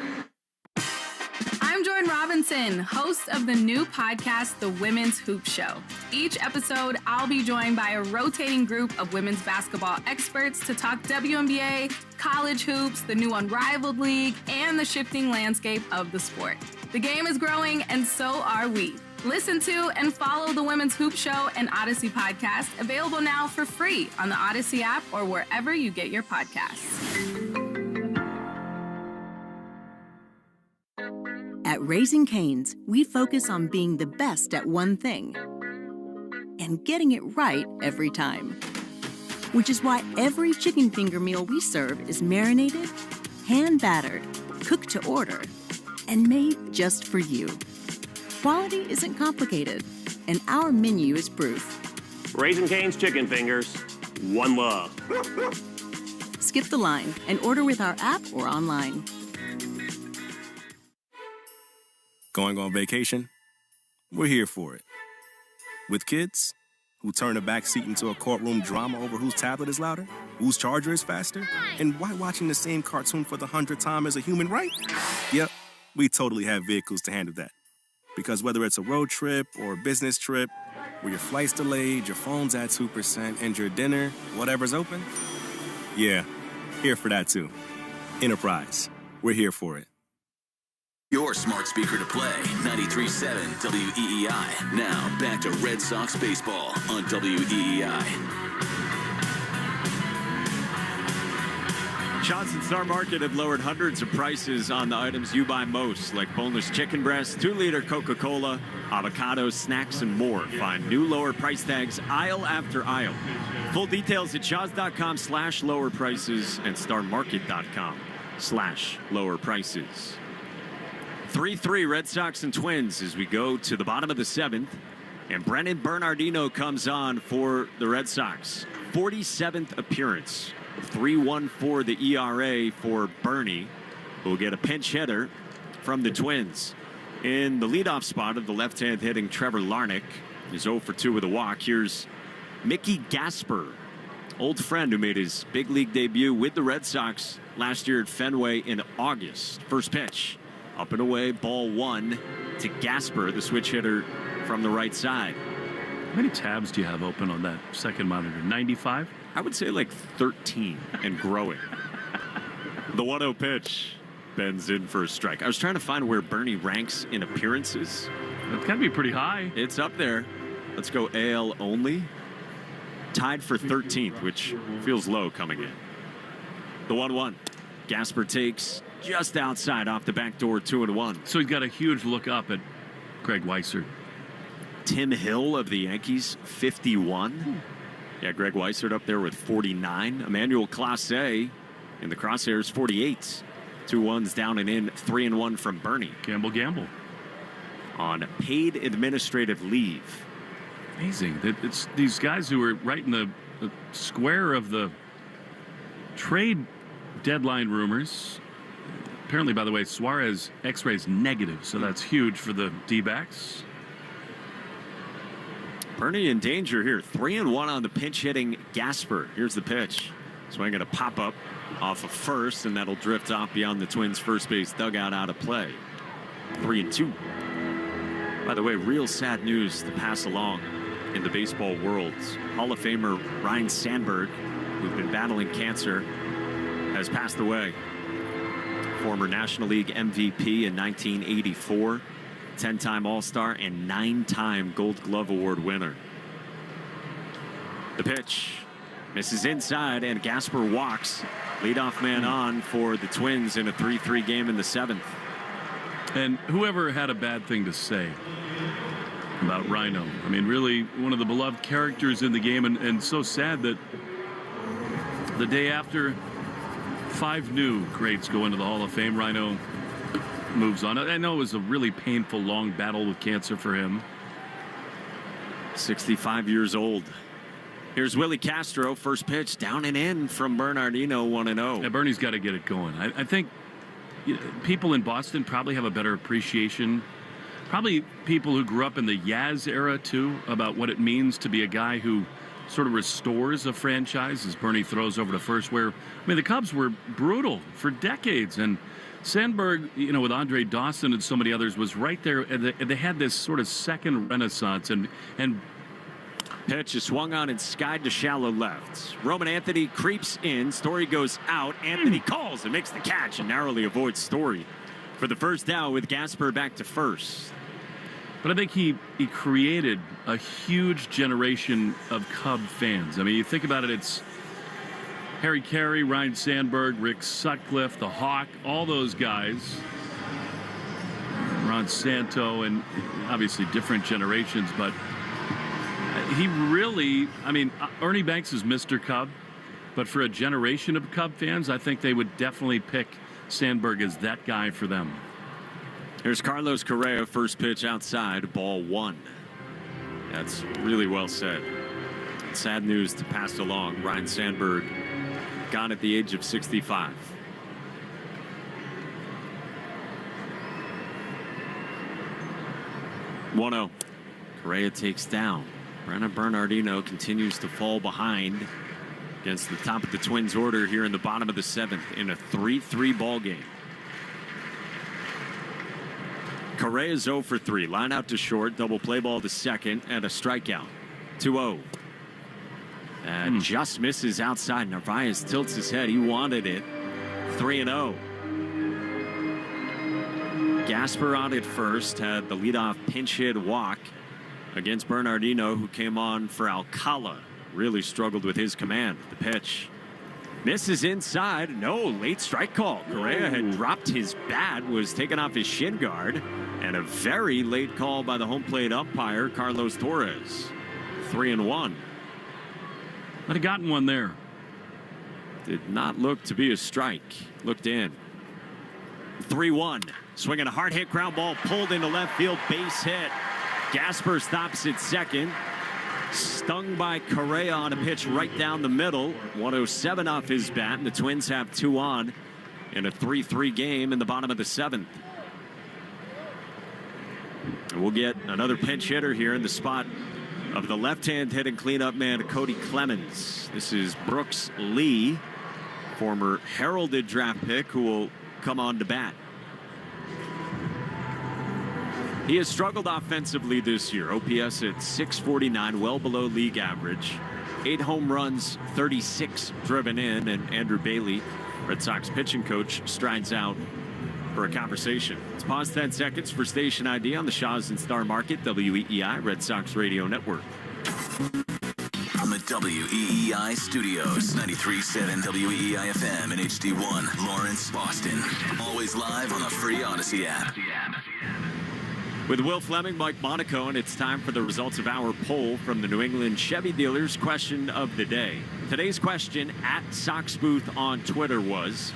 I'm Jordan Robinson, host of the new podcast, The Women's Hoop Show. Each episode, I'll be joined by a rotating group of women's basketball experts to talk WNBA, college hoops, the new Unrivaled League, and the shifting landscape of the sport. The game is growing, and so are we. Listen to and follow the Women's Hoop Show and Odyssey podcast, available now for free on the Odyssey app or wherever you get your podcasts. At Raising Cane's, we focus on being the best at one thing and getting it right every time. which is why every chicken finger meal we serve is marinated, hand-battered, cooked to order, and made just for you. Quality isn't complicated, and our menu is proof. Raising Cane's Chicken Fingers, one love. Skip the line and order with our app or online. Going on vacation? We're here for it. With kids who turn a back seat into a courtroom drama over whose tablet is louder, whose charger is faster, and why watching the same cartoon for the 100th time is a human right? Yep, we totally have vehicles to handle that. Because whether it's a road trip or a business trip, where your flight's delayed, your phone's at 2%, and your dinner, whatever's open, yeah, here for that too. Enterprise, we're here for it. Your smart speaker to play, 93.7 WEEI. Now, back to Red Sox baseball on WEEI. Shaw's and Star Market have lowered hundreds of prices on the items you buy most, like boneless chicken breast, 2-liter Coca-Cola, avocados, snacks, and more. Find new lower price tags aisle after aisle. Full details at shaws.com/lower prices and starmarket.com/lower prices. 3-3 Red Sox and Twins as we go to the bottom of the 7th. And Brennan Bernardino comes on for the Red Sox. 47th appearance. 3.14 the ERA for Bernie, who will get a pinch hitter from the Twins. In the leadoff spot of the left-hand hitting Trevor Larnach is 0 for 2 with a walk. Here's Mickey Gasper, old friend who made his big league debut with the Red Sox last year at Fenway in August. First pitch. Up and away, ball 1 to Gasper, the switch hitter from the right side. How many tabs do you have open on that second monitor? 95? I would say like 13 and growing. The 1-0 pitch bends in for a strike. I was trying to find where Bernie ranks in appearances. That's got to be pretty high. It's up there. Let's go AL only. Tied for 13th, which feels low coming in. The 1-1. Gasper takes just outside off the back door, 2-1. So he's got a huge look up at Greg Weissert. Tim Hill of the Yankees, 51. Yeah, Greg Weissert up there with 49. Emmanuel Clase in the crosshairs, 48. 2-1s down and in, 3-1 from Bernie. Gamble. On paid administrative leave. Amazing. It's these guys who are right in the square of the trade deadline rumors. Apparently, by the way, Suarez X-ray's negative, so that's huge for the D-backs. Bernie in danger here. 3-1 on the pinch hitting Gasper. Here's the pitch. Swing at a pop-up off of first, and that'll drift off beyond the Twins' first base dugout out of play. 3-2. By the way, real sad news to pass along in the baseball world. Hall of Famer Ryne Sandberg, who's been battling cancer, has passed away. Former National League MVP in 1984. 10-time All-Star and 9-time Gold Glove Award winner. The pitch misses inside, and Gasper walks. Leadoff man on for the Twins in a 3-3 game in the 7th. And whoever had a bad thing to say about Rhino, I mean, really one of the beloved characters in the game, and so sad that the day after 5 new greats go into the Hall of Fame, Rhino moves on. I know it was a really painful, long battle with cancer for him. 65 years old. Here's Willie Castro. First pitch down and in from Bernardino, 1-0. Yeah, Bernie's got to get it going. I think people in Boston probably have a better appreciation. Probably people who grew up in the Yaz era, too, about what it means to be a guy who sort of restores a franchise as Bernie throws over to first, where, I mean, the Cubs were brutal for decades, and Sandberg, you know, with Andre Dawson and so many others, was right there, and they had this sort of second renaissance, and pitch is swung on and skied to shallow left. Roman Anthony creeps in. Story goes out. Anthony calls and makes the catch and narrowly avoids Story for the first down with Gasper back to first. But I think he created a huge generation of Cub fans. I mean, you think about it, it's Harry Carey, Ryne Sandberg, Rick Sutcliffe, the Hawk, all those guys. Ron Santo, and obviously different generations, but He really, I mean, Ernie Banks is Mr. Cub, but for a generation of Cub fans, I think they would definitely pick Sandberg as that guy for them. Here's Carlos Correa, first pitch outside, ball 1. That's really well said. Sad news to pass along. Ryne Sandberg gone at the age of 65. (1-0). Correa takes down. Brennan Bernardino continues to fall behind against the top of the Twins order here in the bottom of the 7th in a 3-3 ball game. Correa's 0 for 3. Line out to short, double play ball to second, and a strikeout. 2-0. And just misses outside. Narvaez tilts his head. He wanted it. 3-0. Gasper on at first, had the leadoff pinch hit walk against Bernardino, who came on for Alcala. Really struggled with his command. The pitch misses inside. No, late strike call. Correa had dropped his bat, was taken off his shin guard, and a very late call by the home plate umpire, Carlos Torres. 3-1. Might have gotten one there. Did not look to be a strike. Looked in. 3-1. Swinging a hard hit ground ball pulled into left field, base hit. Gasper stops at second. Stung by Correa on a pitch right down the middle. 107 off his bat, and the Twins have 2 on in a 3-3 game in the bottom of the 7th. And we'll get another pinch hitter here in the spot of the left-hand hitting cleanup man, Cody Clemens. This is Brooks Lee, former heralded draft pick, who will come on to bat. He has struggled offensively this year. OPS at .649, well below league average. 8 home runs, 36 driven in, and Andrew Bailey, Red Sox pitching coach, strides out for a conversation. Let's pause 10 seconds for station ID on the Shaw's and Star Market, WEEI, Red Sox Radio Network. From the WEEI studios, 93.7 WEEI FM and HD1, Lawrence, Boston. Always live on the free Odyssey app. With Will Fleming, Mike Monaco, and it's time for the results of our poll from the New England Chevy Dealers question of the day. Today's question at Sox Booth on Twitter was,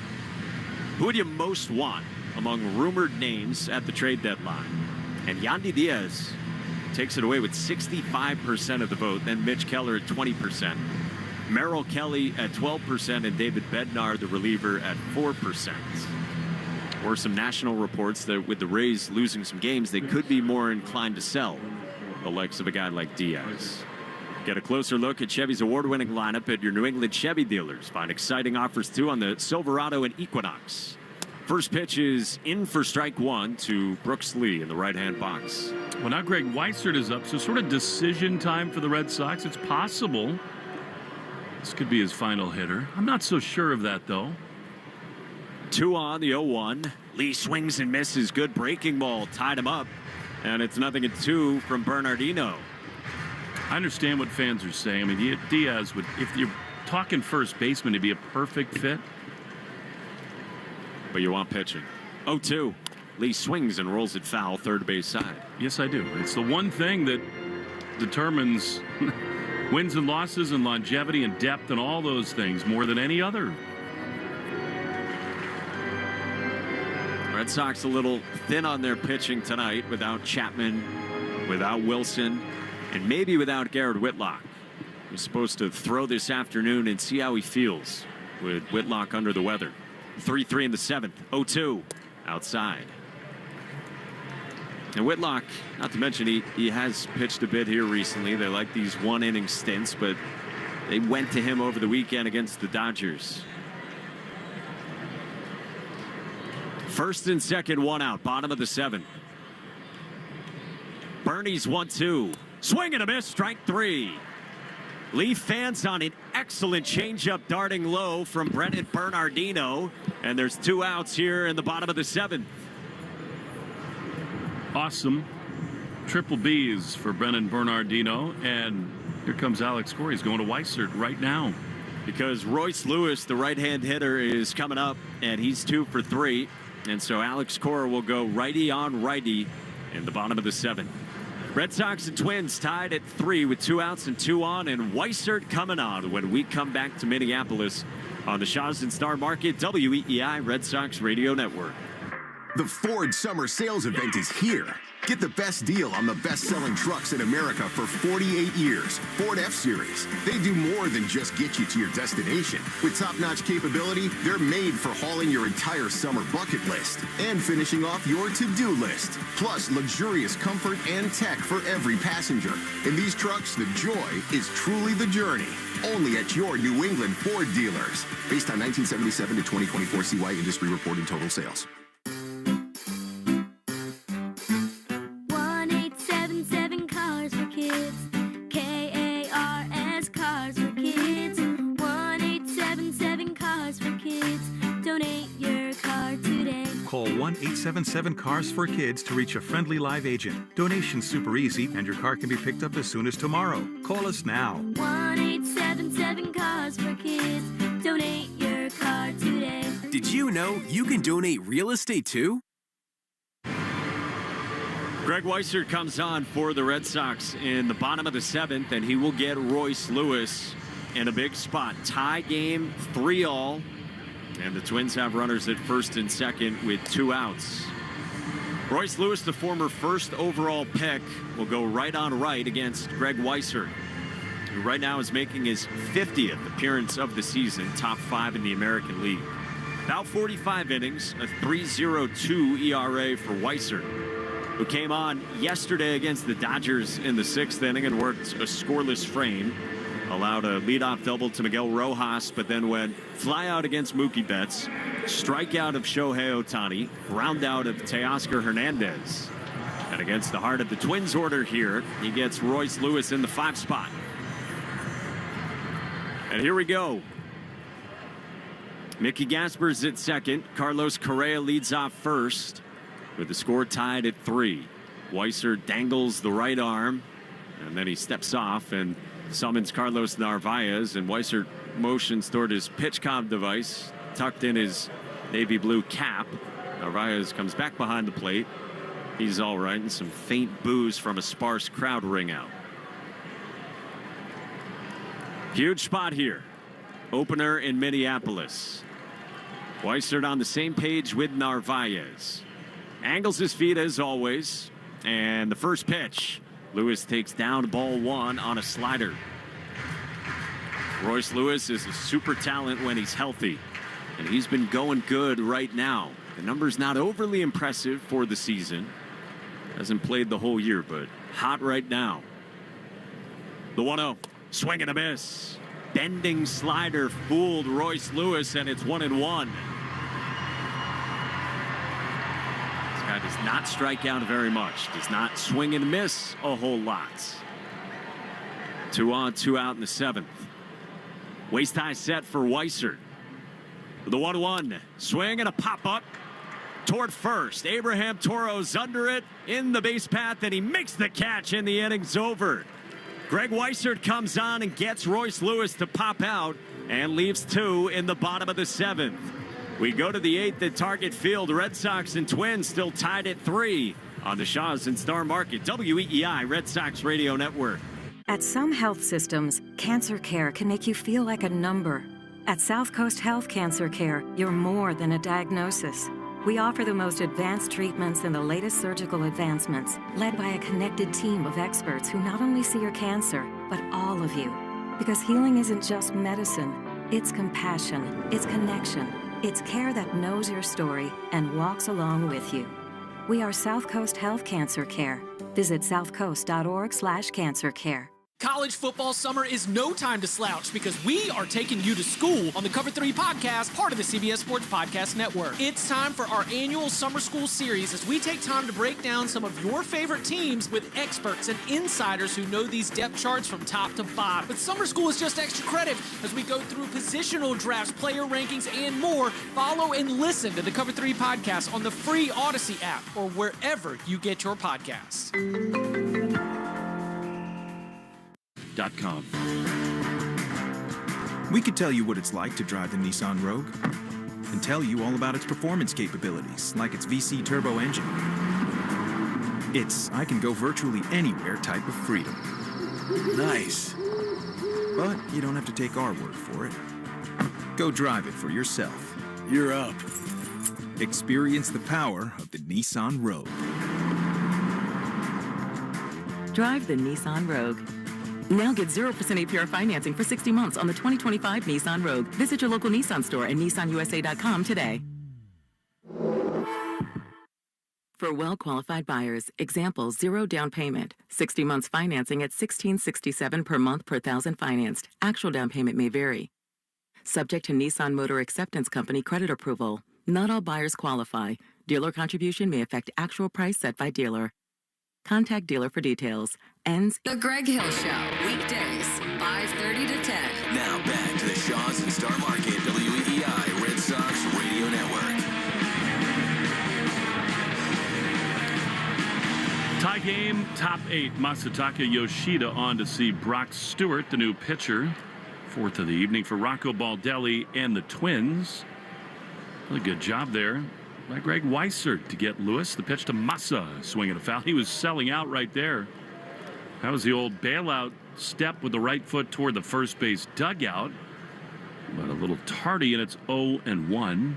who would you most want among rumored names at the trade deadline? And Yandy Diaz takes it away with 65% of the vote, then Mitch Keller at 20%, Merrill Kelly at 12%, and David Bednar, the reliever, at 4%. Or some national reports that with the Rays losing some games, they could be more inclined to sell the likes of a guy like Diaz. Get a closer look at Chevy's award-winning lineup at your New England Chevy dealers. Find exciting offers, too, on the Silverado and Equinox. First pitch is in for strike 1 to Brooks Lee in the right-hand box. Well, now Greg Weissert is up, so sort of decision time for the Red Sox. It's possible this could be his final hitter. I'm not so sure of that, though. 2 on the 0-1. Lee swings and misses. Good breaking ball. Tied him up. And it's 0-2 from Bernardino. I understand what fans are saying. I mean, Diaz would, if you're talking first baseman, he'd be a perfect fit. But you want pitching. 0-2. Lee swings and rolls it foul, third base side. Yes, I do. It's the one thing that determines wins and losses and longevity and depth and all those things more than any other. Red Sox a little thin on their pitching tonight without Chapman, without Wilson, and maybe without Garrett Whitlock. He's supposed to throw this afternoon and see how he feels with Whitlock under the weather. 3-3 in the 7th. 0-2 outside. And Whitlock, not to mention he has pitched a bit here recently. They like these one-inning stints, but they went to him over the weekend against the Dodgers. First and second, 1 out, bottom of the 7th. Bernie's 1-2. Swing and a miss, strike 3. Lee fans on an excellent changeup darting low from Brennan Bernardino. And there's 2 outs here in the bottom of the 7th. Awesome. Triple B's for Brennan Bernardino. And here comes Alex Cora. He's going to Weissert right now. Because Royce Lewis, the right-hand hitter, is coming up, and he's 2 for 3. And so Alex Cora will go righty on righty in the bottom of the 7th. Red Sox and Twins tied at 3 with 2 outs and 2 on, and Weissert coming on when we come back to Minneapolis on the Shaw's and Star Market WEEI Red Sox Radio Network. The Ford Summer Sales Event is here. Get the best deal on the best-selling trucks in America for 48 years. Ford F-Series. They do more than just get you to your destination. With top-notch capability, they're made for hauling your entire summer bucket list and finishing off your to-do list. Plus, luxurious comfort and tech for every passenger. In these trucks, the joy is truly the journey. Only at your New England Ford dealers. Based on 1977 to 2024 CY industry reported total sales. 1877 Cars for Kids. KARS Cars for Kids. 1877 Cars for Kids. Donate your car today. Call 1-877-CARS for Kids to reach a friendly live agent. Donation's super easy, and your car can be picked up as soon as tomorrow. Call us now. 1877 Cars for Kids. Donate your car today. Did you know you can donate real estate too? Greg Weissert comes on for the Red Sox in the bottom of the 7th, and he will get Royce Lewis in a big spot. Tie game, 3-all, and the Twins have runners at first and second with 2 outs. Royce Lewis, the former first overall pick, will go right on right against Greg Weissert, who right now is making his 50th appearance of the season, top 5 in the American League. About 45 innings, a 3.02 ERA for Weissert, who came on yesterday against the Dodgers in the 6th inning and worked a scoreless frame. Allowed a leadoff double to Miguel Rojas, but then went fly out against Mookie Betts, strikeout of Shohei Ohtani, ground out of Teoscar Hernandez. And against the heart of the Twins order here, he gets Royce Lewis in the 5 spot. And here we go. Mickey Gasper's at second. Carlos Correa leads off first with the score tied at 3. Weissert dangles the right arm, and then he steps off and summons Carlos Narvaez, and Weissert motions toward his pitch comm device tucked in his navy blue cap. Narvaez comes back behind the plate. He's all right, and some faint boos from a sparse crowd ring out. Huge spot here. Opener in Minneapolis. Weissert on the same page with Narvaez. Angles his feet as always, and the first pitch. Lewis takes down ball 1 on a slider. Royce Lewis is a super talent when he's healthy, and he's been going good right now. The number's not overly impressive for the season. Hasn't played the whole year, but hot right now. The 1-0, swing and a miss. Bending slider fooled Royce Lewis, and it's 1-1. Guy does not strike out very much, does not swing and miss a whole lot. 2 on, 2 out in the 7th. Waist high set for Weissert. The 1-1 swing and a pop up toward first. Abraham Toro's under it in the base path, and he makes the catch, and the inning's over. Greg Weissert comes on and gets Royce Lewis to pop out and leaves 2 in the bottom of the 7th. We go to the 8th at Target Field. Red Sox and Twins still tied at 3 on the Shaw's and Star Market WEEI Red Sox Radio Network. At some health systems, cancer care can make you feel like a number. At South Coast Health Cancer Care, you're more than a diagnosis. We offer the most advanced treatments and the latest surgical advancements, led by a connected team of experts who not only see your cancer, but all of you. Because healing isn't just medicine, it's compassion, it's connection. It's care that knows your story and walks along with you. We are South Coast Health Cancer Care. Visit southcoast.org/cancercare. College football summer is no time to slouch because we are taking you to school on the Cover 3 podcast, part of the CBS Sports Podcast Network. It's time for our annual summer school series as we take time to break down some of your favorite teams with experts and insiders who know these depth charts from top to bottom. But summer school is just extra credit as we go through positional drafts, player rankings, and more. Follow and listen to the Cover 3 podcast on the free Odyssey app or wherever you get your podcasts. .com. We could tell you what it's like to drive the Nissan Rogue and tell you all about its performance capabilities, like its VC turbo engine. It's I can go virtually anywhere type of freedom. Nice. But you don't have to take our word for it. Go drive it for yourself. You're up. Experience the power of the Nissan Rogue. Drive the Nissan Rogue. Now get 0% APR financing for 60 months on the 2025 Nissan Rogue. Visit your local Nissan store and nissanusa.com today. For well-qualified buyers, example, 0 down payment, 60 months financing at $1,667 per month per thousand financed. Actual down payment may vary. Subject to Nissan Motor Acceptance Company credit approval. Not all buyers qualify. Dealer contribution may affect actual price set by dealer. Contact dealer for details. Ends. The Greg Hill Show, weekdays, 5:30 to 10. Now back to the Shaws and Star Market WEEI Red Sox Radio Network. Tie game, top 8. Masataka Yoshida on to see Brock Stewart, the new pitcher. 4th of the evening for Rocco Baldelli and the Twins. Really good job there by Greg Weissert to get Lewis. The pitch to Massa, swinging a foul. He was selling out right there. That was the old bailout step with the right foot toward the first base dugout. But a little tardy, and it's 0-1.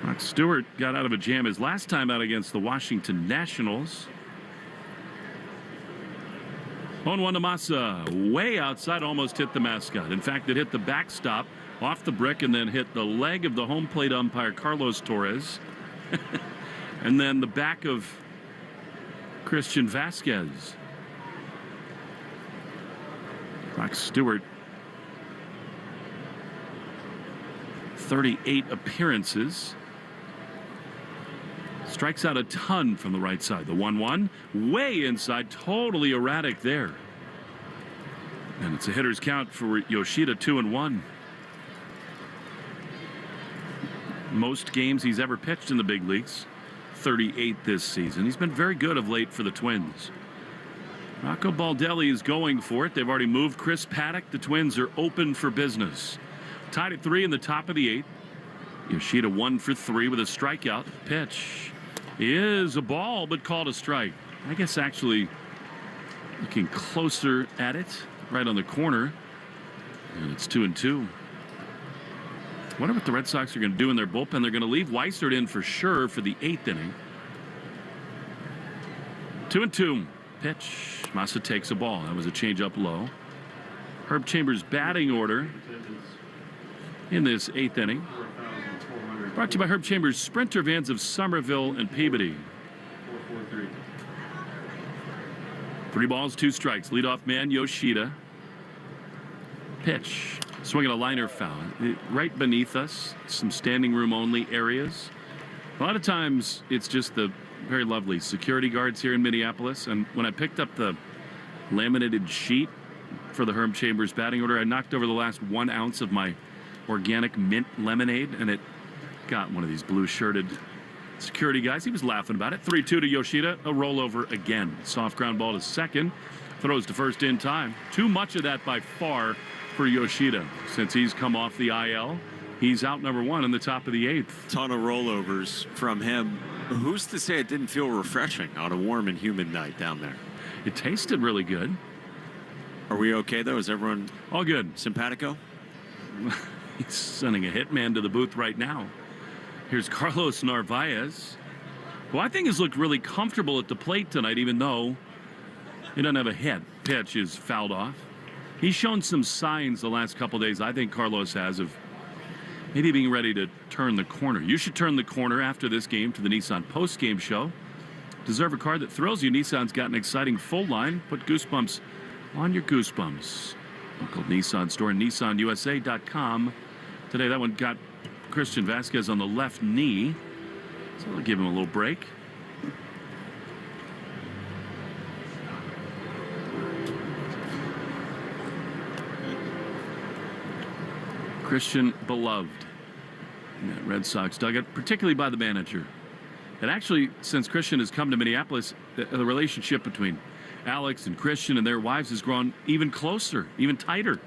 Brock Stewart got out of a jam his last time out against the Washington Nationals. 0-1 to Massa. Way outside, almost hit the mascot. In fact, it hit the backstop off the brick and then hit the leg of the home plate umpire, Carlos Torres. And then the back of Christian Vasquez. Brock Stewart, 38 appearances. Strikes out a ton from the right side. The 1-1, way inside, totally erratic there. And it's a hitter's count for Yoshida, 2-1. Most games he's ever pitched in the big leagues, 38 this season. He's been very good of late for the Twins. Rocco Baldelli is going for it. They've already moved Chris Paddock. The Twins are open for business. Tied at 3 in the top of the 8th. Yoshida 1 for 3 with a strikeout. Pitch is a ball, but called a strike. I guess actually looking closer at it, right on the corner. And it's 2-2. Wonder what the Red Sox are going to do in their bullpen. They're going to leave Weissert in for sure for the 8th inning. 2-2. Pitch. Massa takes a ball. That was a changeup low. Herb Chambers' batting order in this 8th inning. Brought to you by Herb Chambers' Sprinter vans of Somerville and Peabody. 3 balls, 2 strikes. Leadoff man Yoshida. Pitch. Swinging a liner foul. Right beneath us. Some standing room only areas. A lot of times it's just the very lovely security guards here in Minneapolis. And when I picked up the laminated sheet for the Herb Chambers batting order, I knocked over the last 1 ounce of my organic mint lemonade, and it got one of these blue-shirted security guys. He was laughing about it. 3-2 to Yoshida. A rollover again. Soft ground ball to second. Throws to first in time. Too much of that by far for Yoshida. Since he's come off the IL, he's out number 1 in the top of the 8th. Ton of rollovers from him. Who's to say it didn't feel refreshing on a warm and humid night down there? It tasted really good. Are we okay, though? Is everyone all good? Simpatico? He's sending a hitman to the booth right now. Here's Carlos Narvaez, who I think has looked really comfortable at the plate tonight, even though he doesn't have a hit. Pitch is fouled off. He's shown some signs the last couple days, I think Carlos has, of maybe being ready to turn the corner. You should turn the corner after this game to the Nissan Postgame show. Deserve a car that thrills you. Nissan's got an exciting full line. Put goosebumps on your goosebumps. Local Nissan store, nissanusa.com. Today, that one got Christian Vasquez on the left knee, so I'll give him a little break. Christian beloved in that Red Sox dugout, particularly by the manager. And actually, since Christian has come to Minneapolis, the relationship between Alex and Christian and their wives has grown even closer, even tighter.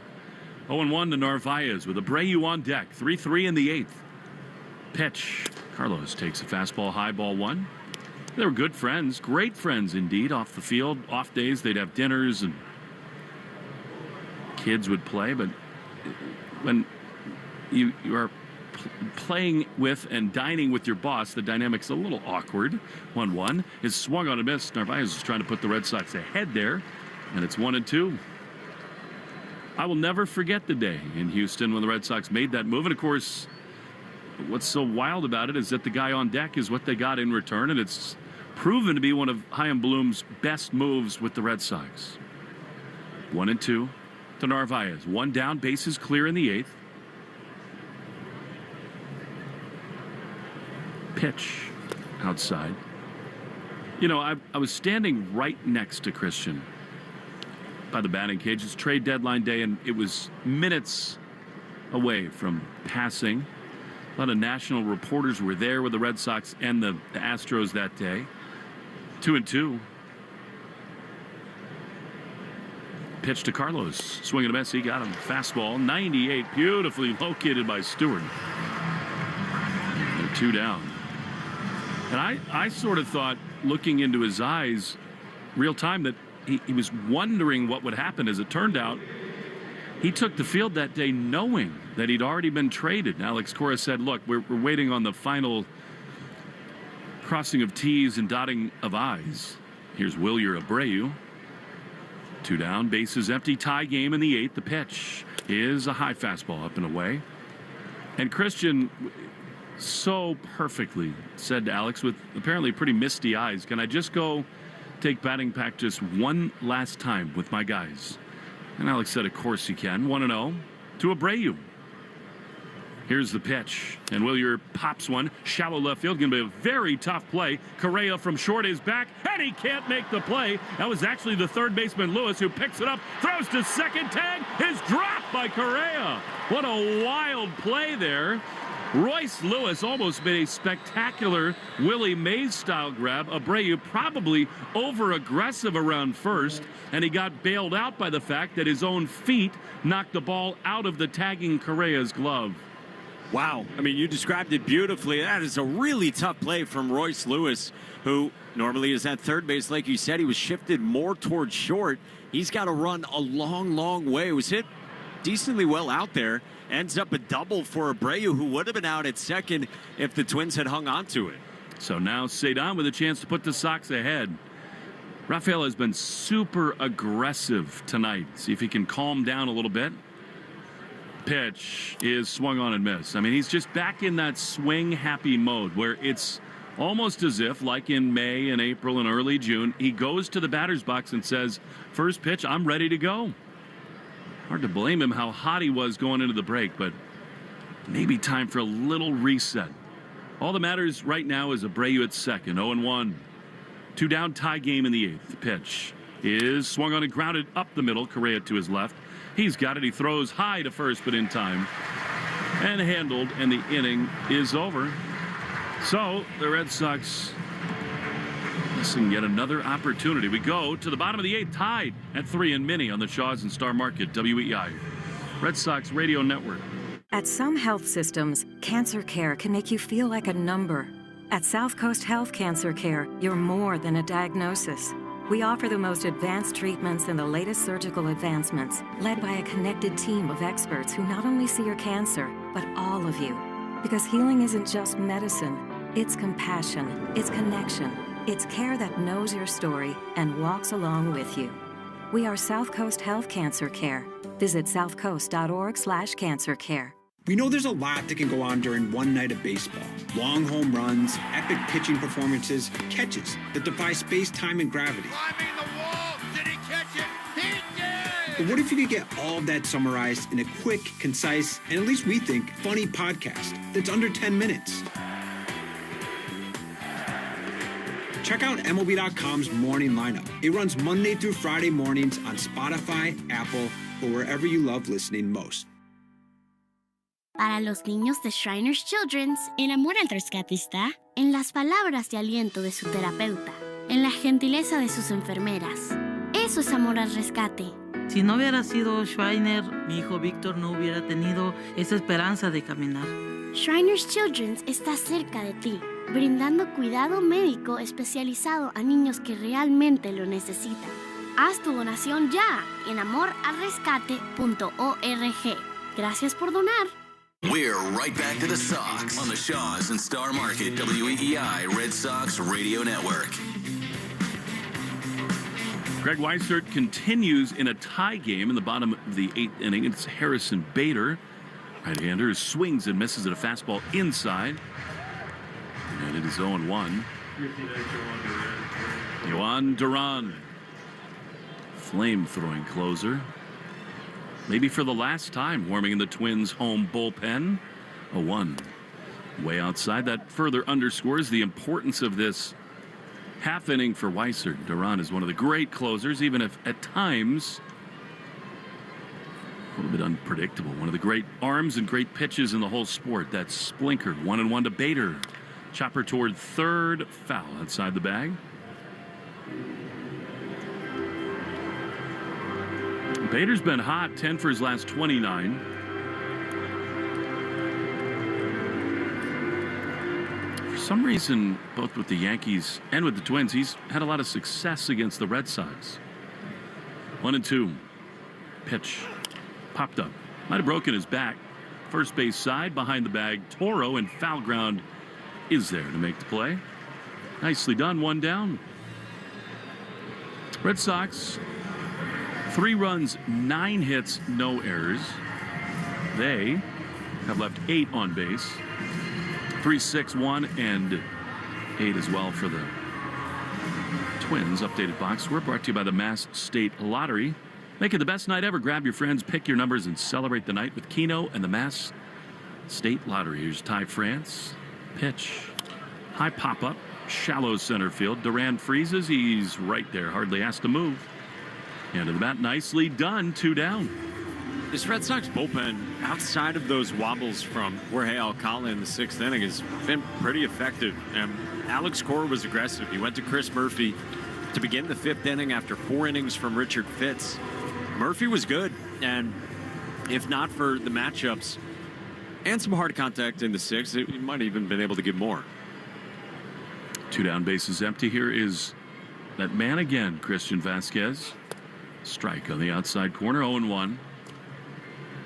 0-1 to Narvaez with Abreu on deck. 3-3 in the 8th. Pitch. Carlos takes a fastball high, ball 1. They were good friends, great friends indeed, off the field. Off days, they'd have dinners and kids would play. But when you are playing with and dining with your boss, the dynamic's a little awkward. 1-1 is swung on a miss. Narvaez is trying to put the Red Sox ahead there, and it's 1-2. I will never forget the day in Houston when the Red Sox made that move. And of course, what's so wild about it is that the guy on deck is what they got in return, and it's proven to be one of Chaim Bloom's best moves with the Red Sox. 1-2 to Narvaez. One down, bases clear in the 8th. Pitch outside. You know, I was standing right next to Christian by the batting cage. It's trade deadline day, and it was minutes away from passing. A lot of national reporters were there with the Red Sox and the Astros that day. 2-2. Pitch to Carlos. Swing and a miss. He got him. Fastball. 98. Beautifully located by Stewart. They're 2 down. And I sort of thought, looking into his eyes real time, that he was wondering what would happen. As it turned out, he took the field that day knowing that he'd already been traded. Alex Cora said, look, we're waiting on the final crossing of T's and dotting of I's. Here's Wilyer Abreu. 2 down, bases empty, tie game in the 8th. The pitch is a high fastball up and away. And Christian so perfectly said to Alex, with apparently pretty misty eyes, can I just go take batting practice one last time with my guys? And Alex said, of course you can. 1-0 to Abreu. Here's the pitch, and Wilyer pops one. Shallow left field, going to be a very tough play. Correa from short is back, and he can't make the play. That was actually the third baseman, Lewis, who picks it up, throws to second. Tag is dropped by Correa. What a wild play there. Royce Lewis almost made a spectacular Willie Mays-style grab. Abreu probably over-aggressive around first, and he got bailed out by the fact that his own feet knocked the ball out of the tagging Correa's glove. Wow. I mean, you described it beautifully. That is a really tough play from Royce Lewis, who normally is at third base. Like you said, he was shifted more towards short. He's got to run a long, long way. It was hit decently well out there. Ends up a double for Abreu, who would have been out at second if the Twins had hung on to it. So now Cedon with a chance to put the Sox ahead. Rafael has been super aggressive tonight. See if he can calm down a little bit. Pitch is swung on and missed. I mean, he's just back in that swing happy mode where it's almost as if, like in May and April and early June, he goes to the batter's box and says, first pitch, I'm ready to go. Hard to blame him how hot he was going into the break, but maybe time for a little reset. All that matters right now is Abreu at second, 0-1. 2 down, tie game in the 8th. The pitch is swung on and grounded up the middle. Correa to his left. He's got it. He throws high to first, but in time. And handled, and the inning is over. So the Red Sox missing yet another opportunity. We go to the bottom of the 8th, tied at 3 and Mini on the Shaws and Star Market, WEI. Red Sox Radio Network. At some health systems, cancer care can make you feel like a number. At South Coast Health Cancer Care, you're more than a diagnosis. We offer the most advanced treatments and the latest surgical advancements, led by a connected team of experts who not only see your cancer, but all of you. Because healing isn't just medicine, it's compassion, it's connection, it's care that knows your story and walks along with you. We are South Coast Health Cancer Care. Visit southcoast.org/cancercare. We know there's a lot that can go on during one night of baseball. Long home runs, epic pitching performances, catches that defy space, time, and gravity. Climbing the wall! Did he catch it? He did! But what if you could get all of that summarized in a quick, concise, and at least we think, funny podcast that's under 10 minutes? Check out MLB.com's Morning Lineup. It runs Monday through Friday mornings on Spotify, Apple, or wherever you love listening most. Para los niños de Shriners Children's, el amor al rescate está en las palabras de aliento de su terapeuta, en la gentileza de sus enfermeras. Eso es amor al rescate. Si no hubiera sido Schreiner, mi hijo Víctor no hubiera tenido esa esperanza de caminar. Shriners Children's está cerca de ti. brindando cuidado médico especializado a niños que realmente lo necesitan. Haz tu donación ya en amoralrescate.org. Gracias por donar. We're right back to the Sox on the Shaws and Star Market WEEI Red Sox Radio Network. Greg Weissert continues in a tie game in the bottom of the 8th inning. It's Harrison Bader, right-hander, who swings and misses at a fastball inside. And it is 0-1. Yohan Duran, flame-throwing closer. Maybe for the last time warming in the Twins' home bullpen. 0-1. Way outside. That further underscores the importance of this half inning for Weissert. Duran is one of the great closers, even if at times a little bit unpredictable. One of the great arms and great pitches in the whole sport. That's Splinker. 1-1 to Bader. Chopper toward third, foul outside the bag. Bader's been hot, 10 for his last 29. For some reason, both with the Yankees and with the Twins, he's had a lot of success against the Red Sox. 1-2. Pitch. Popped up. Might have broken his back. First base side, behind the bag. Toro, and foul ground is there to make the play. Nicely done. One down. Red Sox, 3 runs, 9 hits, no errors. They have left 8 on base. 3, 6, 1, and 8 as well for the Twins. Updated box score brought to you by the Mass State Lottery. Make it the best night ever. Grab your friends, pick your numbers, and celebrate the night with Keno and the Mass State Lottery. Here's Ty France. Pitch. High pop-up. Shallow center field. Duran freezes. He's right there. Hardly has to move. And to the bat, nicely done. 2 down. This Red Sox bullpen, outside of those wobbles from Jorge Alcala in the 6th inning, has been pretty effective. And Alex Cora was aggressive. He went to Chris Murphy to begin the 5th inning after 4 innings from Richard Fitz. Murphy was good, and if not for the matchups and some hard contact in the 6th, he might have even been able to give more. 2 down, bases empty. Here is that man again, Christian Vasquez. Strike on the outside corner, 0-1.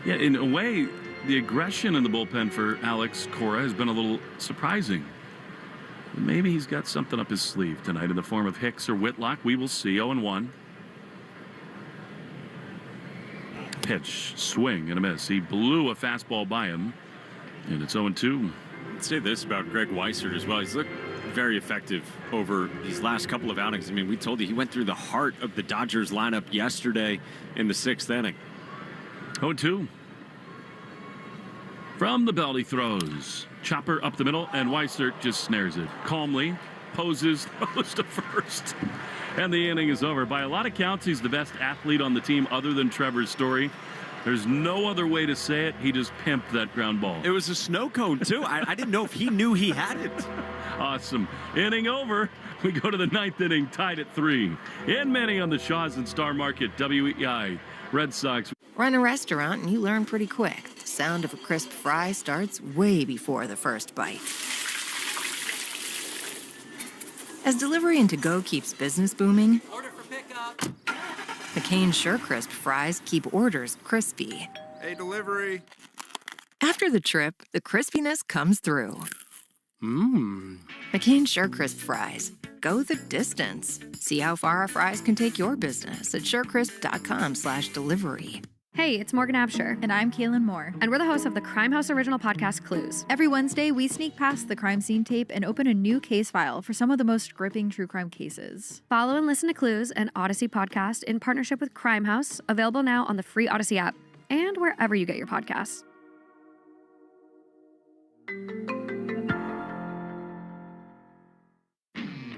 Yeah, in a way, the aggression in the bullpen for Alex Cora has been a little surprising. Maybe he's got something up his sleeve tonight in the form of Hicks or Whitlock. We will see. 0-1. Pitch, swing, and a miss. He blew a fastball by him, and it's 0-2. I'd say this about Greg Weissert as well. He's looked very effective over these last couple of outings. I mean, we told you he went through the heart of the Dodgers lineup yesterday in the 6th inning. 0-2. From the belt he throws. Chopper up the middle, and Weissert just snares it. Calmly poses, throws to first. And the inning is over. By a lot of counts, he's the best athlete on the team other than Trevor Story. There's no other way to say it. He just pimped that ground ball. It was a snow cone, too. I didn't know if he knew he had it. Awesome. Inning over. We go to the 9th inning, tied at 3. In many on the Shaws and Star Market, WEEI Red Sox. Run a restaurant and you learn pretty quick. The sound of a crisp fry starts way before the first bite. As delivery and to-go keeps business booming, Order for pickup. McCain's SureCrisp fries keep orders crispy. Hey, delivery. After the trip, the crispiness comes through. McCain's SureCrisp fries. Go the distance. See how far our fries can take your business at surecrisp.com/delivery. Hey, it's Morgan Absher. And I'm Kaylin Moore. And we're the hosts of the Crime House original podcast, Clues. Every Wednesday, we sneak past the crime scene tape and open a new case file for some of the most gripping true crime cases. Follow and listen to Clues, an Odyssey podcast in partnership with Crime House, available now on the free Odyssey app and wherever you get your podcasts.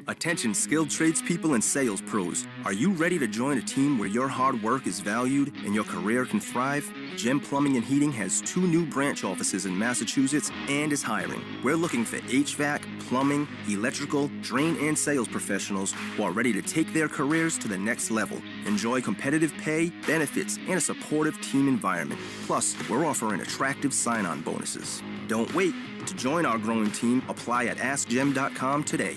Attention skilled tradespeople and sales pros. Are you ready to join a team where your hard work is valued and your career can thrive? Gem Plumbing and Heating has 2 new branch offices in Massachusetts and is hiring. We're looking for HVAC, plumbing, electrical, drain, and sales professionals who are ready to take their careers to the next level. Enjoy competitive pay, benefits, and a supportive team environment. Plus, we're offering attractive sign-on bonuses. Don't wait. To join our growing team, apply at AskGem.com today.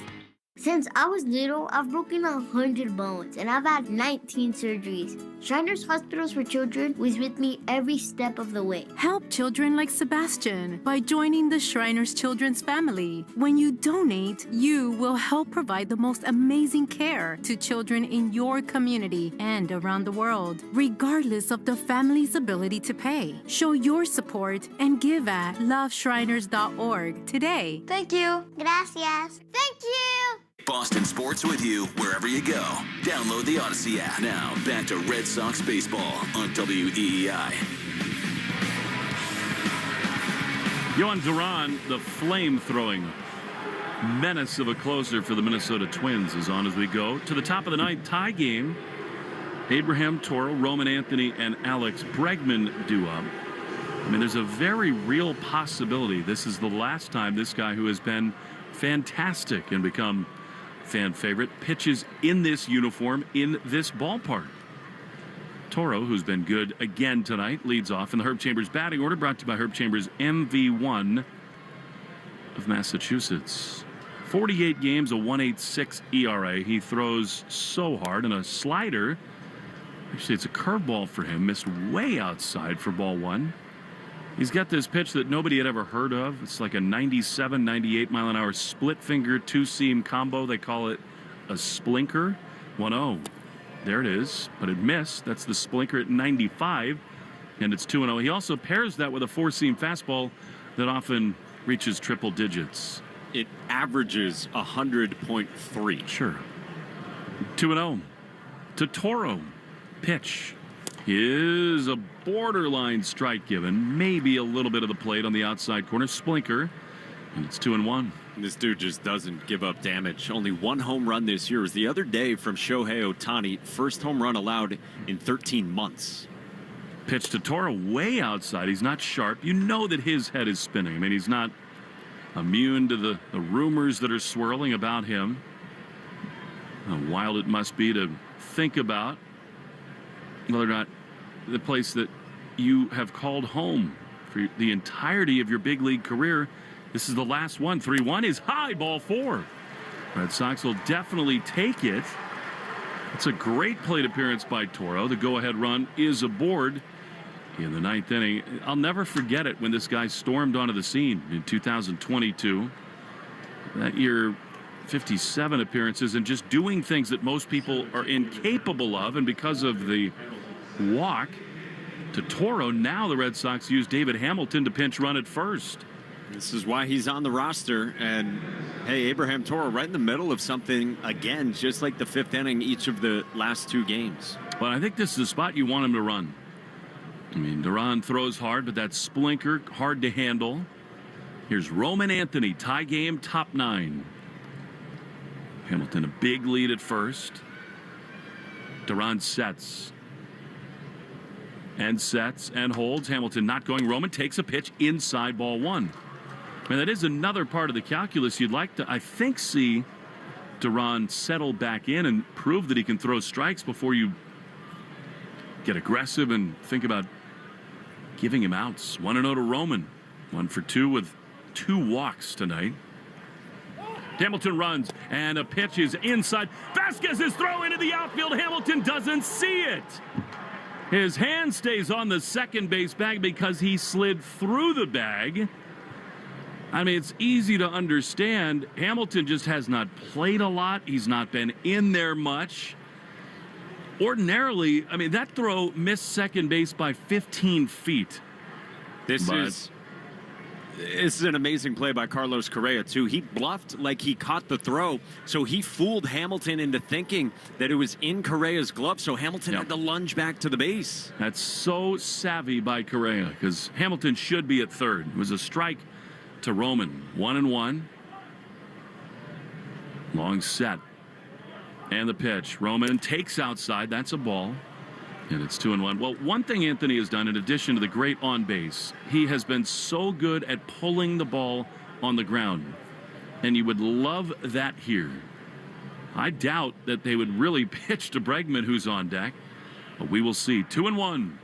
Since I was little, I've broken 100 bones, and I've had 19 surgeries. Shriners Hospitals for Children was with me every step of the way. Help children like Sebastian by joining the Shriners Children's family. When you donate, you will help provide the most amazing care to children in your community and around the world, regardless of the family's ability to pay. Show your support and give at loveshriners.org today. Thank you. Gracias. Thank you. Boston sports with you wherever you go. Download the Odyssey app. Now, back to Red Sox baseball on WEEI. Yohan Duran, the flame-throwing menace of a closer for the Minnesota Twins, is on as we go to the top of the ninth. Tie game. Abraham Toro, Roman Anthony, and Alex Bregman do up. I mean, there's a very real possibility this is the last time this guy who has been fantastic and become fan favorite pitches in this uniform in this ballpark. Toro, who's been good again tonight, leads off in the Herb Chambers batting order, brought to you by Herb Chambers, MV1 of Massachusetts. 48 games, a 1.86 ERA. He throws so hard, and a slider, actually it's a curveball for him, missed way outside for ball one. He's got this pitch that nobody had ever heard of. It's like a 97, 98 mile an hour split finger two-seam combo. They call it a splinker. 1-0. There it is, but it missed. That's the splinker at 95, and it's 2-0. He also pairs that with a four-seam fastball that often reaches triple digits. It averages 100.3. Sure. 2-0 to Toro. Pitch is a borderline strike given, maybe a little bit of the plate on the outside corner. Splinker, and it's 2-1. This dude just doesn't give up damage. Only one home run this year. It was the other day from Shohei Ohtani. First home run allowed in 13 months. Pitch to Toro way outside. He's not sharp. You know that his head is spinning. I mean, he's not immune to the rumors that are swirling about him. How wild it must be to think about whether or not the place that you have called home for the entirety of your big league career, this is the last one. 3-1 is high, ball four. Red Sox will definitely take it. It's a great plate appearance by Toro. The go-ahead run is aboard in the ninth inning. I'll never forget it when this guy stormed onto the scene in 2022. That year, 57 appearances and just doing things that most people are incapable of, and because of the walk to Toro, now the Red Sox use David Hamilton to pinch run at first. This is why he's on the roster. And hey, Abraham Toro right in the middle of something again, just like the fifth inning each of the last two games. But I think this is the spot you want him to run. I mean, Duran throws hard, but that splinker hard to handle. Here's Roman Anthony, tie game, top nine. Hamilton a big lead at first. Duran sets and holds. Hamilton not going. Roman takes a pitch inside, ball one. I mean, that is another part of the calculus you'd like to, I think, see Duran settle back in and prove that he can throw strikes before you get aggressive and think about giving him outs. 1-0 to Roman. 1 for 2 with 2 walks tonight. Hamilton runs, and a pitch is inside. Vasquez's throw into the outfield. Hamilton doesn't see it. His hand stays on the second base bag because he slid through the bag. I mean, it's easy to understand. Hamilton just has not played a lot. He's not been in there much. Ordinarily, I mean, that throw missed second base by 15 feet. This is an amazing play by Carlos Correa, too. He bluffed like he caught the throw, so he fooled Hamilton into thinking that it was in Correa's glove, so Hamilton had to lunge back to the base. That's so savvy by Correa, because Hamilton should be at third. It was a strike to Roman. 1-1. Long set. And the pitch. Roman takes outside. That's a ball. And it's 2-1. Well, one thing Anthony has done in addition to the great on base, he has been so good at pulling the ball on the ground. And you would love that here. I doubt that they would really pitch to Bregman, who's on deck. But we will see. 2-1.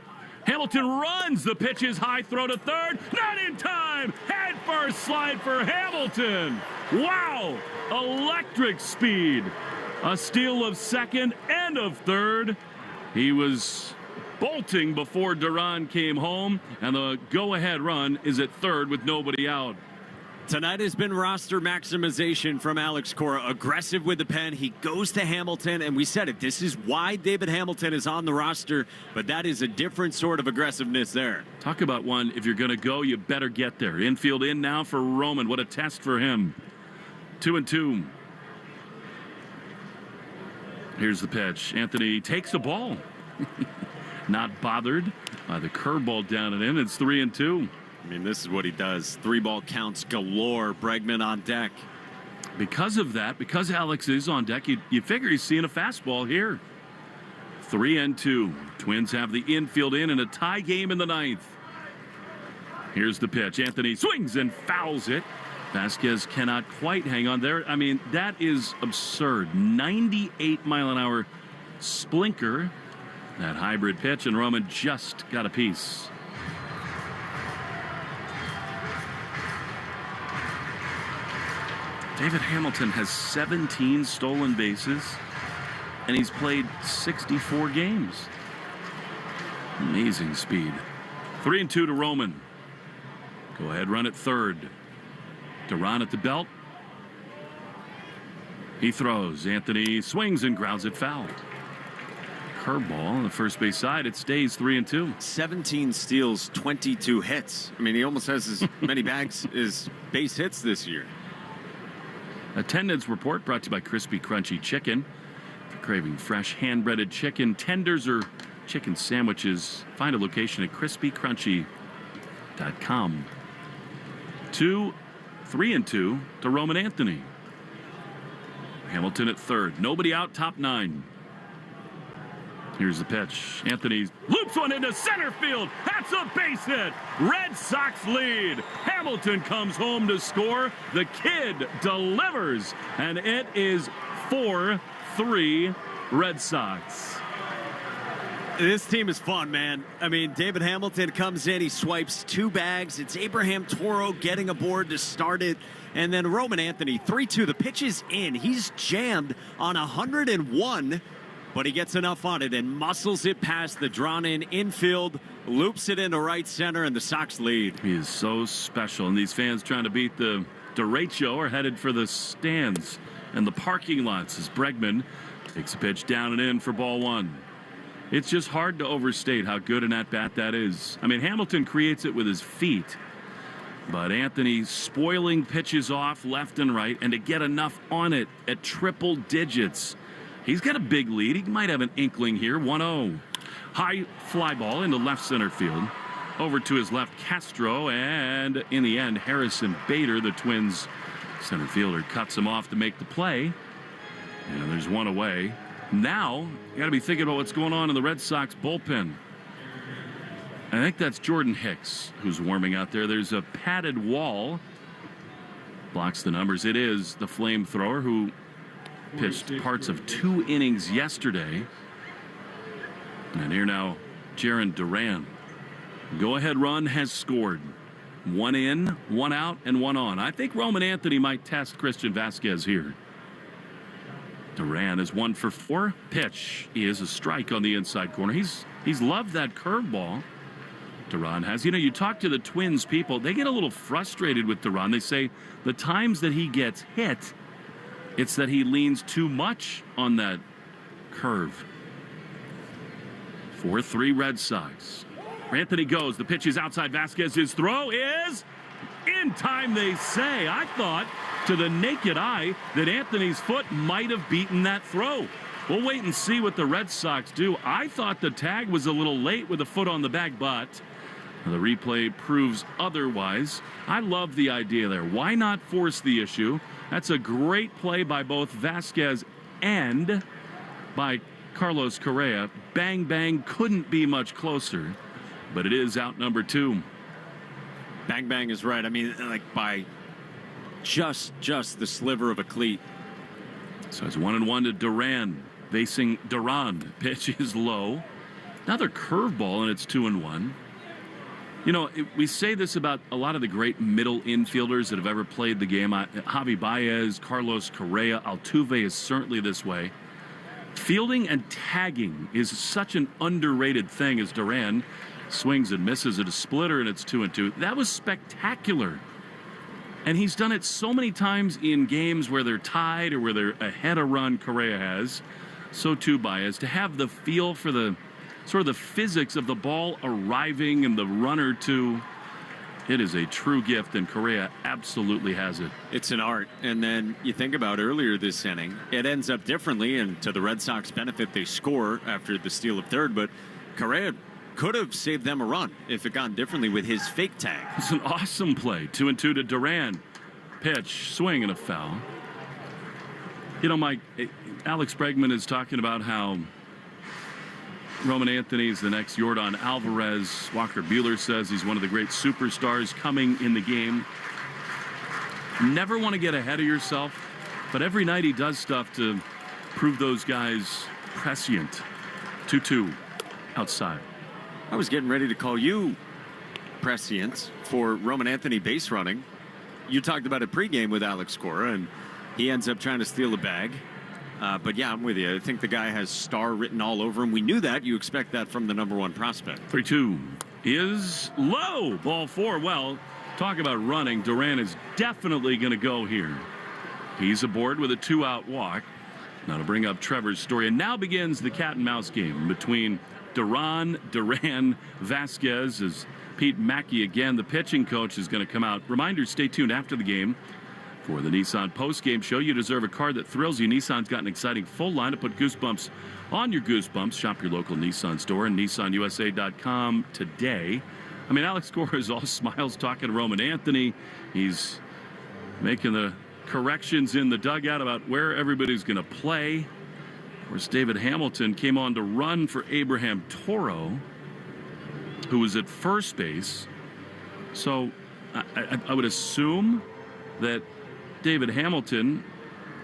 Hamilton runs. The pitch is high. Throw to third. Not in time. Head first slide for Hamilton. Wow. Electric speed. A steal of second and of third. He was bolting before Duran came home, and the go-ahead run is at third with nobody out. Tonight has been roster maximization from Alex Cora. Aggressive with the pen. He goes to Hamilton, and we said it. This is why David Hamilton is on the roster, but that is a different sort of aggressiveness there. Talk about one, if you're going to go, you better get there. Infield in now for Roman. What a test for him. 2-2. Here's the pitch. Anthony takes the ball. Not bothered by the curveball down and in. It's 3-2. I mean, this is what he does. 3-ball counts galore. Bregman on deck. Because of that, because Alex is on deck, you figure he's seeing a fastball here. 3-2. Twins have the infield in a tie game in the ninth. Here's the pitch. Anthony swings and fouls it. Vasquez cannot quite hang on there. I mean, that is absurd. 98-mile-an-hour splinker. That hybrid pitch, and Roman just got a piece. David Hamilton has 17 stolen bases, and he's played 64 games. Amazing speed. 3-2 to Roman. Go ahead, run at third. Duran at the belt. He throws. Anthony swings and grounds it foul. Curveball on the first base side. It stays 3-2. 17 steals, 22 hits. I mean, he almost has as many bags as base hits this year. Attendance report brought to you by Crispy Crunchy Chicken. If you're craving fresh hand-breaded chicken tenders or chicken sandwiches, find a location at crispycrunchy.com. 3-2 to Roman Anthony. Hamilton at third. Nobody out, top nine. Here's the pitch. Anthony loops one into center field. That's a base hit. Red Sox lead. Hamilton comes home to score. The kid delivers. And it is 4-3 Red Sox. This team is fun, man. I mean, David Hamilton comes in. He swipes 2 bags. It's Abraham Toro getting aboard to start it. And then Roman Anthony, 3-2. The pitch is in. He's jammed on 101. But he gets enough on it and muscles it past the drawn-in infield, loops it into right center, and the Sox lead. He is so special, and these fans trying to beat the derecho are headed for the stands and the parking lots as Bregman takes a pitch down and in for ball one. It's just hard to overstate how good an at-bat that is. I mean, Hamilton creates it with his feet, but Anthony spoiling pitches off left and right, and to get enough on it at triple digits. He's got a big lead. He might have an inkling here. 1-0. High fly ball into left center field. Over to his left, Castro. And in the end, Harrison Bader, the Twins center fielder, cuts him off to make the play. And there's one away. Now, you got to be thinking about what's going on in the Red Sox bullpen. I think that's Jordan Hicks who's warming out there. There's a padded wall. Blocks the numbers. It is the flamethrower who pitched parts of 2 innings yesterday. And here now, Jarren Duran. Go-ahead run has scored. 1 in, 1 out, and 1 on. I think Roman Anthony might test Christian Vasquez here. Duran is 1 for 4. Pitch is a strike on the inside corner. He's loved that curveball. Duran has. You know, you talk to the Twins people, they get a little frustrated with Duran. They say the times that he gets hit, it's that he leans too much on that curve. 4-3 Red Sox. Anthony goes. The pitch is outside. Vasquez's throw is in time, they say. I thought to the naked eye that Anthony's foot might have beaten that throw. We'll wait and see what the Red Sox do. I thought the tag was a little late with the foot on the bag, but the replay proves otherwise. I love the idea there. Why not force the issue? That's a great play by both Vasquez and by Carlos Correa. Bang, bang, couldn't be much closer, but it is out number 2. Bang, bang is right. I mean, like by just the sliver of a cleat. So it's 1-1 to Duran. Facing Duran. Pitch is low. Another curveball, and it's 2-1. You know, we say this about a lot of the great middle infielders that have ever played the game. Javi Baez, Carlos Correa, Altuve is certainly this way. Fielding and tagging is such an underrated thing as Duran swings and misses at a splitter, and it's 2-2. That was spectacular. And he's done it so many times in games where they're tied or where they're ahead a run, Correa has. So too Baez. To have the feel for the sort of the physics of the ball arriving and the runner to, it is a true gift, and Correa absolutely has it. It's an art. And then you think about earlier this inning, it ends up differently, and to the Red Sox benefit, they score after the steal of third, but Correa could have saved them a run if it gone differently with his fake tag. It's an awesome play. 2-2 to Duran. Pitch, swing, and a foul. You know, Mike, Alex Bregman is talking about how Roman Anthony's the next Yordan Alvarez. Walker Buehler says he's one of the great superstars coming in the game. Never want to get ahead of yourself, but every night he does stuff to prove those guys prescient. 2-2 outside. I was getting ready to call you prescient for Roman Anthony base running. You talked about it pregame with Alex Cora, and he ends up trying to steal a bag. But yeah, I'm with you. I think the guy has star written all over him. We knew that. You expect that from the #1 prospect. 3-2 is low. Ball 4. Well, talk about running. Duran is definitely going to go here. He's aboard with a 2-out walk. Now to bring up Trevor's story. And now begins the cat and mouse game between Duran, Vasquez. As Pete Mackey again, the pitching coach, is going to come out. Reminder, stay tuned after the game for the Nissan Postgame Show. You deserve a car that thrills you. Nissan's got an exciting full line to put goosebumps on your goosebumps. Shop your local Nissan store and NissanUSA.com today. I mean, Alex Cora is all smiles talking to Roman Anthony. He's making the corrections in the dugout about where everybody's going to play. Of course, David Hamilton came on to run for Abraham Toro, who was at first base. So I would assume that David Hamilton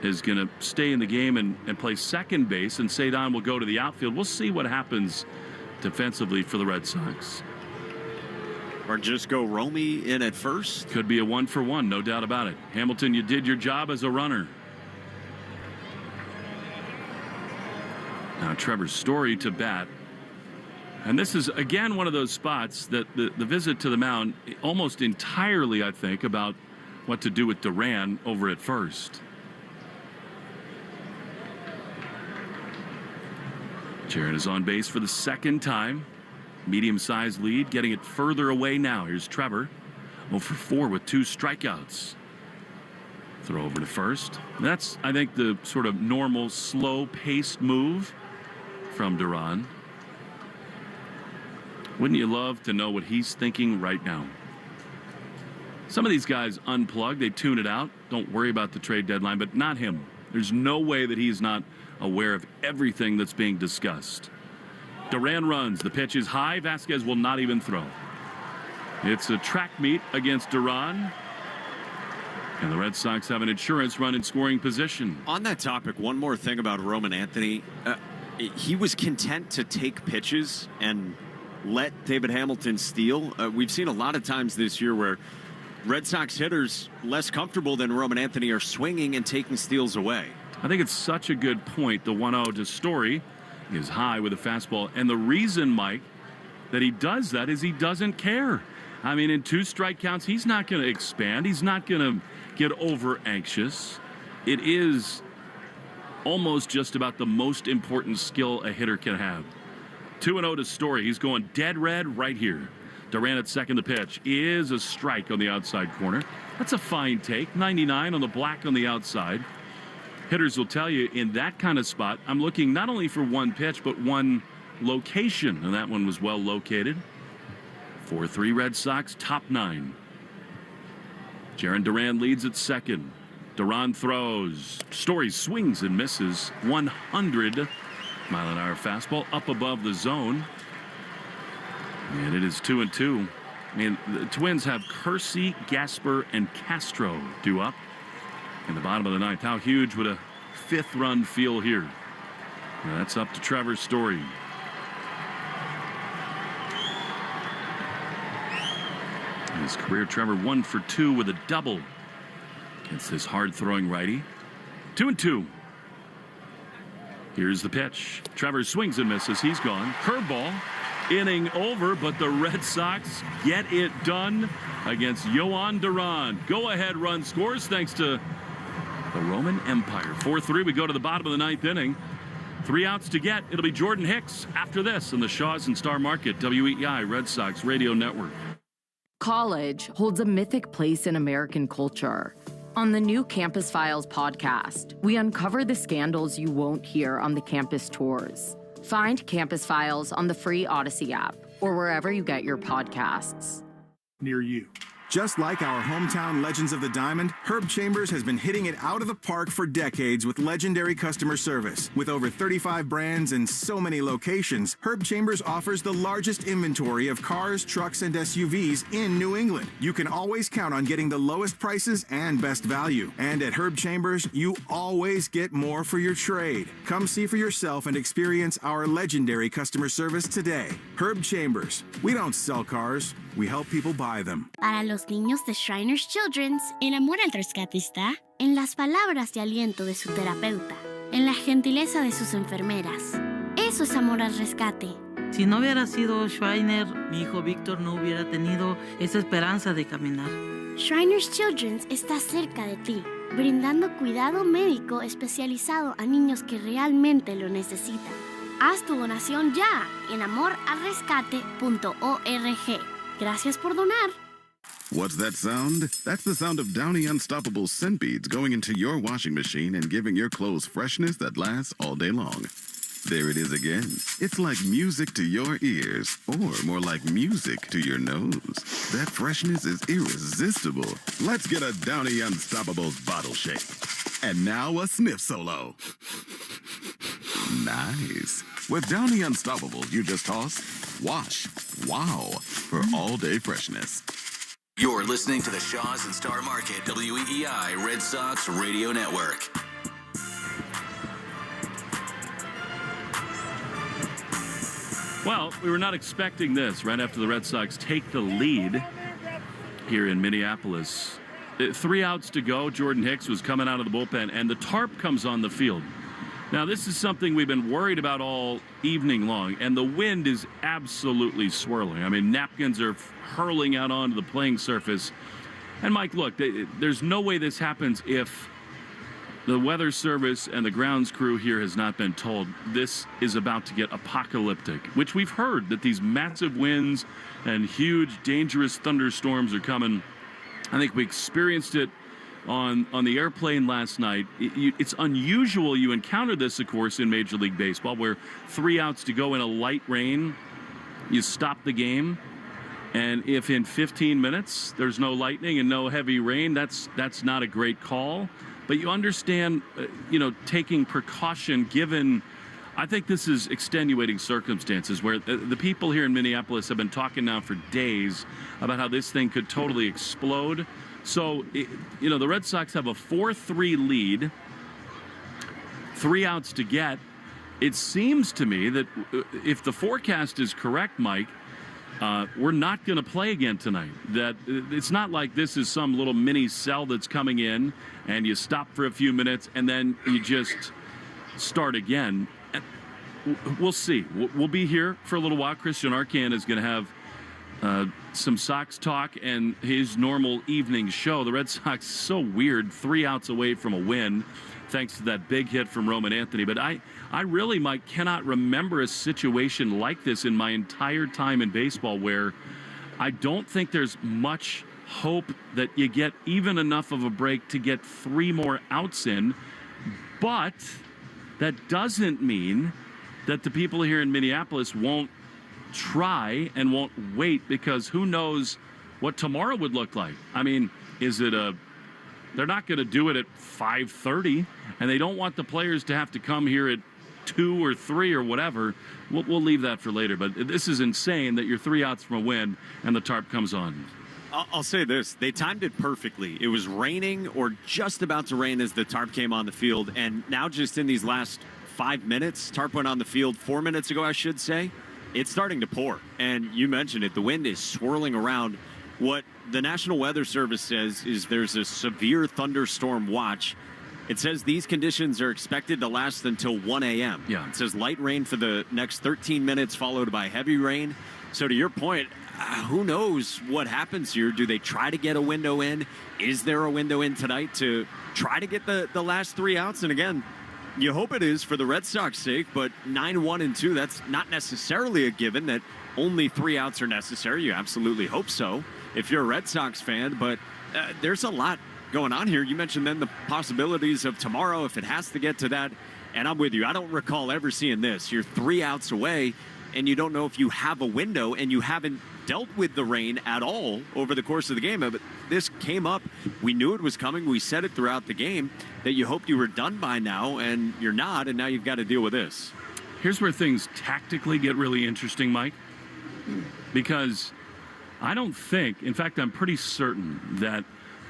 is going to stay in the game and play second base, and Cedon will go to the outfield. We'll see what happens defensively for the Red Sox. Or just go Romy in at first. Could be a 1-for-1, no doubt about it. Hamilton, you did your job as a runner. Now Trevor Story to bat. And this is, again, one of those spots that the visit to the mound almost entirely, I think, about what to do with Duran over at first. Jared is on base for the second time. Medium-sized lead, getting it further away now. Here's Trevor, 0-for-4 with 2 strikeouts. Throw over to first. That's, I think, the sort of normal, slow-paced move from Duran. Wouldn't you love to know what he's thinking right now? Some of these guys unplug, they tune it out, don't worry about the trade deadline, but not him. There's no way that he's not aware of everything that's being discussed. Duran runs, the pitch is high, Vasquez will not even throw. It's a track meet against Duran, and the Red Sox have an insurance run in scoring position. On that topic, one more thing about Roman Anthony. He was content to take pitches and let David Hamilton steal. We've seen a lot of times this year where Red Sox hitters less comfortable than Roman Anthony are swinging and taking steals away. I think it's such a good point. The 1-0 to Story is high with a fastball. And the reason, Mike, that he does that is he doesn't care. I mean, in 2 strike counts, he's not going to expand. He's not going to get over anxious. It is almost just about the most important skill a hitter can have. 2-0 to Story. He's going dead red right here. Duran at second. The pitch is a strike on the outside corner. That's a fine take. 99 on the black on the outside. Hitters will tell you in that kind of spot, I'm looking not only for one pitch, but one location. And that one was well located. 4-3 Red Sox, top 9. Jarren Duran leads at second. Duran throws. Story swings and misses. 100 mile-an-hour fastball up above the zone. And it is 2-2. I mean, the Twins have Kersey, Gasper, and Castro due up in the bottom of the 9th. How huge would a 5th run feel here? Now that's up to Trevor Story. His career, Trevor 1 for 2 with a double against this hard-throwing righty. 2-2. Here's the pitch. Trevor swings and misses. He's gone. Curveball. Inning over, but the Red Sox get it done against Yohan Duran. Go-ahead run scores thanks to the Roman Empire. 4-3. We go to the bottom of the 9th inning. 3 outs to get. It'll be Jordan Hicks after this in the Shaws and Star Market, WEEI Red Sox Radio Network. College holds a mythic place in American culture. On the new Campus Files podcast, we uncover the scandals you won't hear on the campus tours. Find Campus Files on the free Odyssey app or wherever you get your podcasts. Near you. Just like our hometown Legends of the Diamond, Herb Chambers has been hitting it out of the park for decades with legendary customer service. With over 35 brands and so many locations, Herb Chambers offers the largest inventory of cars, trucks, and SUVs in New England. You can always count on getting the lowest prices and best value. And at Herb Chambers, you always get more for your trade. Come see for yourself and experience our legendary customer service today. Herb Chambers. We don't sell cars, we help people buy them. Para los niños de Shriners Children's, el amor al rescate está en las palabras de aliento de su terapeuta, en la gentileza de sus enfermeras. Eso es amor al rescate. Si no hubiera sido Shriner, mi hijo Víctor no hubiera tenido esa esperanza de caminar. Shriners Children's está cerca de ti, brindando cuidado médico especializado a niños que realmente lo necesitan. Haz tu donación ya en amoralrescate.org. Gracias por donar. What's that sound? That's the sound of Downy Unstoppable scent beads going into your washing machine and giving your clothes freshness that lasts all day long. There it is again. It's like music to your ears, or more like music to your nose. That freshness is irresistible. Let's get a Downy Unstoppables bottle shake. And now a sniff solo. Nice. With Downy Unstoppables, you just toss, wash, wow, for all-day freshness. You're listening to the Shaws and Star Market WEEI Red Sox Radio Network. Well, we were not expecting this right after the Red Sox take the lead here in Minneapolis. 3 outs to go. Jordan Hicks was coming out of the bullpen, and the tarp comes on the field. Now, this is something we've been worried about all evening long, and the wind is absolutely swirling. I mean, napkins are hurling out onto the playing surface. And, Mike, look, there's no way this happens if the weather service and the grounds crew here has not been told this is about to get apocalyptic, which we've heard that these massive winds and huge, dangerous thunderstorms are coming. I think we experienced it on the airplane last night. It's unusual you encounter this, of course, in Major League Baseball, where 3 outs to go in a light rain, you stop the game. And if in 15 minutes there's no lightning and no heavy rain, that's not a great call. But you understand, taking precaution given, I think this is extenuating circumstances where the people here in Minneapolis have been talking now for days about how this thing could totally explode. So, the Red Sox have a 4-3 lead, 3 outs to get. It seems to me that if the forecast is correct, Mike, we're not going to play again tonight. That it's not like this is some little mini cell that's coming in and you stop for a few minutes and then you just start again. And we'll see. We'll be here for a little while. Christian Arcan is going to have some Sox talk and his normal evening show. The Red Sox, so weird, 3 outs away from a win thanks to that big hit from Roman Anthony. But I really, Mike, cannot remember a situation like this in my entire time in baseball where I don't think there's much hope that you get even enough of a break to get 3 more outs in. But that doesn't mean that the people here in Minneapolis won't try and won't wait, because who knows what tomorrow would look like. I mean, they're not going to do it at 5:30, and they don't want the players to have to come here at 2 or 3 or whatever. We'll leave that for later, but this is insane that you're 3 outs from a win and the tarp comes on. I'll say this. They timed it perfectly. It was raining or just about to rain as the tarp came on the field, and now just in these last 5 minutes, tarp went on the field 4 minutes ago, I should say. It's starting to pour, and you mentioned it. The wind is swirling around. What the National Weather Service says is there's a severe thunderstorm watch. It says these conditions are expected to last until 1 a.m. Yeah. It says light rain for the next 13 minutes, followed by heavy rain. So to your point, who knows what happens here? Do they try to get a window in? Is there a window in tonight to try to get the last 3 outs? And again, you hope it is for the Red Sox sake, but 9-1-2, that's not necessarily a given that only 3 outs are necessary. You absolutely hope so if you're a Red Sox fan, but there's a lot going on here. You mentioned then the possibilities of tomorrow if it has to get to that, and I'm with you. I don't recall ever seeing this. You're 3 outs away, and you don't know if you have a window, and you haven't dealt with the rain at all over the course of the game. But this came up. We knew it was coming. We said it throughout the game that you hoped you were done by now, and you're not, and now you've got to deal with this. Here's where things tactically get really interesting, Mike, because I don't think, in fact, I'm pretty certain that,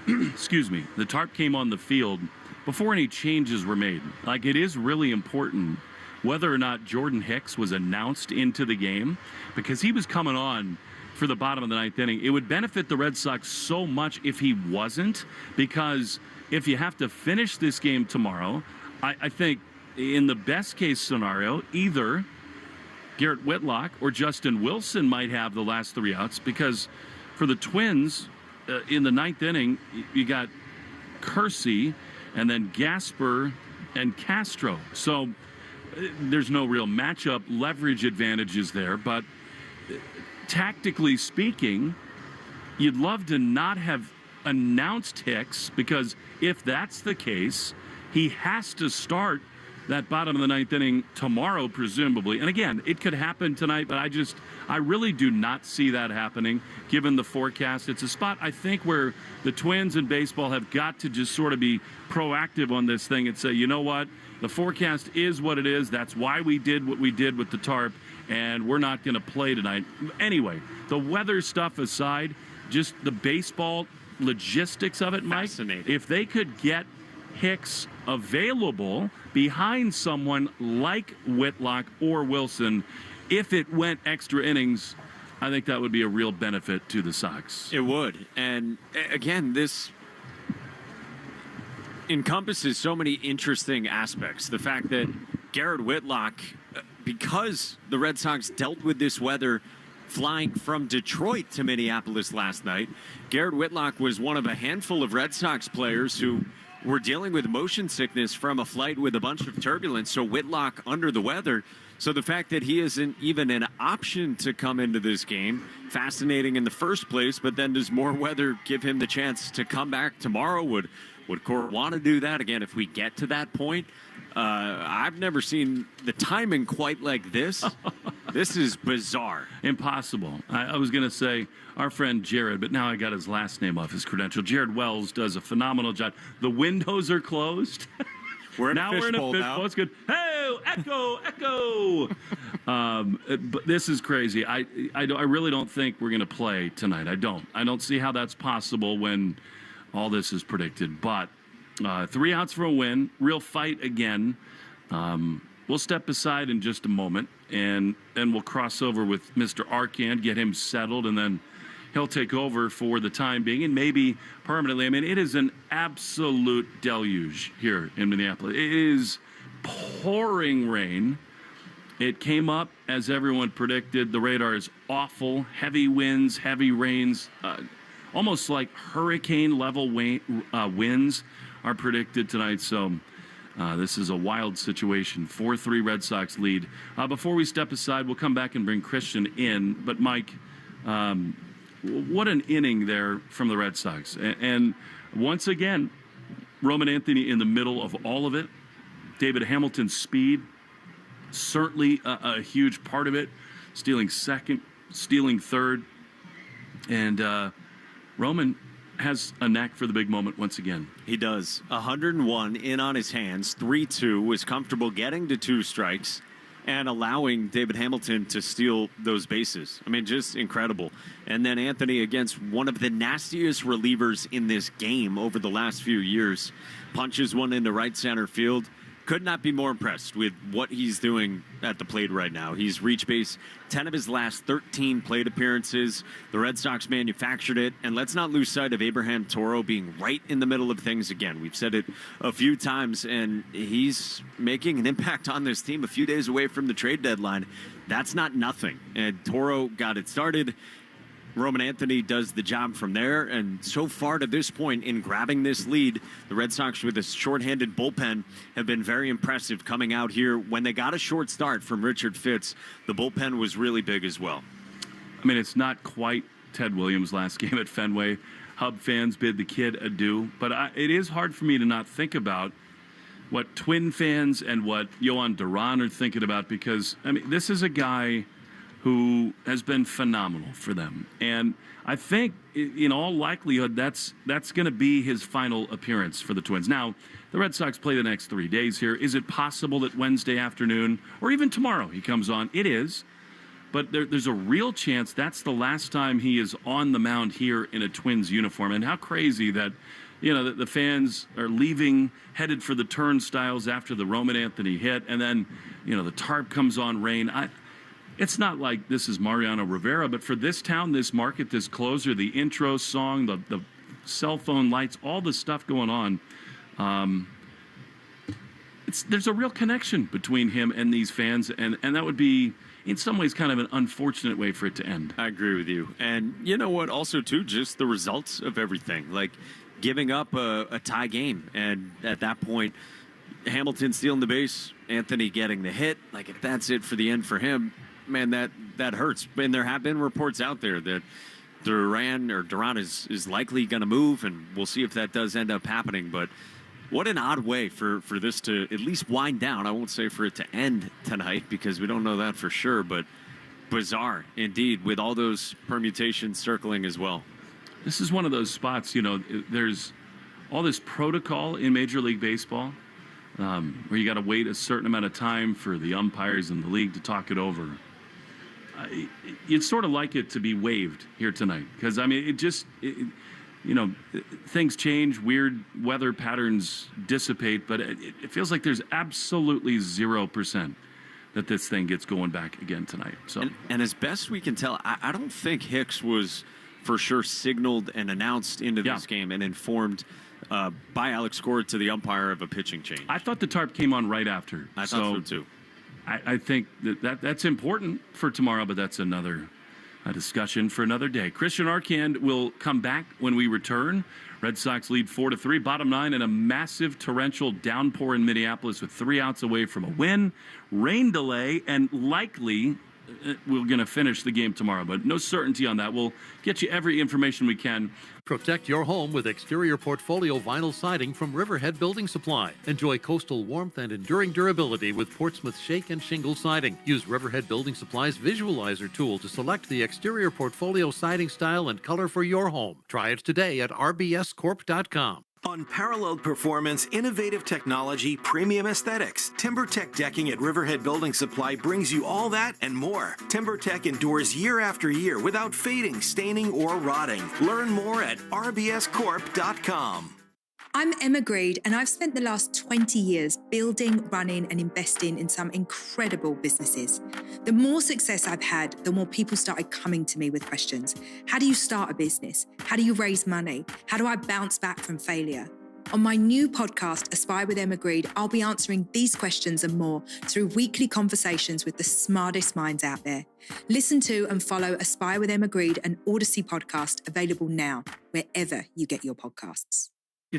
excuse me, the tarp came on the field before any changes were made. Like, it is really important whether or not Jordan Hicks was announced into the game, because he was coming on for the bottom of the 9th inning. It would benefit the Red Sox so much if he wasn't, because if you have to finish this game tomorrow, I think in the best case scenario, either Garrett Whitlock or Justin Wilson might have the last 3 outs, because for the Twins in the 9th inning, you got Kersey and then Gasper and Castro. So there's no real matchup leverage advantages there, but tactically speaking, you'd love to not have announced Hicks, because if that's the case, he has to start that bottom of the 9th inning tomorrow, presumably. And again, it could happen tonight, but I really do not see that happening given the forecast. It's a spot, I think, where the Twins and baseball have got to just sort of be proactive on this thing and say, you know what, the forecast is what it is. That's why we did what we did with the tarp, and we're not going to play tonight. Anyway, the weather stuff aside, just the baseball logistics of it, Mike, if they could get Hicks available behind someone like Whitlock or Wilson, if it went extra innings, I think that would be a real benefit to the Sox. It would. And again, this encompasses so many interesting aspects. The fact that Garrett Whitlock, because the Red Sox dealt with this weather flying from Detroit to Minneapolis last night, Garrett Whitlock was one of a handful of Red Sox players who were dealing with motion sickness from a flight with a bunch of turbulence. So Whitlock under the weather. So the fact that he isn't even an option to come into this game, fascinating in the first place, but then does more weather give him the chance to come back tomorrow? Would Cora want to do that? Again, if we get to that point, I've never seen the timing quite like this. This is bizarre. Impossible. I was going to say our friend Jared, but now I got his last name off his credential. Jared Wells does a phenomenal job. The windows are closed. We're in a fishbowl now. It's good. Hey, echo. But this is crazy. I really don't think we're going to play tonight. I don't see how that's possible when all this is predicted. But 3 outs for a win. Real fight again. We'll step aside in just a moment, and then we'll cross over with Mr. Arcand, get him settled, and then he'll take over for the time being and maybe permanently. I mean, it is an absolute deluge here in Minneapolis. It is pouring rain. It came up as everyone predicted. The radar is awful. Heavy winds, heavy rains, almost like hurricane-level winds are predicted tonight. So this is a wild situation. 4-3 Red Sox lead. Before we step aside, we'll come back and bring Christian in. But, Mike, what an inning there from the Red Sox. And once again, Roman Anthony in the middle of all of it. David Hamilton's speed, certainly a huge part of it. Stealing second, stealing third. And Roman has a knack for the big moment once again. He does. 101 in on his hands, 3-2, was comfortable getting to 2 strikes and allowing David Hamilton to steal those bases. I mean, just incredible. And then Anthony against one of the nastiest relievers in this game over the last few years. Punches one into right center field. Could not be more impressed with what he's doing at the plate right now. He's reached base 10 of his last 13 plate appearances. The Red Sox manufactured it. And let's not lose sight of Abraham Toro being right in the middle of things again. We've said it a few times, and he's making an impact on this team a few days away from the trade deadline. That's not nothing. And Toro got it started. Roman Anthony does the job from there, and so far to this point in grabbing this lead, the Red Sox with a shorthanded bullpen have been very impressive coming out here. When they got a short start from Richard Fitz, the bullpen was really big as well. I mean, it's not quite Ted Williams' last game at Fenway. Hub fans bid the kid adieu, but it is hard for me to not think about what Twin fans and what Yohan Duran are thinking about, because, I mean, this is a guy who has been phenomenal for them. And I think, in all likelihood, that's going to be his final appearance for the Twins. Now, the Red Sox play the next 3 days here. Is it possible that Wednesday afternoon or even tomorrow he comes on? It is. But there's a real chance that's the last time he is on the mound here in a Twins uniform. And how crazy that, the fans are leaving, headed for the turnstiles after the Roman Anthony hit, and then, the tarp comes on rain. It's not like this is Mariano Rivera, but for this town, this market, this closer, the intro song, the cell phone lights, all the stuff going on, there's a real connection between him and these fans, and that would be, in some ways, kind of an unfortunate way for it to end. I agree with you. And you know what, also, too, just the results of everything. Like, giving up a tie game, and at that point, Hamilton stealing the base, Anthony getting the hit. Like, if that's it for the end for him, man, that hurts. And there have been reports out there that Duran is likely going to move, and we'll see if that does end up happening. But what an odd way for this to at least wind down. I won't say for it to end tonight, because we don't know that for sure, but bizarre indeed, with all those permutations circling as well. This is one of those spots, there's all this protocol in Major League Baseball, where you got to wait a certain amount of time for the umpires and the league to talk it over. You'd sort of like it to be waived here tonight, because, I mean, things change, weird weather patterns dissipate, but it feels like there's absolutely 0% that this thing gets going back again tonight. So, and as best we can tell, I don't think Hicks was for sure signaled and announced into this game and informed by Alex Cora to the umpire of a pitching change. I thought the tarp came on right after. I thought so too. I think that's important for tomorrow, but that's a discussion for another day. Christian Arcand will come back when we return. Red Sox lead 4-3, bottom 9, and a massive torrential downpour in Minneapolis with 3 outs away from a win. Rain delay, and likely we're going to finish the game tomorrow, but no certainty on that. We'll get you every information we can. Protect your home with exterior portfolio vinyl siding from Riverhead Building Supply. Enjoy coastal warmth and enduring durability with Portsmouth shake and shingle siding. Use Riverhead Building Supply's visualizer tool to select the exterior portfolio siding style and color for your home. Try it today at rbscorp.com. Unparalleled performance, innovative technology, premium aesthetics. TimberTech Decking at Riverhead Building Supply brings you all that and more. TimberTech endures year after year without fading, staining, or rotting. Learn more at rbscorp.com. I'm Emma Greed, and I've spent the last 20 years building, running, and investing in some incredible businesses. The more success I've had, the more people started coming to me with questions. How do you start a business? How do you raise money? How do I bounce back from failure? On my new podcast, Aspire with Emma Greed, I'll be answering these questions and more through weekly conversations with the smartest minds out there. Listen to and follow Aspire with Emma Greed, an Odyssey podcast, available now, wherever you get your podcasts.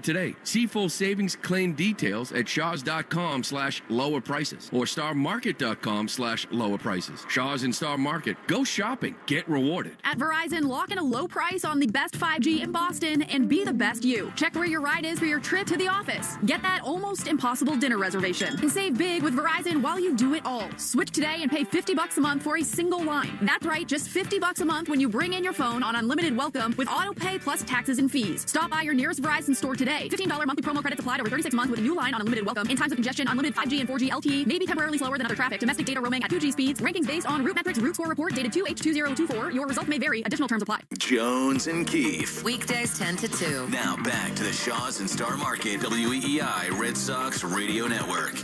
Today, see full savings claim details at shaws.com/lower prices or starmarket.com/lower prices. Shaws and Star Market. Go shopping. Get rewarded. At Verizon, lock in a low price on the best 5G in Boston and be the best you. Check where your ride is for your trip to the office. Get that almost impossible dinner reservation. And save big with Verizon while you do it all. Switch today and pay $50 a month for a single line. That's right, just $50 a month when you bring in your phone on unlimited welcome with auto pay plus taxes and fees. Stop by your nearest Verizon store today. $15 monthly promo credits applied over 36 months with a new line on unlimited welcome. In times of congestion, unlimited 5G and 4G LTE may be temporarily slower than other traffic. Domestic data roaming at 2G speeds. Rankings based on Root Metrics Root Score report dated 2H2024. Your results may vary. Additional terms apply. Jones and Keefe. Weekdays 10 to 2. Now back to the Shaws and Star Market WEEI Red Sox Radio Network.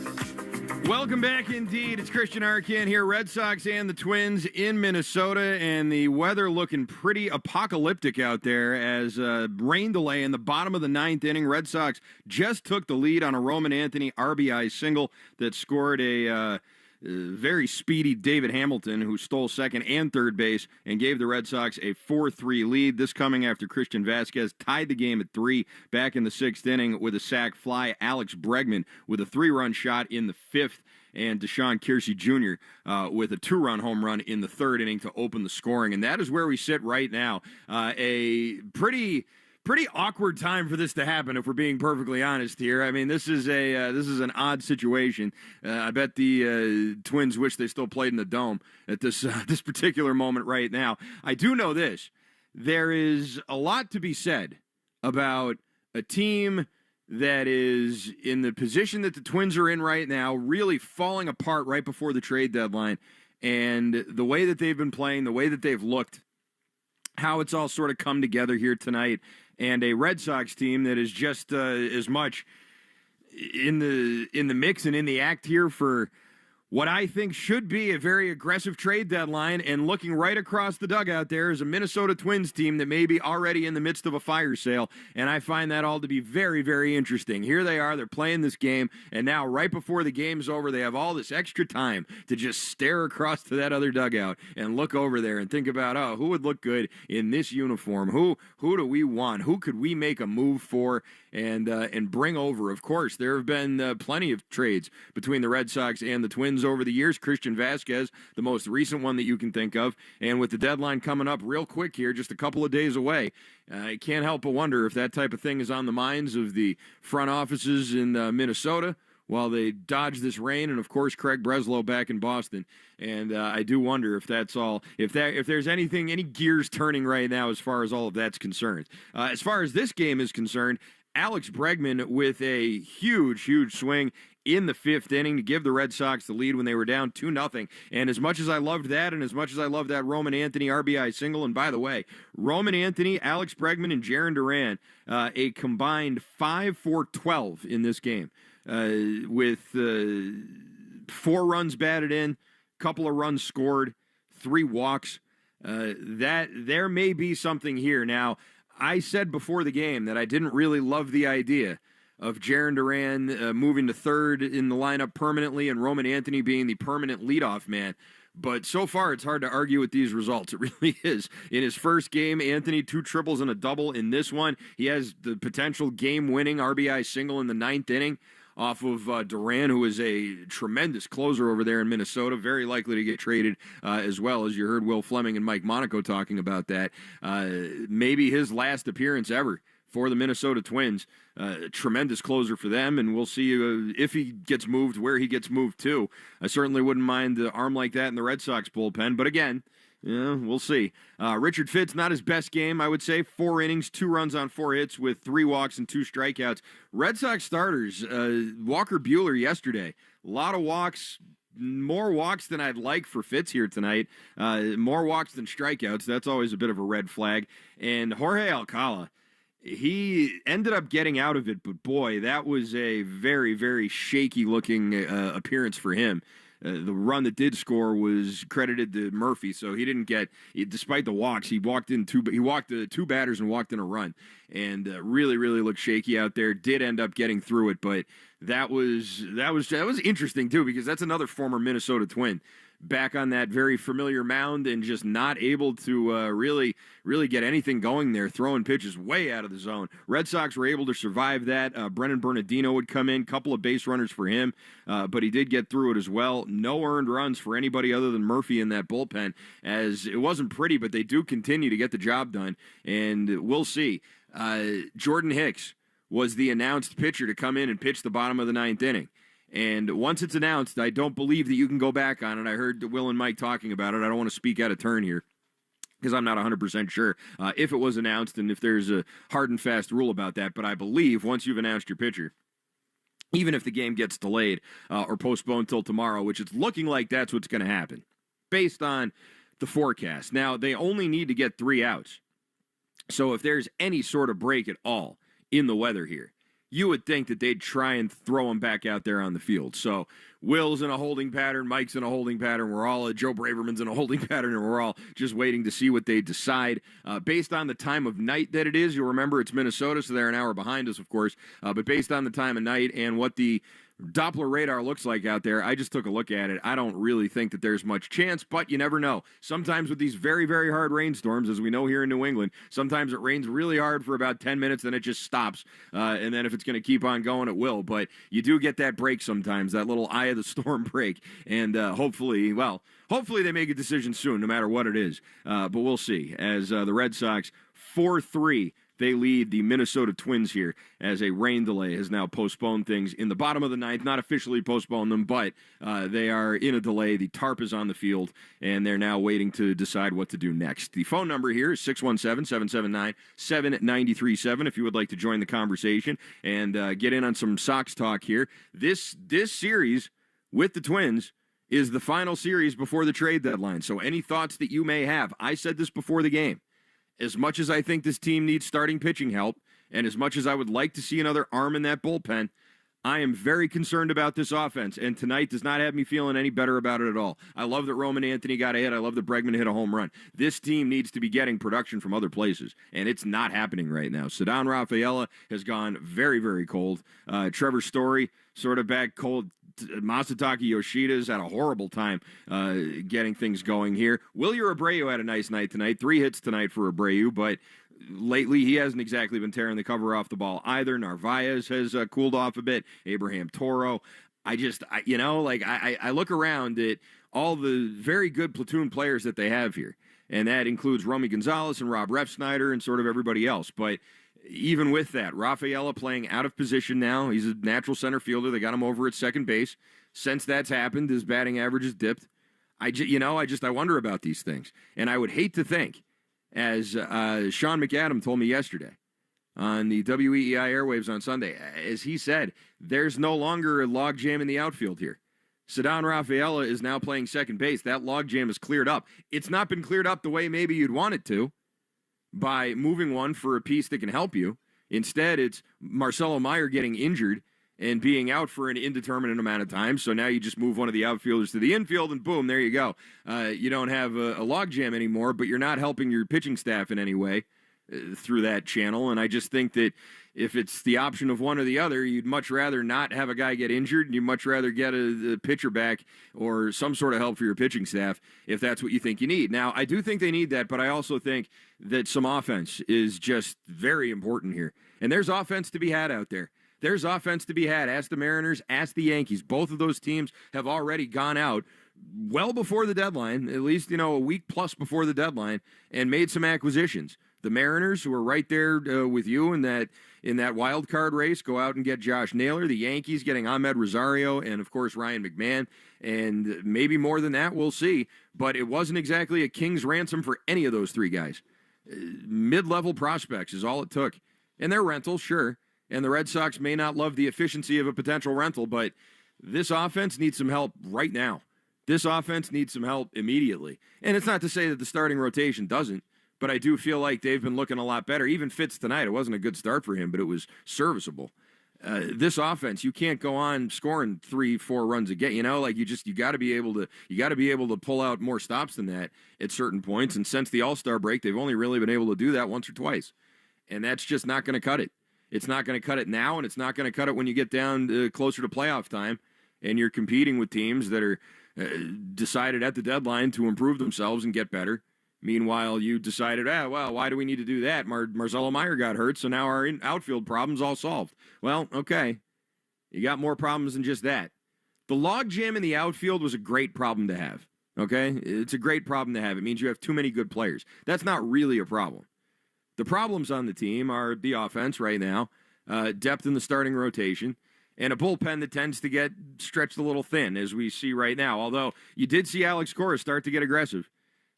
Welcome back indeed. It's Christian Arcand here. Red Sox and the Twins in Minnesota, and the weather looking pretty apocalyptic out there as rain delay in the bottom of the ninth inning. Red Sox just took the lead on a Roman Anthony RBI single that scored a very speedy David Hamilton, who stole second and third base and gave the Red Sox a 4-3 lead. This coming after Christian Vasquez tied the game at 3 back in the sixth inning with a sac fly. Alex Bregman with a 3-run shot in the fifth, and Deshaun Kiersey Jr. With a 2-run home run in the third inning to open the scoring. And that is where we sit right now. A pretty awkward time for this to happen, if we're being perfectly honest here. I mean, this is an odd situation. I bet the Twins wish they still played in the Dome at this particular moment right now. I do know this. There is a lot to be said about a team that is in the position that the Twins are in right now, really falling apart right before the trade deadline, and the way that they've been playing, the way that they've looked, how it's all sort of come together here tonight. And a Red Sox team that is just as much in the mix and in the act here for what I think should be a very aggressive trade deadline. And looking right across the dugout there is a Minnesota Twins team that may be already in the midst of a fire sale. And I find that all to be very, very interesting. Here they are, they're playing this game, and now right before the game's over, they have all this extra time to just stare across to that other dugout and look over there and think about, oh, who would look good in this uniform? Who do we want? Who could we make a move for and bring over? Of course, there have been plenty of trades between the Red Sox and the Twins over the years. Christian Vasquez, the most recent one that you can think of. And with the deadline coming up real quick here, just a couple of days away, I can't help but wonder if that type of thing is on the minds of the front offices in Minnesota while they dodge this rain, and of course Craig Breslow back in Boston. And I do wonder if that's all, if there's any gears turning right now as far as all of that's concerned. As far as this game is concerned, Alex Bregman with a huge swing in the fifth inning to give the Red Sox the lead when they were down 2-0. And as much as I loved that, and as much as I loved that Roman Anthony RBI single, and by the way, Roman Anthony, Alex Bregman, and Jarren Duran, a combined 5 for 12 in this game, with 4 runs batted in, couple of runs scored, 3 walks. That there may be something here. Now, I said before the game that I didn't really love the idea of Jarren Duran moving to third in the lineup permanently and Roman Anthony being the permanent leadoff man. But so far, it's hard to argue with these results. It really is. In his first game, Anthony, 2 triples and a double. In this one, he has the potential game-winning RBI single in the ninth inning off of Duran, who is a tremendous closer over there in Minnesota, very likely to get traded as well, as you heard Will Fleming and Mike Monaco talking about that. Maybe his last appearance ever for the Minnesota Twins. Tremendous closer for them, and we'll see if he gets moved, where he gets moved to. I certainly wouldn't mind an arm like that in the Red Sox bullpen, but again, yeah, we'll see. Richard Fitz, not his best game, I would say. 4 innings, 2 runs on 4 hits with 3 walks and 2 strikeouts. Red Sox starters, Walker Buehler yesterday. A lot of walks, more walks than I'd like for Fitz here tonight. More walks than strikeouts. That's always a bit of a red flag. And Jorge Alcala, he ended up getting out of it, but boy, that was a very, very shaky-looking appearance for him. The run that did score was credited to Murphy, so he didn't get, despite the walks, he walked 2 batters and walked in a run, and really looked shaky out there. Did end up getting through it, but that was interesting too, because that's another former Minnesota Twin back on that very familiar mound and just not able to really get anything going there, throwing pitches way out of the zone. Red Sox were able to survive that. Brennan Bernardino would come in, couple of base runners for him, but he did get through it as well. No earned runs for anybody other than Murphy in that bullpen, as it wasn't pretty, but they do continue to get the job done, and we'll see. Jordan Hicks was the announced pitcher to come in and pitch the bottom of the ninth inning. And once it's announced, I don't believe that you can go back on it. I heard Will and Mike talking about it. I don't want to speak out of turn here. because I'm not 100% sure if it was announced and if there's a hard and fast rule about that. But I believe once you've announced your pitcher, even if the game gets delayed or postponed till tomorrow, which it's looking like that's what's going to happen based on the forecast. Now, they only need to get 3 outs. So if there's any sort of break at all in the weather here, you would think that they'd try and throw him back out there on the field. So Will's in a holding pattern, Mike's in a holding pattern, Joe Braverman's in a holding pattern, and we're all just waiting to see what they decide. Based on the time of night that it is, you'll remember it's Minnesota, so they're an hour behind us, of course, but based on the time of night and what the Doppler radar looks like out there, I just took a look at it. I don't really think that there's much chance, but you never know. Sometimes with these very, very hard rainstorms, as we know here in New England, sometimes it rains really hard for about 10 minutes, then it just stops. And then if it's going to keep on going, it will. But you do get that break sometimes, that little eye of the storm break. And hopefully they make a decision soon, no matter what it is. But we'll see. As the Red Sox 4-3, they lead the Minnesota Twins here as a rain delay has now postponed things in the bottom of the ninth. Not officially postponed them, but they are in a delay. The tarp is on the field, and they're now waiting to decide what to do next. The phone number here is 617-779-7937 if you would like to join the conversation and get in on some Sox talk here. This series with the Twins is the final series before the trade deadline. So any thoughts that you may have, I said this before the game. As much as I think this team needs starting pitching help, and as much as I would like to see another arm in that bullpen, I am very concerned about this offense, and tonight does not have me feeling any better about it at all. I love that Roman Anthony got a hit. I love that Bregman hit a home run. This team needs to be getting production from other places, and it's not happening right now. Ceddanne Rafaela has gone very, very cold. Trevor Story sort of back cold. Masataka Yoshida's had a horrible time getting things going here. Wilyer Abreu had a nice night tonight. 3 hits tonight for Abreu, but lately he hasn't exactly been tearing the cover off the ball either. Narvaez has cooled off a bit. Abraham Toro. I look around at all the very good platoon players that they have here, and that includes Romy Gonzalez and Rob Refsnyder and sort of everybody else. But even with that, Rafaela playing out of position now. He's a natural center fielder. They got him over at second base. Since that's happened, his batting average has dipped. I wonder about these things. And I would hate to think, as Sean McAdam told me yesterday on the WEEI airwaves on Sunday, as he said, there's no longer a logjam in the outfield here. Ceddanne Rafaela is now playing second base. That logjam is cleared up. It's not been cleared up the way maybe you'd want it to, by moving one for a piece that can help you. Instead, it's Marcelo Meyer getting injured and being out for an indeterminate amount of time. So now you just move one of the outfielders to the infield, and boom, there you go. You don't have a logjam anymore, but you're not helping your pitching staff in any way through that channel. And I just think that if it's the option of one or the other, you'd much rather not have a guy get injured, and you'd much rather get a pitcher back or some sort of help for your pitching staff if that's what you think you need. Now, I do think they need that, but I also think that some offense is just very important here. And there's offense to be had out there. There's offense to be had. Ask the Mariners, ask the Yankees. Both of those teams have already gone out well before the deadline, at least, a week plus before the deadline, and made some acquisitions. The Mariners, who are right there with you in that wild card race, go out and get Josh Naylor. The Yankees getting Ahmed Rosario and, of course, Ryan McMahon. And maybe more than that, we'll see. But it wasn't exactly a king's ransom for any of those 3 guys. Mid-level prospects is all it took. And they're rentals, sure. And the Red Sox may not love the efficiency of a potential rental, but this offense needs some help right now. This offense needs some help immediately. And it's not to say that the starting rotation doesn't. But I do feel like they've been looking a lot better. Even Fitz tonight, it wasn't a good start for him, but it was serviceable. This offense, you can't go on scoring 3-4 runs a game. You got to be able to pull out more stops than that at certain points. And since the All-Star break, they've only really been able to do that once or twice, and that's just not going to cut it. It's not going to cut it now, and it's not going to cut it when you get down closer to playoff time, and you're competing with teams that are decided at the deadline to improve themselves and get better. Meanwhile, you decided, why do we need to do that? Marcelo Meyer got hurt, so now our outfield problem's all solved. Well, okay. You got more problems than just that. The logjam in the outfield was a great problem to have, okay? It's a great problem to have. It means you have too many good players. That's not really a problem. The problems on the team are the offense right now, depth in the starting rotation, and a bullpen that tends to get stretched a little thin, as we see right now. Although you did see Alex Cora start to get aggressive.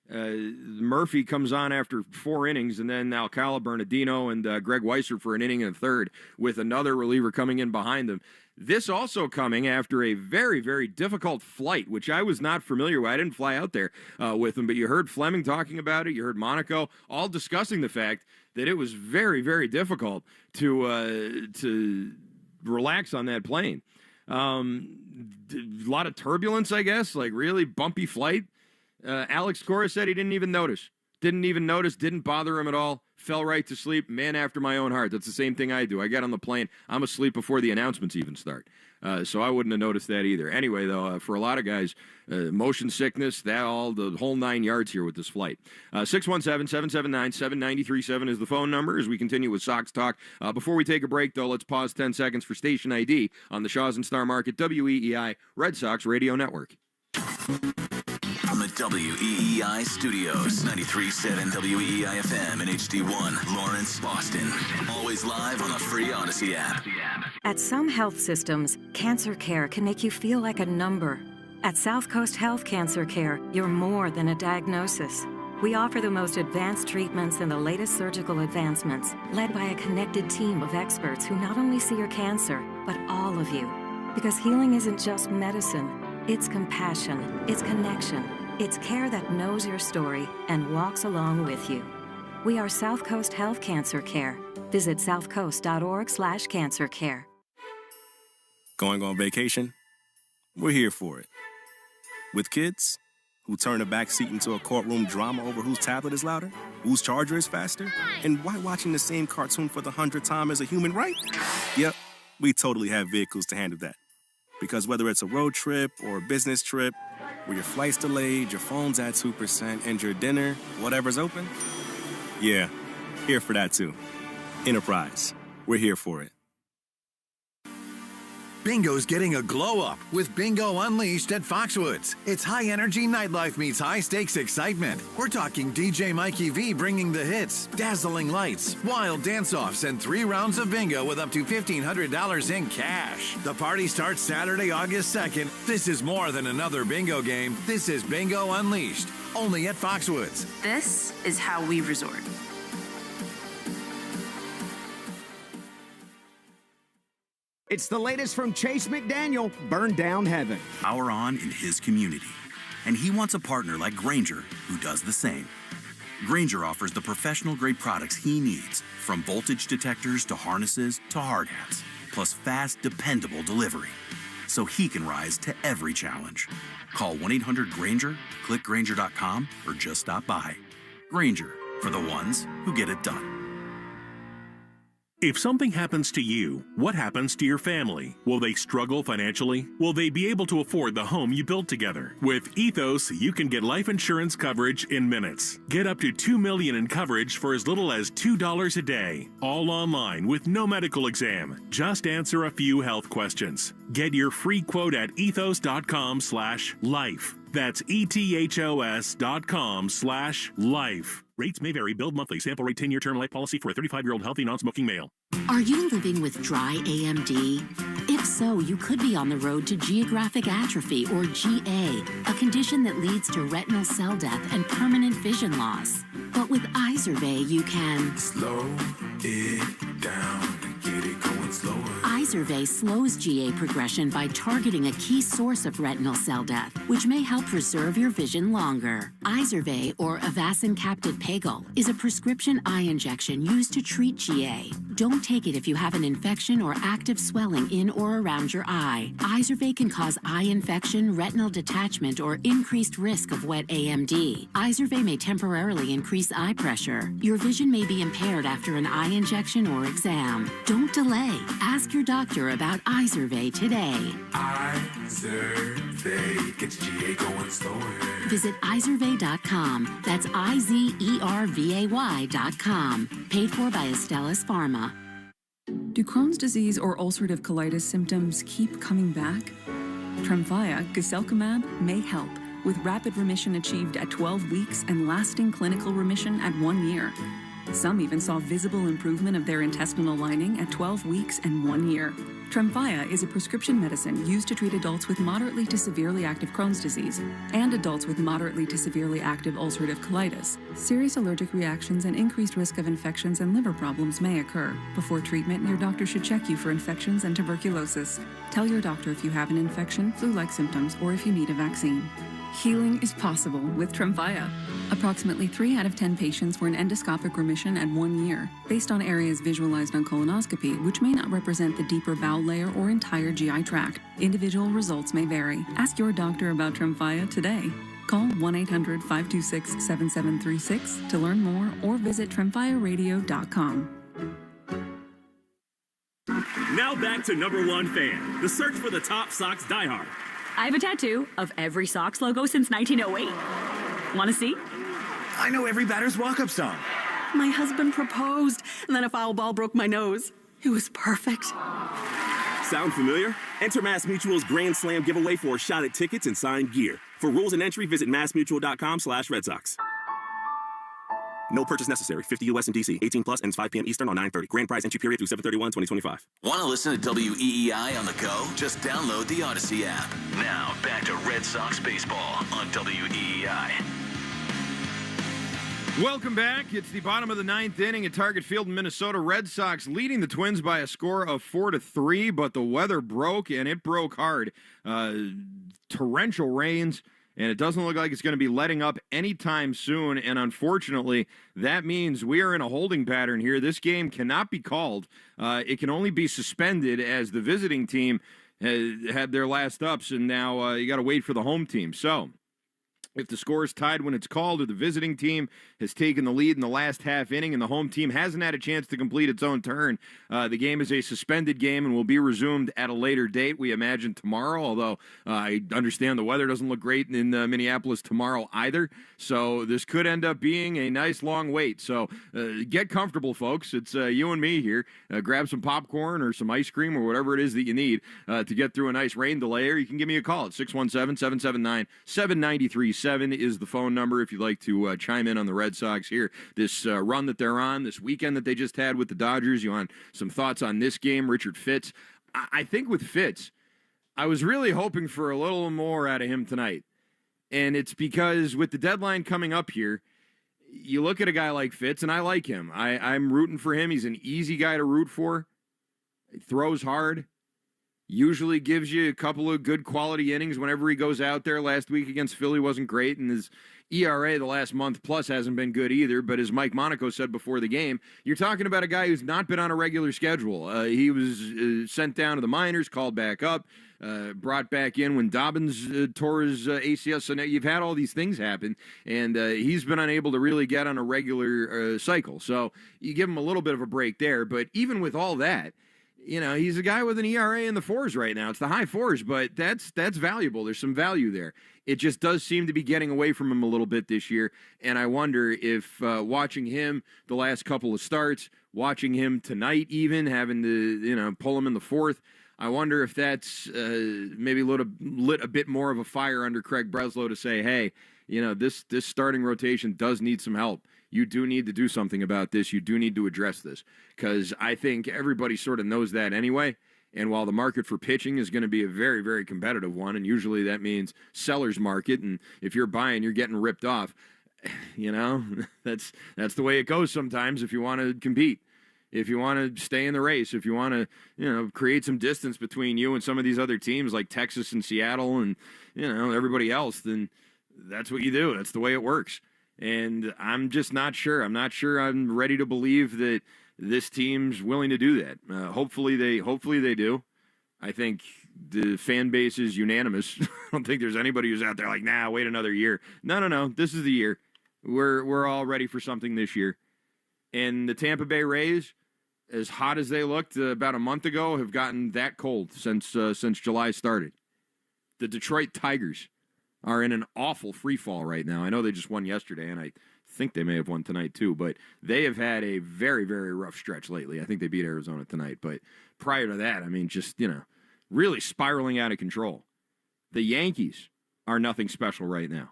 Murphy comes on after 4 innings, and then Alcala, Bernardino, and Greg Weisser for an inning and a third, with another reliever coming in behind them. This also coming after a very, very difficult flight, which I was not familiar with. I didn't fly out there with them, but you heard Fleming talking about it. You heard Monaco all discussing the fact that it was very, very difficult to relax on that plane. A lot of turbulence, I guess, like really bumpy flight. Alex Cora said he didn't even notice. Didn't bother him at all. Fell right to sleep. Man after my own heart. That's the same thing I do. I get on the plane. I'm asleep before the announcements even start. So I wouldn't have noticed that either. Anyway, though, for a lot of guys, motion sickness, the whole 9 yards here with this flight. 617-779-7937 is the phone number as we continue with Sox talk. Before we take a break, though, let's pause 10 seconds for station ID on the Shaws and Star Market WEEI Red Sox Radio Network. From the WEEI studios, 93.7 WEEI FM and HD1, Lawrence, Boston. Always live on the free Odyssey app. At some health systems, cancer care can make you feel like a number. At South Coast Health Cancer Care, you're more than a diagnosis. We offer the most advanced treatments and the latest surgical advancements, led by a connected team of experts who not only see your cancer, but all of you. Because healing isn't just medicine. It's compassion, it's connection, it's care that knows your story and walks along with you. We are South Coast Health Cancer Care. Visit southcoast.org/cancercare. Going on vacation? We're here for it. With kids who turn a back seat into a courtroom drama over whose tablet is louder, whose charger is faster, and why watching the same cartoon for the 100th time is a human right? Yep, we totally have vehicles to handle that. Because whether it's a road trip or a business trip, where your flight's delayed, your phone's at 2%, and your dinner, whatever's open, yeah, here for that too. Enterprise, we're here for it. Bingo's getting a glow up with Bingo Unleashed at Foxwoods. It's high-energy nightlife meets high-stakes excitement. We're talking DJ Mikey V bringing the hits, dazzling lights, wild dance-offs, and 3 rounds of bingo with up to $1,500 in cash. The party starts Saturday, August 2nd. This is more than another bingo game. This is Bingo Unleashed, only at Foxwoods. This is how we resort. It's the latest from Chase McDaniel, Burn Down Heaven. Power on in his community. And he wants a partner like Grainger who does the same. Grainger offers the professional-grade products he needs, from voltage detectors to harnesses to hard hats, plus fast, dependable delivery, so he can rise to every challenge. Call 1-800-GRAINGER, click Grainger.com, or just stop by. Grainger, for the ones who get it done. If something happens to you, what happens to your family? Will they struggle financially? Will they be able to afford the home you built together? With Ethos, you can get life insurance coverage in minutes. Get up to $2 million in coverage for as little as $2 a day. All online with no medical exam. Just answer a few health questions. Get your free quote at ethos.com/life. That's ethos.com/life. Rates may vary. Billed monthly. Sample rate 10-year term life policy for a 35-year-old healthy non-smoking male. Are you living with dry AMD? If so, you could be on the road to geographic atrophy, or GA, a condition that leads to retinal cell death and permanent vision loss. But with Izervay, you can slow it down and get it going slower. Izervay slows GA progression by targeting a key source of retinal cell death, which may help preserve your vision longer. Izervay, or Avastin Capted Pagel, is a prescription eye injection used to treat GA. Don't take it if you have an infection or active swelling in or around your eye. Izervay can cause eye infection, retinal detachment, or increased risk of wet AMD. Izervay may temporarily increase eye pressure. Your vision may be impaired after an eye injection or exam. Don't delay. Ask your doctor about Izervay today. Izervay gets GA going slower. Visit Izervay.com. That's IZERVAY.com. Paid for by Astellas Pharma. Do Crohn's disease or ulcerative colitis symptoms keep coming back? Tremfya, guselkumab, may help, with rapid remission achieved at 12 weeks and lasting clinical remission at 1 year. Some even saw visible improvement of their intestinal lining at 12 weeks and 1 year. Tremfya is a prescription medicine used to treat adults with moderately to severely active Crohn's disease and adults with moderately to severely active ulcerative colitis. Serious allergic reactions and increased risk of infections and liver problems may occur. Before treatment, your doctor should check you for infections and tuberculosis. Tell your doctor if you have an infection, flu-like symptoms, or if you need a vaccine. Healing is possible with Tremfya. Approximately 3 out of 10 patients were in endoscopic remission at 1 year, based on areas visualized on colonoscopy, which may not represent the deeper bowel layer or entire GI tract. Individual results may vary. Ask your doctor about Tremfya today. Call 1-800-526-7736 to learn more or visit tremfyaradio.com. Now back to Number One Fan, the search for the top Sox diehard. I have a tattoo of every Sox logo since 1908. Want to see? I know every batter's walk-up song. My husband proposed, and then a foul ball broke my nose. It was perfect. Sound familiar? Enter MassMutual's Grand Slam giveaway for a shot at tickets and signed gear. For rules and entry, visit massmutual.com/Red Sox. No purchase necessary. 50 U.S. and D.C. 18 plus ends 5 p.m. Eastern on 9/30. Grand prize entry period through 7/31/2025. Want to listen to WEEI on the go? Just download the Odyssey app. Now, back to Red Sox baseball on WEEI. Welcome back. It's the bottom of the 9th inning at Target Field in Minnesota. Red Sox leading the Twins by a score of 4-3, but the weather broke, and it broke hard. Torrential rains. And it doesn't look like it's going to be letting up anytime soon. And unfortunately, that means we are in a holding pattern here. This game cannot be called. It can only be suspended as the visiting team had their last ups, and now you got to wait for the home team. So if the score is tied when it's called, or the visiting team has taken the lead in the last half inning and the home team hasn't had a chance to complete its own turn, the game is a suspended game and will be resumed at a later date, we imagine tomorrow, although I understand the weather doesn't look great in Minneapolis tomorrow either, so this could end up being a nice long wait. So get comfortable, folks. It's you and me here. Grab some popcorn or some ice cream or whatever it is that you need to get through a nice rain delay, or you can give me a call at 617-779-7937 is the phone number if you'd like to chime in on the Red Sox here. This run that they're on, this weekend that they just had with the Dodgers. You want some thoughts on this game, Richard Fitz? I think with Fitz, I was really hoping for a little more out of him tonight. And it's because with the deadline coming up here, you look at a guy like Fitz, and I like him. I'm rooting for him. He's an easy guy to root for. He throws hard. Usually gives you a couple of good quality innings whenever he goes out there. Last week against Philly wasn't great, and his ERA the last month plus hasn't been good either. But as Mike Monaco said before the game, you're talking about a guy who's not been on a regular schedule. He was sent down to the minors, called back up, brought back in when Dobbins tore his ACL. So now you've had all these things happen, and he's been unable to really get on a regular cycle. So you give him a little bit of a break there. But even with all that, you know, he's a guy with an ERA in the 4s right now. It's the high 4s, but that's valuable. There's some value there. It just does seem to be getting away from him a little bit this year, and I wonder if watching him the last couple of starts, watching him tonight even, having to, pull him in the 4th, I wonder if that's maybe lit a bit more of a fire under Craig Breslow to say, hey, this starting rotation does need some help. You do need to do something about this. You do need to address this, because I think everybody sort of knows that anyway. And while the market for pitching is going to be a very, very competitive one, and usually that means seller's market, and if you're buying, you're getting ripped off, that's the way it goes sometimes if you want to compete. If you want to stay in the race, if you want to, create some distance between you and some of these other teams like Texas and Seattle and, everybody else, then that's what you do. That's the way it works. And I'm just not sure. I'm not sure I'm ready to believe that this team's willing to do that. Hopefully they do. I think the fan base is unanimous. I don't think there's anybody who's out there like, nah, wait another year. No. This is the year. We're all ready for something this year. And the Tampa Bay Rays, as hot as they looked about a month ago, have gotten that cold since July started. The Detroit Tigers are in an awful free fall right now. I know they just won yesterday, and I think they may have won tonight too, but they have had a very, very rough stretch lately. I think they beat Arizona tonight, but prior to that, just, really spiraling out of control. The Yankees are nothing special right now.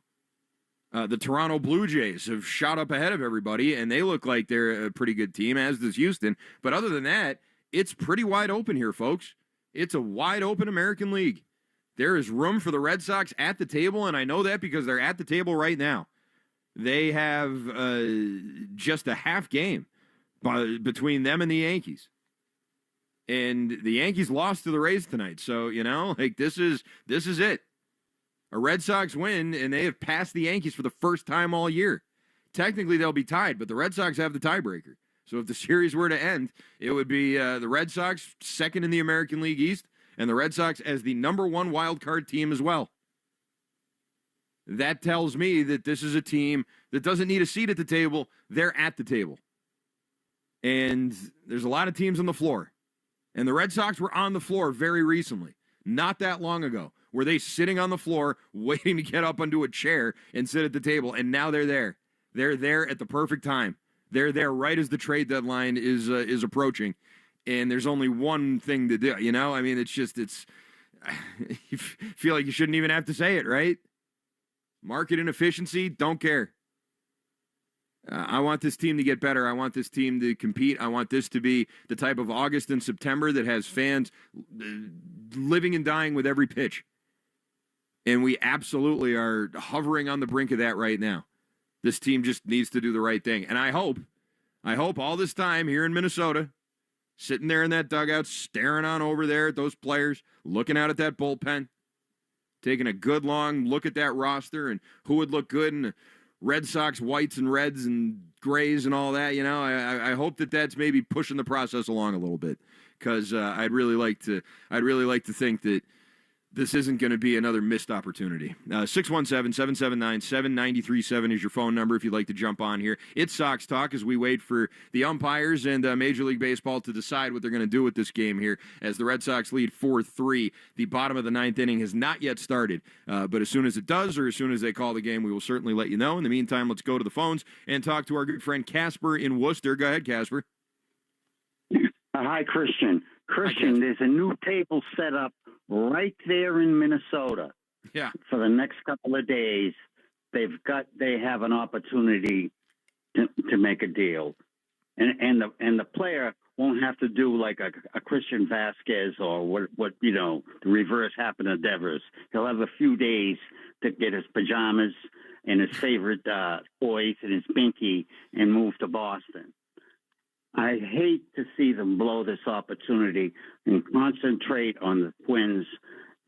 The Toronto Blue Jays have shot up ahead of everybody, and they look like they're a pretty good team, as does Houston. But other than that, it's pretty wide open here, folks. It's a wide open American League. There is room for the Red Sox at the table, and I know that because they're at the table right now. They have just a half game between them and the Yankees. And the Yankees lost to the Rays tonight. So, this is it. A Red Sox win, and they have passed the Yankees for the first time all year. Technically, they'll be tied, but the Red Sox have the tiebreaker. So if the series were to end, it would be the Red Sox second in the American League East, and the Red Sox as the number one wild card team as well. That tells me that this is a team that doesn't need a seat at the table. They're at the table. And there's a lot of teams on the floor. And the Red Sox were on the floor very recently, not that long ago. Were they sitting on the floor waiting to get up onto a chair and sit at the table? And now they're there. They're there at the perfect time. They're there right as the trade deadline is approaching. And there's only one thing to do, it's you feel like you shouldn't even have to say it, right? Market inefficiency, don't care. I want this team to get better. I want this team to compete. I want this to be the type of August and September that has fans living and dying with every pitch. And we absolutely are hovering on the brink of that right now. This team just needs to do the right thing. And I hope all this time here in Minnesota, sitting there in that dugout, staring on over there at those players, looking out at that bullpen, taking a good long look at that roster and who would look good in the Red Sox whites and reds and grays and all that, I hope that that's maybe pushing the process along a little bit, because I'd really like to think that this isn't going to be another missed opportunity. 617-779-7937 is your phone number if you'd like to jump on here. It's Sox Talk as we wait for the umpires and Major League Baseball to decide what they're going to do with this game here as the Red Sox lead 4-3. The bottom of the ninth inning has not yet started, but as soon as it does or as soon as they call the game, we will certainly let you know. In the meantime, let's go to the phones and talk to our good friend Casper in Worcester. Go ahead, Casper. Hi, Christian. Christian, there's a new table set up right there in Minnesota. Yeah. For the next couple of days, they have an opportunity to make a deal, and the player won't have to do like a Christian Vasquez or what the reverse happened to Devers. He'll have a few days to get his pajamas and his favorite toys and his binky and move to Boston. I hate to see them blow this opportunity and concentrate on the Twins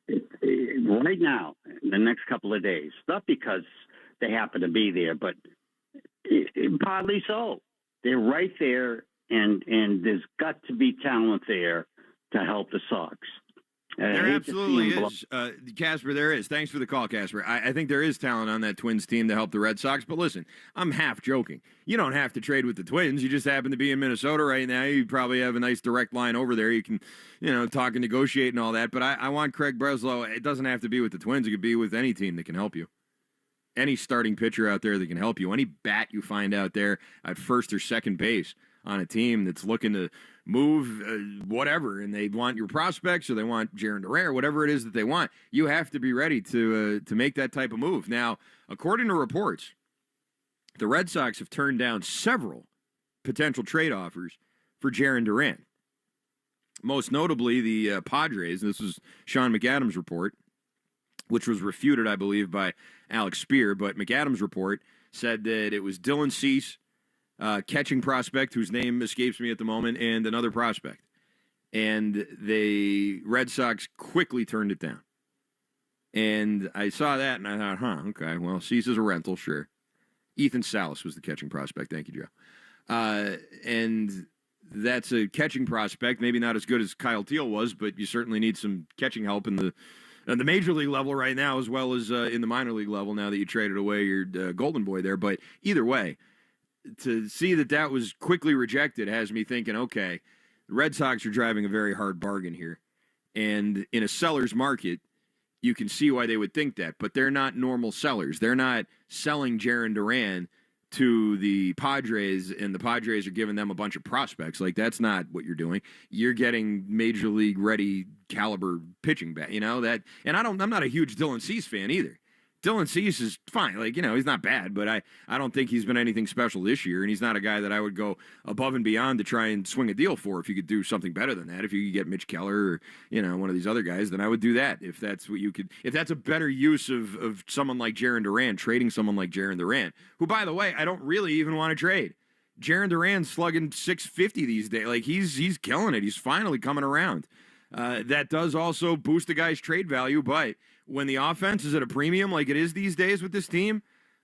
right now, in the next couple of days. Not because they happen to be there, but partly so. They're right there, and there's got to be talent there to help the Sox. There absolutely is, Casper. There is. Thanks for the call, Casper. I think there is talent on that Twins team to help the Red Sox. But listen, I'm half joking. You don't have to trade with the Twins. You just happen to be in Minnesota right now. You probably have a nice direct line over there. You can, talk and negotiate and all that. But I want Craig Breslow. It doesn't have to be with the Twins. It could be with any team that can help you. Any starting pitcher out there that can help you. Any bat you find out there at first or second base on a team that's looking to move whatever, and they want your prospects or they want Jarren Duran, whatever it is that they want, you have to be ready to make that type of move. Now, according to reports, the Red Sox have turned down several potential trade offers for Jarren Duran. Most notably, the Padres, and this was Sean McAdams' report, which was refuted, I believe, by Alex Spear, but McAdams' report said that it was Dylan Cease, catching prospect whose name escapes me at the moment, and another prospect. And the Red Sox quickly turned it down. And I saw that, and I thought, okay, well, Cease is a rental, sure. Ethan Salas was the catching prospect. Thank you, Joe. And that's a catching prospect, maybe not as good as Kyle Teal was, but you certainly need some catching help in the major league level right now, as well as in the minor league level now that you traded away your golden boy there. But either way, to see that was quickly rejected has me thinking, okay, the Red Sox are driving a very hard bargain here. And in a seller's market, you can see why they would think that. But they're not normal sellers. They're not selling Jarren Duran to the Padres, and the Padres are giving them a bunch of prospects. Like, that's not what you're doing. You're getting major league ready caliber pitching back, that. And I'm not a huge Dylan Cease fan either. Dylan Cease is fine. Like, he's not bad, but I don't think he's been anything special this year, and he's not a guy that I would go above and beyond to try and swing a deal for. If you could do something better than that, if you could get Mitch Keller or, one of these other guys, then I would do that. If that's what you could, if that's a better use of someone like Jarren Duran, trading someone like Jarren Duran, who, by the way, I don't really even want to trade. Jarren Duran's slugging .650 these days. Like, he's killing it. He's finally coming around. That does also boost the guy's trade value, but when the offense is at a premium like it is these days with this team,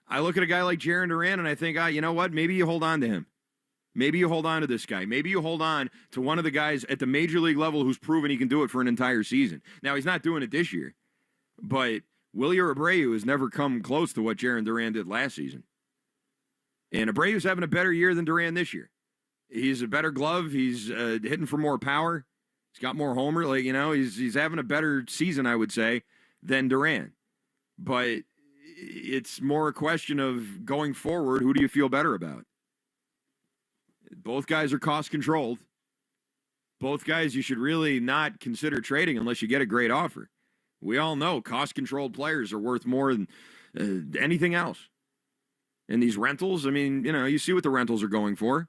I look at a guy like Jarren Duran and I think, you know what? Maybe you hold on to him. Maybe you hold on to this guy. Maybe you hold on to one of the guys at the major league level who's proven he can do it for an entire season. Now, he's not doing it this year, but Willie Abreu has never come close to what Jarren Duran did last season. And Abreu's having a better year than Duran this year. He's a better glove. He's hitting for more power. He's got more homer. Like, he's having a better season, I would say, than Duran. But it's more a question of going forward, who do you feel better about? Both guys are cost controlled. Both guys you should really not consider trading unless you get a great offer. We all know cost controlled players are worth more than anything else. And these rentals, you see what the rentals are going for.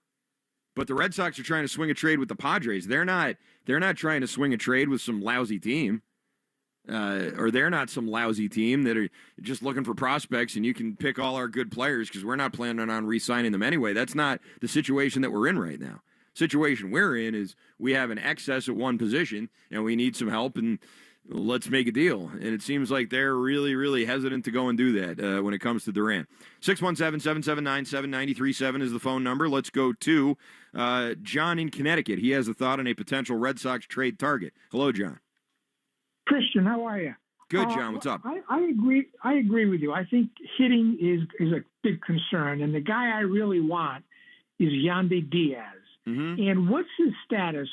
But the Red Sox are trying to swing a trade with the Padres. They're not trying to swing a trade with some lousy team. Or they're not some lousy team that are just looking for prospects and you can pick all our good players because we're not planning on re-signing them anyway. That's not the situation that we're in right now. Situation we're in is we have an excess at one position and we need some help and let's make a deal. And it seems like they're really, really hesitant to go and do that when it comes to Duran. 617-779-7937 is the phone number. Let's go to John in Connecticut. He has a thought on a potential Red Sox trade target. Hello, John. Christian, how are you? Good, John. What's up? I agree. I agree with you. I think hitting is a big concern, and the guy I really want is Yandy Diaz. Mm-hmm. And what's his status?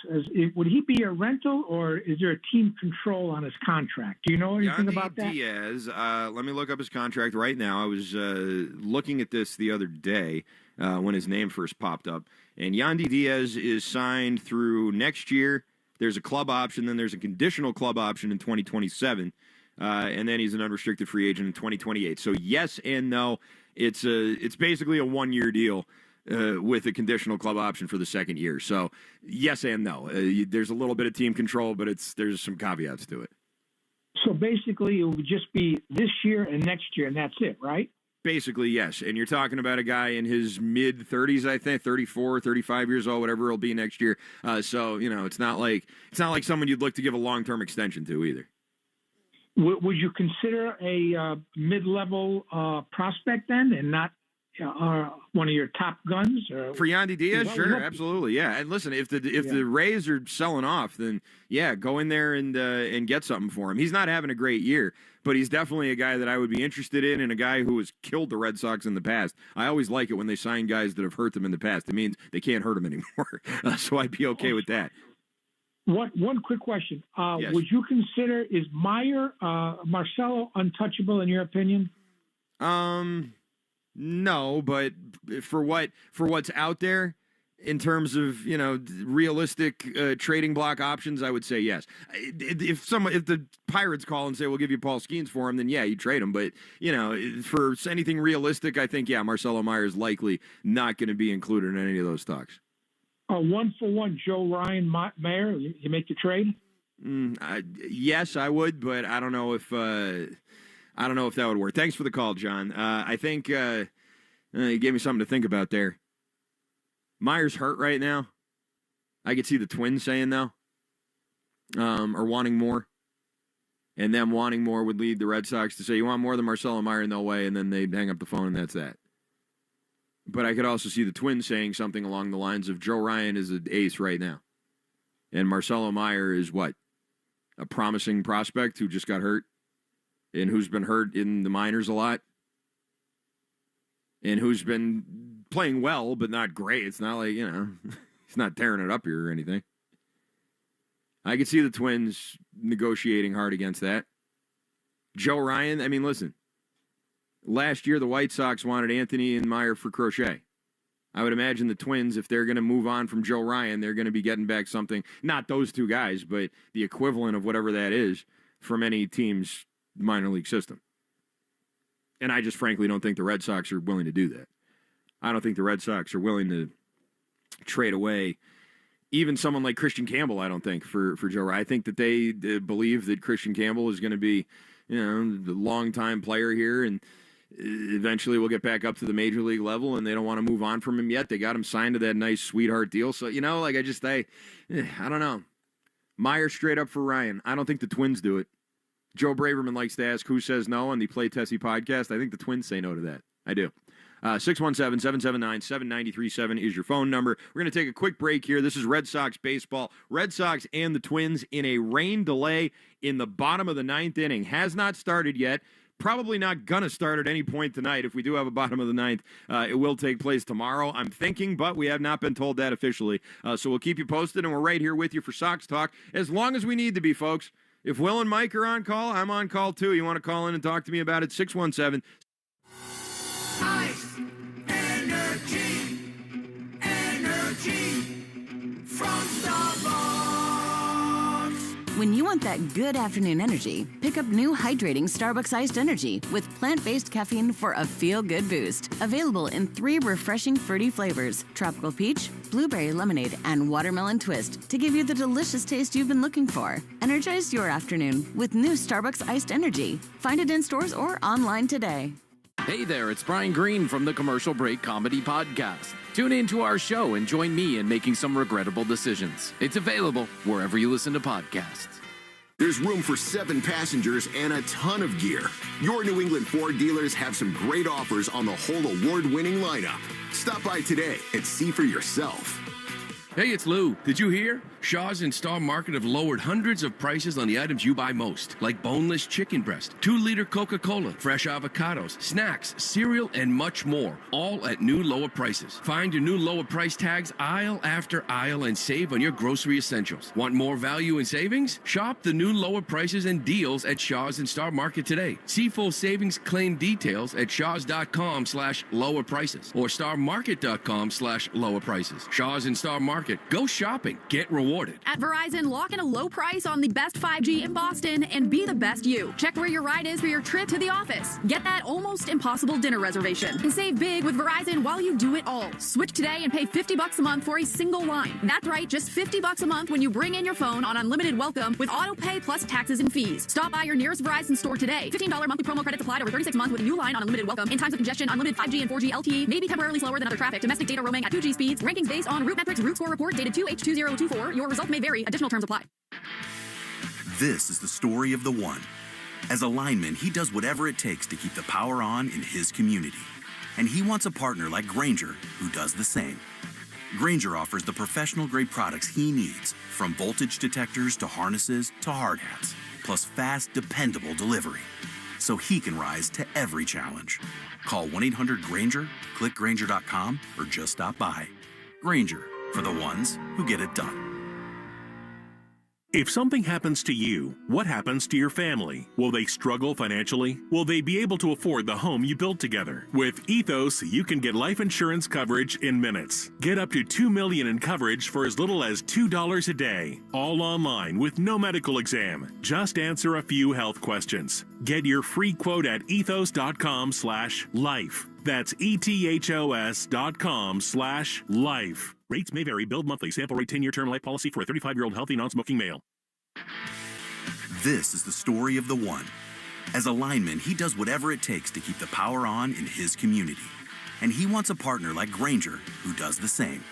Would he be a rental, or is there a team control on his contract? Do you know anything about that? Diaz, let me look up his contract right now. I was looking at this the other day when his name first popped up, and Yandy Diaz is signed through next year. There's a club option, then there's a conditional club option in 2027, and then he's an unrestricted free agent in 2028. So yes and no. It's basically a one-year deal with a conditional club option for the second year. So yes and no. There's a little bit of team control, but there's some caveats to it. So basically, it would just be this year and next year, and that's it, right? Basically, yes. And you're talking about a guy in his mid-30s, I think, 34, 35 years old, whatever it'll be next year. So, it's not like someone you'd look to give a long-term extension to either. Would you consider a mid-level prospect then and not one of your top guns? For Yandy Diaz, sure, absolutely, yeah. And listen, if the Rays are selling off, then yeah, go in there and get something for him. He's not having a great year, but he's definitely a guy that I would be interested in, and a guy who has killed the Red Sox in the past. I always like it when they sign guys that have hurt them in the past. It means they can't hurt them anymore, so I'd be okay with that. One quick question: yes. Would you consider Marcelo untouchable in your opinion? No, but for what's out there in terms of realistic trading block options, I would say yes. If the Pirates call and say we'll give you Paul Skeens for him, then yeah, you trade him. But for anything realistic, I think Marcelo Meyer is likely not going to be included in any of those talks. 1-for-1, Joe Ryan Mayer, you make the trade? Yes, I would, but I don't know if that would work. Thanks for the call, John. I think you gave me something to think about there. Meyer's hurt right now. I could see the Twins saying no, or wanting more. And them wanting more would lead the Red Sox to say, you want more than Marcelo Meyer? No way. And then they'd hang up the phone and that's that. But I could also see the Twins saying something along the lines of Joe Ryan is an ace right now. And Marcelo Meyer is what? A promising prospect who just got hurt and who's been hurt in the minors a lot and who's been playing well but not great. It's not like, he's not tearing it up here or anything. I could see the Twins negotiating hard against that. Joe Ryan, listen. Last year, the White Sox wanted Anthony and Meyer for Crochet. I would imagine the Twins, if they're going to move on from Joe Ryan, they're going to be getting back something, not those two guys, but the equivalent of whatever that is from any team's minor league system. And I just frankly don't think the Red Sox are willing to do that. I don't think the Red Sox are willing to trade away even someone like Christian Campbell, I don't think, for Joe Ryan. I think that they believe that Christian Campbell is going to be, the long-time player here, and eventually we'll get back up to the major league level, and they don't want to move on from him yet. They got him signed to that nice sweetheart deal. So, I don't know. Meyer straight up for Ryan. I don't think the Twins do it. Joe Braverman likes to ask who says no on the Play Tessie podcast. I think the Twins say no to that. I do. 617-779-7937 is your phone number. We're going to take a quick break here. This is Red Sox baseball. Red Sox and the Twins in a rain delay in the bottom of the ninth inning. Has not started yet. Probably not going to start at any point tonight. If we do have a bottom of the ninth, it will take place tomorrow, I'm thinking, but we have not been told that officially. So we'll keep you posted, and we're right here with you for Sox Talk as long as we need to be, folks. If Will and Mike are on call, I'm on call too. You want to call in and talk to me about it? 617- Ice, energy from Starbucks. When you want that good afternoon energy, pick up new hydrating Starbucks Iced Energy with plant-based caffeine for a feel-good boost. Available in 3 refreshing fruity flavors: tropical peach, blueberry lemonade, and watermelon twist to give you the delicious taste you've been looking for. Energize your afternoon with new Starbucks Iced Energy. Find it in stores or online today. Hey there, it's Brian Green from the Commercial Break Comedy Podcast. Tune in to our show and join me in making some regrettable decisions. It's available wherever you listen to podcasts. There's room for 7 passengers and a ton of gear. Your New England Ford dealers have some great offers on the whole award-winning lineup. Stop by today and see for yourself. Hey, it's Lou. Did you hear? Shaw's and Star Market have lowered hundreds of prices on the items you buy most, like boneless chicken breast, 2-liter Coca-Cola, fresh avocados, snacks, cereal, and much more, all at new lower prices. Find your new lower price tags aisle after aisle and save on your grocery essentials. Want more value and savings? Shop the new lower prices and deals at Shaw's and Star Market today. See full savings claim details at shaws.com/lower prices or starmarket.com/lower prices. Shaw's and Star Market. Go shopping. Get rewarded. At Verizon, lock in a low price on the best 5G in Boston and be the best you. Check where your ride is for your trip to the office. Get that almost impossible dinner reservation. And save big with Verizon while you do it all. Switch today and pay $50 a month for a single line. That's right, just $50 a month when you bring in your phone on unlimited welcome with auto pay plus taxes and fees. Stop by your nearest Verizon store today. $15 monthly promo credits applied over 36 months with a new line on unlimited welcome. In times of congestion, unlimited 5G and 4G LTE may be temporarily slower than other traffic. Domestic data roaming at 2G speeds. Rankings based on Root Metrics Root Score report dated 2H2024. Your results may vary. Additional terms apply. This is the story of the one. As a lineman, he does whatever it takes to keep the power on in his community. And he wants a partner like Grainger who does the same. Grainger offers the professional-grade products he needs, from voltage detectors to harnesses to hard hats, plus fast, dependable delivery, so he can rise to every challenge. Call 1-800-GRAINGER, click Grainger.com, or just stop by. Grainger, for the ones who get it done. If something happens to you, what happens to your family? Will they struggle financially? Will they be able to afford the home you built together? With Ethos, you can get life insurance coverage in minutes. Get up to $2 million in coverage for as little as $2 a day. All online with no medical exam. Just answer a few health questions. Get your free quote at ethos.com/life. That's ethos.com/life. Rates may vary. Billed monthly. Sample rate 10-year term life policy for a 35-year-old healthy non-smoking male. This is the story of the one. As a lineman, he does whatever it takes to keep the power on in his community. And he wants a partner like Grainger who does the same.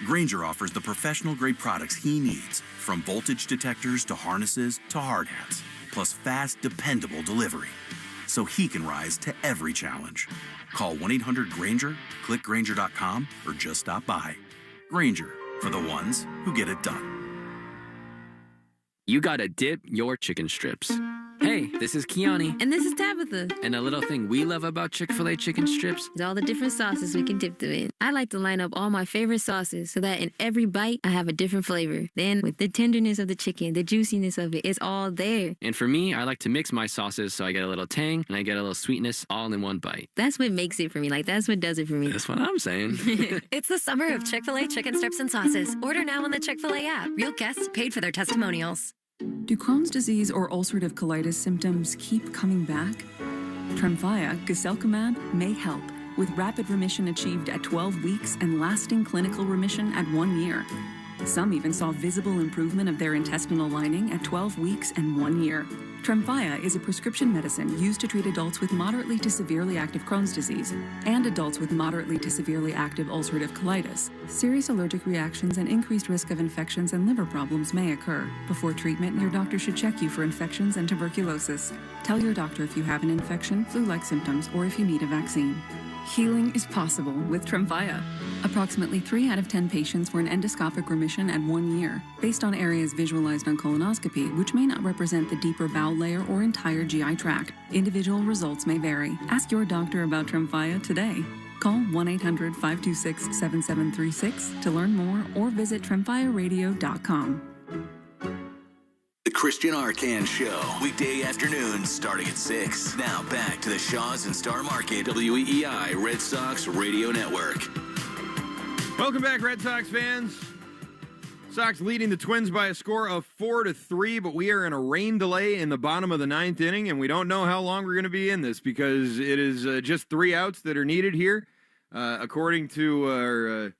Grainger offers the professional-grade products he needs, from voltage detectors to harnesses to hard hats, plus fast, dependable delivery, so he can rise to every challenge. Call 1-800-GRAINGER, click Grainger.com, or just stop by. Grainger, for the ones who get it done. You gotta dip your chicken strips. Hey, this is Kiani. And this is Tabitha. And a little thing we love about Chick-fil-A chicken strips is all the different sauces we can dip them in. I like to line up all my favorite sauces so that in every bite, I have a different flavor. Then with the tenderness of the chicken, the juiciness of it, it's all there. And for me, I like to mix my sauces so I get a little tang and I get a little sweetness all in one bite. That's what makes it for me. That's what does it for me. That's what I'm saying. It's the summer of Chick-fil-A chicken strips and sauces. Order now on the Chick-fil-A app. Real guests paid for their testimonials. Do Crohn's disease or ulcerative colitis symptoms keep coming back? Tremfya guselkumab may help, with rapid remission achieved at 12 weeks and lasting clinical remission at 1 year. Some even saw visible improvement of their intestinal lining at 12 weeks and 1 year. Tremfya is a prescription medicine used to treat adults with moderately to severely active Crohn's disease and adults with moderately to severely active ulcerative colitis. Serious allergic reactions and increased risk of infections and liver problems may occur. Before treatment, your doctor should check you for infections and tuberculosis. Tell your doctor if you have an infection, flu-like symptoms, or if you need a vaccine. Healing is possible with Tremfya. Approximately 3 out of 10 patients were in endoscopic remission at 1 year, based on areas visualized on colonoscopy, which may not represent the deeper bowel layer or entire GI tract. Individual results may vary. Ask your doctor about Tremfya today. Call 1-800-526-7736 to learn more or visit tremfyaradio.com. The Christian Arcan Show, weekday afternoons starting at 6. Now back to the Shaws and Star Market, WEEI Red Sox Radio Network. Welcome back, Red Sox fans. Sox leading the Twins by a score of 4-3, but we are in a rain delay in the bottom of the 9th inning, and we don't know how long we're going to be in this because it is just 3 outs that are needed here. According to our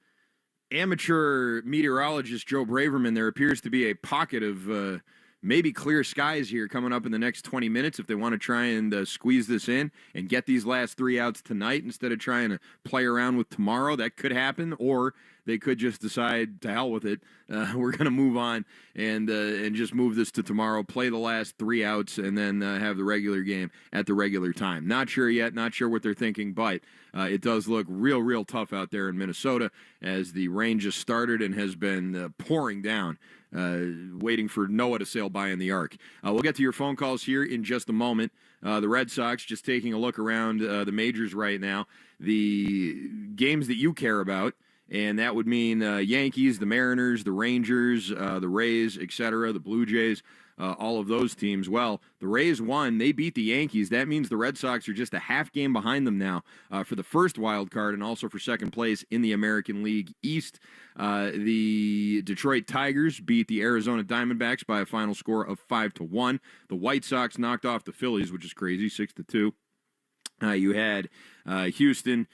amateur meteorologist, Joe Braverman, there appears to be a pocket of maybe clear skies here coming up in the next 20 minutes if they want to try and squeeze this in and get these last 3 outs tonight instead of trying to play around with tomorrow. That could happen, or they could just decide to hell with it. We're going to move on and just move this to tomorrow, play the last 3 outs, and then have the regular game at the regular time. Not sure yet, not sure what they're thinking, but it does look real tough out there in Minnesota as the rain just started and has been pouring down. Waiting for Noah to sail by in the ark. We'll get to your phone calls here in just a moment. The Red Sox, just taking a look around the majors right now, the games that you care about, and that would mean Yankees, the Mariners, the Rangers, the Rays, etc., the Blue Jays, all of those teams. Well, the Rays won. They beat the Yankees. That means the Red Sox are just a half game behind them now for the first wild card and also for second place in the American League East. The Detroit Tigers beat the Arizona Diamondbacks by a final score of 5-1. The White Sox knocked off the Phillies, which is crazy, 6-2. You had Houston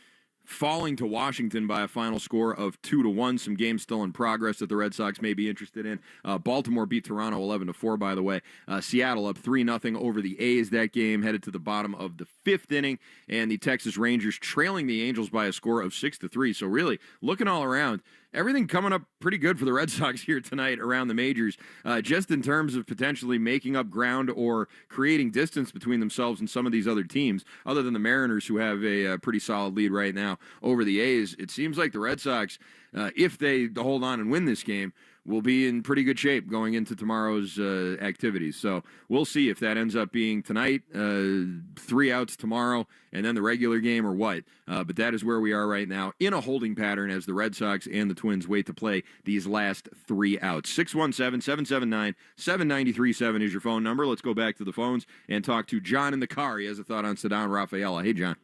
falling to Washington by a final score of 2-1. Some games still in progress that the Red Sox may be interested in. Baltimore beat Toronto 11-4, by the way. Seattle up 3-0 over the A's. That game headed to the bottom of the 5th inning, and the Texas Rangers trailing the Angels by a score of 6-3. So really, looking all around, everything coming up pretty good for the Red Sox here tonight around the majors, just in terms of potentially making up ground or creating distance between themselves and some of these other teams, other than the Mariners, who have a pretty solid lead right now over the A's. It seems like the Red Sox, if they hold on and win this game, will be in pretty good shape going into tomorrow's activities. So we'll see if that ends up being tonight, 3 outs tomorrow, and then the regular game or what. But that is where we are right now in a holding pattern as the Red Sox and the Twins wait to play these last 3 outs. 617-779-7937 is your phone number. Let's go back to the phones and talk to John in the car. He has a thought on Ceddanne Rafaela. Hey, John.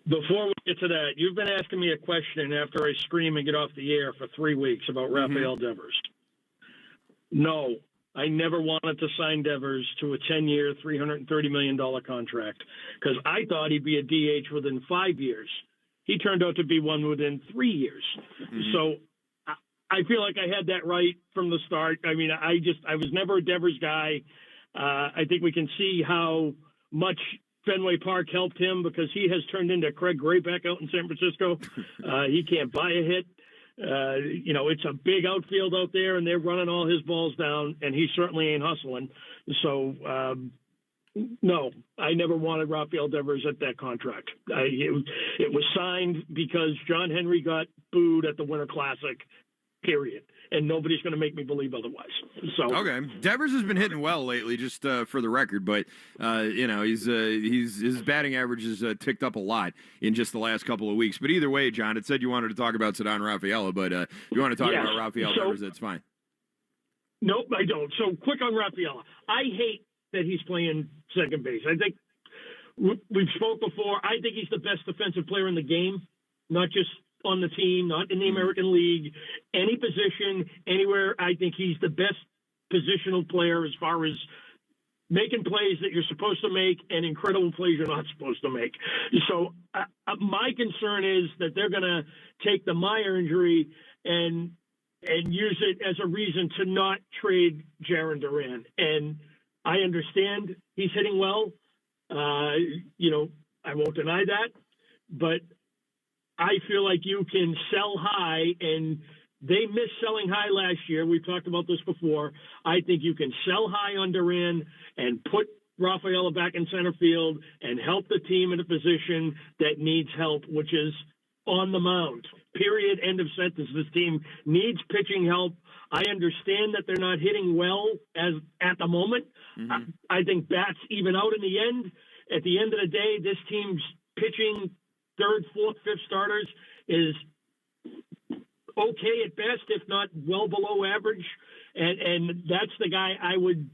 Before we get to that, you've been asking me a question after I scream and get off the air for 3 weeks about Rafael Devers. No, I never wanted to sign Devers to a 10-year, $330 million contract because I thought he'd be a DH within 5 years. He turned out to be one within 3 years. So I feel like I had that right from the start. I mean, I was never a Devers guy. I think we can see how much Fenway Park helped him because he has turned into Craig Graybeck out in San Francisco. He can't buy a hit. It's a big outfield out there, and they're running all his balls down, and he certainly ain't hustling. So, no, I never wanted Rafael Devers at that contract. It was signed because John Henry got booed at the Winter Classic, period. And nobody's going to make me believe otherwise. So okay, Devers has been hitting well lately, just for the record. But his batting average has ticked up a lot in just the last couple of weeks. But either way, John, it said you wanted to talk about Ceddanne Rafaela, but if you want to talk about Rafael Devers, that's fine. Nope, I don't. So quick on Rafaela. I hate that he's playing second base. I think we've spoke before. I think he's the best defensive player in the game, not just on the team, not in the American League, any position, anywhere. I think he's the best positional player as far as making plays that you're supposed to make and incredible plays you're not supposed to make. So my concern is that they're going to take the Meyer injury and use it as a reason to not trade Jarren Duran. And I understand he's hitting well. I won't deny that, but I feel like you can sell high, and they missed selling high last year. We've talked about this before. I think you can sell high on Duran and put Rafaela back in center field and help the team in a position that needs help, which is on the mound. Period. End of sentence. This team needs pitching help. I understand that they're not hitting well as at the moment. Mm-hmm. I think bats even out in the end. At the end of the day, this team's pitching third, fourth, fifth starters is okay at best, if not well below average. And that's the guy I would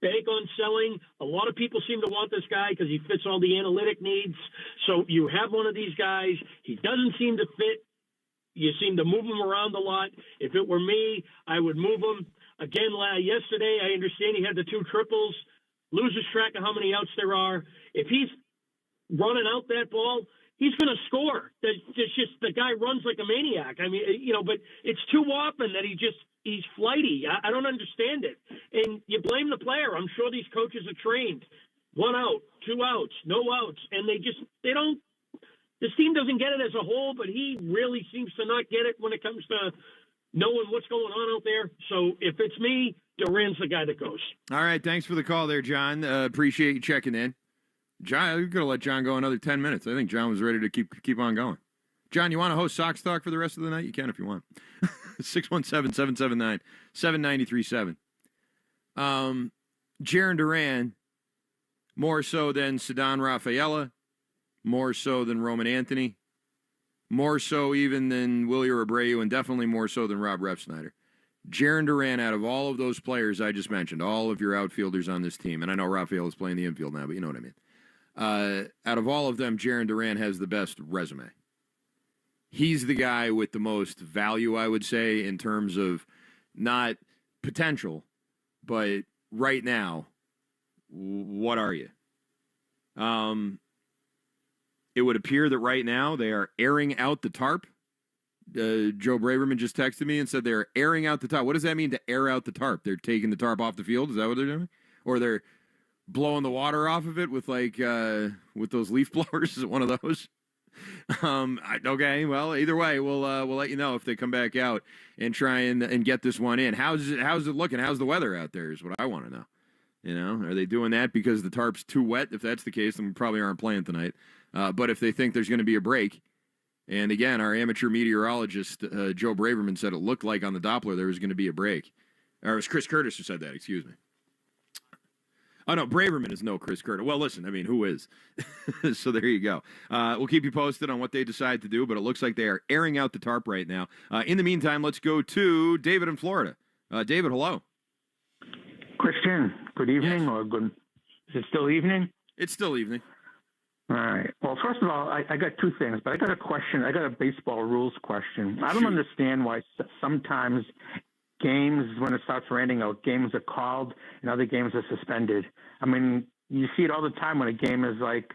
bank on selling. A lot of people seem to want this guy because he fits all the analytic needs. So you have one of these guys. He doesn't seem to fit. You seem to move him around a lot. If it were me, I would move him. Again, yesterday, I understand he had the 2 triples, loses track of how many outs there are. If he's running out that ball, he's going to score. It's just the guy runs like a maniac. I mean, but it's too often that he's flighty. I don't understand it. And you blame the player. I'm sure these coaches are trained. 1 out, 2 outs, no outs. And they don't, this team doesn't get it as a whole, but he really seems to not get it when it comes to knowing what's going on out there. So if it's me, Duran's the guy that goes. All right. Thanks for the call there, John. Appreciate you checking in. John, you're going to let John go another 10 minutes. I think John was ready to keep on going. John, you want to host Sox Talk for the rest of the night? You can if you want. 617-779-7937. Jarren Duran, more so than Ceddanne Rafaela, more so than Roman Anthony, more so even than Willie Abreu, and definitely more so than Rob Refsnyder. Jarren Duran, out of all of those players I just mentioned, all of your outfielders on this team, and I know Rafael is playing the infield now, but you know what I mean. Out of all of them, Jarren Duran has the best resume. He's the guy with the most value, I would say, in terms of not potential, but right now, what are you? It would appear that right now they are airing out the tarp. Joe Braverman just texted me and said they're airing out the tarp. What does that mean to air out the tarp? They're taking the tarp off the field? Is that what they're doing? Or they're blowing the water off of it with with those leaf blowers? Is it one of those? Okay, well, either way, we'll let you know if they come back out and try and get this one in. How's it looking? How's the weather out there is what I want to know. Are they doing that because the tarp's too wet? If that's the case, then we probably aren't playing tonight. But if they think there's going to be a break, and again, our amateur meteorologist, Joe Braverman, said it looked like on the Doppler there was going to be a break. Or it was Chris Curtis who said that, excuse me. Oh, no, Braverman is no Chris Curtis. Well, listen, I mean, who is? So there you go. We'll keep you posted on what they decide to do, but it looks like they are airing out the tarp right now. In the meantime, let's go to David in Florida. David, hello. Christian, good evening, or good? Is it still evening? It's still evening. All right. Well, first of all, I got 2 things, but I got a question. I got a baseball rules question. I don't understand why sometimes games, when it starts raining out, games are called and other games are suspended. I mean, you see it all the time when a game is like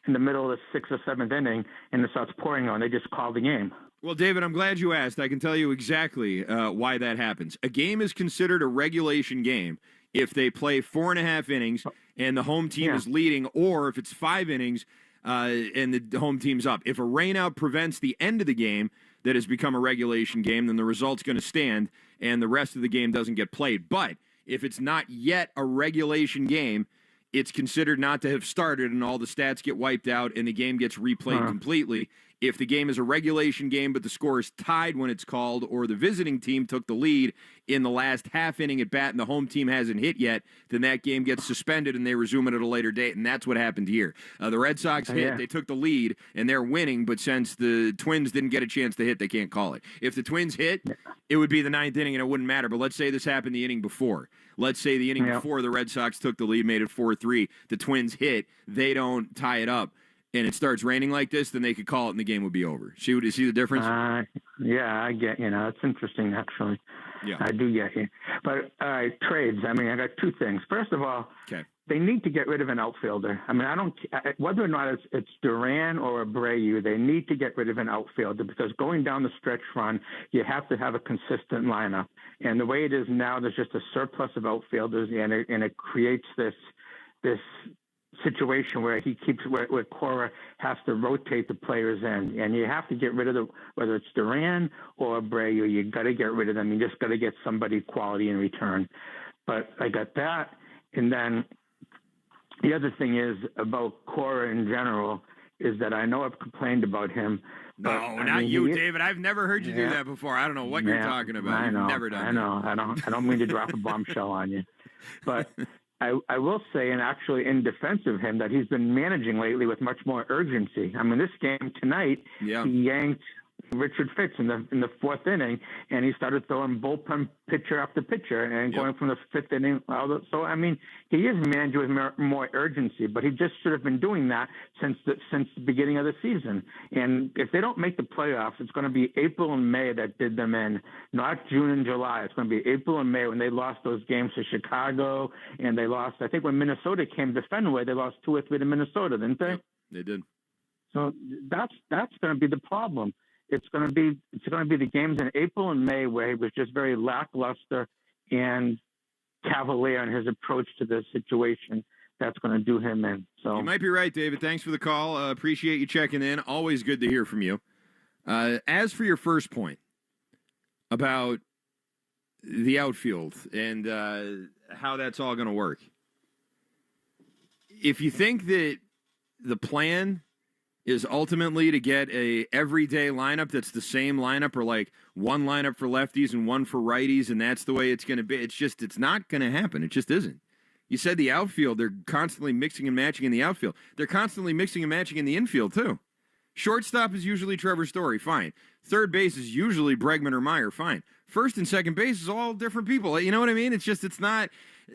in the middle of the 6th or 7th inning and it starts pouring on. They just call the game. Well, David, I'm glad you asked. I can tell you exactly why that happens. A game is considered a regulation game if they play 4.5 innings and the home team is leading, or if it's 5 innings and the home team's up. If a rainout prevents the end of the game that has become a regulation game, then the result's going to stand and the rest of the game doesn't get played. But if it's not yet a regulation game, it's considered not to have started and all the stats get wiped out and the game gets replayed completely. If the game is a regulation game but the score is tied when it's called, or the visiting team took the lead in the last half inning at bat and the home team hasn't hit yet, then that game gets suspended and they resume it at a later date, and that's what happened here. The Red Sox hit, they took the lead, and they're winning, but since the Twins didn't get a chance to hit, they can't call it. If the Twins hit, it would be the 9th inning and it wouldn't matter, but let's say this happened the inning before. Let's say the inning before the Red Sox took the lead, made it 4-3, the Twins hit, they don't tie it up, and it starts raining like this, then they could call it and the game would be over. See the difference? Yeah, I get, it's interesting, actually. Yeah. I do get you. But trades, I mean, I got two things. First of all, they need to get rid of an outfielder. I mean, whether or not it's Duran or Abreu, they need to get rid of an outfielder because going down the stretch run, you have to have a consistent lineup. And the way it is now, there's just a surplus of outfielders, and it creates this situation where where Cora has to rotate the players in, and you have to get rid of whether it's Duran or Abreu, you got to get rid of them. You just got to get somebody quality in return. But I got that, and then the other thing is about Cora in general is that I know I've complained about him. No, not you, David. I've never heard you do that before. I don't know what you're talking about. I know. You've never done I don't mean to drop a bombshell on you, but I will say, and actually in defense of him, that he's been managing lately with much more urgency. I mean, this game tonight, he yanked Richard Fitz in the fourth inning, and he started throwing bullpen pitcher after pitcher and going from the fifth inning. So, I mean, he is managing with more urgency, but he just should have been doing that since the beginning of the season. And if they don't make the playoffs, it's going to be April and May that did them in, not June and July. It's going to be April and May when they lost those games to Chicago, and they lost, I think when Minnesota came to Fenway, they lost 2 or 3 to Minnesota, didn't they? Yep, they did. So that's going to be the problem. It's going to be the games in April and May where he was just very lackluster and cavalier in his approach to the situation. That's going to do him in. So you might be right, David. Thanks for the call. Appreciate you checking in. Always good to hear from you. As for your first point about the outfield and how that's all going to work, if you think that the plan is ultimately to get a everyday lineup that's the same lineup, or like one lineup for lefties and one for righties, and that's the way it's going to be, it's not going to happen. It just isn't. You said the outfield, they're constantly mixing and matching in the outfield. They're constantly mixing and matching in the infield, too. Shortstop is usually Trevor Story, fine. Third base is usually Bregman or Meyer, fine. First and second base is all different people. You know what I mean? It's not,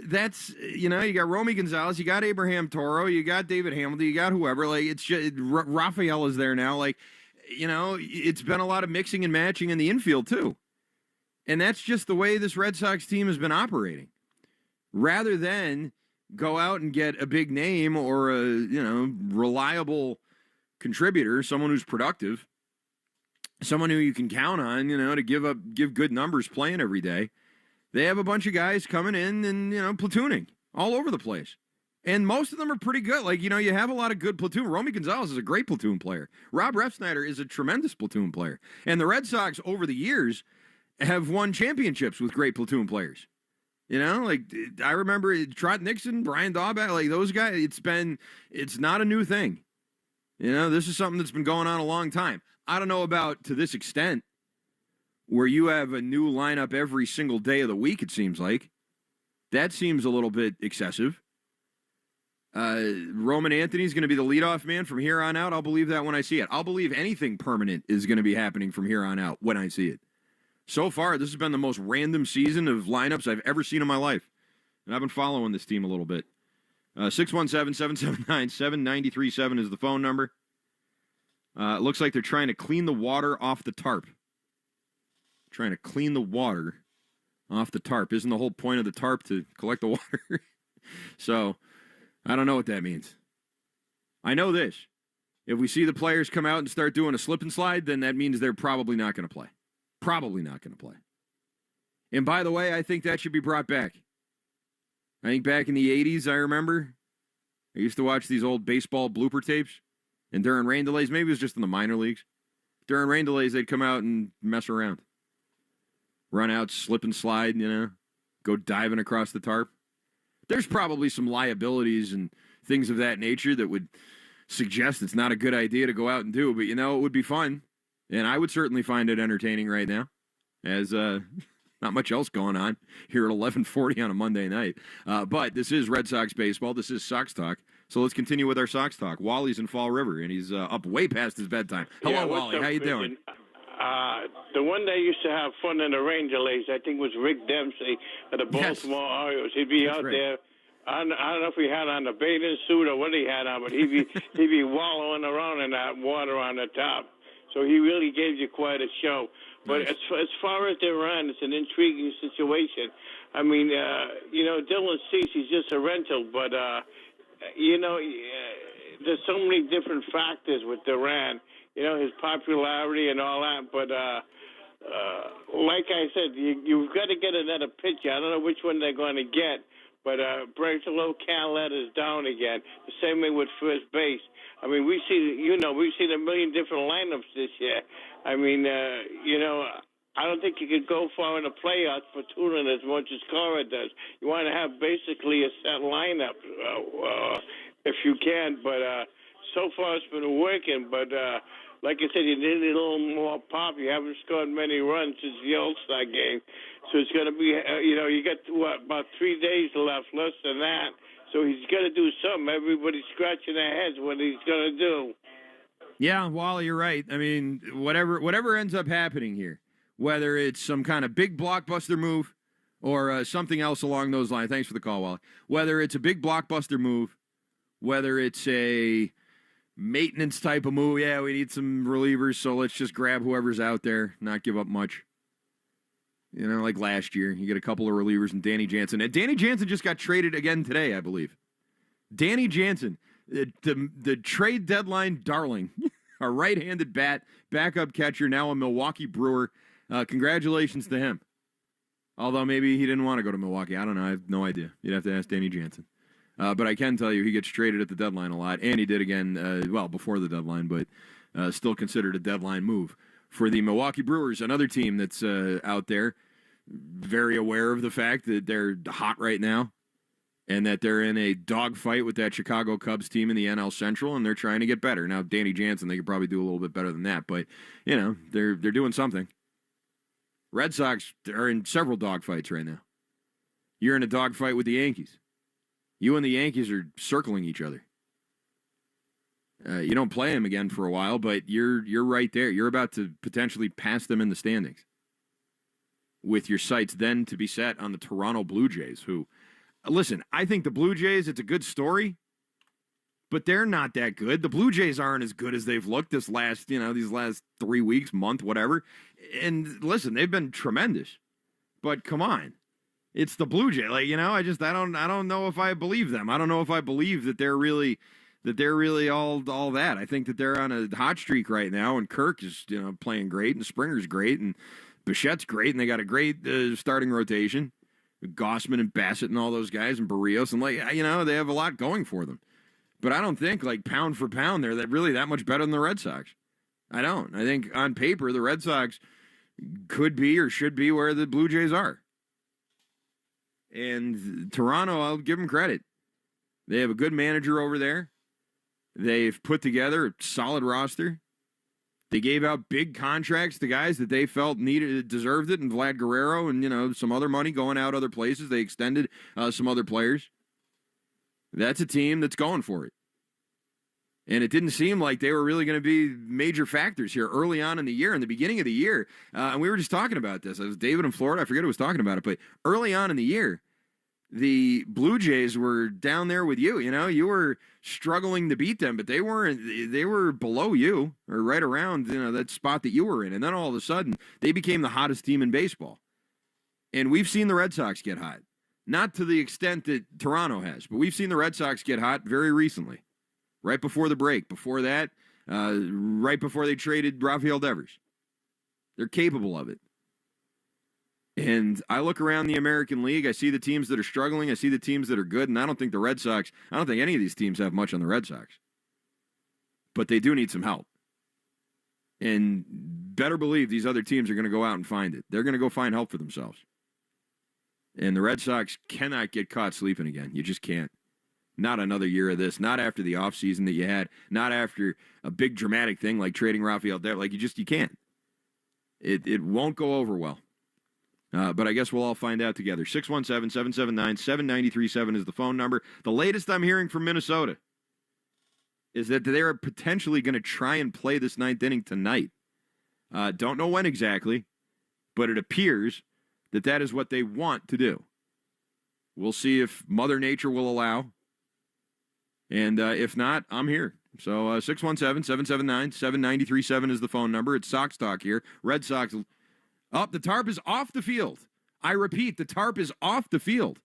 that's, you got Romy Gonzalez, you got Abraham Toro, you got David Hamilton, you got whoever. Like, it's just, Rafael is there now. Like, it's been a lot of mixing and matching in the infield, too. And that's just the way this Red Sox team has been operating. Rather than go out and get a big name or a, reliable contributor, someone who's productive, someone who you can count on, to give good numbers playing every day. They have a bunch of guys coming in and, platooning all over the place. And most of them are pretty good. Like, you have a lot of good platoon. Romy Gonzalez is a great platoon player. Rob Refsnyder is a tremendous platoon player. And the Red Sox over the years have won championships with great platoon players. I remember Trot Nixon, Brian Daubach, like those guys, it's not a new thing. This is something that's been going on a long time. I don't know about to this extent where you have a new lineup every single day of the week, it seems like. That seems a little bit excessive. Roman Anthony's going to be the leadoff man from here on out. I'll believe that when I see it. I'll believe anything permanent is going to be happening from here on out when I see it. So far, this has been the most random season of lineups I've ever seen in my life. And I've been following this team a little bit. 617-779-7937 is the phone number. It looks like they're trying to clean the water off the tarp. Trying to clean the water off the tarp. Isn't the whole point of the tarp to collect the water? So, I don't know what that means. I know this. If we see the players come out and start doing a slip and slide, then that means they're probably not going to play. Probably not going to play. And by the way, I think that should be brought back. I think back in the 80s, I remember, I used to watch these old baseball blooper tapes. And during rain delays, maybe it was just in the minor leagues. During rain delays, they'd come out and mess around. Run out, slip and slide, go diving across the tarp. There's probably some liabilities and things of that nature that would suggest it's not a good idea to go out and do. But, it would be fun. And I would certainly find it entertaining right now, as not much else going on here at 11:40 on a Monday night. But this is Red Sox baseball. This is Sox Talk. So let's continue with our Sox Talk. Wally's in Fall River, and he's up way past his bedtime. Hello, Wally. How you doing? The one that used to have fun in the rain delays, I think, was Rick Dempsey of the Baltimore Orioles. He'd be out there. I don't know if he had on a bathing suit or what he had on, but he'd be wallowing around in that water on the top. So he really gave you quite a show. But as far as they're on, it's an intriguing situation. I mean, Dylan Cease, he's just a rental, but, there's so many different factors with Duran, his popularity and all that. But like I said, you've got to get another pitcher. I don't know which one they're going to get, but Bertolo Calet is down again. The same way with first base. I mean, we've seen a million different lineups this year. I mean, I don't think you could go far in the playoffs for Tulin as much as Cora does. You want to have basically a set lineup if you can. But so far it's been working. But like I said, you need a little more pop. You haven't scored many runs since the All-Star game. So it's going to be, you got, about 3 days left, less than that. So he's got to do something. Everybody's scratching their heads what he's going to do. Yeah, Wally, you're right. I mean, whatever ends up happening here, whether it's some kind of big blockbuster move or something else along those lines. Thanks for the call, Wally. Whether it's a big blockbuster move, whether it's a maintenance type of move, yeah, we need some relievers, so let's just grab whoever's out there, not give up much. Like last year, you get a couple of relievers and Danny Jansen. And Danny Jansen just got traded again today, I believe. Danny Jansen, the trade deadline darling, a right-handed bat, backup catcher, now a Milwaukee Brewer. Congratulations to him. Although maybe he didn't want to go to Milwaukee. I don't know. I have no idea. You'd have to ask Danny Jansen. But I can tell you he gets traded at the deadline a lot. And he did again, before the deadline, but still considered a deadline move. For the Milwaukee Brewers, another team that's out there, very aware of the fact that they're hot right now and that they're in a dogfight with that Chicago Cubs team in the NL Central, and they're trying to get better. Now, Danny Jansen, they could probably do a little bit better than that, but, they're doing something. Red Sox are in several dogfights right now. You're in a dogfight with the Yankees. You and the Yankees are circling each other. You don't play them again for a while, but you're right there. You're about to potentially pass them in the standings, with your sights then to be set on the Toronto Blue Jays, who, listen, I think the Blue Jays, it's a good story, but they're not that good. The Blue Jays aren't as good as they've looked these last 3 weeks, month, whatever. And listen, they've been tremendous, but come on. It's the Blue Jays. I don't know if I believe them. I don't know if I believe that they're really all that. I think that they're on a hot streak right now, and Kirk is, playing great, and Springer's great, and Bichette's great, and they got a great starting rotation. Gossman and Bassett and all those guys, and Barrios, and they have a lot going for them. But I don't think, pound for pound, they're really that much better than the Red Sox. I don't. I think on paper, the Red Sox could be or should be where the Blue Jays are. And Toronto, I'll give them credit. They have a good manager over there. They've put together a solid roster. They gave out big contracts to guys that they felt deserved it, and Vlad Guerrero and, some other money going out other places. They extended some other players. That's a team that's going for it. And it didn't seem like they were really going to be major factors here early on in the year, in the beginning of the year. And we were just talking about this. It was David in Florida. I forget who was talking about it. But early on in the year, the Blue Jays were down there with you. You were struggling to beat them, but they were below you, or right around that spot that you were in. And then all of a sudden, they became the hottest team in baseball. And we've seen the Red Sox get hot. Not to the extent that Toronto has, but we've seen the Red Sox get hot very recently. Right before the break. Before that, right before they traded Rafael Devers. They're capable of it. And I look around the American League, I see the teams that are struggling, I see the teams that are good, and I don't think any of these teams have much on the Red Sox. But they do need some help. And better believe these other teams are going to go out and find it. They're going to go find help for themselves. And the Red Sox cannot get caught sleeping again. You just can't. Not another year of this. Not after the offseason that you had. Not after a big dramatic thing like trading Rafael Devers. You can't. It won't go over well. But I guess we'll all find out together. 617-779-7937 is the phone number. The latest I'm hearing from Minnesota is that they're potentially going to try and play this ninth inning tonight. Don't know when exactly, but it appears that is what they want to do. We'll see if Mother Nature will allow. And if not, I'm here. So 617-779-7937 is the phone number. It's Sox Talk here. Red Sox. The tarp is off the field. I repeat, the tarp is off the field.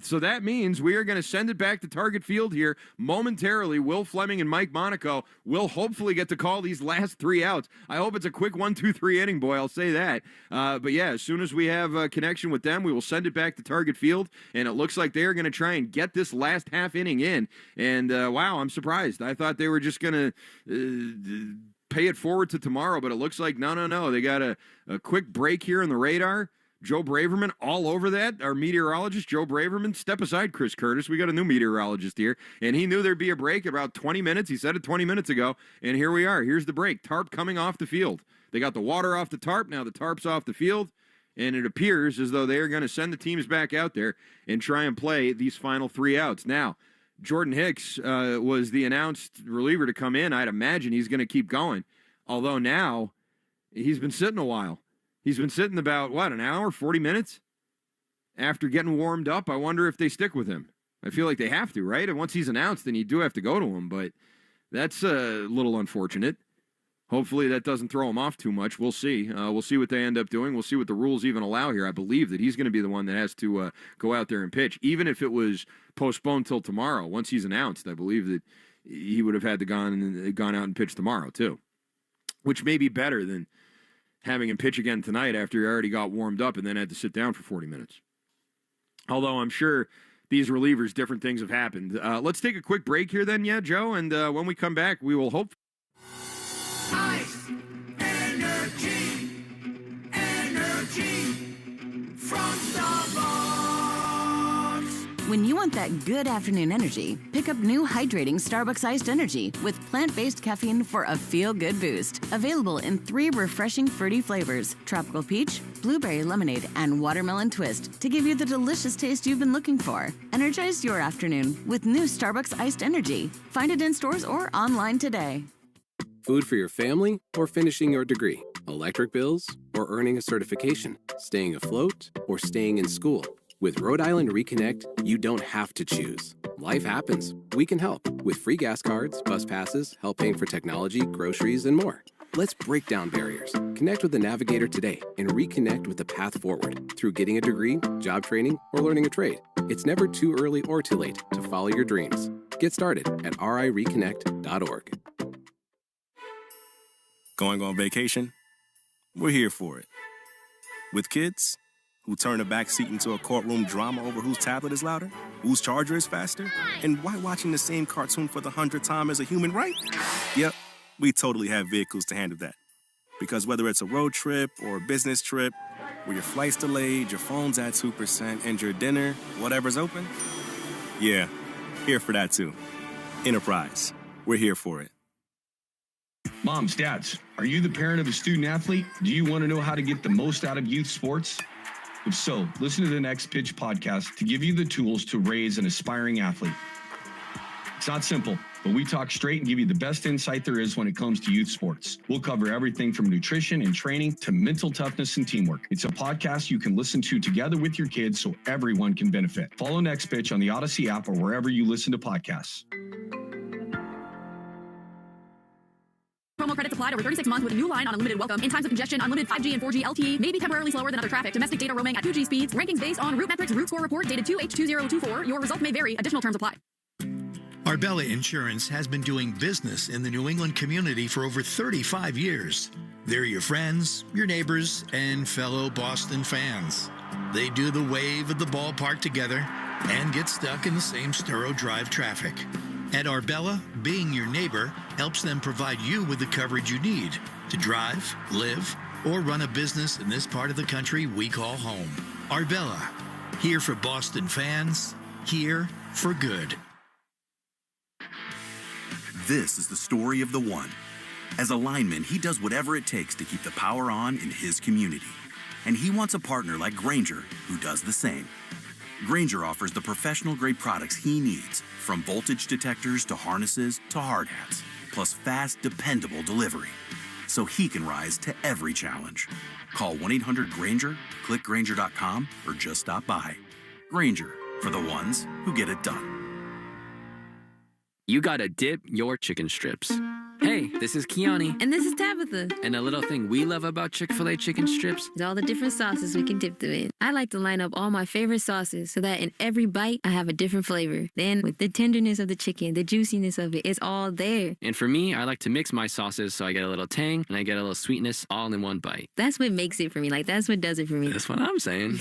So that means we are going to send it back to Target Field here momentarily. Will Fleming and Mike Monaco will hopefully get to call these last 3 outs. I hope it's a quick 1-2-3 inning, boy. I'll say that. But yeah, as soon as we have a connection with them, we will send it back to Target Field. And it looks like they are going to try and get this last half inning in. And wow, I'm surprised. I thought they were just going to pay it forward to tomorrow, but it looks like no. They got a quick break here on the radar. Joe Braverman all over that. Our meteorologist, Joe Braverman. Step aside, Chris Curtis. We got a new meteorologist here. And he knew there'd be a break about 20 minutes. He said it 20 minutes ago. And here we are. Here's the break. Tarp coming off the field. They got the water off the tarp. Now the tarp's off the field. And it appears as though they are going to send the teams back out there and try and play these final 3 outs. Now, Jordan Hicks was the announced reliever to come in. I'd imagine he's going to keep going. Although now he's been sitting a while. He's been sitting about, an hour, 40 minutes? After getting warmed up, I wonder if they stick with him. I feel like they have to, right? And once he's announced, then you do have to go to him. But that's a little unfortunate. Hopefully that doesn't throw him off too much. We'll see. We'll see what they end up doing. We'll see what the rules even allow here. I believe that he's going to be the one that has to go out there and pitch. Even if it was postponed till tomorrow, once he's announced, I believe that he would have had to gone out and pitch tomorrow too. Which may be better than having him pitch again tonight after he already got warmed up and then had to sit down for 40 minutes. Although I'm sure these relievers, different things have happened. Let's take a quick break here then, Joe, and when we come back, we will hope... Ice, energy from Starbucks. When you want that good afternoon energy, pick up new hydrating Starbucks Iced Energy with plant-based caffeine for a feel-good boost. Available in 3 refreshing fruity flavors: tropical peach, blueberry lemonade, and watermelon twist to give you the delicious taste you've been looking for. Energize your afternoon with new Starbucks Iced Energy. Find it in stores or online today. Food for your family or finishing your degree? Electric bills or earning a certification? Staying afloat or staying in school? With Rhode Island Reconnect, you don't have to choose. Life happens. We can help with free gas cards, bus passes, help paying for technology, groceries, and more. Let's break down barriers. Connect with the Navigator today and reconnect with the path forward through getting a degree, job training, or learning a trade. It's never too early or too late to follow your dreams. Get started at rireconnect.org. Going on vacation? We're here for it. With kids who turn a back seat into a courtroom drama over whose tablet is louder, whose charger is faster, and why watching the same cartoon for the 100th time is a human right? Yep, we totally have vehicles to handle that. Because whether it's a road trip or a business trip, where your flight's delayed, your phone's at 2%, and your dinner, whatever's open, yeah, here for that too. Enterprise, we're here for it. Moms, dads, are you the parent of a student athlete? Do you want to know how to get the most out of youth sports? If so, listen to the Next Pitch podcast to give you the tools to raise an aspiring athlete. It's not simple, but we talk straight and give you the best insight there is when it comes to youth sports. We'll cover everything from nutrition and training to mental toughness and teamwork. It's a podcast you can listen to together with your kids so everyone can benefit. Follow Next Pitch on the Odyssey app or wherever you listen to podcasts. Promo credits applied over 36 months with a new line on unlimited welcome. In times of congestion, unlimited 5G and 4G LTE may be temporarily slower than other traffic. Domestic data roaming at 2G speeds. Rankings based on Root Metrics Root Score report dated 2H2024. Your results may vary. Additional terms apply. Arbella Insurance has been doing business in the New England community for over 35 years. They're your friends, your neighbors, and fellow Boston fans. They do the wave at the ballpark together and get stuck in the same Sturrow Drive traffic. At Arbella, being your neighbor helps them provide you with the coverage you need to drive, live, or run a business in this part of the country we call home. Arbella, here for Boston fans, here for good. This is the story of the one. As a lineman, he does whatever it takes to keep the power on in his community. And he wants a partner like Grainger who does the same. Grainger offers the professional-grade products he needs, from voltage detectors to harnesses to hard hats, plus fast, dependable delivery, so he can rise to every challenge. Call 1-800-GRAINGER, click Grainger.com, or just stop by. Grainger, for the ones who get it done. You gotta dip your chicken strips. Hey, this is Kiani. And this is Tabitha. And a little thing we love about Chick-fil-A chicken strips is all the different sauces we can dip them in. I like to line up all my favorite sauces so that in every bite, I have a different flavor. Then, with the tenderness of the chicken, the juiciness of it, it's all there. And for me, I like to mix my sauces so I get a little tang and I get a little sweetness all in one bite. That's what makes it for me. That's what does it for me. That's what I'm saying.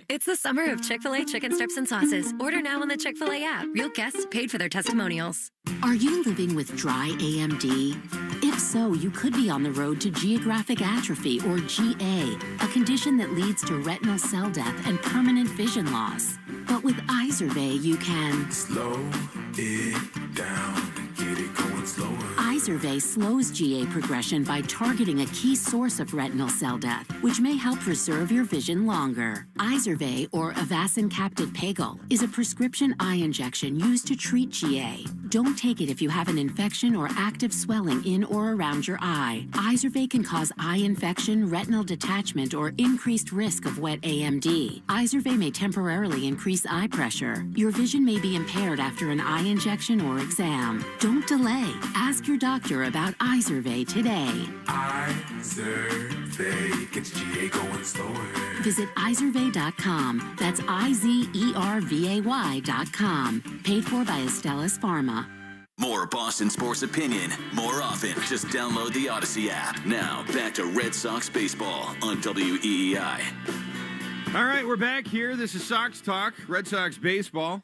It's the summer of Chick-fil-A chicken strips and sauces. Order now on the Chick-fil-A app. Real guests paid for their testimonials. Are you living with dry AMD? If so, you could be on the road to geographic atrophy, or GA, a condition that leads to retinal cell death and permanent vision loss. But with Izervay, you can slow it down and get it going slower. Izervay slows GA progression by targeting a key source of retinal cell death, which may help preserve your vision longer. Izervay, or Avastin Captid Pagel, is a prescription eye injection used to treat GA. Don't take it if you have an infection or active swelling in or around your eye. Izervay can cause eye infection, retinal detachment, or increased risk of wet AMD. Izervay may temporarily increase eye pressure. Your vision may be impaired after an eye injection or exam. Don't delay. Ask your doctor about Izervay today. Izervay gets GA going slower. Visit Izervay.com. That's IZERVAY.com. Paid for by Astellas Pharma. More Boston sports opinion, more often. Just download the Odyssey app. Now, back to Red Sox baseball on WEEI. All right, we're back here. This is Sox Talk, Red Sox baseball.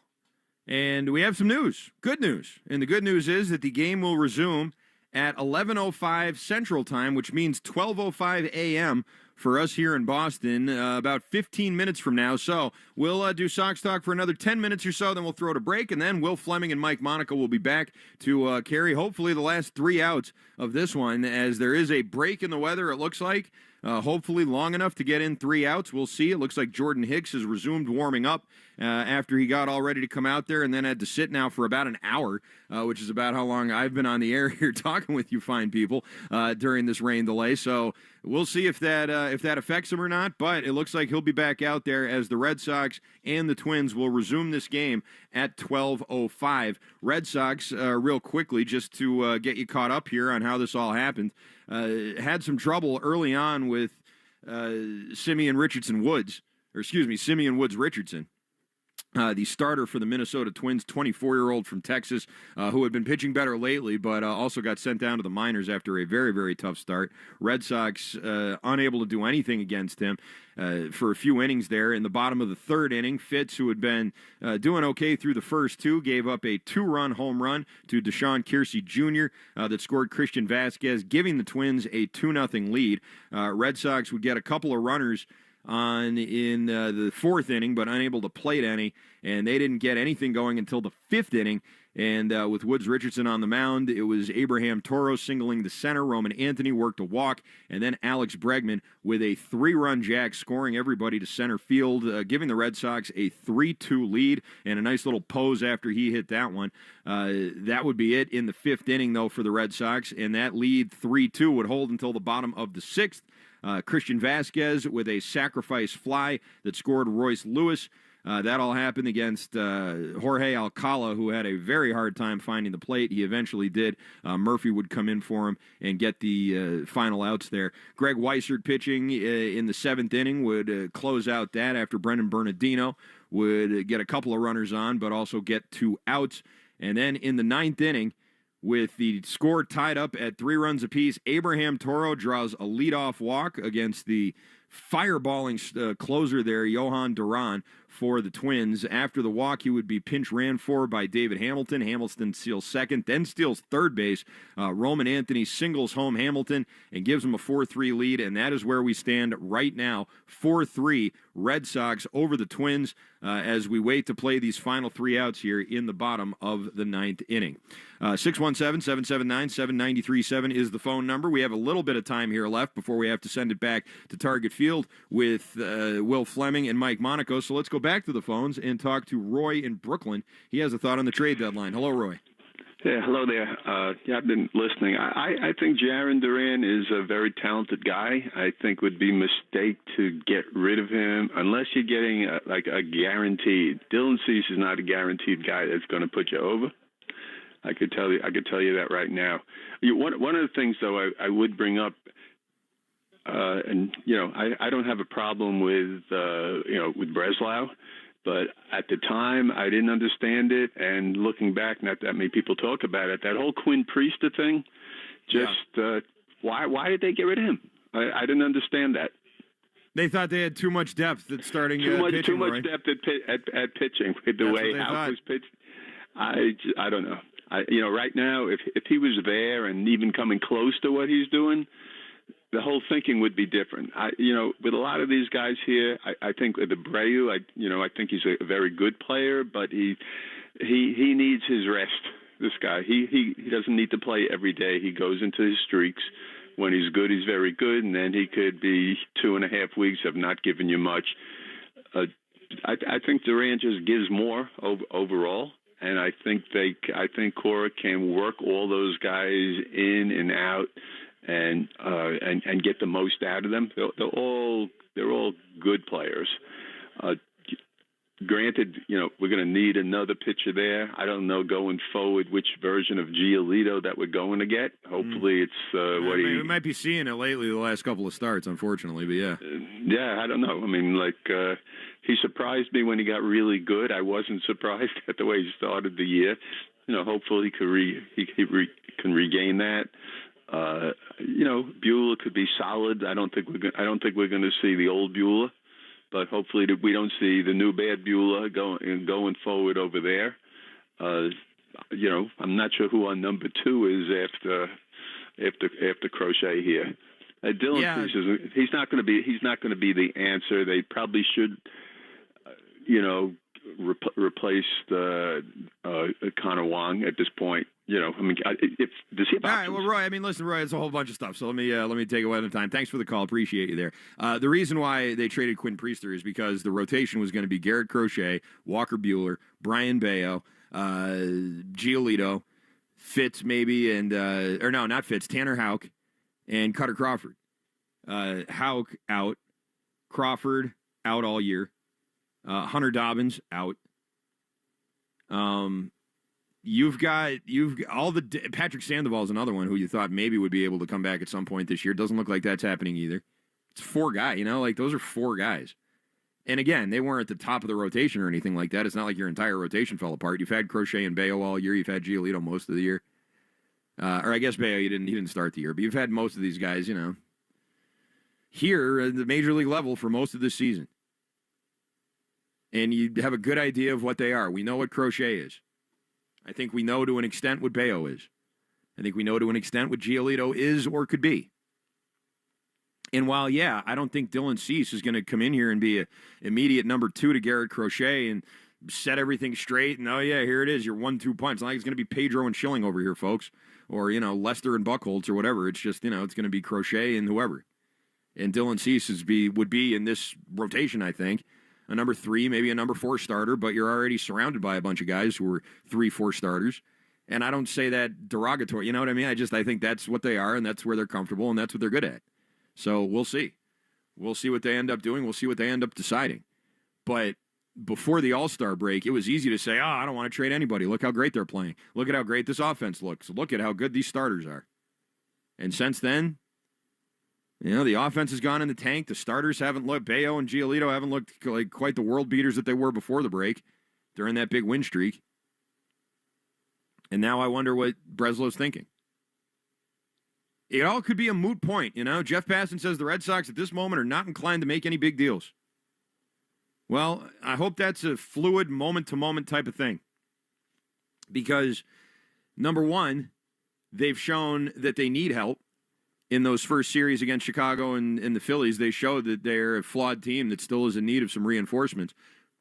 And we have some news, good news. And the good news is that the game will resume at 11:05 Central Time, which means 12:05 a.m. for us here in Boston, about 15 minutes from now. So we'll do Sox Talk for another 10 minutes or so, then we'll throw it a break, and then Will Fleming and Mike Monaco will be back to carry hopefully the last 3 outs of this one, as there is a break in the weather, it looks like. Hopefully long enough to get in 3 outs. We'll see. It looks like Jordan Hicks has resumed warming up after he got all ready to come out there and then had to sit now for about an hour, which is about how long I've been on the air here talking with you fine people during this rain delay. So we'll see if that affects him or not, but it looks like he'll be back out there as the Red Sox and the Twins will resume this game at 12:05. Red Sox, real quickly, just to get you caught up here on how this all happened, had some trouble early on with Simeon Woods Richardson. The starter for the Minnesota Twins, 24-year-old from Texas, who had been pitching better lately, but also got sent down to the minors after a very, very tough start. Red Sox unable to do anything against him for a few innings there. In the bottom of the third inning, Fitz, who had been doing okay through the first two, gave up a 2-run home run to Deshaun Kiersey Jr. That scored Christian Vasquez, giving the Twins a 2-0 lead. Red Sox would get a couple of runners in the fourth inning, but unable to plate any, and they didn't get anything going until the fifth inning. And with Woods Richardson on the mound, it was Abraham Toro singling the center. Roman Anthony worked a walk, and then Alex Bregman with a 3-run jack, scoring everybody to center field, giving the Red Sox a 3-2 lead, and a nice little pose after he hit that one. That would be it in the fifth inning, though, for the Red Sox, and that lead 3-2 would hold until the bottom of the sixth. Christian Vasquez with a sacrifice fly that scored Royce Lewis. That all happened against Jorge Alcala, who had a very hard time finding the plate. He eventually did. Murphy would come in for him and get the final outs there. Greg Weissert pitching in the seventh inning would close out that after Brendan Bernardino would get a couple of runners on, but also get 2 outs. And then in the ninth inning, with the score tied up at 3 runs apiece, Abraham Toro draws a leadoff walk against the fireballing closer there, Johan Duran, for the Twins. After the walk, he would be pinch ran for by David Hamilton. Hamilton steals second, then steals third base. Roman Anthony singles home Hamilton and gives him a 4-3 lead, and that is where we stand right now, 4-3 Red Sox over the Twins as we wait to play these final 3 outs here in the bottom of the ninth inning. 617-779-7937 is the phone number. We have a little bit of time here left before we have to send it back to Target Field with Will Fleming and Mike Monaco. So let's go back to the phones and talk to Roy in Brooklyn. He has a thought on the trade deadline. Hello, Roy. Yeah, hello there. I've been listening. I think Jarren Duran is a very talented guy. I think it would be a mistake to get rid of him unless you're getting a guaranteed. Dylan Cease is not a guaranteed guy that's going to put you over. I could tell you that right now. One of the things, though, I would bring up, and I don't have a problem with with Breslau, but at the time I didn't understand it, and looking back, not that many people talk about it. That whole Quinn Priester thing, why did they get rid of him? I didn't understand that. They thought they had too much depth at starting pitching. Too much right? depth at pitching with the way Houck was pitched. I don't know. Right now, if he was there and even coming close to what he's doing, the whole thinking would be different. With a lot of these guys here, I think with Abreu, I think he's a very good player, but he needs his rest. This guy, he doesn't need to play every day. He goes into his streaks. When he's good, he's very good, and then he could be 2.5 weeks of not giving you much. I think Duran just gives more overall, and I think Cora can work all those guys in and out, and get the most out of them. They're all good players. Granted, we're going to need another pitcher there. I don't know going forward which version of Giolito that we're going to get. Hopefully it's we might be seeing it lately the last couple of starts, unfortunately, but yeah. Yeah, I don't know. I mean, he surprised me when he got really good. I wasn't surprised at the way he started the year. Hopefully he can regain that. Buehler could be solid. I don't think we're going to see the old Buehler. But hopefully we don't see the new bad Buehler going forward over there. I'm not sure who our number 2 is after Crochet here. Dylan Cease he's not going to be the answer. They probably should, replace Connor Wong at this point. Does he have options? All right, well, Roy, listen, Roy, it's a whole bunch of stuff, so let me take it one at a time. Thanks for the call. Appreciate you there. The reason why they traded Quinn Priester is because the rotation was going to be Garrett Crochet, Walker Buehler, Brian Bayo, Giolito, Fitz maybe, and not Fitz, Tanner Houck, and Cutter Crawford. Houck out, Crawford out all year, Hunter Dobbins out. You've got all the Patrick Sandoval is another one who you thought maybe would be able to come back at some point this year. Doesn't look like that's happening either. It's 4 guys, those are 4 guys. And again, they weren't at the top of the rotation or anything like that. It's not like your entire rotation fell apart. You've had Crochet and Bayo all year. You've had Giolito most of the year. Or I guess Bayo, he didn't start the year, but you've had most of these guys, here at the major league level for most of this season. And you have a good idea of what they are. We know what Crochet is. I think we know to an extent what Bayo is. I think we know to an extent what Giolito is or could be. And while, I don't think Dylan Cease is going to come in here and be an immediate number 2 to Garrett Crochet and set everything straight. And, here it is, your 1-2 punch. It's not like it's going to be Pedro and Schilling over here, folks. Or, Lester and Buchholz or whatever. It's just, it's going to be Crochet and whoever. And Dylan Cease would be in this rotation, I think. A number 3, maybe a number 4 starter, but you're already surrounded by a bunch of guys who are 3-4 starters. And I don't say that derogatory, you know what I mean? I think that's what they are, and that's where they're comfortable, and that's what they're good at. So we'll see. We'll see what they end up doing. We'll see what they end up deciding. But before the All-Star break, it was easy to say, I don't want to trade anybody. Look how great they're playing. Look at how great this offense looks. Look at how good these starters are. And since then, the offense has gone in the tank. The starters haven't looked. Bayo and Giolito haven't looked like quite the world beaters that they were before the break during that big win streak. And now I wonder what Breslow's thinking. It all could be a moot point, Jeff Passan says the Red Sox at this moment are not inclined to make any big deals. Well, I hope that's a fluid moment-to-moment type of thing. Because, number one, they've shown that they need help. In those first series against Chicago and the Phillies, they showed that they're a flawed team that still is in need of some reinforcements.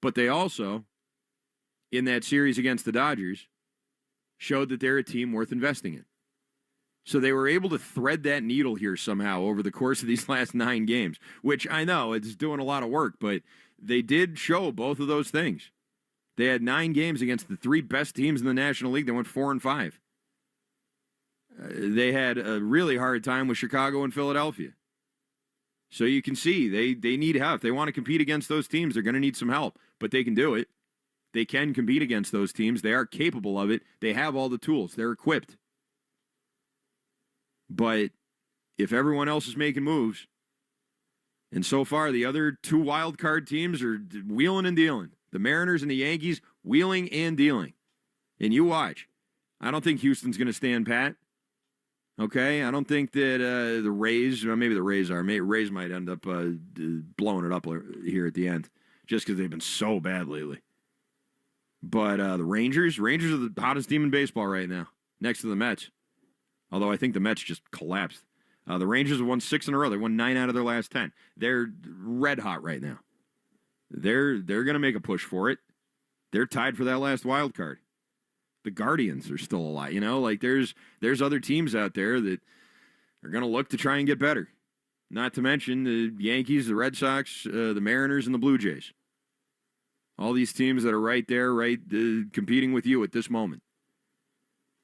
But they also, in that series against the Dodgers, showed that they're a team worth investing in. So they were able to thread that needle here somehow over the course of these last 9 games, which I know it's doing a lot of work, but they did show both of those things. They had 9 games against the 3 best teams in the National League. They went 4-5. They had a really hard time with Chicago and Philadelphia. So you can see they need help. If they want to compete against those teams, they're going to need some help. But they can do it. They can compete against those teams. They are capable of it. They have all the tools. They're equipped. But if everyone else is making moves, and so far the other two wild card teams are wheeling and dealing. The Mariners and the Yankees wheeling and dealing. And you watch. I don't think Houston's going to stand pat. Okay? I don't think that the Rays, well, maybe the Rays are. Rays might end up blowing it up here at the end just because they've been so bad lately. But the Rangers are the hottest team in baseball right now, next to the Mets. Although I think the Mets just collapsed. The Rangers have won 6 in a row. They won 9 out of their last 10. They're red hot right now. They're going to make a push for it. They're tied for that last wild card. The Guardians are still alive. You know, like there's other teams out there that are going to look to try and get better. Not to mention the Yankees, the Red Sox, the Mariners, and the Blue Jays. All these teams that are right there, competing with you at this moment.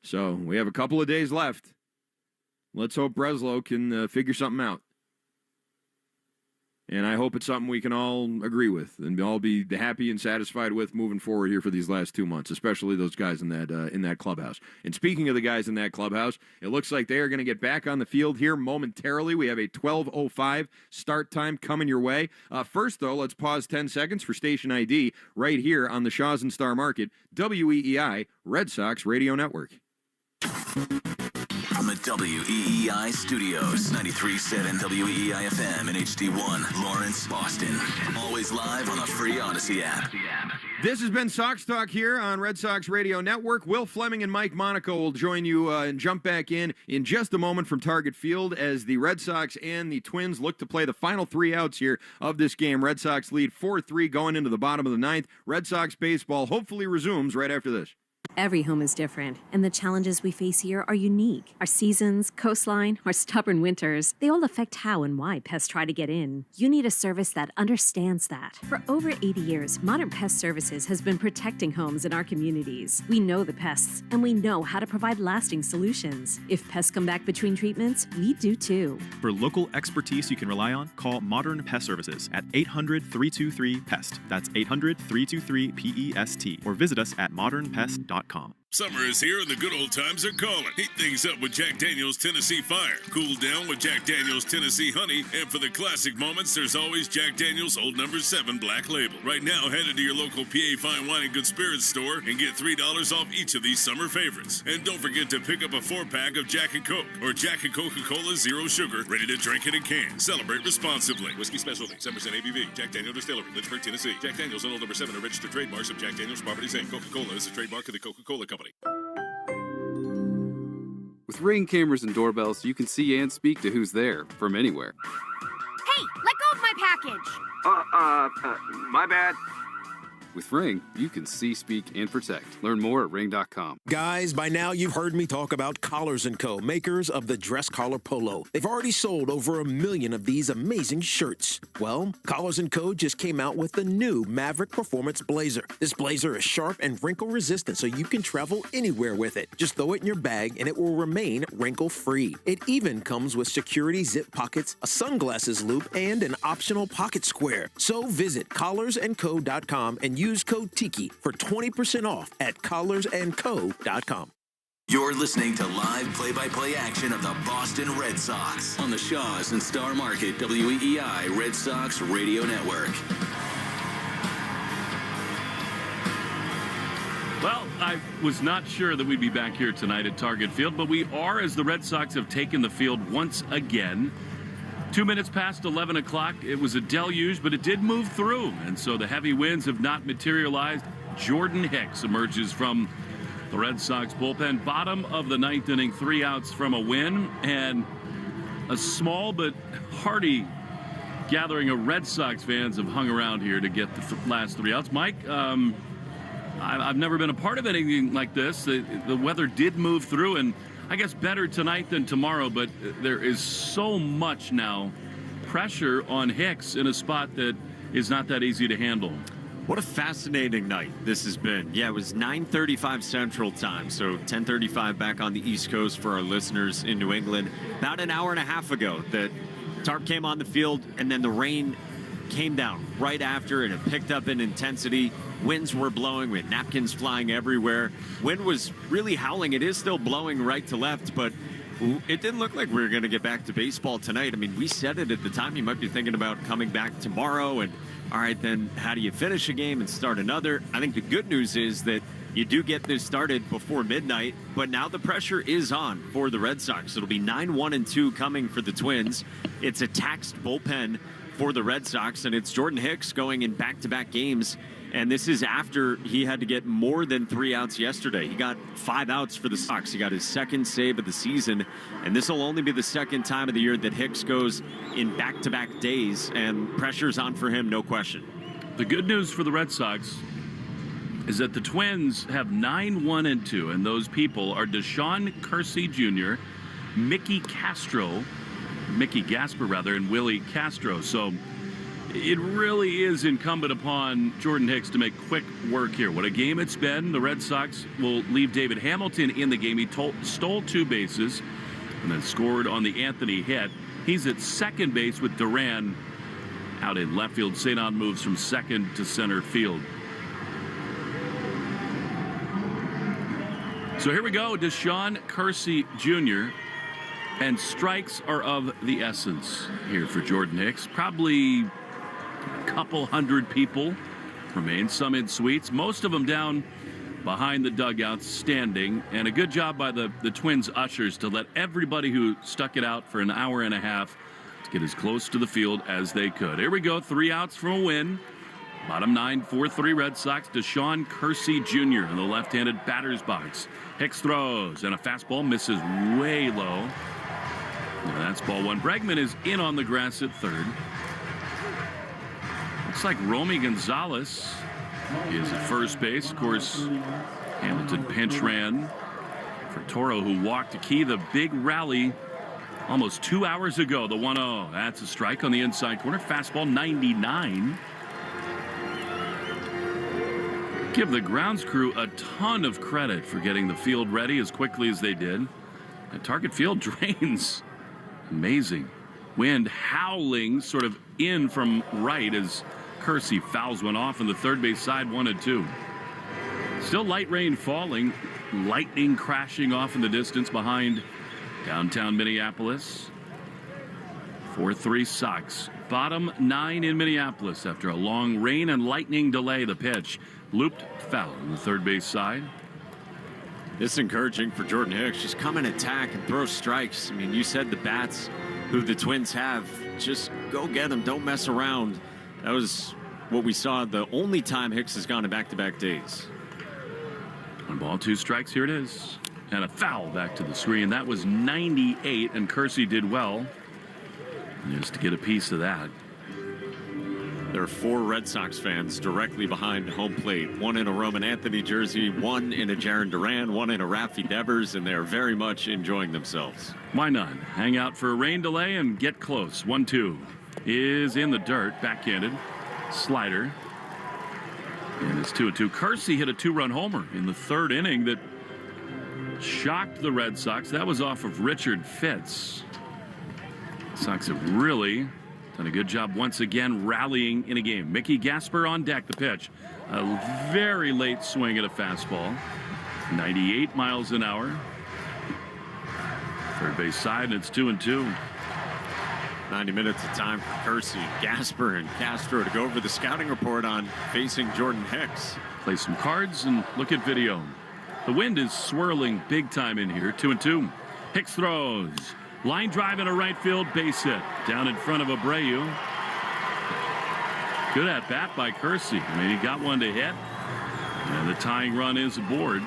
So we have a couple of days left. Let's hope Breslow can figure something out. And I hope it's something we can all agree with and all be happy and satisfied with moving forward here for these last 2 months, especially those guys in that clubhouse. And speaking of the guys in that clubhouse, it looks like they are going to get back on the field here momentarily. We have a 12:05 start time coming your way. First, though, let's pause 10 seconds for station ID right here on the Shaw's and Star Market, WEEI Red Sox Radio Network. From the WEEI studios, 93.7 WEEI FM and HD1, Lawrence, Boston. Always live on the free Odyssey app. This has been Sox Talk here on Red Sox Radio Network. Will Fleming and Mike Monaco will join you and jump back in just a moment from Target Field as the Red Sox and the Twins look to play the final 3 outs here of this game. Red Sox lead 4-3 going into the bottom of the 9th. Red Sox baseball hopefully resumes right after this. Every home is different, and the challenges we face here are unique. Our seasons, coastline, our stubborn winters, they all affect how and why pests try to get in. You need a service that understands that. For over 80 years, Modern Pest Services has been protecting homes in our communities. We know the pests, and we know how to provide lasting solutions. If pests come back between treatments, we do too. For local expertise you can rely on, call Modern Pest Services at 800-323-PEST. That's 800-323-PEST. Or visit us at modernpest.com. Summer is here and the good old times are calling. Heat things up with Jack Daniel's Tennessee Fire. Cool down with Jack Daniel's Tennessee Honey. And for the classic moments, there's always Jack Daniel's Old No. 7 Black Label. Right now, head into your local PA Fine Wine and Good Spirits store and get $3 off each of these summer favorites. And don't forget to pick up a 4-pack of Jack and Coke or Jack and Coca-Cola Zero Sugar, ready to drink in a can. Celebrate responsibly. Whiskey Specialty, 7% ABV. Jack Daniel Distillery, Lynchburg, Tennessee. Jack Daniel's and Old No. 7 are registered trademarks of Jack Daniel's Properties Inc. Coca-Cola is a trademark of the Coca-Cola Company. With Ring cameras and doorbells, you can see and speak to who's there from anywhere. Hey, let go of my package! My bad. With Ring, you can see, speak, and protect. Learn more at ring.com. Guys, by now you've heard me talk about Collars & Co., makers of the dress collar polo. They've already sold over 1 million of these amazing shirts. Well, Collars & Co. just came out with the new Maverick Performance Blazer. This blazer is sharp and wrinkle-resistant, so you can travel anywhere with it. Just throw it in your bag, and it will remain wrinkle-free. It even comes with security zip pockets, a sunglasses loop, and an optional pocket square. So visit collarsandco.com and use code TIKI for 20% off at collarsandco.com. You're listening to live play-by-play action of the Boston Red Sox on the Shaw's and Star Market WEEI Red Sox Radio Network. Well, I was not sure that we'd be back here tonight at Target Field, but we are, as the Red Sox have taken the field once again. 2 minutes past 11 o'clock. It was a deluge, but it did move through. And so the heavy winds have not materialized. Jordan Hicks emerges from the Red Sox bullpen. Bottom of the 9th inning, 3 outs from a win. And a small but hearty gathering of Red Sox fans have hung around here to get the last 3 outs. Mike, I've never been a part of anything like this. The weather did move through, and I guess better tonight than tomorrow, but there is so much now pressure on Hicks in a spot that is not that easy to handle. What a fascinating night this has been. Yeah, it was 9:35 Central Time, so 10:35 back on the East Coast for our listeners in New England. About an hour and a half ago that Tarp came on the field, and then the rain came down right after. It had picked up in intensity. Winds were blowing. We had napkins flying everywhere. Wind was really howling. It is still blowing right to left, but it didn't look like we were going to get back to baseball tonight. I mean, we said it at the time. You might be thinking about coming back tomorrow, and all right, then how do you finish a game and start another? I think the good news is that you do get this started before midnight, but now the pressure is on for the Red Sox. It'll be 9-1-2 coming for the Twins. It's a taxed bullpen for the Red Sox, and it's Jordan Hicks going in back-to-back games. And this is after he had to get more than 3 outs yesterday. He got 5 outs for the Sox. He got his second save of the season. And this will only be the second time of the year that Hicks goes in back-to-back days. And pressure's on for him, no question. The good news for the Red Sox is that the Twins have 9-1-2. And those people are Deshaun Kersey Jr., Mickey Gasper, and Willie Castro. So it really is incumbent upon Jordan Hicks to make quick work here. What a game it's been. The Red Sox will leave David Hamilton in the game. He stole 2 bases and then scored on the Anthony hit. He's at second base with Duran out in left field. St. Aud moves from second to center field. So here we go. Deshaun Kersey Jr. And strikes are of the essence here for Jordan Hicks. Probably a couple hundred people remain, some in suites, most of them down behind the dugouts standing, and a good job by the Twins ushers to let everybody who stuck it out for an hour and a half to get as close to the field as they could. Here we go, 3 outs from a win. Bottom 9, 4-3 Red Sox. Deshaun Kersey Jr. in the left-handed batter's box. Hicks throws, and a fastball misses way low. And that's ball 1. Bregman is in on the grass at third. Looks like Romy Gonzalez is at first base. Of course, Hamilton pinch ran for Toro, who walked to key the big rally almost 2 hours ago. The 1-0. That's a strike on the inside corner. Fastball 99. Give the grounds crew a ton of credit for getting the field ready as quickly as they did. And Target Field drains. Amazing. Wind howling sort of in from right as Kersey fouls one off on the third base side, 1-2. Still light rain falling. Lightning crashing off in the distance behind downtown Minneapolis. 4-3 Sox. Bottom 9 in Minneapolis after a long rain and lightning delay. The pitch looped foul on the third base side. This is encouraging for Jordan Hicks. Just come and attack and throw strikes. I mean, you said the bats who the Twins have. Just go get them. Don't mess around. That was what we saw the only time Hicks has gone to back-to-back days. 1 ball, 2 strikes. Here it is. And a foul back to the screen. That was 98, and Kersey did well just to get a piece of that. There are 4 Red Sox fans directly behind home plate. 1 in a Roman Anthony jersey, 1 in a Jarren Duran, 1 in a Rafi Devers, and they're very much enjoying themselves. Why not? Hang out for a rain delay and get close. 1-2 is in the dirt, backhanded slider. And it's 2-2. Kersey hit a 2-run homer in the 3rd inning that shocked the Red Sox. That was off of Richard Fitz. The Sox have really done a good job once again rallying in a game. Mickey Gasper on deck. The pitch. A very late swing at a fastball. 98 miles an hour. Third base side, and it's 2-2. 90 minutes of time for Kersey, Gasper, and Castro to go over the scouting report on facing Jordan Hicks. Play some cards and look at video. The wind is swirling big time in here. 2-2. Hicks throws. Line drive in a right field base hit. Down in front of Abreu. Good at bat by Kersey. I mean, he got one to hit. And the tying run is aboard.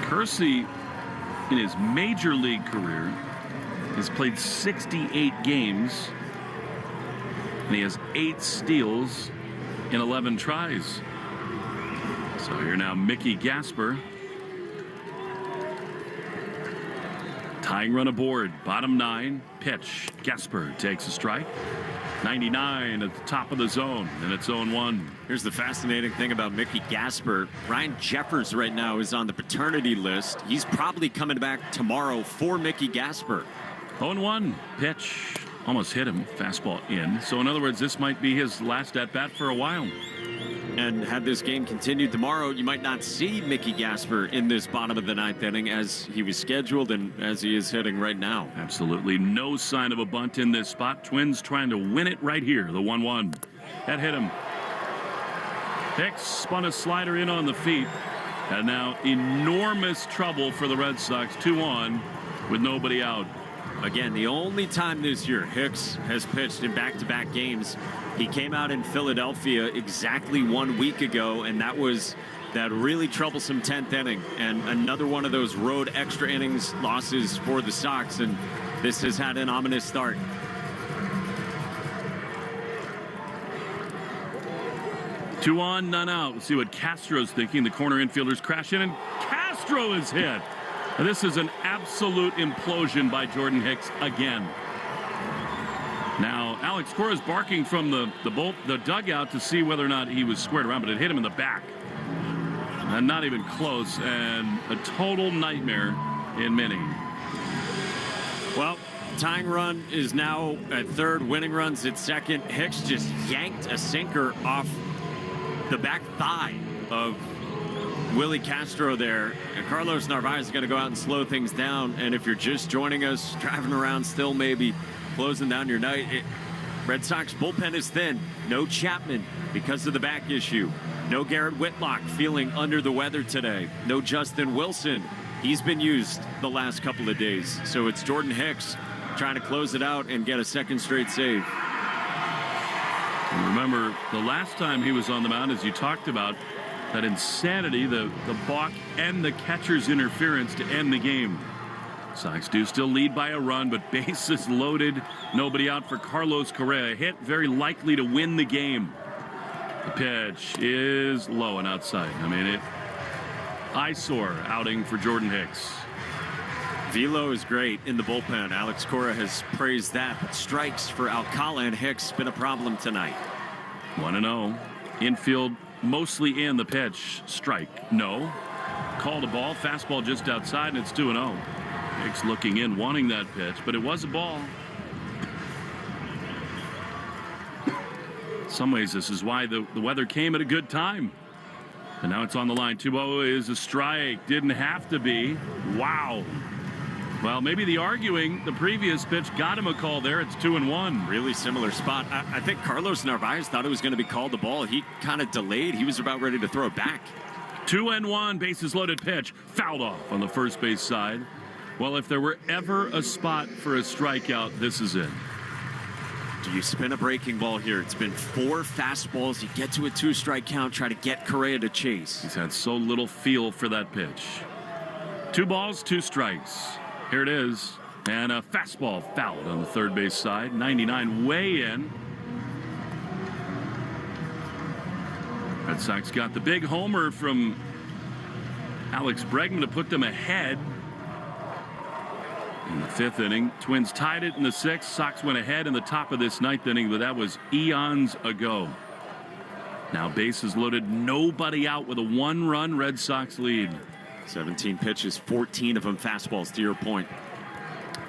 Kersey, in his major league career, has played 68 games. And he has 8 steals in 11 tries. So here now, Mickey Gasper. Tying run aboard. Bottom 9. Pitch. Gasper takes a strike. 99 at the top of the zone, and it's 0-1. Here's the fascinating thing about Mickey Gasper. Ryan Jeffers right now is on the paternity list. He's probably coming back tomorrow for Mickey Gasper. 0-1. Pitch almost hit him. Fastball in. So, in other words, this might be his last at-bat for a while. And had this game continued tomorrow, you might not see Mickey Gasper in this bottom of the ninth inning as he was scheduled and as he is hitting right now. Absolutely no sign of a bunt in this spot. Twins trying to win it right here. The 1-1. That hit him. Hicks spun a slider in on the feet. And now enormous trouble for the Red Sox. 2-on with nobody out. Again, the only time this year Hicks has pitched in back-to-back games, he came out in Philadelphia exactly 1 week ago, and that was that really troublesome 10th inning. And another one of those road extra innings losses for the Sox, and this has had an ominous start. Two on, none out. Let's see what Castro's thinking. The corner infielders crash in, and Castro is hit. And this is an absolute implosion by Jordan Hicks again. Now, Alex Cora is barking from the dugout to see whether or not he was squared around, but it hit him in the back. And not even close, and a total nightmare in many. Well, tying run is now at third, winning runs at second. Hicks just yanked a sinker off the back thigh of Willie Castro there. And Carlos Narvaez is going to go out and slow things down. And if you're just joining us, driving around still maybe closing down your night, Red Sox bullpen is thin. No Chapman because of the back issue. No Garrett Whitlock feeling under the weather today. No Justin Wilson. He's been used the last couple of days. So it's Jordan Hicks trying to close it out and get a second straight save. And remember, the last time he was on the mound, as you talked about, that insanity, the balk and the catcher's interference to end the game. Sox do still lead by a run, but bases loaded. Nobody out for Carlos Correa. Hit very likely to win the game. The pitch is low and outside. I mean, eyesore outing for Jordan Hicks. Velo is great in the bullpen. Alex Cora has praised that. But strikes for Alcala and Hicks been a problem tonight. 1-0. Infield mostly in. The pitch. Strike. No. Called a ball. Fastball just outside, and it's 2-0. Hicks looking in, wanting that pitch, but it was a ball. In some ways, this is why the weather came at a good time. And now it's on the line. 2-0 is a strike. Didn't have to be. Wow. Well, maybe the arguing the previous pitch got him a call there. It's 2-1. Really similar spot. I think Carlos Narvaez thought it was going to be called the ball. He kind of delayed. He was about ready to throw it back. 2-1, bases loaded pitch. Fouled off on the first base side. Well, if there were ever a spot for a strikeout, this is it. Do you spin a breaking ball here? It's been 4 fastballs. You get to a 2-strike count, try to get Correa to chase. He's had so little feel for that pitch. 2 balls, 2 strikes. Here it is. And a fastball fouled on the third base side. 99 way in. Red Sox got the big homer from Alex Bregman to put them ahead. In the 5th inning, Twins tied it in the 6th. Sox went ahead in the top of this 9th inning, but that was eons ago. Now bases loaded, nobody out with a 1-run Red Sox lead. 17 pitches, 14 of them fastballs, to your point.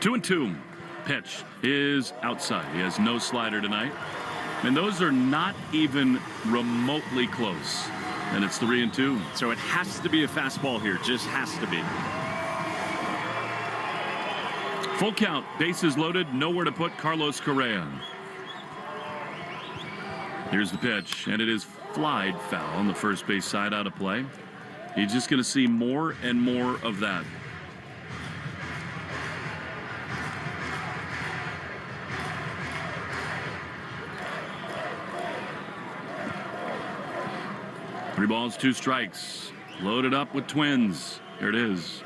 2-2. Pitch is outside. He has no slider tonight. And those are not even remotely close. And it's 3-2. So it has to be a fastball here. Just has to be. Full count, bases loaded, nowhere to put Carlos Correa. Here's the pitch, and it is flied foul on the first base side, out of play. You're just going to see more and more of that. Three balls, 2 strikes. Loaded up with Twins. Here it is.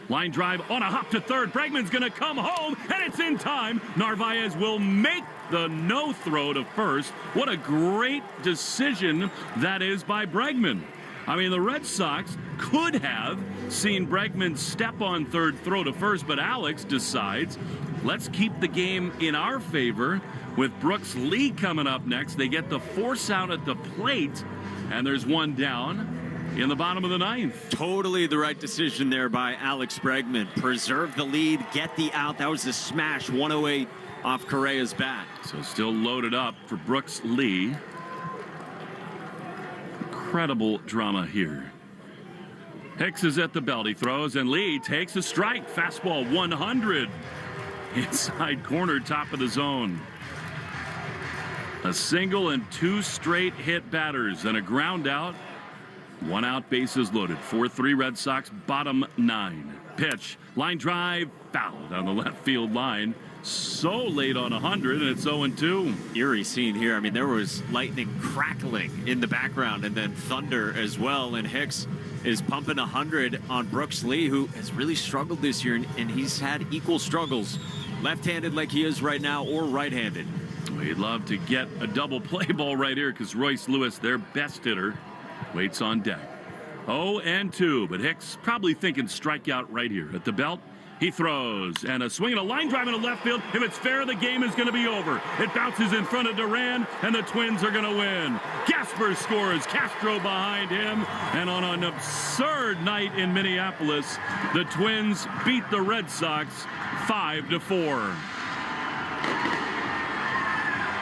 Line drive on a hop to third. Bregman's going to come home, and it's in time. Narvaez will make the no throw to first. What a great decision that is by Bregman. I mean, the Red Sox could have seen Bregman step on third, throw to first, but Alex decides, let's keep the game in our favor. With Brooks Lee coming up next, they get the force out at the plate, and there's one down in the bottom of the 9th. Totally the right decision there by Alex Bregman. Preserve the lead, get the out. That was a smash, 108 off Correa's bat. So still loaded up for Brooks Lee. Incredible drama here. Hicks is at the belt. He throws, and Lee takes a strike. Fastball 100. Inside corner, top of the zone. A single and 2 straight hit batters and a ground out. 1 out, bases loaded. 4-3 Red Sox, bottom 9. Pitch, line drive, foul down the left field line. So late on 100, and it's 0-2. Eerie scene here. I mean, there was lightning crackling in the background and then thunder as well. And Hicks is pumping 100 on Brooks Lee, who has really struggled this year, and he's had equal struggles, left-handed like he is right now or right-handed. We'd love to get a double play ball right here because Royce Lewis, their best hitter, waits on deck. 0-2, but Hicks probably thinking strikeout right here. At the belt, he throws, and a swing and a line drive into left field. If it's fair, the game is going to be over. It bounces in front of Duran, and the Twins are going to win. Gasper scores, Castro behind him, and on an absurd night in Minneapolis, the Twins beat the Red Sox 5-4.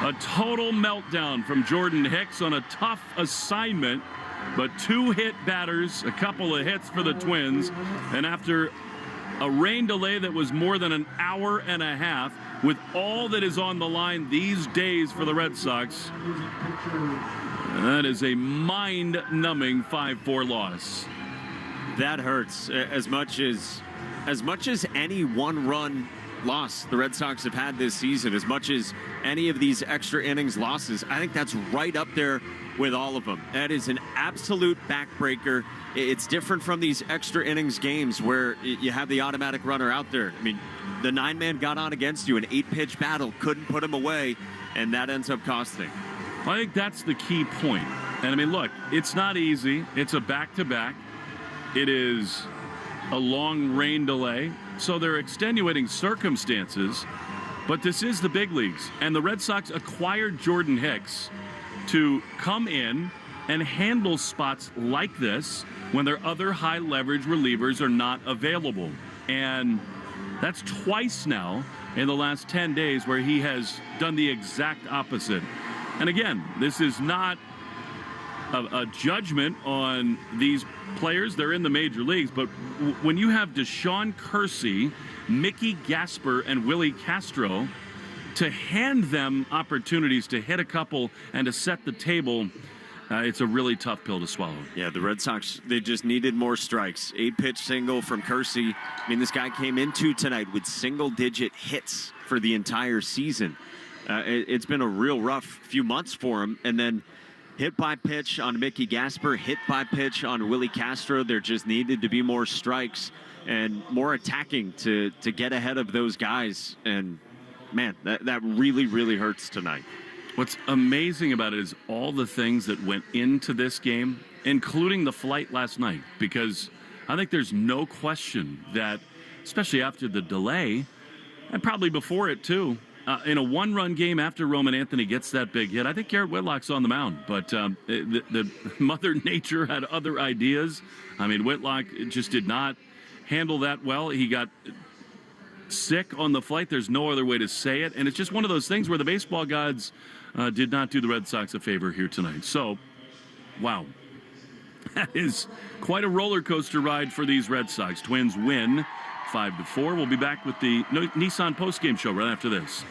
A total meltdown from Jordan Hicks on a tough assignment, but 2 hit batters, a couple of hits for the Twins, and after a rain delay that was more than an hour and a half, with all that is on the line these days for the Red Sox, that is a mind-numbing 5-4 loss. That hurts as much as any one-run loss the Red Sox have had this season, as much as any of these extra innings losses. I think that's right up there with all of them. That is an absolute backbreaker. It's different from these extra innings games where you have the automatic runner out there. I mean, the 9-man got on against you, an 8-pitch battle, couldn't put him away, and that ends up costing. I think that's the key point. And I mean, look, it's not easy. It's a back-to-back. It is a long rain delay. So there are extenuating circumstances, but this is the big leagues. And the Red Sox acquired Jordan Hicks to come in and handle spots like this when their other high-leverage relievers are not available. And that's twice now in the last 10 days where he has done the exact opposite. And again, this is not a judgment on these players. They're in the major leagues, but when you have Deshaun Kersey, Mickey Gasper, and Willie Castro to hand them opportunities to hit a couple and to set the table, it's a really tough pill to swallow. Yeah, the Red Sox, they just needed more strikes. 8-pitch single from Kersey. I mean, this guy came into tonight with single-digit hits for the entire season. It's been a real rough few months for him, and then hit by pitch on Mickey Gasper, hit by pitch on Willie Castro. There just needed to be more strikes and more attacking to get ahead of those guys. And, man, that really, really hurts tonight. What's amazing about it is all the things that went into this game, including the flight last night, because I think there's no question that, especially after the delay, and probably before it too, in a one-run game after Roman Anthony gets that big hit, I think Garrett Whitlock's on the mound. But the Mother Nature had other ideas. I mean, Whitlock just did not handle that well. He got sick on the flight. There's no other way to say it. And it's just one of those things where the baseball gods did not do the Red Sox a favor here tonight. So, wow. That is quite a roller coaster ride for these Red Sox. Twins win 5-4. We'll be back with the Nissan postgame show right after this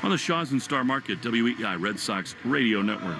on the Shaw's and Star Market WEI Red Sox Radio Network.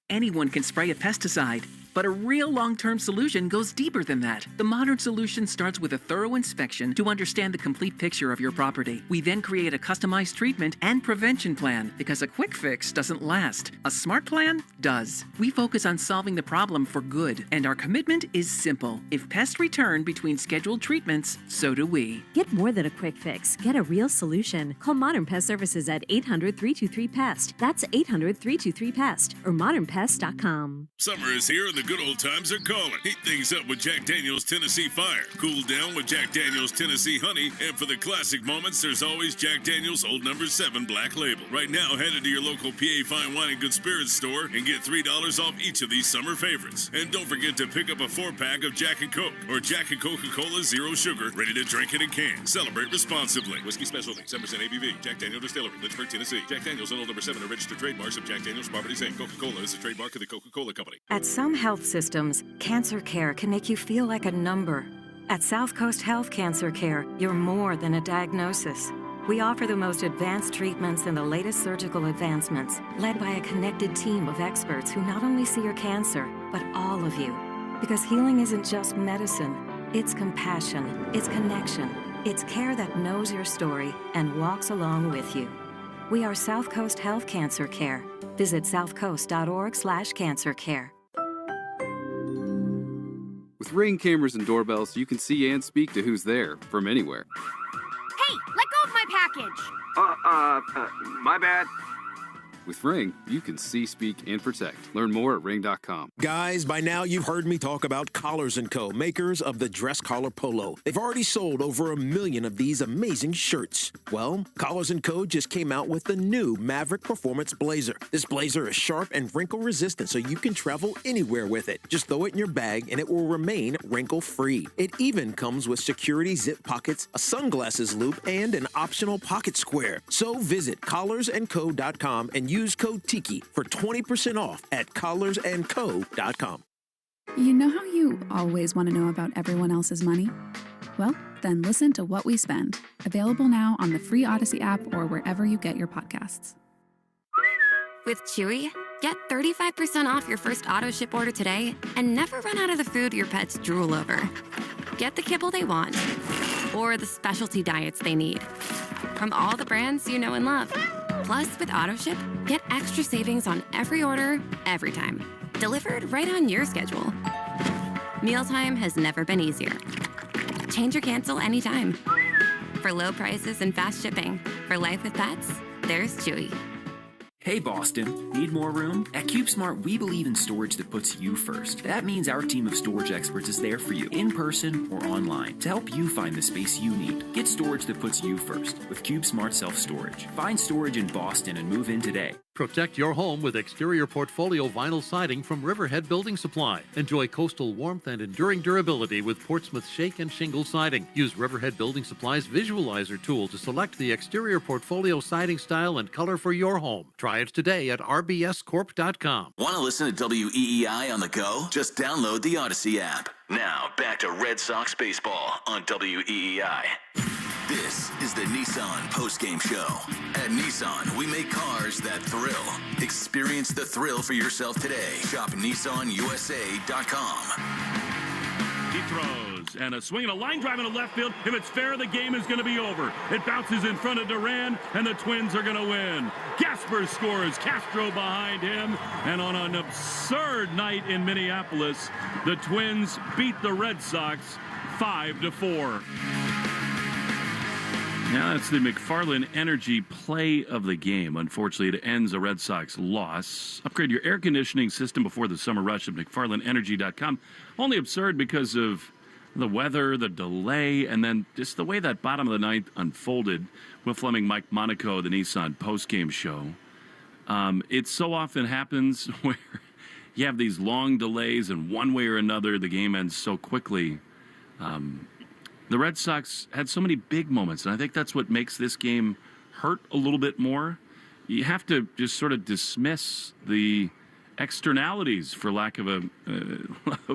Anyone can spray a pesticide, but a real long-term solution goes deeper than that. The modern solution starts with a thorough inspection to understand the complete picture of your property. We then create a customized treatment and prevention plan, because a quick fix doesn't last. A smart plan does. We focus on solving the problem for good, and our commitment is simple. If pests return between scheduled treatments, so do we. Get more than a quick fix. Get a real solution. Call Modern Pest Services at 800-323-PEST. That's 800-323-PEST or modernpest.com. Summer is here and the good old times are calling. Heat things up with Jack Daniel's Tennessee Fire. Cool down with Jack Daniel's Tennessee Honey. And for the classic moments, there's always Jack Daniel's Old No. 7 Black Label. Right now, head into your local PA Fine Wine and Good Spirits store and get $3 off each of these summer favorites. And don't forget to pick up a 4-pack of Jack and Coke or Jack and Coca-Cola Zero Sugar, ready to drink in a can. Celebrate responsibly. Whiskey Specialty, 7% ABV. Jack Daniel Distillery, Lynchburg, Tennessee. Jack Daniel's and Old No. 7 are registered trademarks of Jack Daniel's Properties Inc. Coca-Cola is a trademark of the Coca-Cola Company. At some health systems, cancer care can make you feel like a number. At South Coast Health Cancer Care, you're more than a diagnosis. We offer the most advanced treatments and the latest surgical advancements, led by a connected team of experts who not only see your cancer, but all of you. Because healing isn't just medicine, it's compassion, it's connection, it's care that knows your story and walks along with you. We are South Coast Health Cancer Care. Visit southcoast.org/cancercare. With Ring cameras and doorbells, you can see and speak to who's there from anywhere. Hey, let go of my package! My bad. With Ring, you can see, speak, and protect. Learn more at ring.com. Guys, by now you've heard me talk about Collars & Co., makers of the dress collar polo. They've already sold over 1 million of these amazing shirts. Well, Collars & Co. just came out with the new Maverick Performance Blazer. This blazer is sharp and wrinkle resistant, so you can travel anywhere with it. Just throw it in your bag and it will remain wrinkle-free. It even comes with security zip pockets, a sunglasses loop, and an optional pocket square. So visit collarsandco.com and use code TIKI for 20% off at collarsandco.com. You know how you always want to know about everyone else's money? Well, then listen to What We Spend, available now on the free Odyssey app or wherever you get your podcasts. With Chewy, get 35% off your first auto ship order today and never run out of the food your pets drool over. Get the kibble they want or the specialty diets they need from all the brands you know and love. Plus, with AutoShip, get extra savings on every order, every time. Delivered right on your schedule. Mealtime has never been easier. Change or cancel anytime. For low prices and fast shipping. For life with pets, there's Chewy. Hey Boston, need more room? At CubeSmart, we believe in storage that puts you first. That means our team of storage experts is there for you, in person or online, to help you find the space you need. Get storage that puts you first with CubeSmart Self-Storage. Find storage in Boston and move in today. Protect your home with exterior portfolio vinyl siding from Riverhead Building Supply. Enjoy coastal warmth and enduring durability with Portsmouth shake and shingle siding. Use Riverhead Building Supply's Visualizer tool to select the exterior portfolio siding style and color for your home. Try it today at rbscorp.com. Want to listen to WEEI on the go? Just download the Odyssey app. Now, back to Red Sox baseball on WEEI. This is the Nissan Postgame Show. At Nissan, we make cars that thrill. Experience the thrill for yourself today. Shop NissanUSA.com. He throws, and a swing and a line drive into left field. If it's fair, the game is going to be over. It bounces in front of Duran, and the Twins are going to win. Gasper scores, Castro behind him, and on an absurd night in Minneapolis, the Twins beat the Red Sox 5-4. Now that's the McFarland Energy play of the game. Unfortunately, it ends a Red Sox loss. Upgrade your air conditioning system before the summer rush at McFarlandEnergy.com. Only absurd because of the weather, the delay, and then just the way that bottom of the ninth unfolded. Will Fleming, Mike Monaco, the Nissan postgame show. It so often happens where you have these long delays, and one way or another, the game ends so quickly. The Red Sox had so many big moments, and I think that's what makes this game hurt a little bit more. You have to just sort of dismiss the externalities, for lack of a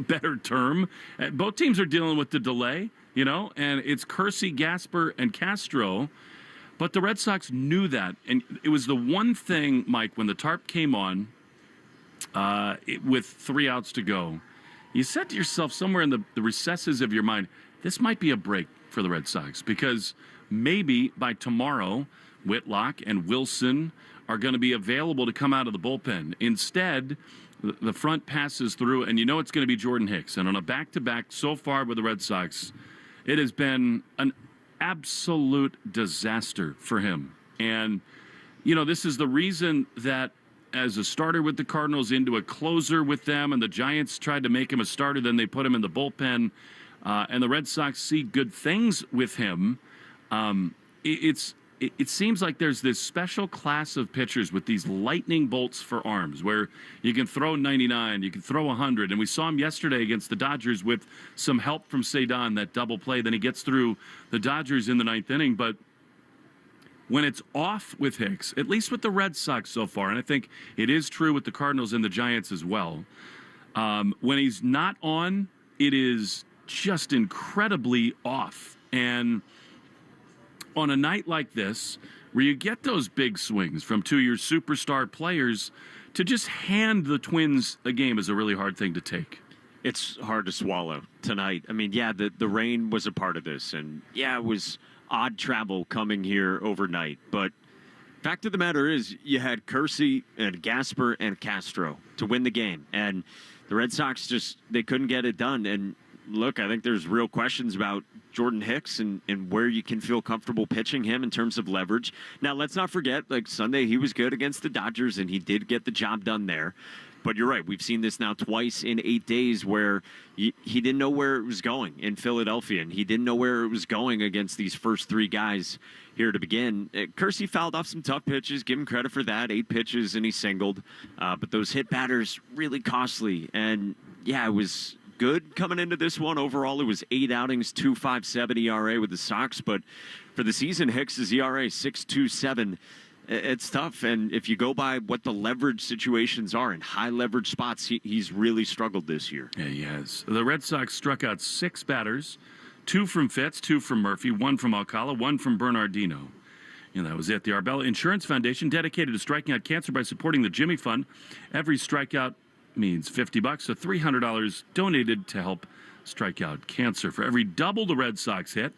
better term. Both teams are dealing with the delay, and it's Kersey, Gasper, and Castro. But the Red Sox knew that, and it was the one thing, Mike, when the tarp came on with 3 outs to go, you said to yourself somewhere in the recesses of your mind, this might be a break for the Red Sox, because maybe by tomorrow, Whitlock and Wilson are going to be available to come out of the bullpen. Instead, the front passes through, and it's going to be Jordan Hicks. And on a back-to-back so far with the Red Sox, it has been an absolute disaster for him. And, this is the reason that as a starter with the Cardinals into a closer with them, and the Giants tried to make him a starter, then they put him in the bullpen, and the Red Sox see good things with him. It seems like there's this special class of pitchers with these lightning bolts for arms where you can throw 99, you can throw 100. And we saw him yesterday against the Dodgers with some help from Cedon, that double play. Then he gets through the Dodgers in the 9th inning. But when it's off with Hicks, at least with the Red Sox so far, and I think it is true with the Cardinals and the Giants as well, when he's not on, it is just incredibly off. And on a night like this, where you get those big swings from two of your superstar players, to just hand the Twins a game is a really hard thing to take. It's hard to swallow tonight. I mean, yeah, the rain was a part of this, and yeah, it was odd travel coming here overnight. But fact of the matter is, you had Kersey and Gasper and Castro to win the game, and the Red Sox they couldn't get it done. And look, I think there's real questions about Jordan Hicks and where you can feel comfortable pitching him in terms of leverage. Now, let's not forget, like Sunday, he was good against the Dodgers, and he did get the job done there. But you're right. We've seen this now twice in 8 days where he didn't know where it was going in Philadelphia, and he didn't know where it was going against these first three guys here to begin. Kersey fouled off some tough pitches. Give him credit for that. 8 pitches, and he singled. But those hit batters, really costly. And, yeah, it was good coming into this one. Overall, it was 8 outings, 2.57 ERA with the Sox. But for the season, Hicks' ERA 6.27. It's tough, and if you go by what the leverage situations are in high leverage spots, he's really struggled this year. Yeah, he has. The Red Sox struck out 6 batters, 2 from Fitz, 2 from Murphy, 1 from Alcala, 1 from Bernardino. And that was it. The Arbella Insurance Foundation, dedicated to striking out cancer by supporting the Jimmy Fund. Every strikeout means $50, so $300 donated to help strike out cancer. For every double the Red Sox hit,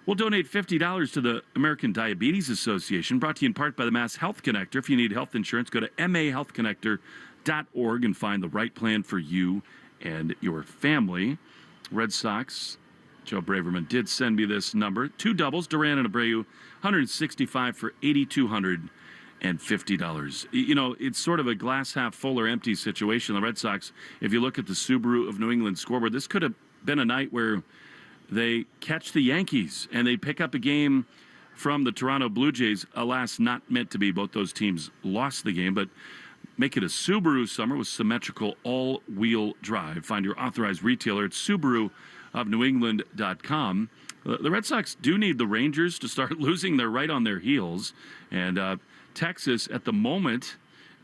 we'll donate $50 to the American Diabetes Association, brought to you in part by the Mass Health Connector. If you need health insurance, go to mahealthconnector.org and find the right plan for you and your family. Red Sox, Joe Braverman did send me this number. 2 doubles, Duran and Abreu, 165 for $8,250. You know, it's sort of a glass half full or empty situation. The Red Sox, if you look at the Subaru of New England scoreboard, this could have been a night where they catch the Yankees and they pick up a game from the Toronto Blue Jays. Alas, not meant to be. Both those teams lost the game, but make it a Subaru summer with symmetrical all-wheel drive. Find your authorized retailer at SubaruofNewEngland.com. The Red Sox do need the Rangers to start losing. They're right on their heels. And Texas, at the moment,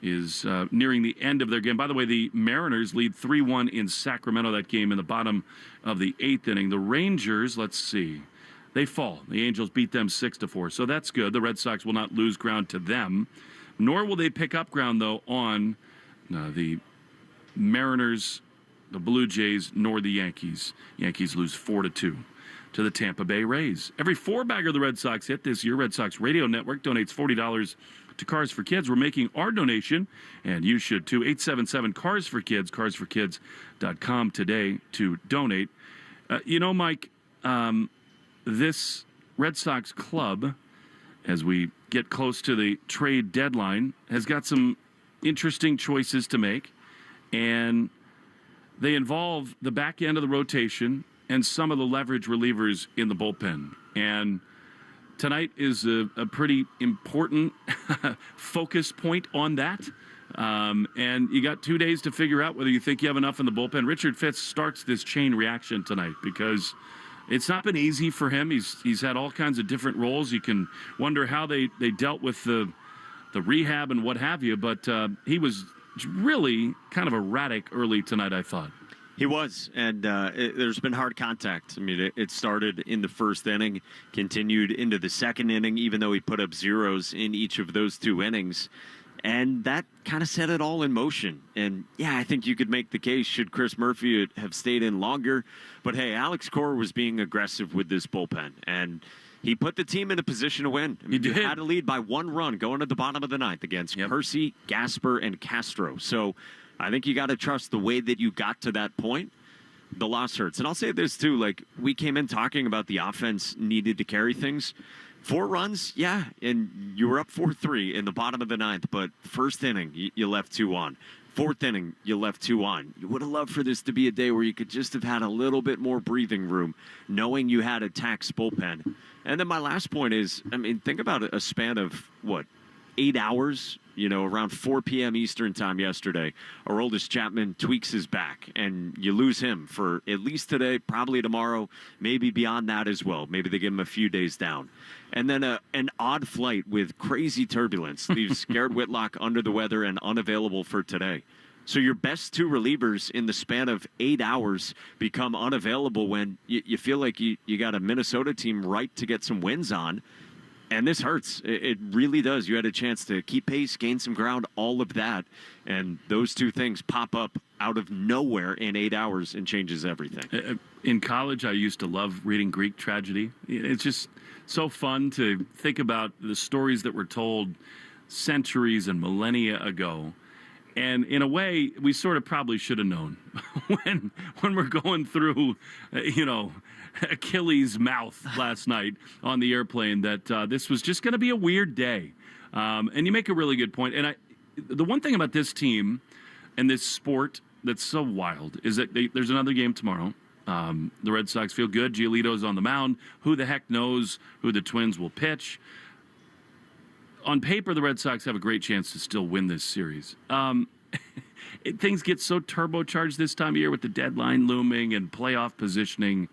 is nearing the end of their game. By the way, the Mariners lead 3-1 in Sacramento, that game in the bottom of the 8th inning. The Rangers, let's see, they fall. The Angels beat them 6-4, so that's good. The Red Sox will not lose ground to them, nor will they pick up ground, though, on the Mariners, the Blue Jays, nor the Yankees. Yankees lose 4-2 to the Tampa Bay Rays. Every 4-bagger the Red Sox hit this year, Red Sox Radio Network donates $40 to Cars for Kids. We're making our donation, and you should too. 877-CARS-FOR-KIDS, carsforkids.com today to donate. You know, Mike, this Red Sox club, as we get close to the trade deadline, has got some interesting choices to make, and they involve the back end of the rotation and some of the leverage relievers in the bullpen. And tonight is a pretty important focus point on that. And you got 2 days to figure out whether you think you have enough in the bullpen. Richard Fitz starts this chain reaction tonight because it's not been easy for him. He's had all kinds of different roles. You can wonder how they dealt with the rehab and what have you. But he was really kind of erratic early tonight, I thought. He was, and there's been hard contact. I mean, it started in the first inning, continued into the second inning, even though he put up zeros in each of those 2 innings. And that kind of set it all in motion. And, yeah, I think you could make the case, should Chris Murphy have stayed in longer? But, hey, Alex Cora was being aggressive with this bullpen, and he put the team in a position to win. I mean, you had to lead by 1 run going to the bottom of the 9th against Kersey, Gasper, and Castro. So I think you got to trust the way that you got to that point. The loss hurts. And I'll say this, too. Like, we came in talking about the offense needed to carry things. 4 runs, yeah, and you were up 4-3 in the bottom of the 9th, but first inning, you left 2 on. 4th inning, you left 2 on. You would have loved for this to be a day where you could just have had a little bit more breathing room, knowing you had a taxed bullpen. And then my last point is, I mean, think about a span of, 8 hours? Around 4 p.m. Eastern time yesterday, Aroldis Chapman tweaks his back, and you lose him for at least today, probably tomorrow, maybe beyond that as well. Maybe they give him a few days down. And then an odd flight with crazy turbulence leaves Garrett Whitlock under the weather and unavailable for today. So your best 2 relievers in the span of 8 hours become unavailable when you feel like you got a Minnesota team right to get some wins on. And this hurts. It really does. You had a chance to keep pace, gain some ground, all of that. And those 2 things pop up out of nowhere in 8 hours and changes everything. In college, I used to love reading Greek tragedy. It's just so fun to think about the stories that were told centuries and millennia ago. And in a way, we sort of probably should have known when we're going through, Achilles' mouth last night on the airplane that this was just going to be a weird day. And you make a really good point. And the one thing about this team and this sport that's so wild is that there's another game tomorrow. The Red Sox feel good. Giolito's on the mound. Who the heck knows who the Twins will pitch? On paper, the Red Sox have a great chance to still win this series. Things get so turbocharged this time of year with the deadline looming and playoff positioning.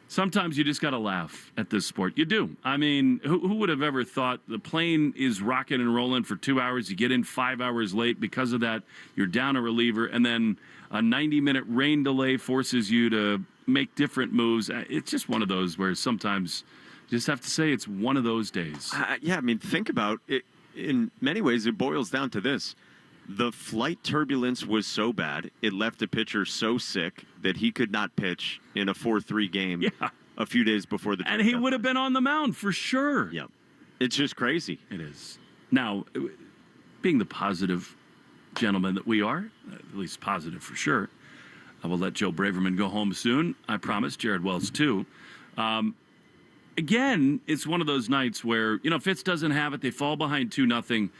Sometimes you just got to laugh at this sport. You do. I mean, who would have ever thought the plane is rocking and rolling for 2 hours, you get in 5 hours late. Because of that, you're down a reliever, and then a 90-minute rain delay forces you to make different moves. It's just one of those where sometimes you just have to say it's one of those days. Yeah, I mean, think about it. In many ways, it boils down to this. The flight turbulence was so bad, it left a pitcher so sick that he could not pitch in a 4-3 game a few days before the And he would have been on the mound for sure. Yep. It's just crazy. It is. Now, being the positive gentleman that we are, at least positive for sure, I will let Joe Braverman go home soon. I promise. Jared Wells, too. Again, it's one of those nights where, Fitz doesn't have it. They fall behind 2-0.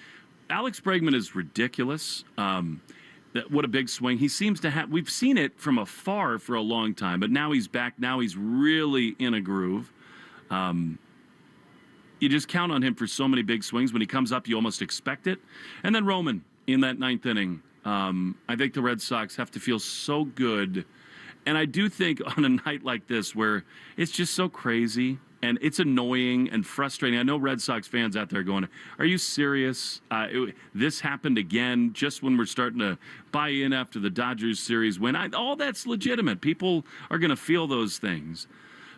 Alex Bregman is ridiculous. What a big swing. He seems to have, we've seen it from afar for a long time, but now he's back. Now he's really in a groove. You just count on him for so many big swings. When he comes up, you almost expect it. And then Roman in that 9th inning. I think the Red Sox have to feel so good. And I do think on a night like this where it's just so crazy and it's annoying and frustrating. I know Red Sox fans out there going, are you serious? This happened again just when we're starting to buy in after the Dodgers series win. All that's legitimate. People are going to feel those things.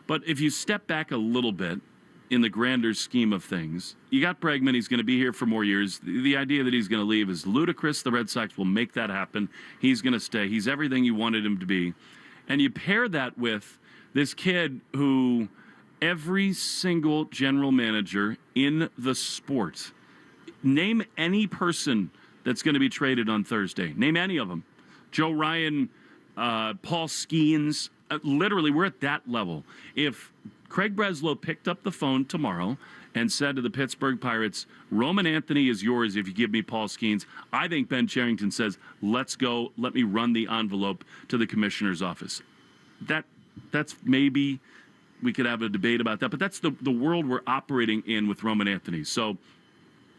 But if you step back a little bit in the grander scheme of things, you got Bregman. He's going to be here for more years. The idea that he's going to leave is ludicrous. The Red Sox will make that happen. He's going to stay. He's everything you wanted him to be. And you pair that with this kid who every single general manager in the sport, name any person that's going to be traded on Thursday. Name any of them. Joe Ryan, Paul Skeens. Literally, we're at that level. If Craig Breslow picked up the phone tomorrow and said to the Pittsburgh Pirates, Roman Anthony is yours if you give me Paul Skeens, I think Ben Cherington says, let's go, let me run the envelope to the commissioner's office. That's maybe we could have a debate about that, but that's the world we're operating in with Roman Anthony. So,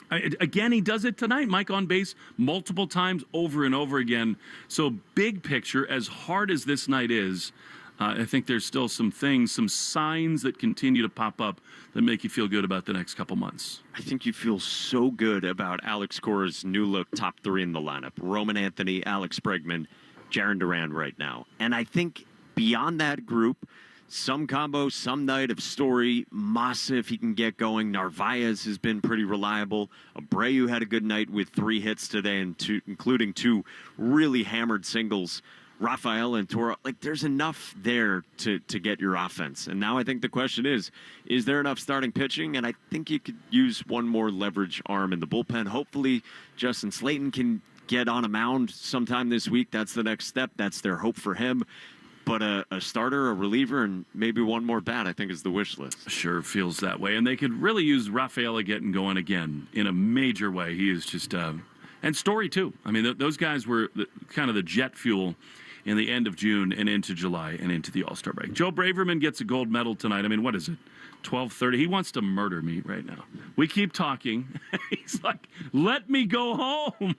again, he does it tonight. Mike on base multiple times over and over again. So big picture, as hard as this night is, I think there's still some things, some signs that continue to pop up that make you feel good about the next couple months. I think you feel so good about Alex Cora's new look top 3 in the lineup. Roman Anthony, Alex Bregman, Jarren Duran right now. And I think beyond that group, some combo, some night of Story, Massa if he can get going. Narvaez has been pretty reliable. Abreu had a good night with 3 hits today, and including 2 really hammered singles. Rafael and Cora, there's enough there to get your offense. And now I think the question is there enough starting pitching? And I think you could use one more leverage arm in the bullpen. Hopefully Justin Slayton can get on a mound sometime this week. That's the next step. That's their hope for him. But a starter, a reliever, and maybe one more bat, I think, is the wish list. Sure feels that way. And they could really use Rafaela getting going again in a major way. He is just... and Story, too. I mean, those guys were kind of the jet fuel in the end of June and into July and into the All-Star break. Joe Braverman gets a gold medal tonight. I mean, what is it? 12:30. He wants to murder me right now. We keep talking. He's like, let me go home.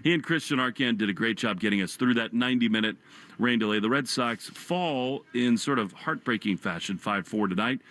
He and Christian Arcand did a great job getting us through that 90-minute rain delay. The Red Sox fall in sort of heartbreaking fashion, 5-4 tonight.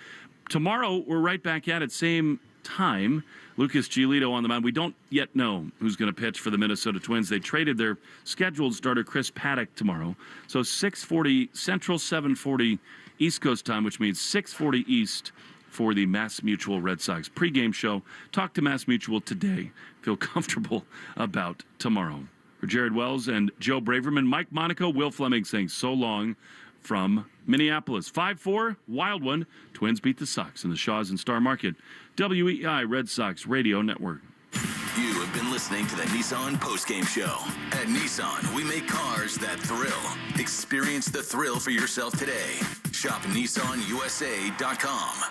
Tomorrow, we're right back at it, same time. Lucas Giolito on the mound. We don't yet know who's going to pitch for the Minnesota Twins. They traded their scheduled starter, Chris Paddock, tomorrow. So 6:40 Central, 7:40 East Coast time, which means 6:40 East for the Mass Mutual Red Sox pregame show. Talk to Mass Mutual today. Feel comfortable about tomorrow. For Jared Wells and Joe Braverman, Mike Monaco, Will Fleming saying so long from Minneapolis. 5-4, wild one. Twins beat the Sox in the Shaws and Star Market. WEI Red Sox Radio Network. You have been listening to the Nissan Postgame Show. At Nissan, we make cars that thrill. Experience the thrill for yourself today. Shop NissanUSA.com.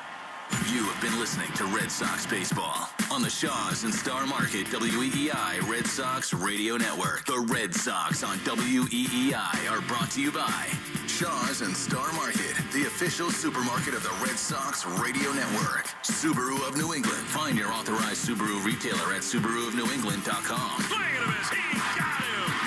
You have been listening to Red Sox Baseball on the Shaws and Star Market WEEI Red Sox Radio Network. The Red Sox on WEEI are brought to you by Shaws and Star Market, the official supermarket of the Red Sox Radio Network. Subaru of New England. Find your authorized Subaru retailer at SubaruofNewEngland.com.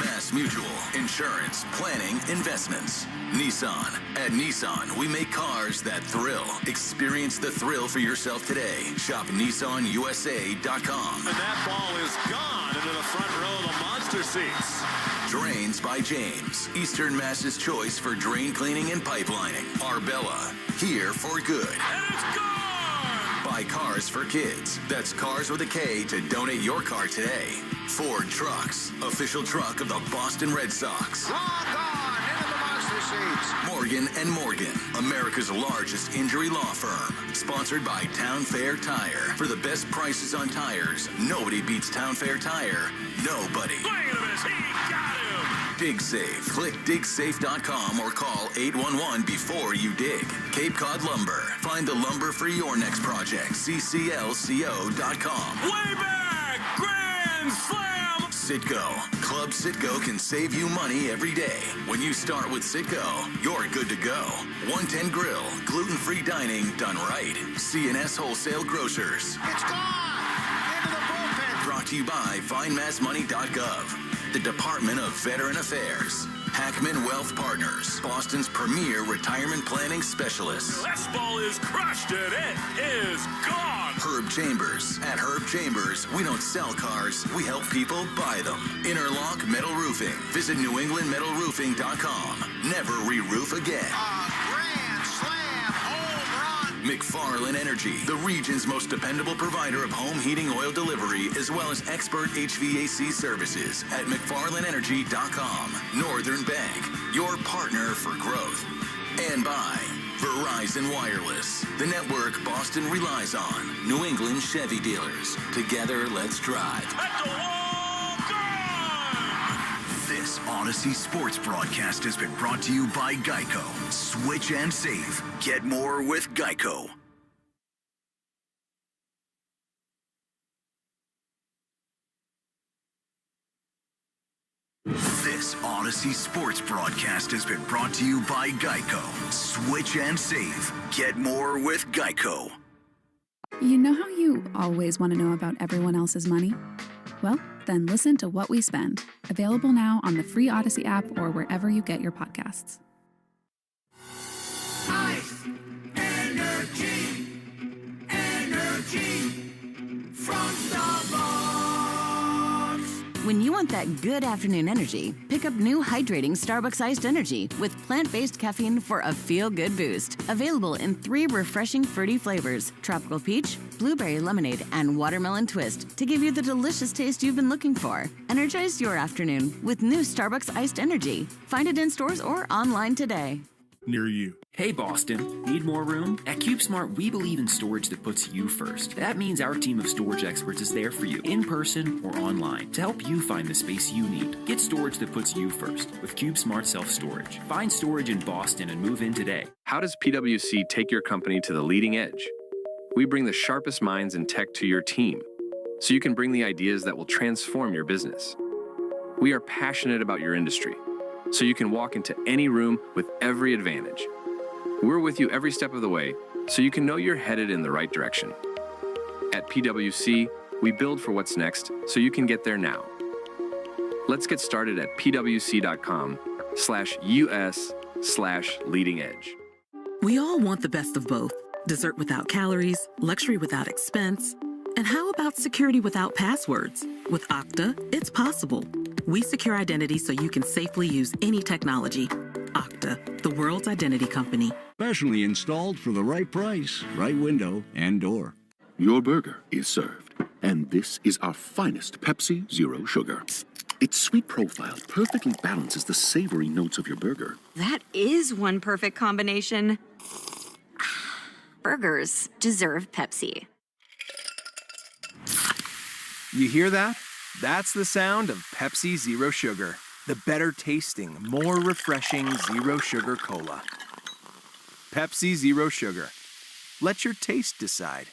Mass Mutual, insurance, planning, investments. Nissan. At Nissan, we make cars that thrill. Experience the thrill for yourself today. Shop NissanUSA.com. And that ball is gone into the front row of the monster seats. Drains by James. Eastern Mass's choice for drain cleaning and pipelining. Arbella. Here for good. And it's gone! Buy cars for kids. That's Cars with a K to donate your car today. Ford Trucks. Official truck of the Boston Red Sox. Morgan & Morgan, America's largest injury law firm. Sponsored by Town Fair Tire. For the best prices on tires, nobody beats Town Fair Tire. Nobody. Dig Safe. Click digsafe.com or call 811 before you dig. Cape Cod Lumber. Find the lumber for your next project. cclco.com. Way back! Grand Slam! Citgo. Club Citgo can save you money every day. When you start with Citgo, you're good to go. 110 Grill. Gluten-free dining done right. C&S Wholesale Grocers. It's gone! Into the bullpen! Brought to you by FindMassMoney.gov. The Department of Veteran Affairs. Hackman Wealth Partners, Boston's premier retirement planning specialist. This ball is crushed and it is gone. Herb Chambers. At Herb Chambers, we don't sell cars, we help people buy them. Interlock Metal Roofing. Visit NewEnglandMetalRoofing.com. Never re-roof again. Grand slam home run. McFarland Energy, the region's most dependable provider of home heating oil delivery, as well as expert HVAC services at McFarlandEnergy.com. Northern Bank, your partner for growth. And by Verizon Wireless, the network Boston relies on. New England Chevy dealers. Together, let's drive. At the wall, gone! This Odyssey Sports broadcast has been brought to you by Geico. Switch and save. Get more with Geico. This Odyssey Sports broadcast has been brought to you by Geico. Switch and save. Get more with Geico. You know how you always want to know about everyone else's money? Well, then listen to What We Spend. Available now on the free Odyssey app or wherever you get your podcasts. Ice, energy, energy from Starbucks. When you want that good afternoon energy, pick up new hydrating Starbucks Iced Energy with plant-based caffeine for a feel-good boost. Available in 3 refreshing fruity flavors: tropical peach, blueberry lemonade, and watermelon twist to give you the delicious taste you've been looking for. Energize your afternoon with new Starbucks Iced Energy. Find it in stores or online today. near you. Hey Boston, need more room? At CubeSmart, we believe in storage that puts you first. That means our team of storage experts is there for you, in person or online, to help you find the space you need. Get storage that puts you first with CubeSmart Self-Storage. Find storage in Boston and move in today. How does PwC take your company to the leading edge? We bring the sharpest minds in tech to your team, so you can bring the ideas that will transform your business. We are passionate about your industry, so you can walk into any room with every advantage. We're with you every step of the way, so you can know you're headed in the right direction. At PwC, we build for what's next, so you can get there now. Let's get started at pwc.com/us/leading edge. We all want the best of both. Dessert without calories, luxury without expense. And how about security without passwords? With Okta, it's possible. We secure identity so you can safely use any technology. Okta, the world's identity company. Specially installed for the right price, right window, and door. Your burger is served, and this is our finest Pepsi Zero Sugar. Its sweet profile perfectly balances the savory notes of your burger. That is one perfect combination. Burgers deserve Pepsi. You hear that? That's the sound of Pepsi Zero Sugar. The better tasting, more refreshing Zero Sugar Cola. Pepsi Zero Sugar. Let your taste decide.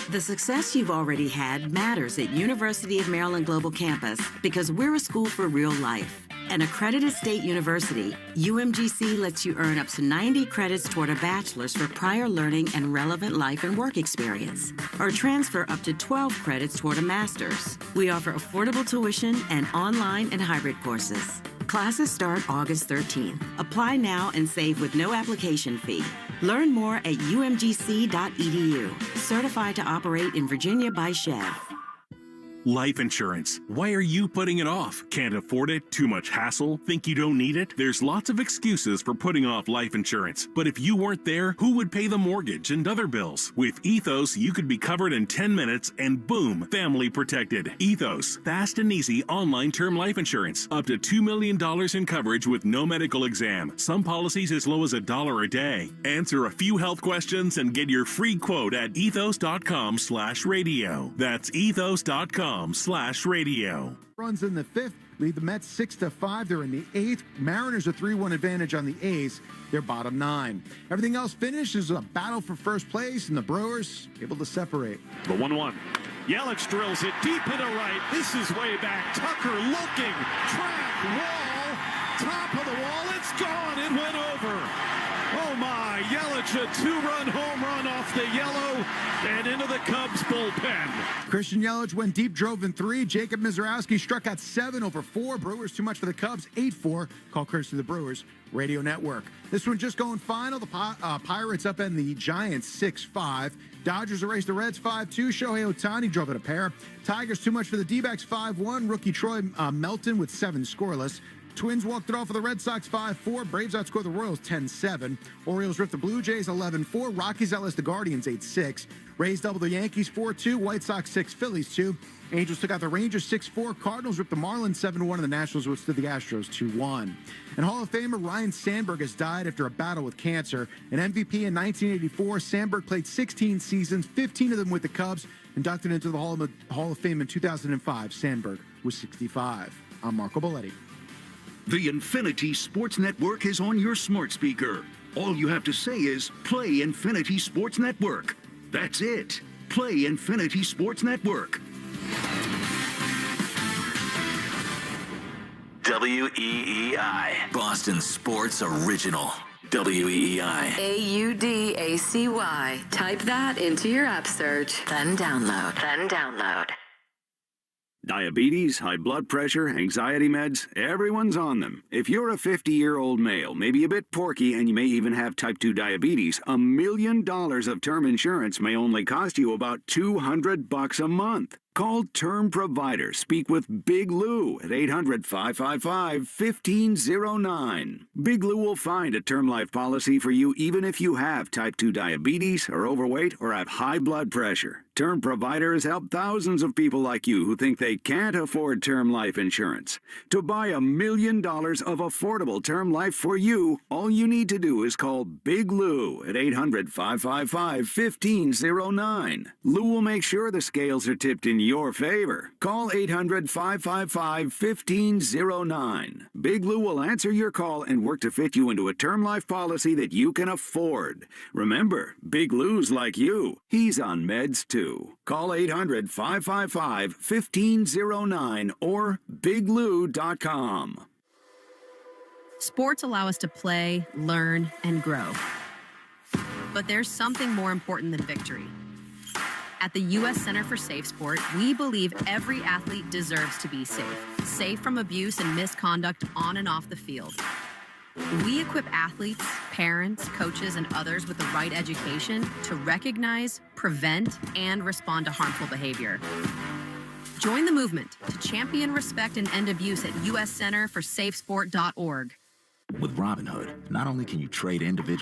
The success you've already had matters at University of Maryland Global Campus because we're a school for real life. An accredited state university, UMGC lets you earn up to 90 credits toward a bachelor's for prior learning and relevant life and work experience, or transfer up to 12 credits toward a master's. We offer affordable tuition and online and hybrid courses. Classes start August 13th. Apply now and save with no application fee. Learn more at umgc.edu. Certified to operate in Virginia by Chev. Life insurance. Why are you putting it off? Can't afford it? Too much hassle? Think you don't need it? There's lots of excuses for putting off life insurance. But if you weren't there, who would pay the mortgage and other bills? With Ethos, you could be covered in 10 minutes and boom, family protected. Ethos, fast and easy online term life insurance. Up to $2 million in coverage with no medical exam. Some policies as low as $1 a day. Answer a few health questions and get your free quote at ethos.com/radio. That's ethos.com/radio. Runs in the fifth, lead the Mets 6-5. They're in the eighth. Mariners a 3-1 advantage on the A's. They're bottom 9. Everything else finishes a battle for first place, and the Brewers able to separate. The 1-1. Yelich drills it deep into right. This is way back. Tucker looking. Track, wall, top of the wall. It's gone. It went over. Oh my, Yelich, a 2-run home run off the yellow and into the Cubs bullpen. Christian Yelich went deep, drove in 3. Jacob Mizorowski struck out 7 over 4. Brewers too much for the Cubs, 8-4. Call Curse to the Brewers Radio Network. This one just going final. The Pirates up and the Giants 6-5. Dodgers erased the Reds 5-2. Shohei Ohtani drove it a pair. Tigers too much for the D-backs 5-1. Rookie Troy Melton with 7 scoreless. Twins walked it off for the Red Sox 5-4. Braves outscored the Royals 10-7. Orioles ripped the Blue Jays 11-4. Rockies outlast the Guardians 8-6. Rays doubled the Yankees 4-2. White Sox 6, Phillies 2. Angels took out the Rangers 6-4. Cardinals ripped the Marlins 7-1. And the Nationals withstood the Astros 2-1. And Hall of Famer Ryne Sandberg has died after a battle with cancer. An MVP in 1984, Sandberg played 16 seasons, 15 of them with the Cubs. Inducted into the Hall of Fame in 2005. Sandberg was 65. I'm Marco Belletti. The Infinity Sports Network is on your smart speaker. All you have to say is, play Infinity Sports Network. That's it. Play Infinity Sports Network. WEEI. Boston Sports Original. WEEI. AUDACY. Type that into your app search, then download. Diabetes, high blood pressure, anxiety meds, everyone's on them. If you're a 50-year-old male, maybe a bit porky, and you may even have type 2 diabetes, $1 million of term insurance may only cost you about $200 a month. Call Term Provider. Speak with Big Lou at 800-555-1509. Big Lou will find a term life policy for you even if you have type 2 diabetes, are overweight, or have high blood pressure. Term Providers help thousands of people like you who think they can't afford term life insurance. To buy $1 million of affordable term life for you, all you need to do is call Big Lou at 800-555-1509. Lou will make sure the scales are tipped in your favor. Call 800-555-1509. Big Lou will answer your call and work to fit you into a term life policy that you can afford. Remember, Big Lou's like you. He's on meds too. Call 800-555-1509 or biglou.com. Sports allow us to play, learn, and grow. But there's something more important than victory. At the U.S. Center for Safe Sport, we believe every athlete deserves to be safe. Safe from abuse and misconduct on and off the field. We equip athletes, parents, coaches, and others with the right education to recognize, prevent, and respond to harmful behavior. Join the movement to champion respect and end abuse at uscenterforsafesport.org. With Robinhood, not only can you trade individual